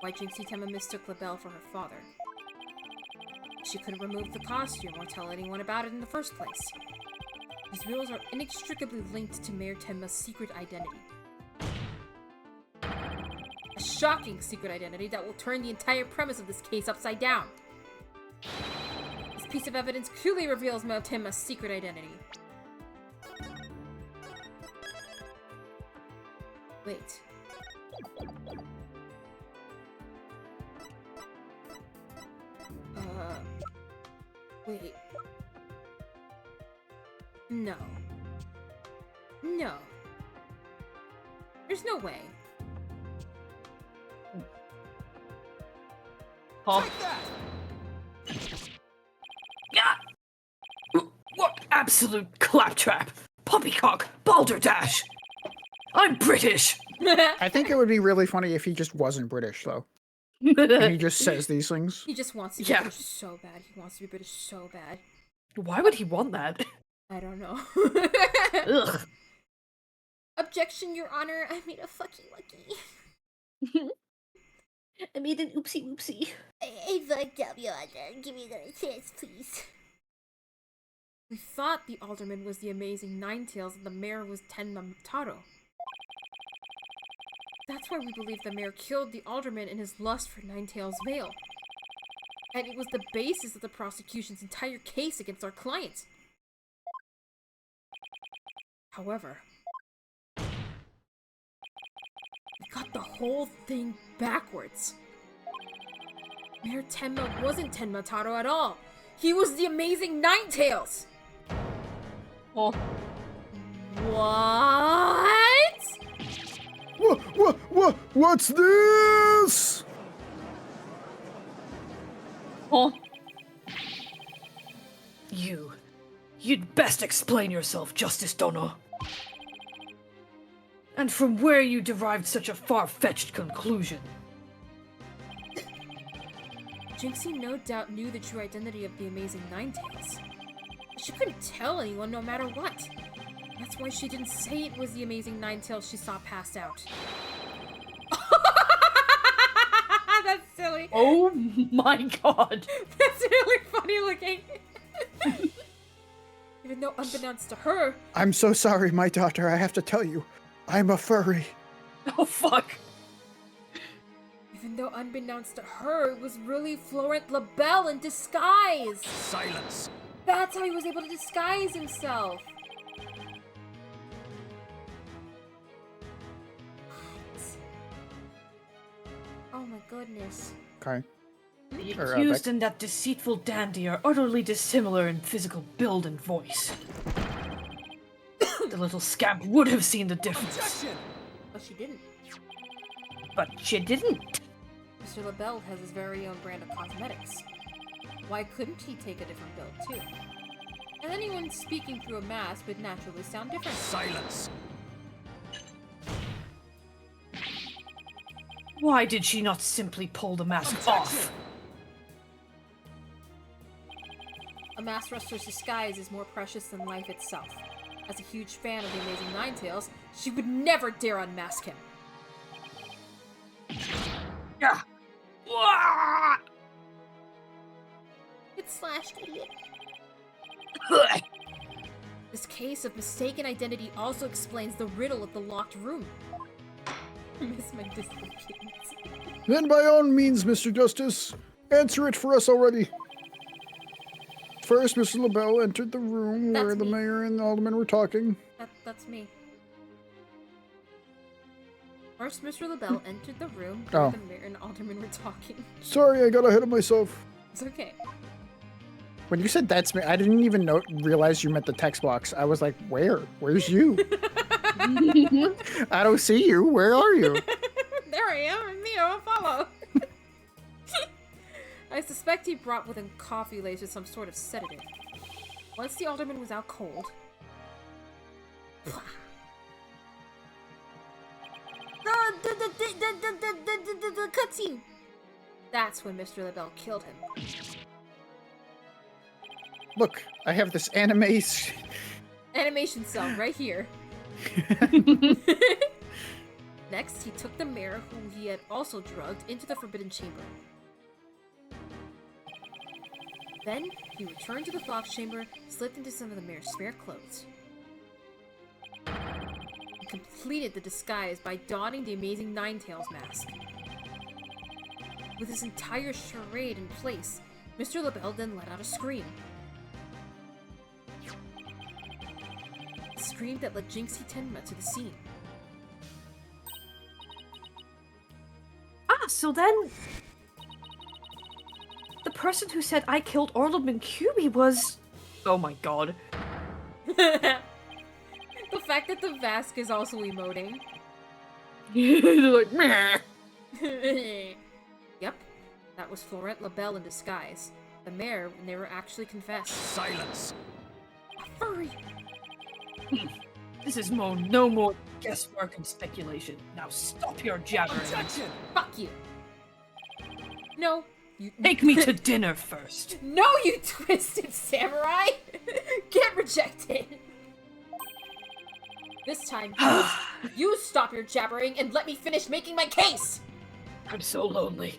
Why Jinxie Tenma mistook LaBelle for her father. She couldn't remove the costume or tell anyone about it in the first place. These riddles are inextricably linked to Mayor Tenma's secret identity. A shocking secret identity that will turn the entire premise of this case upside down. This piece of evidence clearly reveals Mayor Tenma's secret identity. Wait. Wait. No. No. There's no way. Huh? Yeah. What absolute claptrap! Poppycock! Balderdash! I'm British! I think it would be really funny if he just wasn't British, though. And he just says these things. He just wants to be British so bad. He wants to be British so bad. Why would he want that? I don't know. Ugh. Objection, Your Honor. I made a fucky lucky. I made an oopsie oopsie. I fucked up, Your Honor. Give me another chance, please. We thought the alderman was the Amazing Ninetails and the mayor was Tenma Taro. That's why we believe the mayor killed the alderman in his lust for Ninetails' veil. And it was the basis of the prosecution's entire case against our client. However, we got the whole thing backwards. Mayor Tenma wasn't Tenma Taro at all. He was the Amazing Ninetails! Oh. What? What's this? Huh? You'd best explain yourself, Justice Dono. And from where you derived such a far-fetched conclusion. Jinxie no doubt knew the true identity of the Amazing Ninetails. But she couldn't tell anyone no matter what. That's why she didn't say it was the Amazing Ninetails she saw passed out. That's silly. Oh my god. That's really funny looking. Even though unbeknownst to her... I'm so sorry, my daughter. I have to tell you. I'm a furry. Oh, fuck. Even though unbeknownst to her, it was really Florent LaBelle in disguise. Silence. That's how he was able to disguise himself. Oh my goodness. Okay. The Or, accused Beck. and that deceitful dandy are utterly dissimilar in physical build and voice. The little scamp would have seen the difference. But she didn't. But she didn't. Mr. LaBelle has his very own brand of cosmetics. Why couldn't he take a different build too? And anyone speaking through a mask would naturally sound different. Silence. Why did she not simply pull the mask off? A mask wrestler's disguise is more precious than life itself. As a huge fan of the Amazing Ninetales, she would never dare unmask him. Yeah. It's slashed, idiot. This case of mistaken identity also explains the riddle of the locked room. I miss my distant kittens. Then by all means, Mr. Justice, answer it for us already. First, Mr. LaBelle entered the room That's where the me. mayor and the alderman were talking. That's me. First, Mr. LaBelle entered the room Oh. where the mayor and alderman were talking. Sorry, I got ahead of myself. It's okay. When you said that's me, I didn't even realize you meant the text box. I was like, where? Where's you? I don't see you. Where are you? There I am, I'm Neo, follow. I suspect he brought with him coffee laced with some sort of sedative. Once the alderman was out cold... The cutscene! That's when Mr. LaBelle killed him. Look, I have this anime. Animation cell right here. Next, he took the mayor, whom he had also drugged, into the Forbidden Chamber. Then, he returned to the Fox Chamber, slipped into some of the mayor's spare clothes. He completed the disguise by donning the Amazing Ninetales mask. With his entire charade in place, Mr. LaBelle then let out a scream. A scream that led Jinxie Tenma to the scene. Ah, so then... The person who said I killed Alderman QB was... Oh my god. The fact that the Vask is also emoting. They're like, meh. Yep, that was Florent LaBelle in disguise. The mayor never actually confessed. Silence. A furry! This is no more guesswork and speculation. Now stop your jabbering. Objection! Fuck you! No, you- Take me to dinner first. No, you twisted samurai! Get rejected! This time, you stop your jabbering and let me finish making my case! I'm so lonely.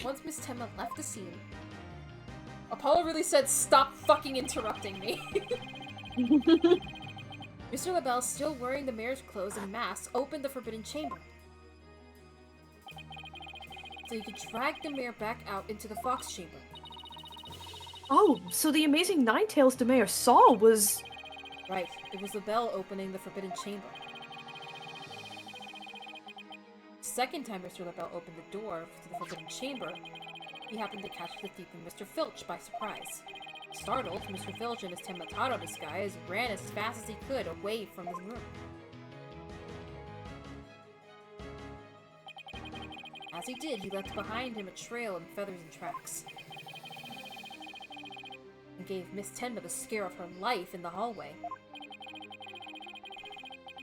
Once Miss Tenma left the scene, Apollo really said, "Stop fucking interrupting me." Mr. LaBelle, still wearing the mayor's clothes and mask, opened the Forbidden Chamber. So he could drag the mayor back out into the Fox Chamber. Oh, so the Amazing Ninetales the mayor saw was... Right, it was LaBelle opening the Forbidden Chamber. Second time Mr. LaBelle opened the door to the Forbidden Chamber, he happened to catch the thief and Mr. Filch by surprise. Startled, Mr. Filch in his Tenmataro disguise ran as fast as he could away from his room. As he did, he left behind him a trail of feathers and tracks. And gave Miss Tenma the scare of her life in the hallway.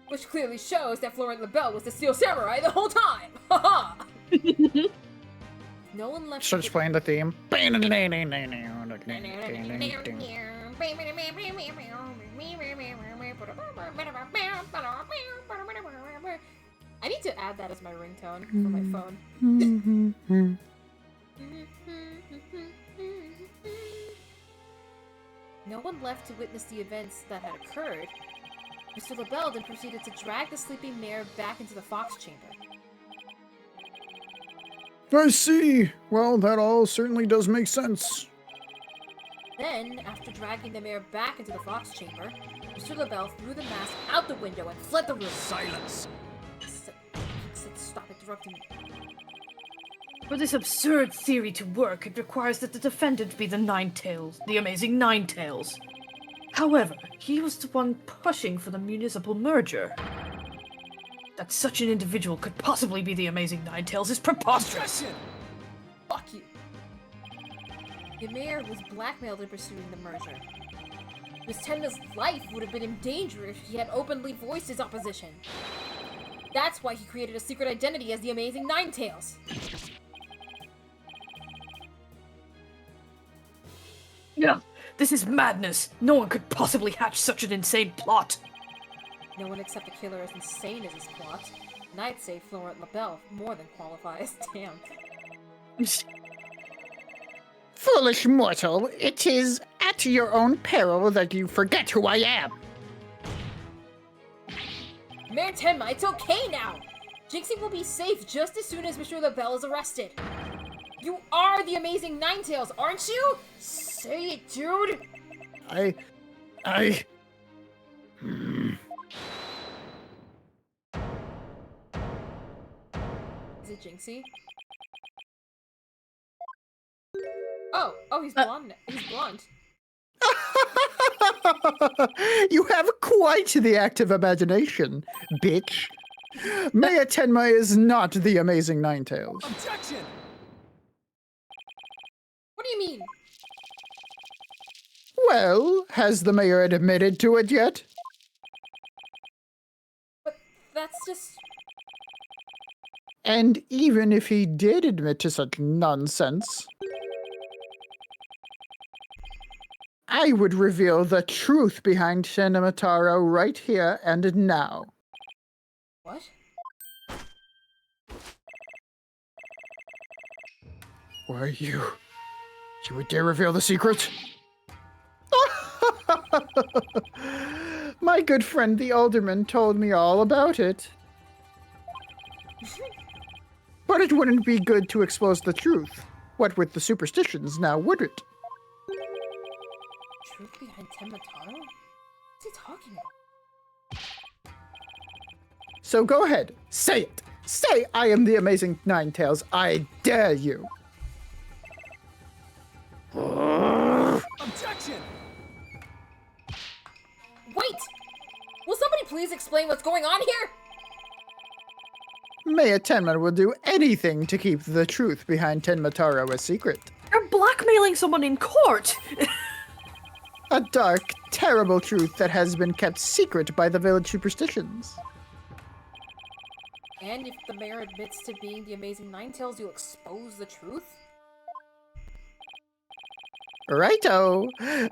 Which clearly shows that Florent LaBelle was the Steel Samurai the whole time! Haha! No one left. Starts playing the theme. I need to add that as my ringtone for my phone. No one left to witness the events that had occurred. Mr. LaBelle then proceeded to drag the sleeping mayor back into the Fox Chamber. I see. Well, that all certainly does make sense. Then, after dragging the mayor back into the Fox Chamber, Mr. LaBelle threw the mask out the window and fled the room. Silence. Stop interrupting me. For this absurd theory to work, it requires that the defendant be the Ninetales, the Amazing Ninetales. However, he was the one pushing for the municipal merger. That such an individual could possibly be the Amazing Ninetales is preposterous! Fuck you. The mayor was blackmailed in pursuing the merger. Miss Tenma's life would have been in danger if he had openly voiced his opposition. That's why he created a secret identity as the Amazing Ninetales. Yeah, This is madness! No one could possibly hatch such an insane plot! No one except the killer as insane as his plot. And I'd say Florent LaBelle more than qualifies. Damn. Foolish mortal, it is at your own peril that you forget who I am. Mayor Tenma, it's okay now! Jinxie will be safe just as soon as Mr. LaBelle is arrested. You are the amazing Ninetales, aren't you? Say it, dude! Is it Jinxie? Oh, he's blonde. He's blonde. You have quite the active imagination, bitch. Maya Tenma is not the amazing Ninetales. Objection! What do you mean? Well, has the mayor admitted to it yet? But that's just... And even if he did admit to such nonsense, I would reveal the truth behind Cinemataro right here and now. What? Why, you would dare reveal the secret? My good friend the alderman told me all about it. But it wouldn't be good to expose the truth. What with the superstitions now, would it? Truth behind Tenmataro? What's he talking about? So go ahead, say it. Say I am the amazing Ninetales. I dare you. Objection! Wait! Will somebody please explain what's going on here? Maya Tenma will do anything to keep the truth behind Tenmataro a secret. You're blackmailing someone in court! A dark, terrible truth that has been kept secret by the village superstitions. And if the mayor admits to being the amazing Ninetales, you'll expose the truth? Righto.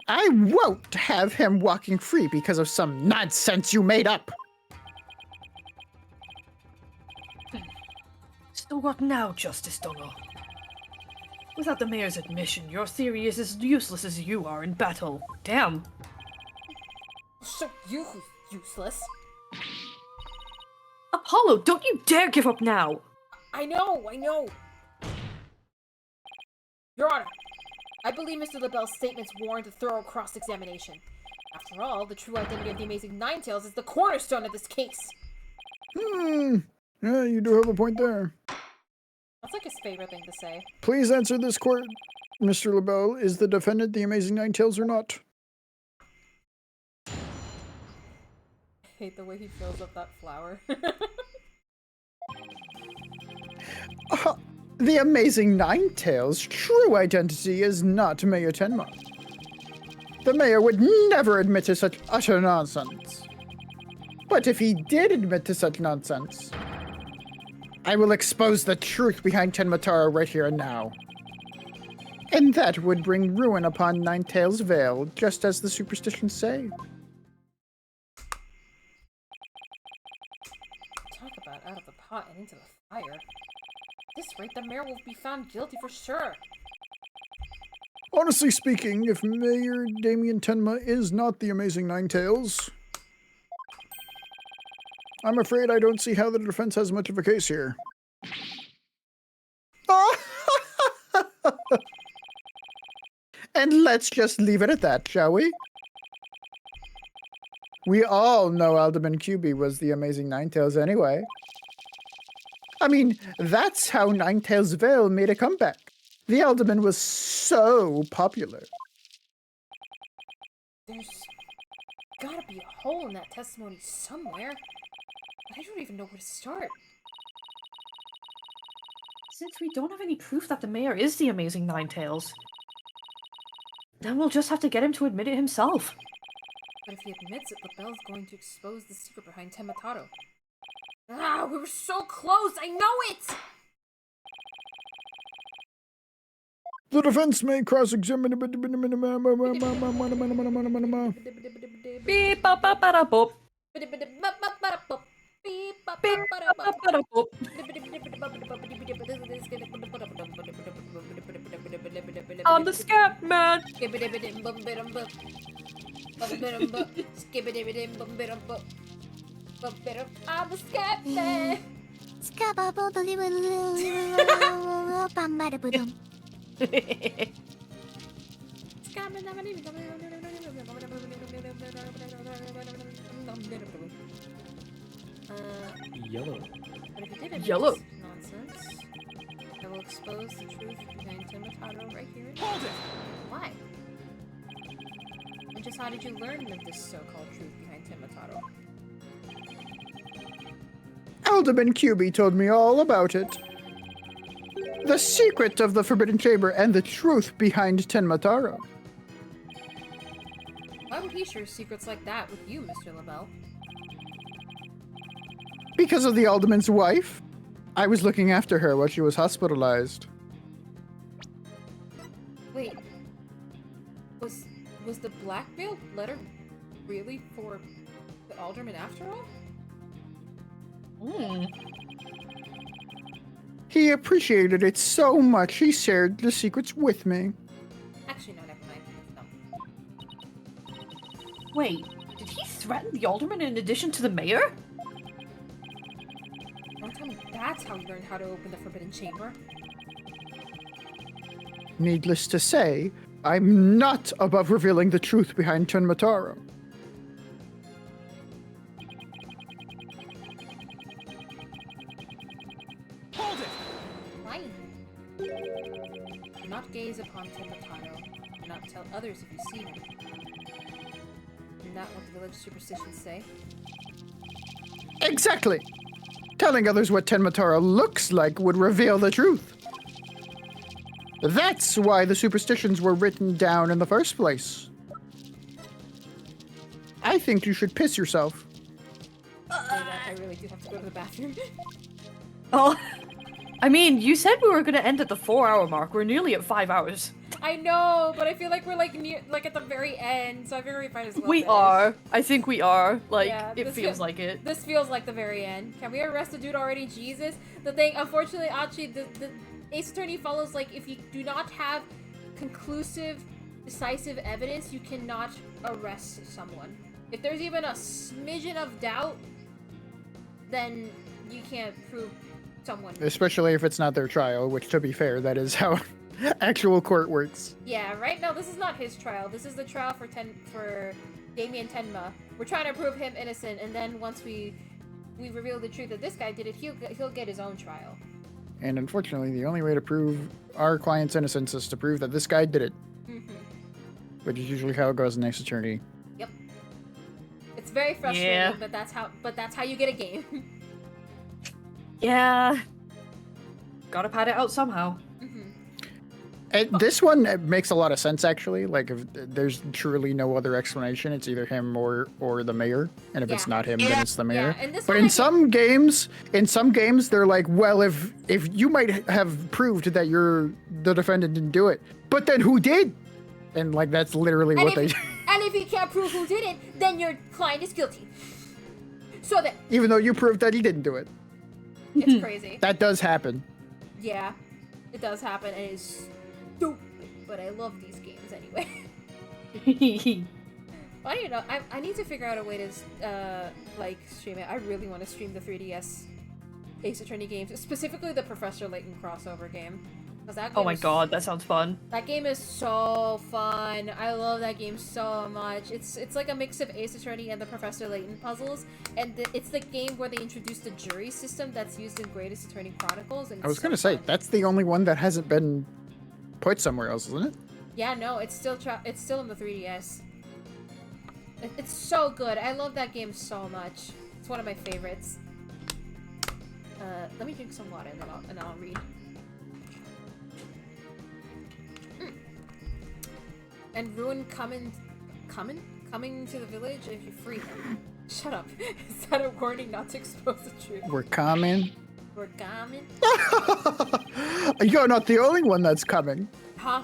I won't have him walking free because of some nonsense you made up. So what now, Justice Donald? Without the mayor's admission, your theory is as useless as you are in battle. Damn. So you useless. Apollo, don't you dare give up now! I know! Your Honor, I believe Mr. LaBelle's statements warrant a thorough cross-examination. After all, the true identity of the Amazing Ninetales is the cornerstone of this case. Yeah, you do have a point there. That's like his favorite thing to say. Please answer this court, Mr. LaBelle. Is the defendant the Amazing Ninetales or not? I hate the way he fills up that flower. The Amazing Ninetales' true identity is not Mayor Tenma. The mayor would never admit to such utter nonsense. But if he did admit to such nonsense, I will expose the truth behind Tenmataro right here and now. And that would bring ruin upon Ninetales Vale, just as the superstitions say. Talk about out of the pot and into the fire. At this rate, the mayor will be found guilty for sure. Honestly speaking, if Mayor Damien Tenma is not the Amazing Ninetales, I'm afraid I don't see how the defense has much of a case here. And let's just leave it at that, shall we? We all know Alderman QB was the Amazing Ninetales anyway. I mean, that's how Ninetales Vale made a comeback. The Alderman was so popular. There's gotta be a hole in that testimony somewhere. But I don't even know where to start. Since we don't have any proof that the mayor is the Amazing Ninetales, then we'll just have to get him to admit it himself. But if he admits it, LaBelle's going to expose the secret behind Tenmataro. Ah, we were so close! I know it! The defense may cross-examine. Beep, ba, ba, ba, da, boop. I'm the scat man. I'm a scat man. Yellow. But if you did any Yellow. of this nonsense, I will expose the truth behind Timotaro right here. Hold it! Why? And just how did you learn of this so-called truth behind Timotaro? Alderman QB told me all about it. The secret of the Forbidden Chamber and the truth behind Tenmataro. Why would he share secrets like that with you, Mr. LaBelle? Because of the Alderman's wife. I was looking after her while she was hospitalized. Wait. Was the blackmail letter really for the Alderman after all? He appreciated it so much he shared the secrets with me. Actually, no, never mind. No. Wait, did he threaten the alderman in addition to the mayor? Don't tell me that's how you learned how to open the Forbidden Chamber. Needless to say, I'm not above revealing the truth behind Tenmataro. Hold it! Why? Do not gaze upon Timotaro. Do not tell others if you see him. Isn't that what the village superstitions say? Exactly! Telling others what Tenmataro looks like would reveal the truth. That's why the superstitions were written down in the first place. I think you should piss yourself. I really do have to go to the bathroom. Oh, I mean, you said we were gonna end at the 4-hour mark. We're nearly at 5 hours. I know, but I feel like we're like at the very end, so I figure we might as well. We finish. are. I think we are. Like, Yeah, it this feels like it. This feels like the very end. Can we arrest the dude already? Jesus. The thing, unfortunately, Achi, the Ace Attorney follows, like, if you do not have conclusive, decisive evidence, you cannot arrest someone. If there's even a smidgen of doubt, then you can't prove someone. Especially if it's not their trial, which, to be fair, that is how actual court works. Yeah, right? No, this is not his trial. This is the trial for Damien Tenma. We're trying to prove him innocent, and then once we reveal the truth that this guy did it, he'll get his own trial. And unfortunately, the only way to prove our client's innocence is to prove that this guy did it. Mm-hmm. Which is usually how it goes in Ace Attorney. Yep. It's very frustrating, Yeah. but that's how you get a game. Yeah. Gotta pad it out somehow. This one makes a lot of sense, actually. Like, if there's truly no other explanation, it's either him or the mayor. And if it's Yeah. not him, then it's the mayor. Yeah, and this But one in I some games, they're like, well, if you might have proved that the defendant didn't do it, but then who did? And like, that's literally what they do. And if you can't prove who did it, then your client is guilty. So that Even though you proved that he didn't do it. it's crazy. That does happen. Yeah, it does happen, and it's stupid. But I love these games anyway. I don't know. I need to figure out a way to like stream it. I really want to stream the 3DS Ace Attorney games, specifically the Professor Layton crossover game. That game Oh my god, that sounds fun. That game is so fun. I love that game so much. It's like a mix of Ace Attorney and the Professor Layton puzzles, and it's the game where they introduced the jury system that's used in Greatest Attorney Chronicles. And I was it's gonna so say, fun. that's the only one that hasn't been put somewhere else, isn't it? Yeah, no, it's still in the 3DS. It's so good. I love that game so much. It's one of my favorites. Let me drink some water and I'll read. And Ruin coming to the village if you free him. Shut up. Is that a warning not to expose the truth? We're coming. We're coming. You're not the only one that's coming. Huh?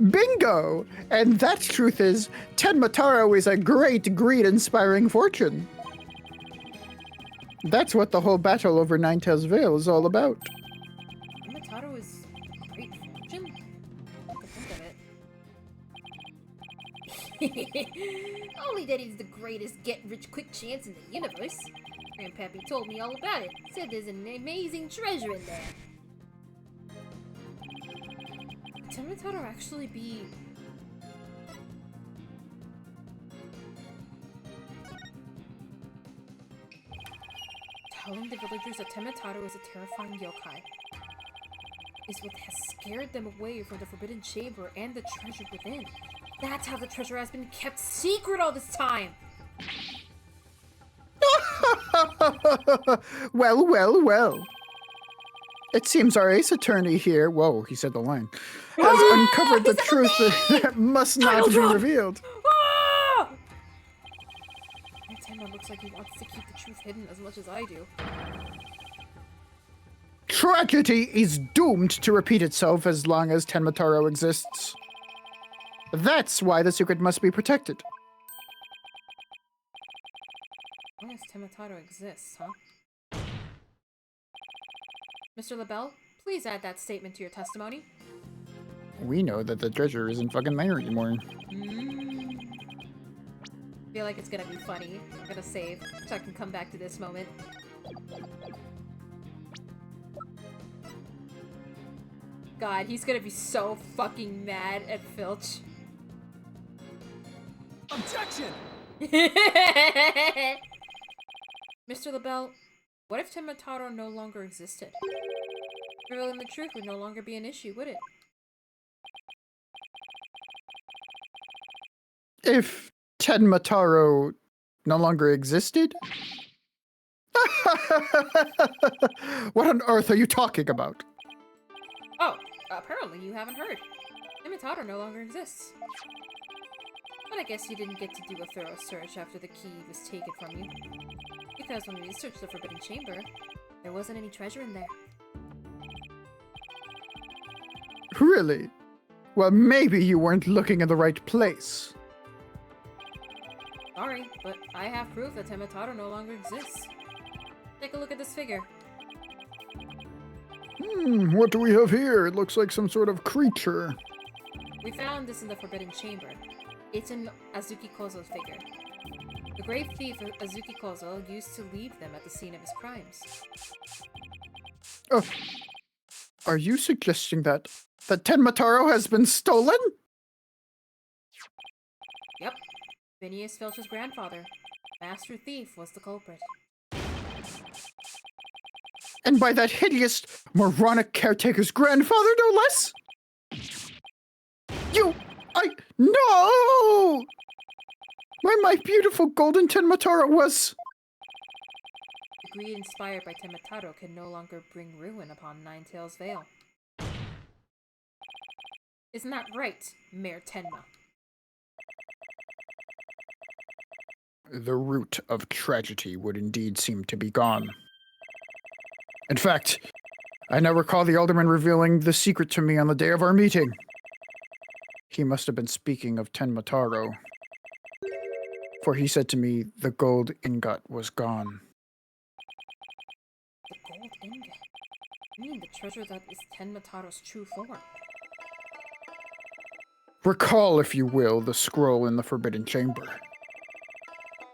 Bingo! And that truth is, Tenmataro is a great greed-inspiring fortune. That's what the whole battle over Ninetales Vale is all about. Tenmataro is great fortune? I can think of it. Only that he's the greatest get-rich-quick chance in the universe. Grandpappy told me all about it. Said there's an amazing treasure in there. Could Tenmataro actually be... Telling the villagers that Tenmataro is a terrifying yokai is what has scared them away from the Forbidden Chamber and the treasure within. That's how the treasure has been kept secret all this time! Well, well, well. It seems our ace attorney here, whoa, he said the line, has uncovered the truth that must not be revealed. Ah! Tenma looks like he wants to keep the truth hidden as much as I do. Tragedy is doomed to repeat itself as long as Tenmataro exists. That's why the secret must be protected. As long as Tenmataro exists, huh? Mr. LaBelle, please add that statement to your testimony. We know that the treasure isn't fucking there anymore. I feel like it's gonna be funny. I'm gonna save so I can come back to this moment. God, he's gonna be so fucking mad at Filch. Objection! Mr. LaBelle, what if Tenmataro no longer existed? Revealing the truth would no longer be an issue, would it? If Tenmataro no longer existed? What on earth are you talking about? Oh, apparently you haven't heard. Tenmataro no longer exists. But I guess you didn't get to do a thorough search after the key was taken from you. Because when we searched the Forbidden Chamber, there wasn't any treasure in there. Really? Well, maybe you weren't looking in the right place. Sorry, but I have proof that Tenmataro no longer exists. Take a look at this figure. What do we have here? It looks like some sort of creature. We found this in the Forbidden Chamber. It's an Azuki Kozo's figure. The grave thief Azuki Kozo used to leave them at the scene of his crimes. Are you suggesting that Tenmataro has been stolen? Yep. Phineas Filch's grandfather. Master Thief was the culprit. And by that hideous, moronic caretaker's grandfather, no less? No! Why, my beautiful golden Tenmataro was... The greed inspired by Tenmataro can no longer bring ruin upon Ninetales Vale. Isn't that right, Mayor Tenma? The root of tragedy would indeed seem to be gone. In fact, I now recall the alderman revealing the secret to me on the day of our meeting. He must have been speaking of Tenmataro, for he said to me the gold ingot was gone. The gold ingot? You mean the treasure that is Tenmataro's true form? Recall, if you will, the scroll in the Forbidden Chamber.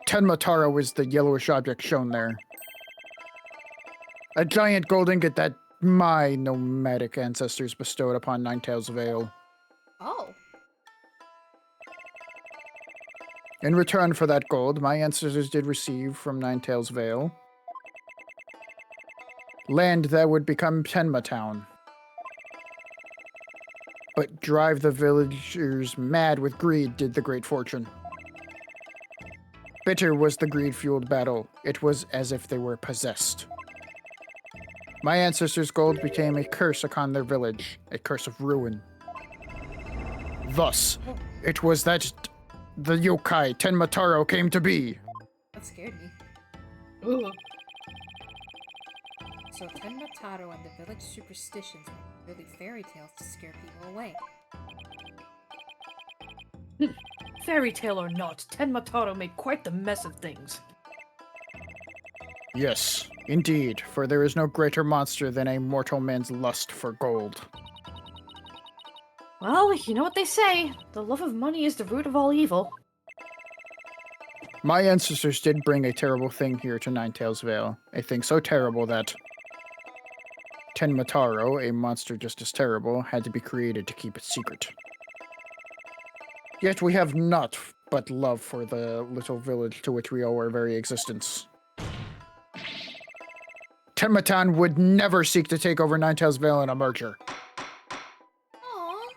Tenmataro is the yellowish object shown there. A giant gold ingot that my nomadic ancestors bestowed upon Ninetales Vale. Oh. In return for that gold, my ancestors did receive from Ninetales Vale land that would become Tenma Town. But drive the villagers mad with greed did the great fortune. Bitter was the greed-fueled battle. It was as if they were possessed. My ancestors' gold became a curse upon their village, a curse of ruin. Thus, it was that the yokai Tenmataro came to be. That scared me. Ooh. So Tenmataro and the village superstitions were Really fairy tales to scare people away. Fairy tale or not, Tenma made quite the mess of things. Yes, indeed, for there is no greater monster than a mortal man's lust for gold. Well, you know what they say. The love of money is the root of all evil. My ancestors did bring a terrible thing here to Ninetales Vale. A thing so terrible that Tenmataro, a monster just as terrible, had to be created to keep it secret. Yet we have naught but love for the little village to which we owe our very existence. Tenmatan would never seek to take over Ninetales Vale in a merger. Aww.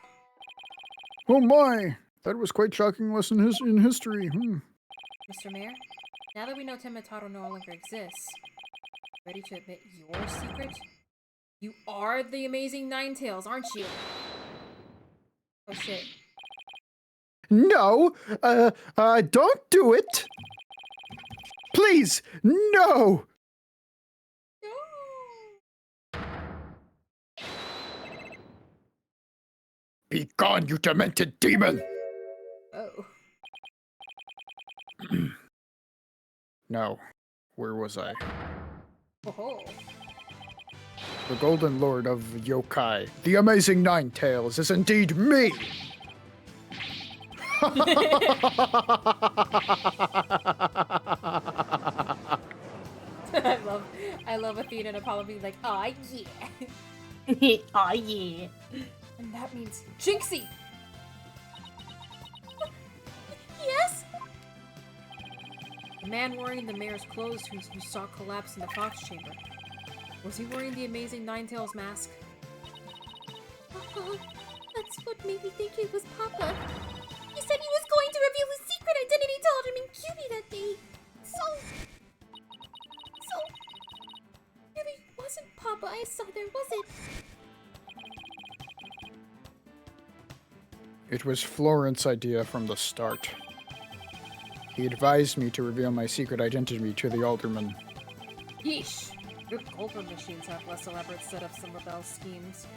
Oh my! That was quite shocking lesson in history. Mr. Mayor, now that we know Tenmataro no longer exists, ready to admit your secret? You are the amazing Ninetales, aren't you? Oh shit. No! Don't do it! Please, no! Be gone, you demented demon! Oh. No. Where was I? Oh. The Golden Lord of Yokai, the amazing Ninetales, is indeed me! I love Athena and Apollo being like, aw yeah. Aw, yeah. And that means Jinxie! Yes? The man wearing the mayor's clothes who saw collapse in the Fox Chamber. Was he wearing the amazing Ninetales mask? That's what made me think it was Papa. He said he was going to reveal his secret identity to Alderman Cutie that day. So... Really wasn't Papa I saw there, was it? It was Florent's idea from the start. He advised me to reveal my secret identity to the alderman. Yeesh. Your Goldberg machines have less elaborate setups than LaBelle's schemes.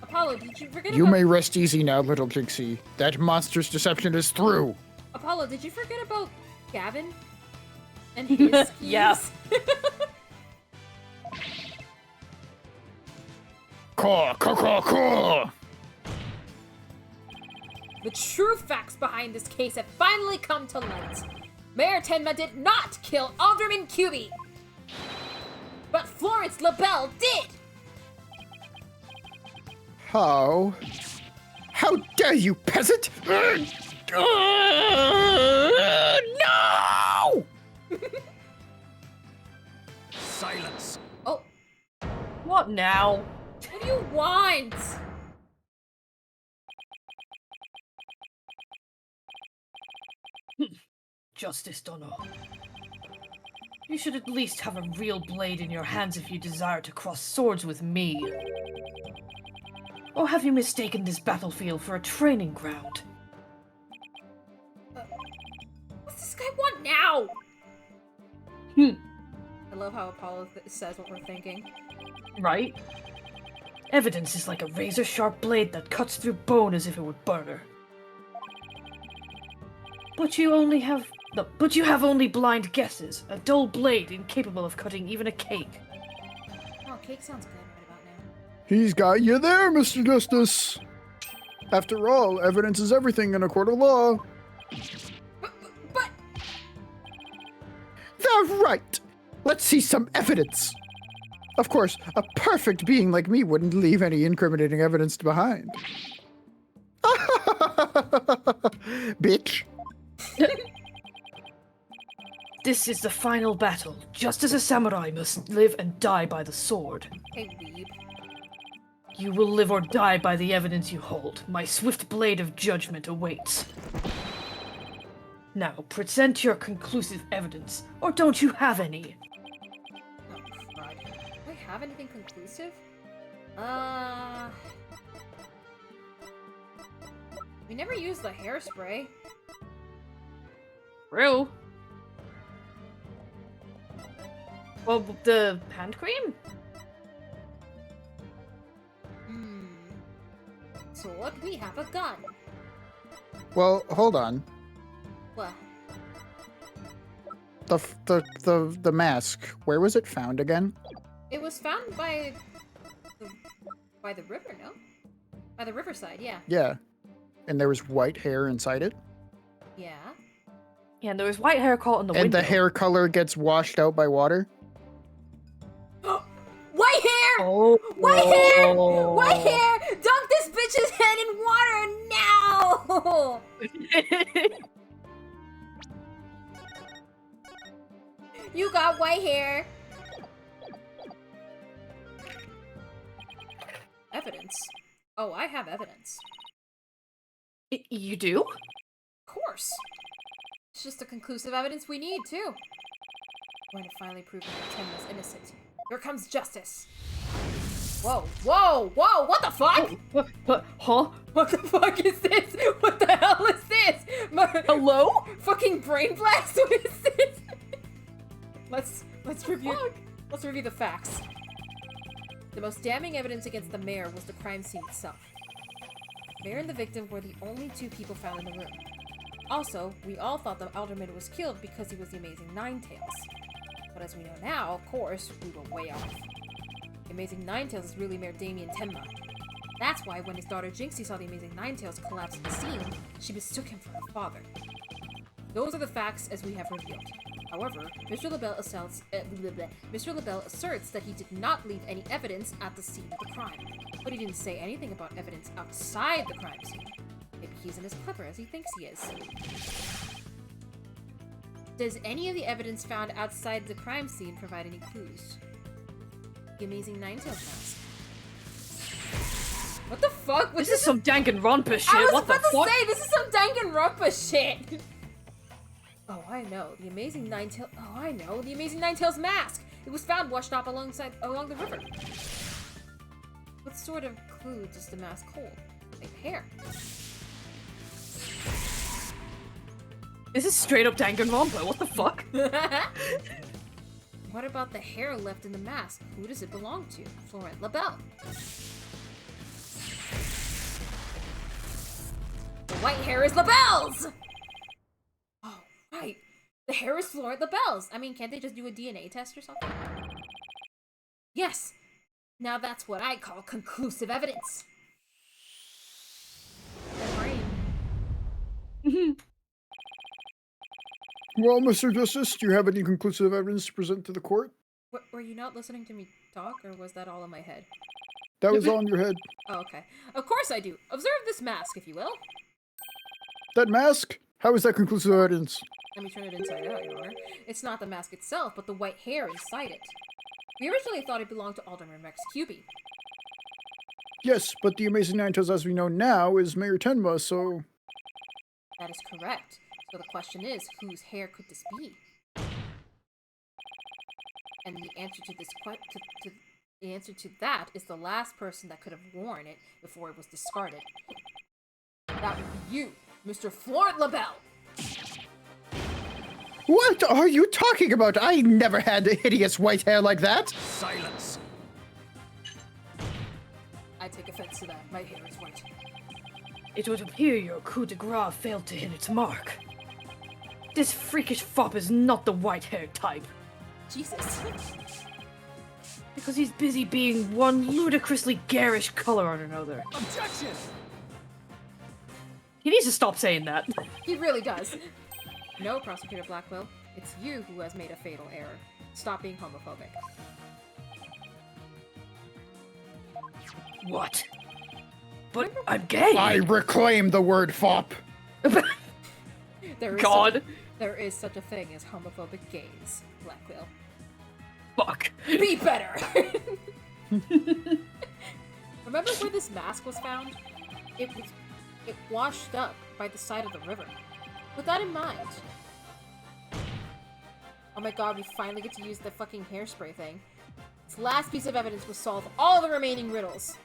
Apollo, did you forget You about... may rest easy now, little Jinxie. That monster's deception is through. Apollo, did you forget about Gavin? And his schemes? Yeah. Caw. The true facts behind this case have finally come to light. Mayor Tenma did not kill Alderman Cutie! But Florence LaBelle did! How? How dare you, peasant! No! Silence. Oh, What now? what do you want? Justice Dono. You should at least have a real blade in your hands if you desire to cross swords with me. Or have you mistaken this battlefield for a training ground? What's this guy want now? I love how Apollo says what we're thinking. Right? Evidence is like a razor-sharp blade that cuts through bone as if it would burn her. But you have only blind guesses. A dull blade incapable of cutting even a cake. Oh, cake sounds good right about now. He's got you there, Mr. Justice. After all, evidence is everything in a court of law. But... That's right. Let's see some evidence. Of course, a perfect being like me wouldn't leave any incriminating evidence behind. Bitch. This is the final battle. Just as a samurai must live and die by the sword. Hey, weeb. You will live or die by the evidence you hold. My swift blade of judgment awaits. Now, present your conclusive evidence, or don't you have any? Oh, crud. Do I have anything conclusive? We never used the hairspray. True. Well, the hand cream? sword, we have a gun. Well, hold on. What? The mask. Where was it found again? It was found by the river, no? By the riverside, yeah. Yeah. And there was white hair inside it. Yeah. Yeah, and there was white hair caught in the And window. the hair color gets washed out by water. White hair! Oh. White hair! White hair! Dunk this bitch's head in water now! You got white hair. Evidence? Oh, I have evidence. You do? Of course. It's just the conclusive evidence we need, too. When it finally proven that Tim was innocent. Here comes justice. Whoa, whoa, whoa, what the fuck? Huh? What the fuck is this? What the hell is this? Hello? Fucking brain blast? What is this? Let's review the facts. The most damning evidence against the mayor was the crime scene itself. The mayor and the victim were the only two people found in the room. Also, we all thought the alderman was killed because he was the Amazing Ninetales. But as we know now, of course, we were way off. The Amazing Ninetales is really Mayor Damien Tenma. That's why when his daughter Jinxie saw the Amazing Ninetales collapse at the scene, she mistook him for her father. Those are the facts as we have revealed. However, Mr. LaBelle asserts that he did not leave any evidence at the scene of the crime, but he didn't say anything about evidence outside the crime scene. Maybe he isn't as clever as he thinks he is. Does any of the evidence found outside the crime scene provide any clues? The Amazing Ninetales mask. What the fuck? This is some Danganronpa shit. I was What the about to fuck? say, this is some Danganronpa shit! Oh, I know. The Amazing Ninetales. Oh, I know. The Amazing Ninetales mask! It was found washed up along the river. What sort of clue does the mask hold? Like hair. This is straight up Danganronpa. What the fuck? What about the hair left in the mask? Who does it belong to? Florent LaBelle. The white hair is LaBelle's! Oh, right. The hair is Florent LaBelle's. I mean, can't they just do a DNA test or something? Yes! Now that's what I call conclusive evidence. My brain. Well, Mr. Justice, do you have any conclusive evidence to present to the court? Were you not listening to me talk, or was that all in my head? That was all in your head. Oh, okay. Of course I do. Observe this mask, if you will. That mask? How is that conclusive evidence? Let me turn it inside out, Your Honor. It's not the mask itself, but the white hair inside it. We originally thought it belonged to Alderman Rex Cubey. Yes, but the Amazing Ninetales as we know now is Mayor Tenma, so... That is correct. So the question is, whose hair could this be? And the answer to this the answer to that is the last person that could have worn it before it was discarded. That would be you, Mr. Florent LaBelle! What are you talking about? I never had hideous white hair like that! Silence! I take offense to that. My hair is white. It would appear your coup de grace failed to hit its mark. This freakish fop is not the white-haired type. Jesus. Because he's busy being one ludicrously garish color on another. Objection! He needs to stop saying that. He really does. No, Prosecutor Blackwell. It's you who has made a fatal error. Stop being homophobic. What? But I'm gay! I reclaim the word fop! There is God! There is such a thing as homophobic gays, Blackwell. Fuck. Be better! Remember where this mask was found? It washed up by the side of the river. With that in mind. Oh my god, we finally get to use the fucking hairspray thing. This last piece of evidence will solve all the remaining riddles.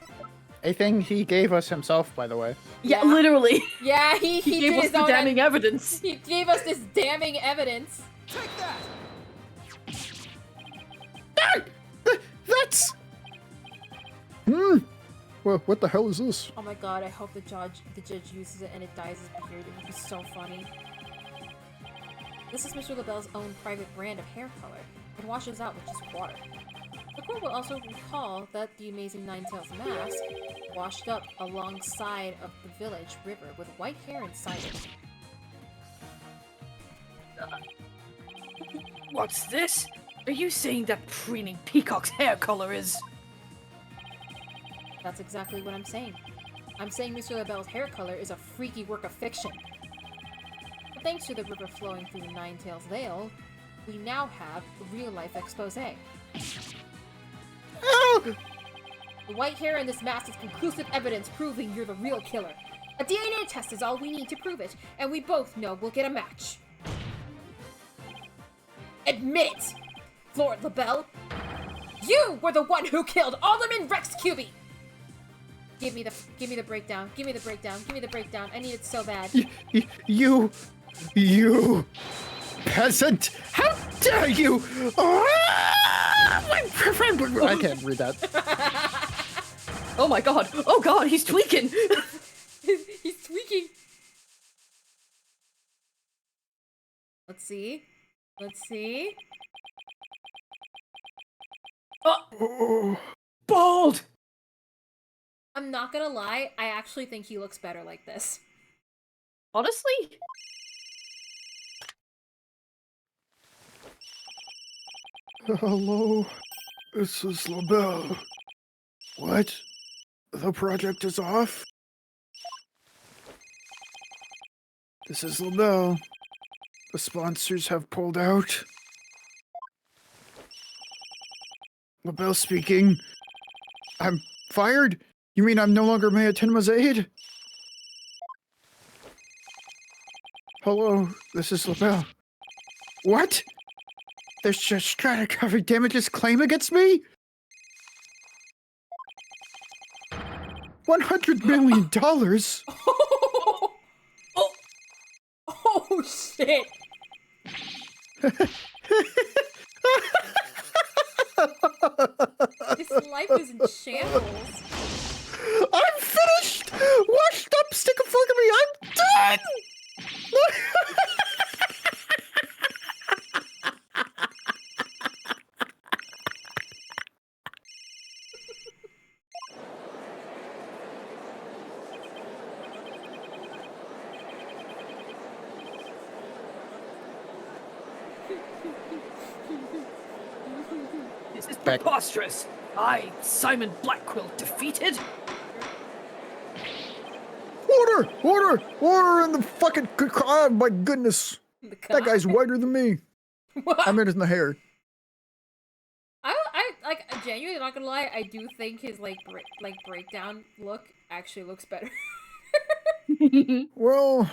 A thing he gave us himself, by the way. Yeah, literally. Yeah, he Gave did us his the own damning evidence. He gave us this damning evidence. Take that! That's... What the hell is this? Oh my god, I hope the judge uses it and it dyes his beard. It would be so funny. This is Mr. LaBelle's own private brand of hair color. It washes out with just water. The court will also recall that the amazing Ninetales mask washed up alongside of the village river with white hair inside it. What's this? Are you saying that preening peacock's hair color is... That's exactly what I'm saying. I'm saying Mr. LaBelle's hair color is a freaky work of fiction. But thanks to the river flowing through the Ninetales Vale, we now have a real-life expose. Oh! The white hair in this mask is conclusive evidence proving you're the real killer. A DNA test is all we need to prove it, and we both know we'll get a match. Admit it! Lord LaBelle! You were the one who killed Alderman Rex Cubey! Give me the breakdown. Give me the breakdown. Give me the breakdown. I need it so bad. You peasant! How dare you! I can't read that. Oh my god! Oh god, he's tweaking! He's tweaking! Let's see. Let's see. Oh. Bald! I'm not gonna lie, I actually think he looks better like this. Honestly? Hello, this is LaBelle. What? The project is off? This is LaBelle. The sponsors have pulled out. LaBelle speaking. I'm fired? You mean I'm no longer Maya Tenma's aide? Hello, this is LaBelle. What? There's just Strata damages claim against me? $100 million? Oh shit! His life is in shambles. I'm finished! Washed up, stick a fork in me, I'm done! This is preposterous! I, Simon Blackquill, defeated? Order! Order! Order in the fucking... Oh my goodness! That guy's whiter than me. I mean, in the hair. I like genuinely not gonna lie. I do think his like breakdown look actually looks better. Well,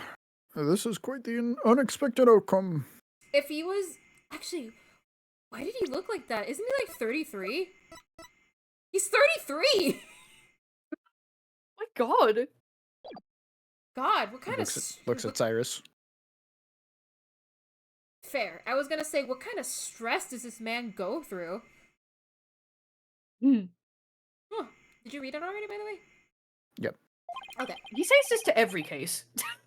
this is quite the unexpected outcome. If he was actually, why did he look like that? Isn't he like 33? He's 33. My God. God, what kind Looks at Cyrus. Fair. I was gonna say, what kind of stress does this man go through? Huh. Did you read it already, by the way? Yep. Okay. He says this to every case.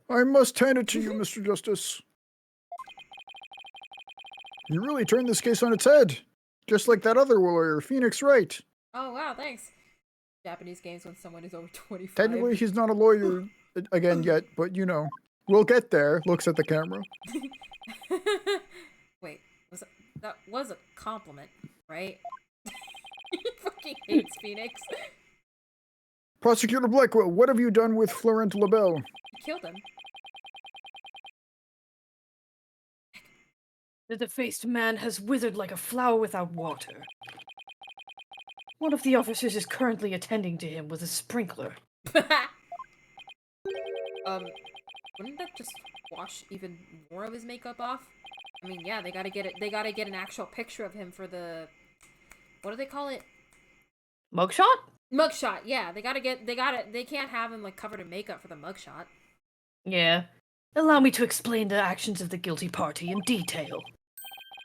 I must hand it to you, Mr. Justice. You really turned this case on its head. Just like that other lawyer, Phoenix Wright. Oh, wow, thanks. Japanese games when someone is over 25. Technically, he's not a lawyer again yet, but you know. We'll get there. Looks at the camera. Wait, that was a compliment, right? He fucking hates Phoenix. Prosecutor Blackwell, what have you done with Florent LaBelle? He killed him. The defaced man has withered like a flower without water. One of the officers is currently attending to him with a sprinkler. Wouldn't that just wash even more of his makeup off? I mean, yeah, they gotta get it. They gotta get an actual picture of him for the. What do they call it? Mugshot? Mugshot. Yeah, they can't have him like covered in makeup for the mugshot. Yeah. Allow me to explain the actions of the guilty party in detail.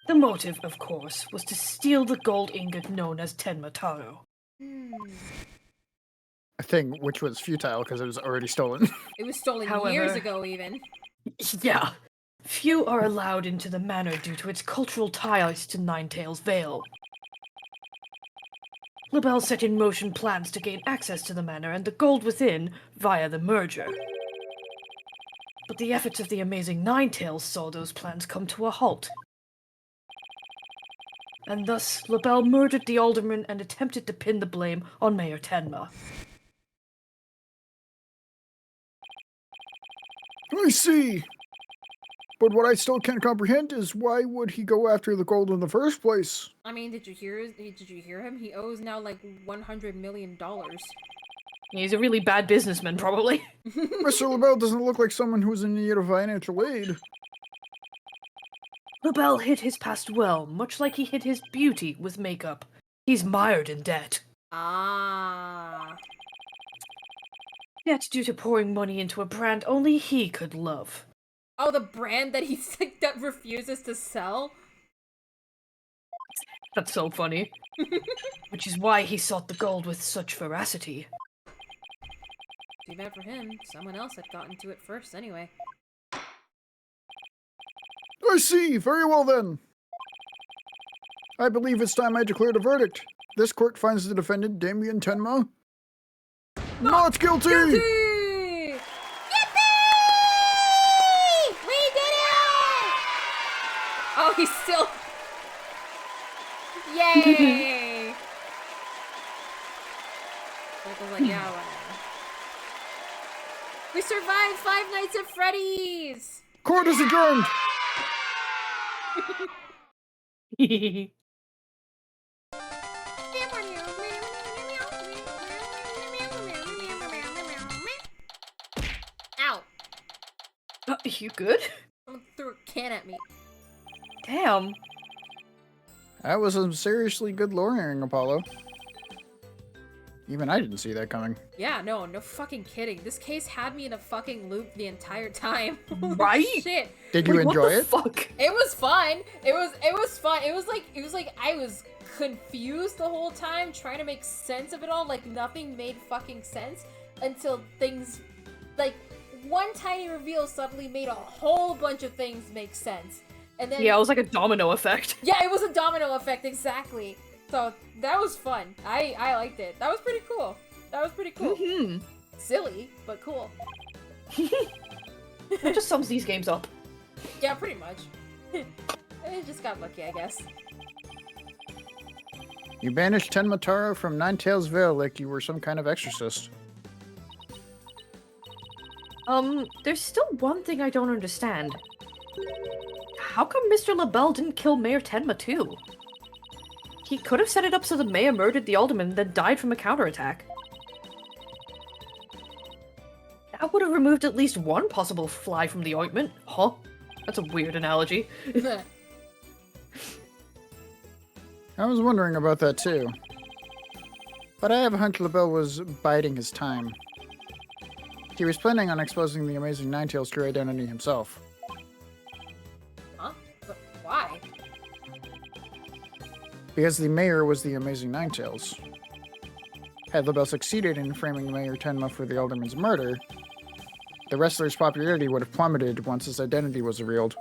The motive, of course, was to steal the gold ingot known as Tenma Taro. thing, which was futile because it was already stolen. It was stolen However- years ago, even. Yeah. Few are allowed into the manor due to its cultural ties to Ninetails Vale. LaBelle set in motion plans to gain access to the manor and the gold within via the merger. But the efforts of the amazing Ninetails saw those plans come to a halt. And thus, LaBelle murdered the alderman and attempted to pin the blame on Mayor Tenma. I see. But what I still can't comprehend is why would he go after the gold in the first place? I mean, did you hear him? He owes now like $100 million. He's a really bad businessman, probably. Mr. LaBelle doesn't look like someone who's in need of financial aid. LaBelle hid his past well, much like he hid his beauty with makeup. He's mired in debt. Ah. Debt due to pouring money into a brand only he could love. Oh, the brand that he's like that refuses to sell? That's so funny. Which is why he sought the gold with such veracity. Too bad for him. Someone else had gotten to it first anyway. I see. Very well then. I believe it's time I declared a verdict. This court finds the defendant, Damien Tenma, not guilty! Guilty! Yippee! We did it! Oh, he's still... Yay! Michael's like, yeah, whatever. We survived Five Nights at Freddy's! Court is adjourned! Ow! You good? Someone threw a can at me. Damn. That was some seriously good lawyering, Apollo. Even I didn't see that coming. Yeah, no fucking kidding. This case had me in a fucking loop the entire time. Holy Right? shit. Did you enjoy it? Fuck? It was fun. It was fun. It was like I was confused the whole time trying to make sense of it all. Like nothing made fucking sense until things like one tiny reveal suddenly made a whole bunch of things make sense. And then Yeah, it was like a domino effect. yeah, it was a domino effect exactly. So that was fun. I liked it. That was pretty cool. Mm-hmm. Silly, but cool. That just sums these games up. Yeah, pretty much. I just got lucky, I guess. You banished Tenma Taro from Ninetails Vale like you were some kind of exorcist. There's still one thing I don't understand. How come Mr. LaBelle didn't kill Mayor Tenma too? He could have set it up so the mayor murdered the alderman, then died from a counterattack. That would have removed at least one possible fly from the ointment. Huh? That's a weird analogy. I was wondering about that too. But I have a hunch LaBelle was biding his time. He was planning on exposing the amazing Ninetails' true identity himself. Huh? But why? Because the mayor was the amazing Ninetails. Had LaBelle succeeded in framing Mayor Tenma for the alderman's murder, the wrestler's popularity would have plummeted once his identity was revealed.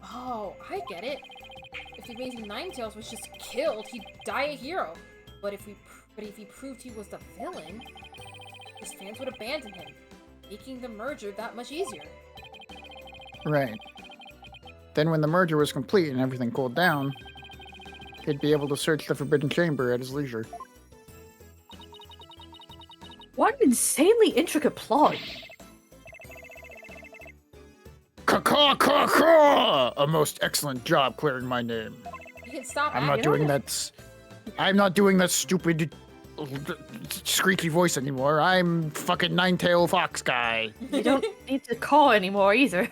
Oh, I get it. If the amazing Ninetails was just killed, he'd die a hero. But if he proved he was the villain, his fans would abandon him, making the merger that much easier. Right. Then when the merger was complete and everything cooled down, he'd be able to search the Forbidden Chamber at his leisure. What an insanely intricate plot. Caw-caw-caw-caw! A most excellent job clearing my name. You can stop I'm not acting. doing that. I'm not doing that stupid, screechy voice anymore. I'm fucking Ninetail Fox guy. You don't need to caw anymore either.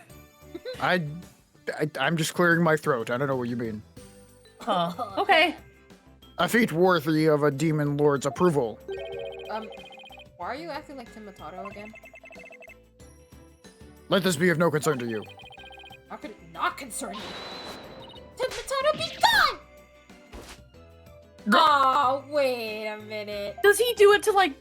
I'm just clearing my throat. I don't know what you mean. Huh. Okay. A feat worthy of a demon lord's approval. Why are you acting like Tim Matado again? Let this be of no concern to you. How could it not concern you? Tim Matado, be gone! Oh, wait a minute. Does he do it to, like,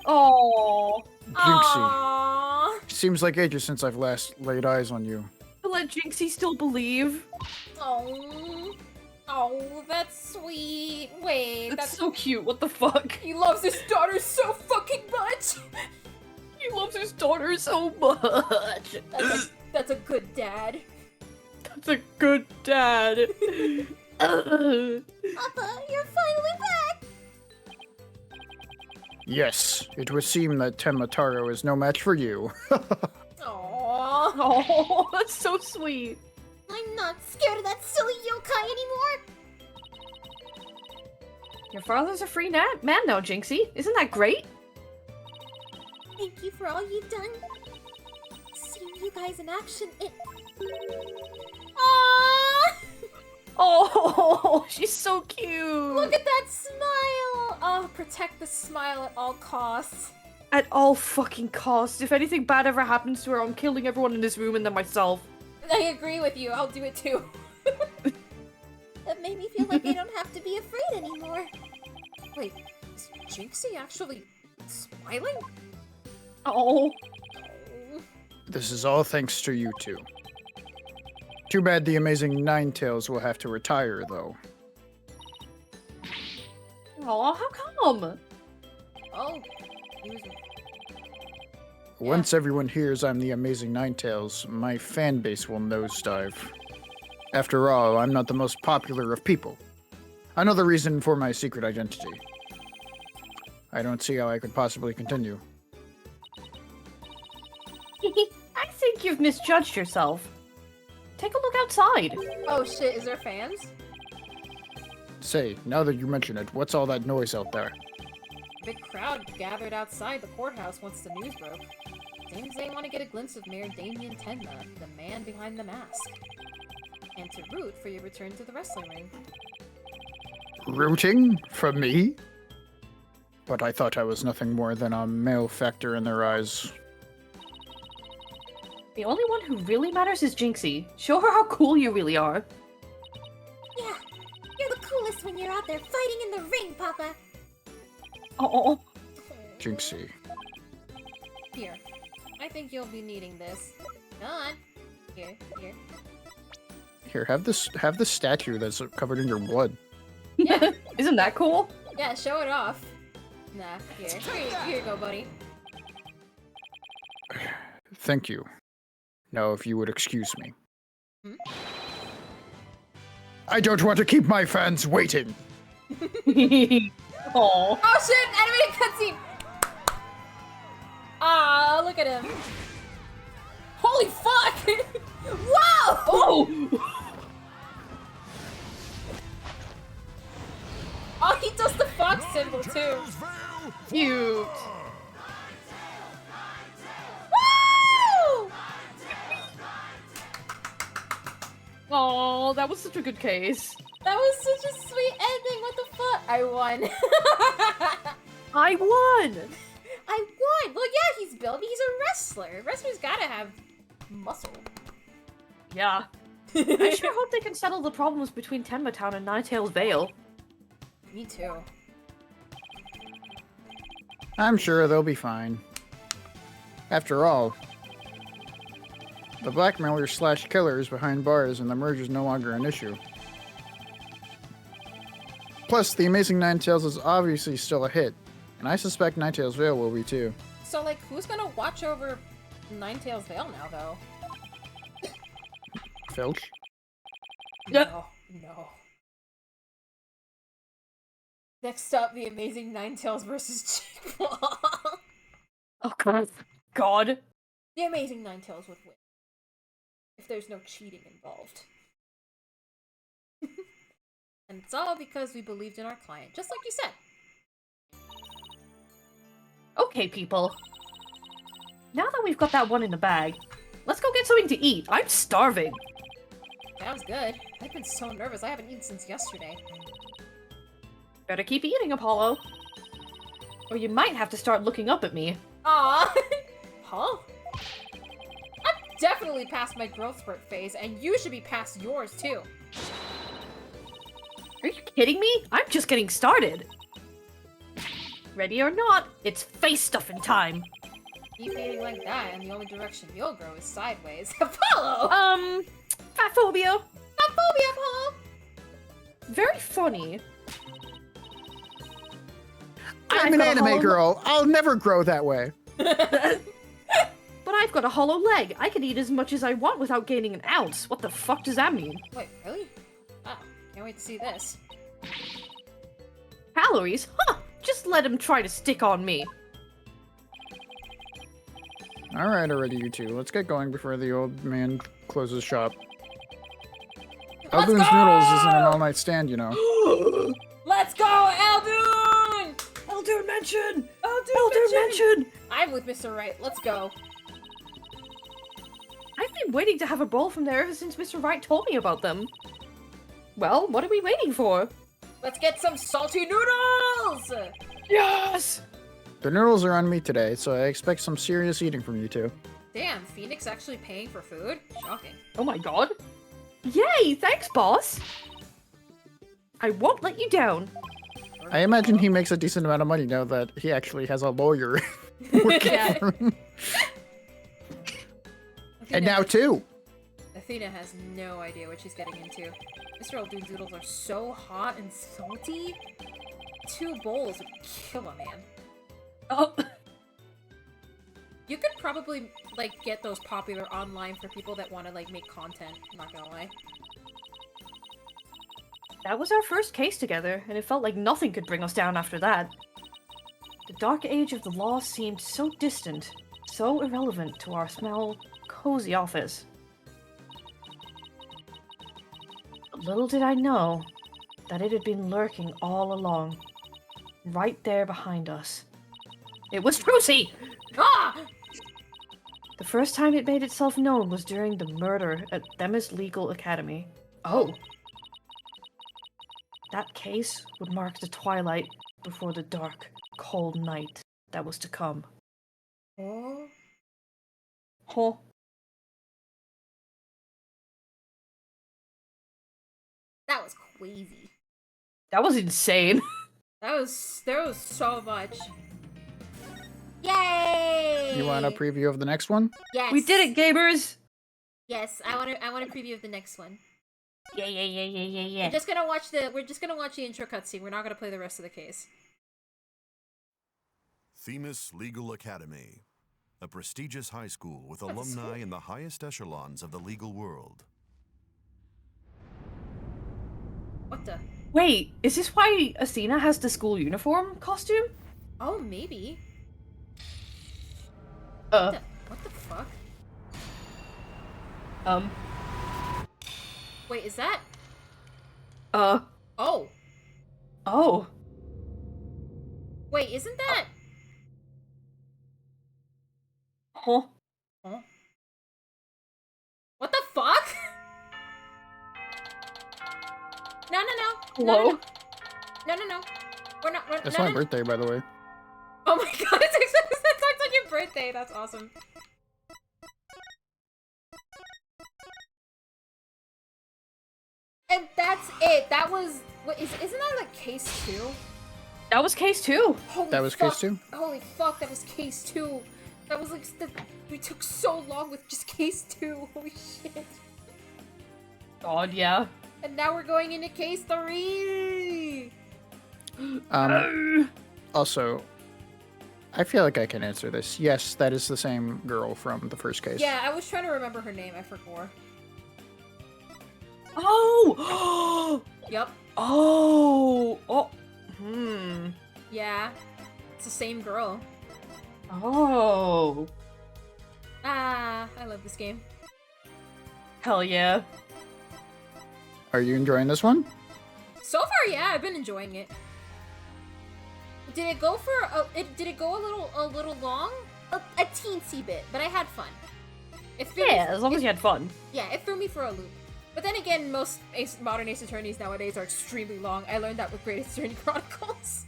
Oh. Jinxie, Aww. seems like ages since I've last laid eyes on you. To let Jinxie still believe. Oh. Oh, that's sweet. Wait, That's so cute. What the fuck? he loves his daughter so fucking much. He loves his daughter so much. That's a good dad. That's a good dad. Papa, you're finally back! Yes, it would seem that Tenma Taro is no match for you. Aww. Oh, that's so sweet. I'm not scared of that silly yokai anymore! Your father's a free man now, Jinxie. Isn't that great? Thank you for all you've done. Seeing you guys in action, it... Aww! Oh, she's so cute. Look at that smile! Oh, protect the smile at all costs. At all fucking costs. If anything bad ever happens to her, I'm killing everyone in this room and then myself. I agree with you. I'll do it too. That made me feel like I don't have to be afraid anymore. Wait, is Jinxie actually smiling? Oh. This is all thanks to you two. Too bad the amazing Ninetales will have to retire, though. Oh, how come? Oh, he was... Once everyone hears I'm the amazing Ninetales, my fan base will nosedive. After all, I'm not the most popular of people. Another reason for my secret identity. I don't see how I could possibly continue. I think you've misjudged yourself. Take a look outside. Oh shit, is there fans? Say, now that you mention it, what's all that noise out there? Big crowd gathered outside the courthouse once the news broke. Seems they want to get a glimpse of Mayor Damien Tenma, the man behind the mask. And to root for your return to the wrestling ring. Rooting? For me? But I thought I was nothing more than a male factor in their eyes. The only one who really matters is Jinxie. Show her how cool you really are. Yeah, you're the coolest when you're out there fighting in the ring, Papa. Oh. Jinxie. Here. I think you'll be needing this. Come on. Here. Here, have the statue that's covered in your blood. Yeah. Isn't that cool? Yeah, show it off. Nah, here you go, buddy. Thank you. Now, if you would excuse me. Hmm? I don't want to keep my fans waiting. Oh. Oh shit! Animated cutscene! Ah, look at him. Holy fuck! Whoa! Oh! Oh, he does the fox symbol too. Cute. Woo! Oh, that was such a good case. That was such a sweet ending. What the fuck? I won. I won! I won. Well, yeah, he's built. He's a wrestler. Wrestlers gotta have muscle. Yeah. I sure hope they can settle the problems between Tenma Town and Ninetales Vale. Me too. I'm sure they'll be fine. After all, the blackmailers / killers behind bars and the merge is no longer an issue. Plus, the Amazing Ninetales is obviously still a hit, and I suspect Ninetales Vale will be too. So, like, who's gonna watch over Ninetales Vale now, though? Filch? No. Next up, the Amazing Ninetales versus Chick Ball. Oh god. The Amazing Ninetales would win. If there's no cheating involved. And it's all because we believed in our client, just like you said. Okay, people. Now that we've got that one in the bag, let's go get something to eat. I'm starving. Sounds good. I've been so nervous. I haven't eaten since yesterday. Better keep eating, Apollo. Or you might have to start looking up at me. Aww. Huh? I'm definitely past my growth spurt phase, and you should be past yours, too. Are you kidding me? I'm just getting started. Ready or not, it's face stuffing time. Keep eating like that, and the only direction you'll grow is sideways. Apollo! Fat phobia. Fat phobia, Apollo! Very funny. I'm an anime girl. I'll never grow that way. But I've got a hollow leg. I can eat as much as I want without gaining an ounce. What the fuck does that mean? Wait, really? Ah, can't wait to see this. Calories? Huh! Just let him try to stick on me. All right, already, you two. Let's get going before the old man closes shop. Aldoon's Noodles isn't an all-night stand, you know. Let's go, Aldoon! Aldoon mention! Aldoon mention! I'm with Mr. Wright. Let's go. I've been waiting to have a bowl from there ever since Mr. Wright told me about them. Well, what are we waiting for? Let's get some salty noodles! Yes! The noodles are on me today, so I expect some serious eating from you two. Damn, Phoenix actually paying for food? Shocking. Oh my god. Yay, thanks, boss! I won't let you down. I imagine he makes a decent amount of money now that he actually has a lawyer working for him. And now two. Athena has no idea what she's getting into. Mr. Aldoon's noodles are so hot and salty. 2 bowls would kill a man. Oh. You could probably, like, get those popular online for people that want to, like, make content. I'm not gonna lie. That was our first case together, and it felt like nothing could bring us down after that. The dark age of the law seemed so distant, so irrelevant to our small, cozy office. But little did I know that it had been lurking all along, right there behind us. It was Frucy! Ah! The first time it made itself known was during the murder at Themis Legal Academy. Oh. That case would mark the twilight before the dark, cold night that was to come. Oh? Huh? That was crazy. That was insane. There was so much. Yay! You want a preview of the next one? Yes. We did it, gamers! Yes, I want a preview of the next one. Yeah. We're just gonna watch the intro cutscene. We're not gonna play the rest of the case. Themis Legal Academy, a prestigious high school with alumni in the highest echelons of the legal world. What the? Wait, is this why Athena has the school uniform costume? Oh, maybe. What the fuck? Wait, is that? Oh. Oh. Wait, isn't that? Huh? What the fuck? No. Hello? No. We're It's no, my no. birthday, by the way. Oh my god, it's on your birthday. That's awesome. And that's it. That was isn't that like case 2? That was case 2. Holy That was fuck. case 2? Holy fuck, that was case 2. That was like we took so long with just case 2. Holy shit. God, yeah. And now we're going into case 3. Also, I feel like I can answer this. Yes, that is the same girl from the first case. Yeah, I was trying to remember her name. I forgot. Oh! Yep. Oh! Yeah. It's the same girl. Oh. Ah, I love this game. Hell yeah. Are you enjoying this one? So far, yeah, I've been enjoying it. Did it go for did it go a little long? A teensy bit, but I had fun. As long as you had fun. Yeah, it threw me for a loop. But then again, most modern Ace Attorneys nowadays are extremely long. I learned that with Great Ace Attorney Chronicles.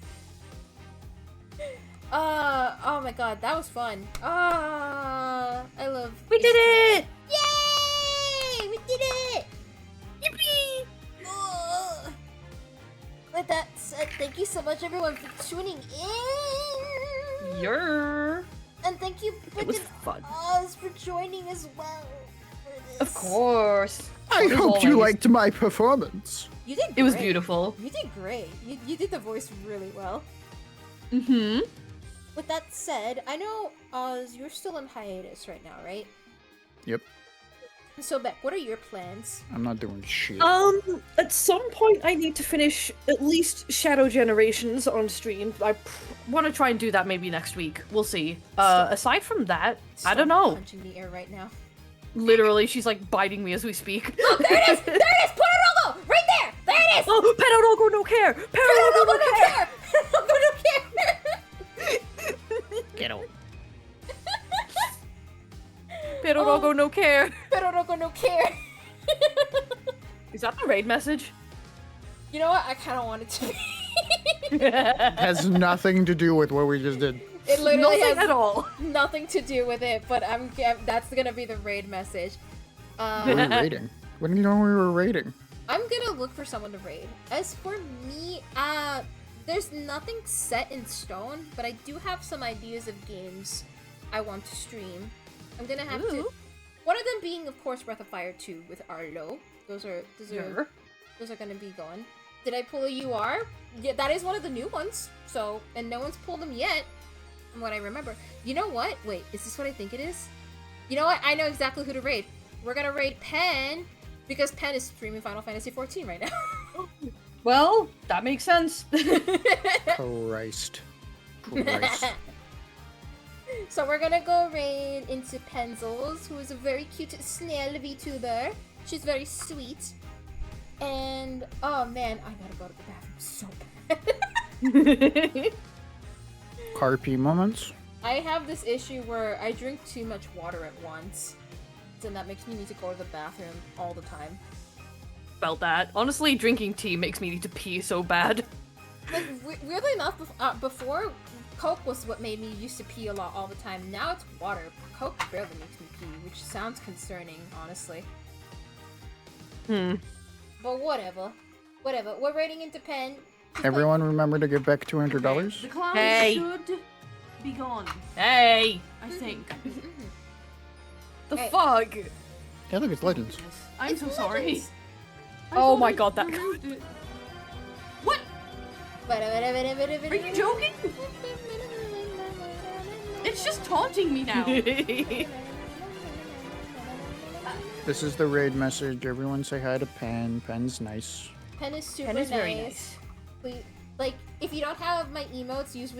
Oh my god, that was fun. I love... We did it! Yay! We did it! Yippee! Let that said, thank you so much, everyone, for tuning in. Yer. And thank you, It was Bridget fun. Oz, for joining as well. for Of this. course. I As hope you always. liked my performance. You did. It was great. beautiful. You did great. You did the voice really well. Mm-hmm. With that said, I know Oz, you're still on hiatus right now, right? Yep. So Beck, what are your plans? I'm not doing shit. At some point I need to finish at least Shadow Generations on stream. I want to try and do that maybe next week. We'll see. Aside from that, I don't know. Punching the air right now. Literally, she's like biting me as we speak. Look, there it is! There it is! Pororogo! Right there! There it is! Oh, Pedorogo no care! Pedorogo no care! Pororogo no care! Get out. Pedorogo no care. Pororogo no care! Is that the raid message? You know what? I kind of want it to be. Has nothing to do with what we just did. It literally Nothing has at all. nothing to do with it, but that's gonna be the raid message. What are we raiding? When do you know we were raiding? I'm gonna look for someone to raid. As for me, there's nothing set in stone, but I do have some ideas of games I want to stream. I'm gonna have to. One of them being, of course, Breath of Fire 2 with Arlo. Those are gonna be going. Did I pull a UR? Yeah, that is one of the new ones. So, and no one's pulled them yet, from what I remember. You know what? Wait, is this what I think it is? You know what? I know exactly who to raid. We're gonna raid Pen, because Pen is streaming Final Fantasy XIV right now. Well, that makes sense. Christ. Christ. So we're gonna go raid into Penzels, who is a very cute snail VTuber. She's very sweet. And, oh man, I gotta go to the bathroom so bad. Carpy moments. I have this issue where I drink too much water at once. And that makes me need to go to the bathroom all the time. Felt that. Honestly, drinking tea makes me need to pee so bad. Like, weirdly enough, before, Coke was what made me used to pee a lot all the time. Now it's water. Coke barely makes me pee, which sounds concerning, honestly. But whatever. Whatever. We're raiding into Pen. Everyone remember to give back $200? The clown Hey. should be gone, Hey! I think. The Hey. fuck? Yeah, look, it's Legends. I'm It's so sorry. Legends. I Oh thought my I god, that removed it. What? Are Are you joking? It's just taunting me now. This is the raid message. Everyone say hi to Pen. Pen's nice. Pen is super Pen is nice. very nice. Like, if you don't have my emotes, use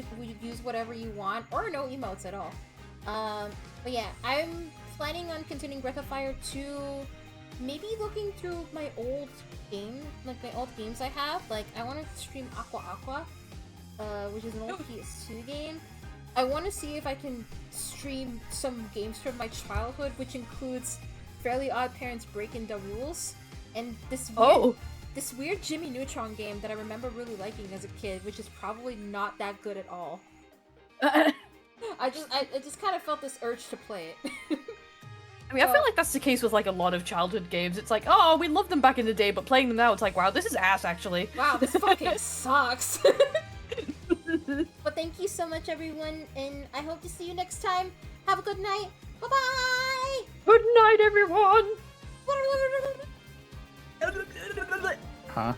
whatever you want, or no emotes at all. But yeah, I'm planning on continuing Breath of Fire 2. Maybe looking through my old game, like my old games I have. Like, I want to stream Aqua Aqua, which is an old PS2 game. I want to see if I can stream some games from my childhood, which includes Fairly Odd Parents Breaking the Rules, and this weird Jimmy Neutron game that I remember really liking as a kid, which is probably not that good at all. I just kind of felt this urge to play it. I mean, I feel like that's the case with like a lot of childhood games. It's like, oh, we loved them back in the day, but playing them now, it's like, wow, this is ass, actually. Wow, this fucking sucks. But thank you so much, everyone, and I hope to see you next time. Have a good night. Bye-bye! Good night, everyone! Huh?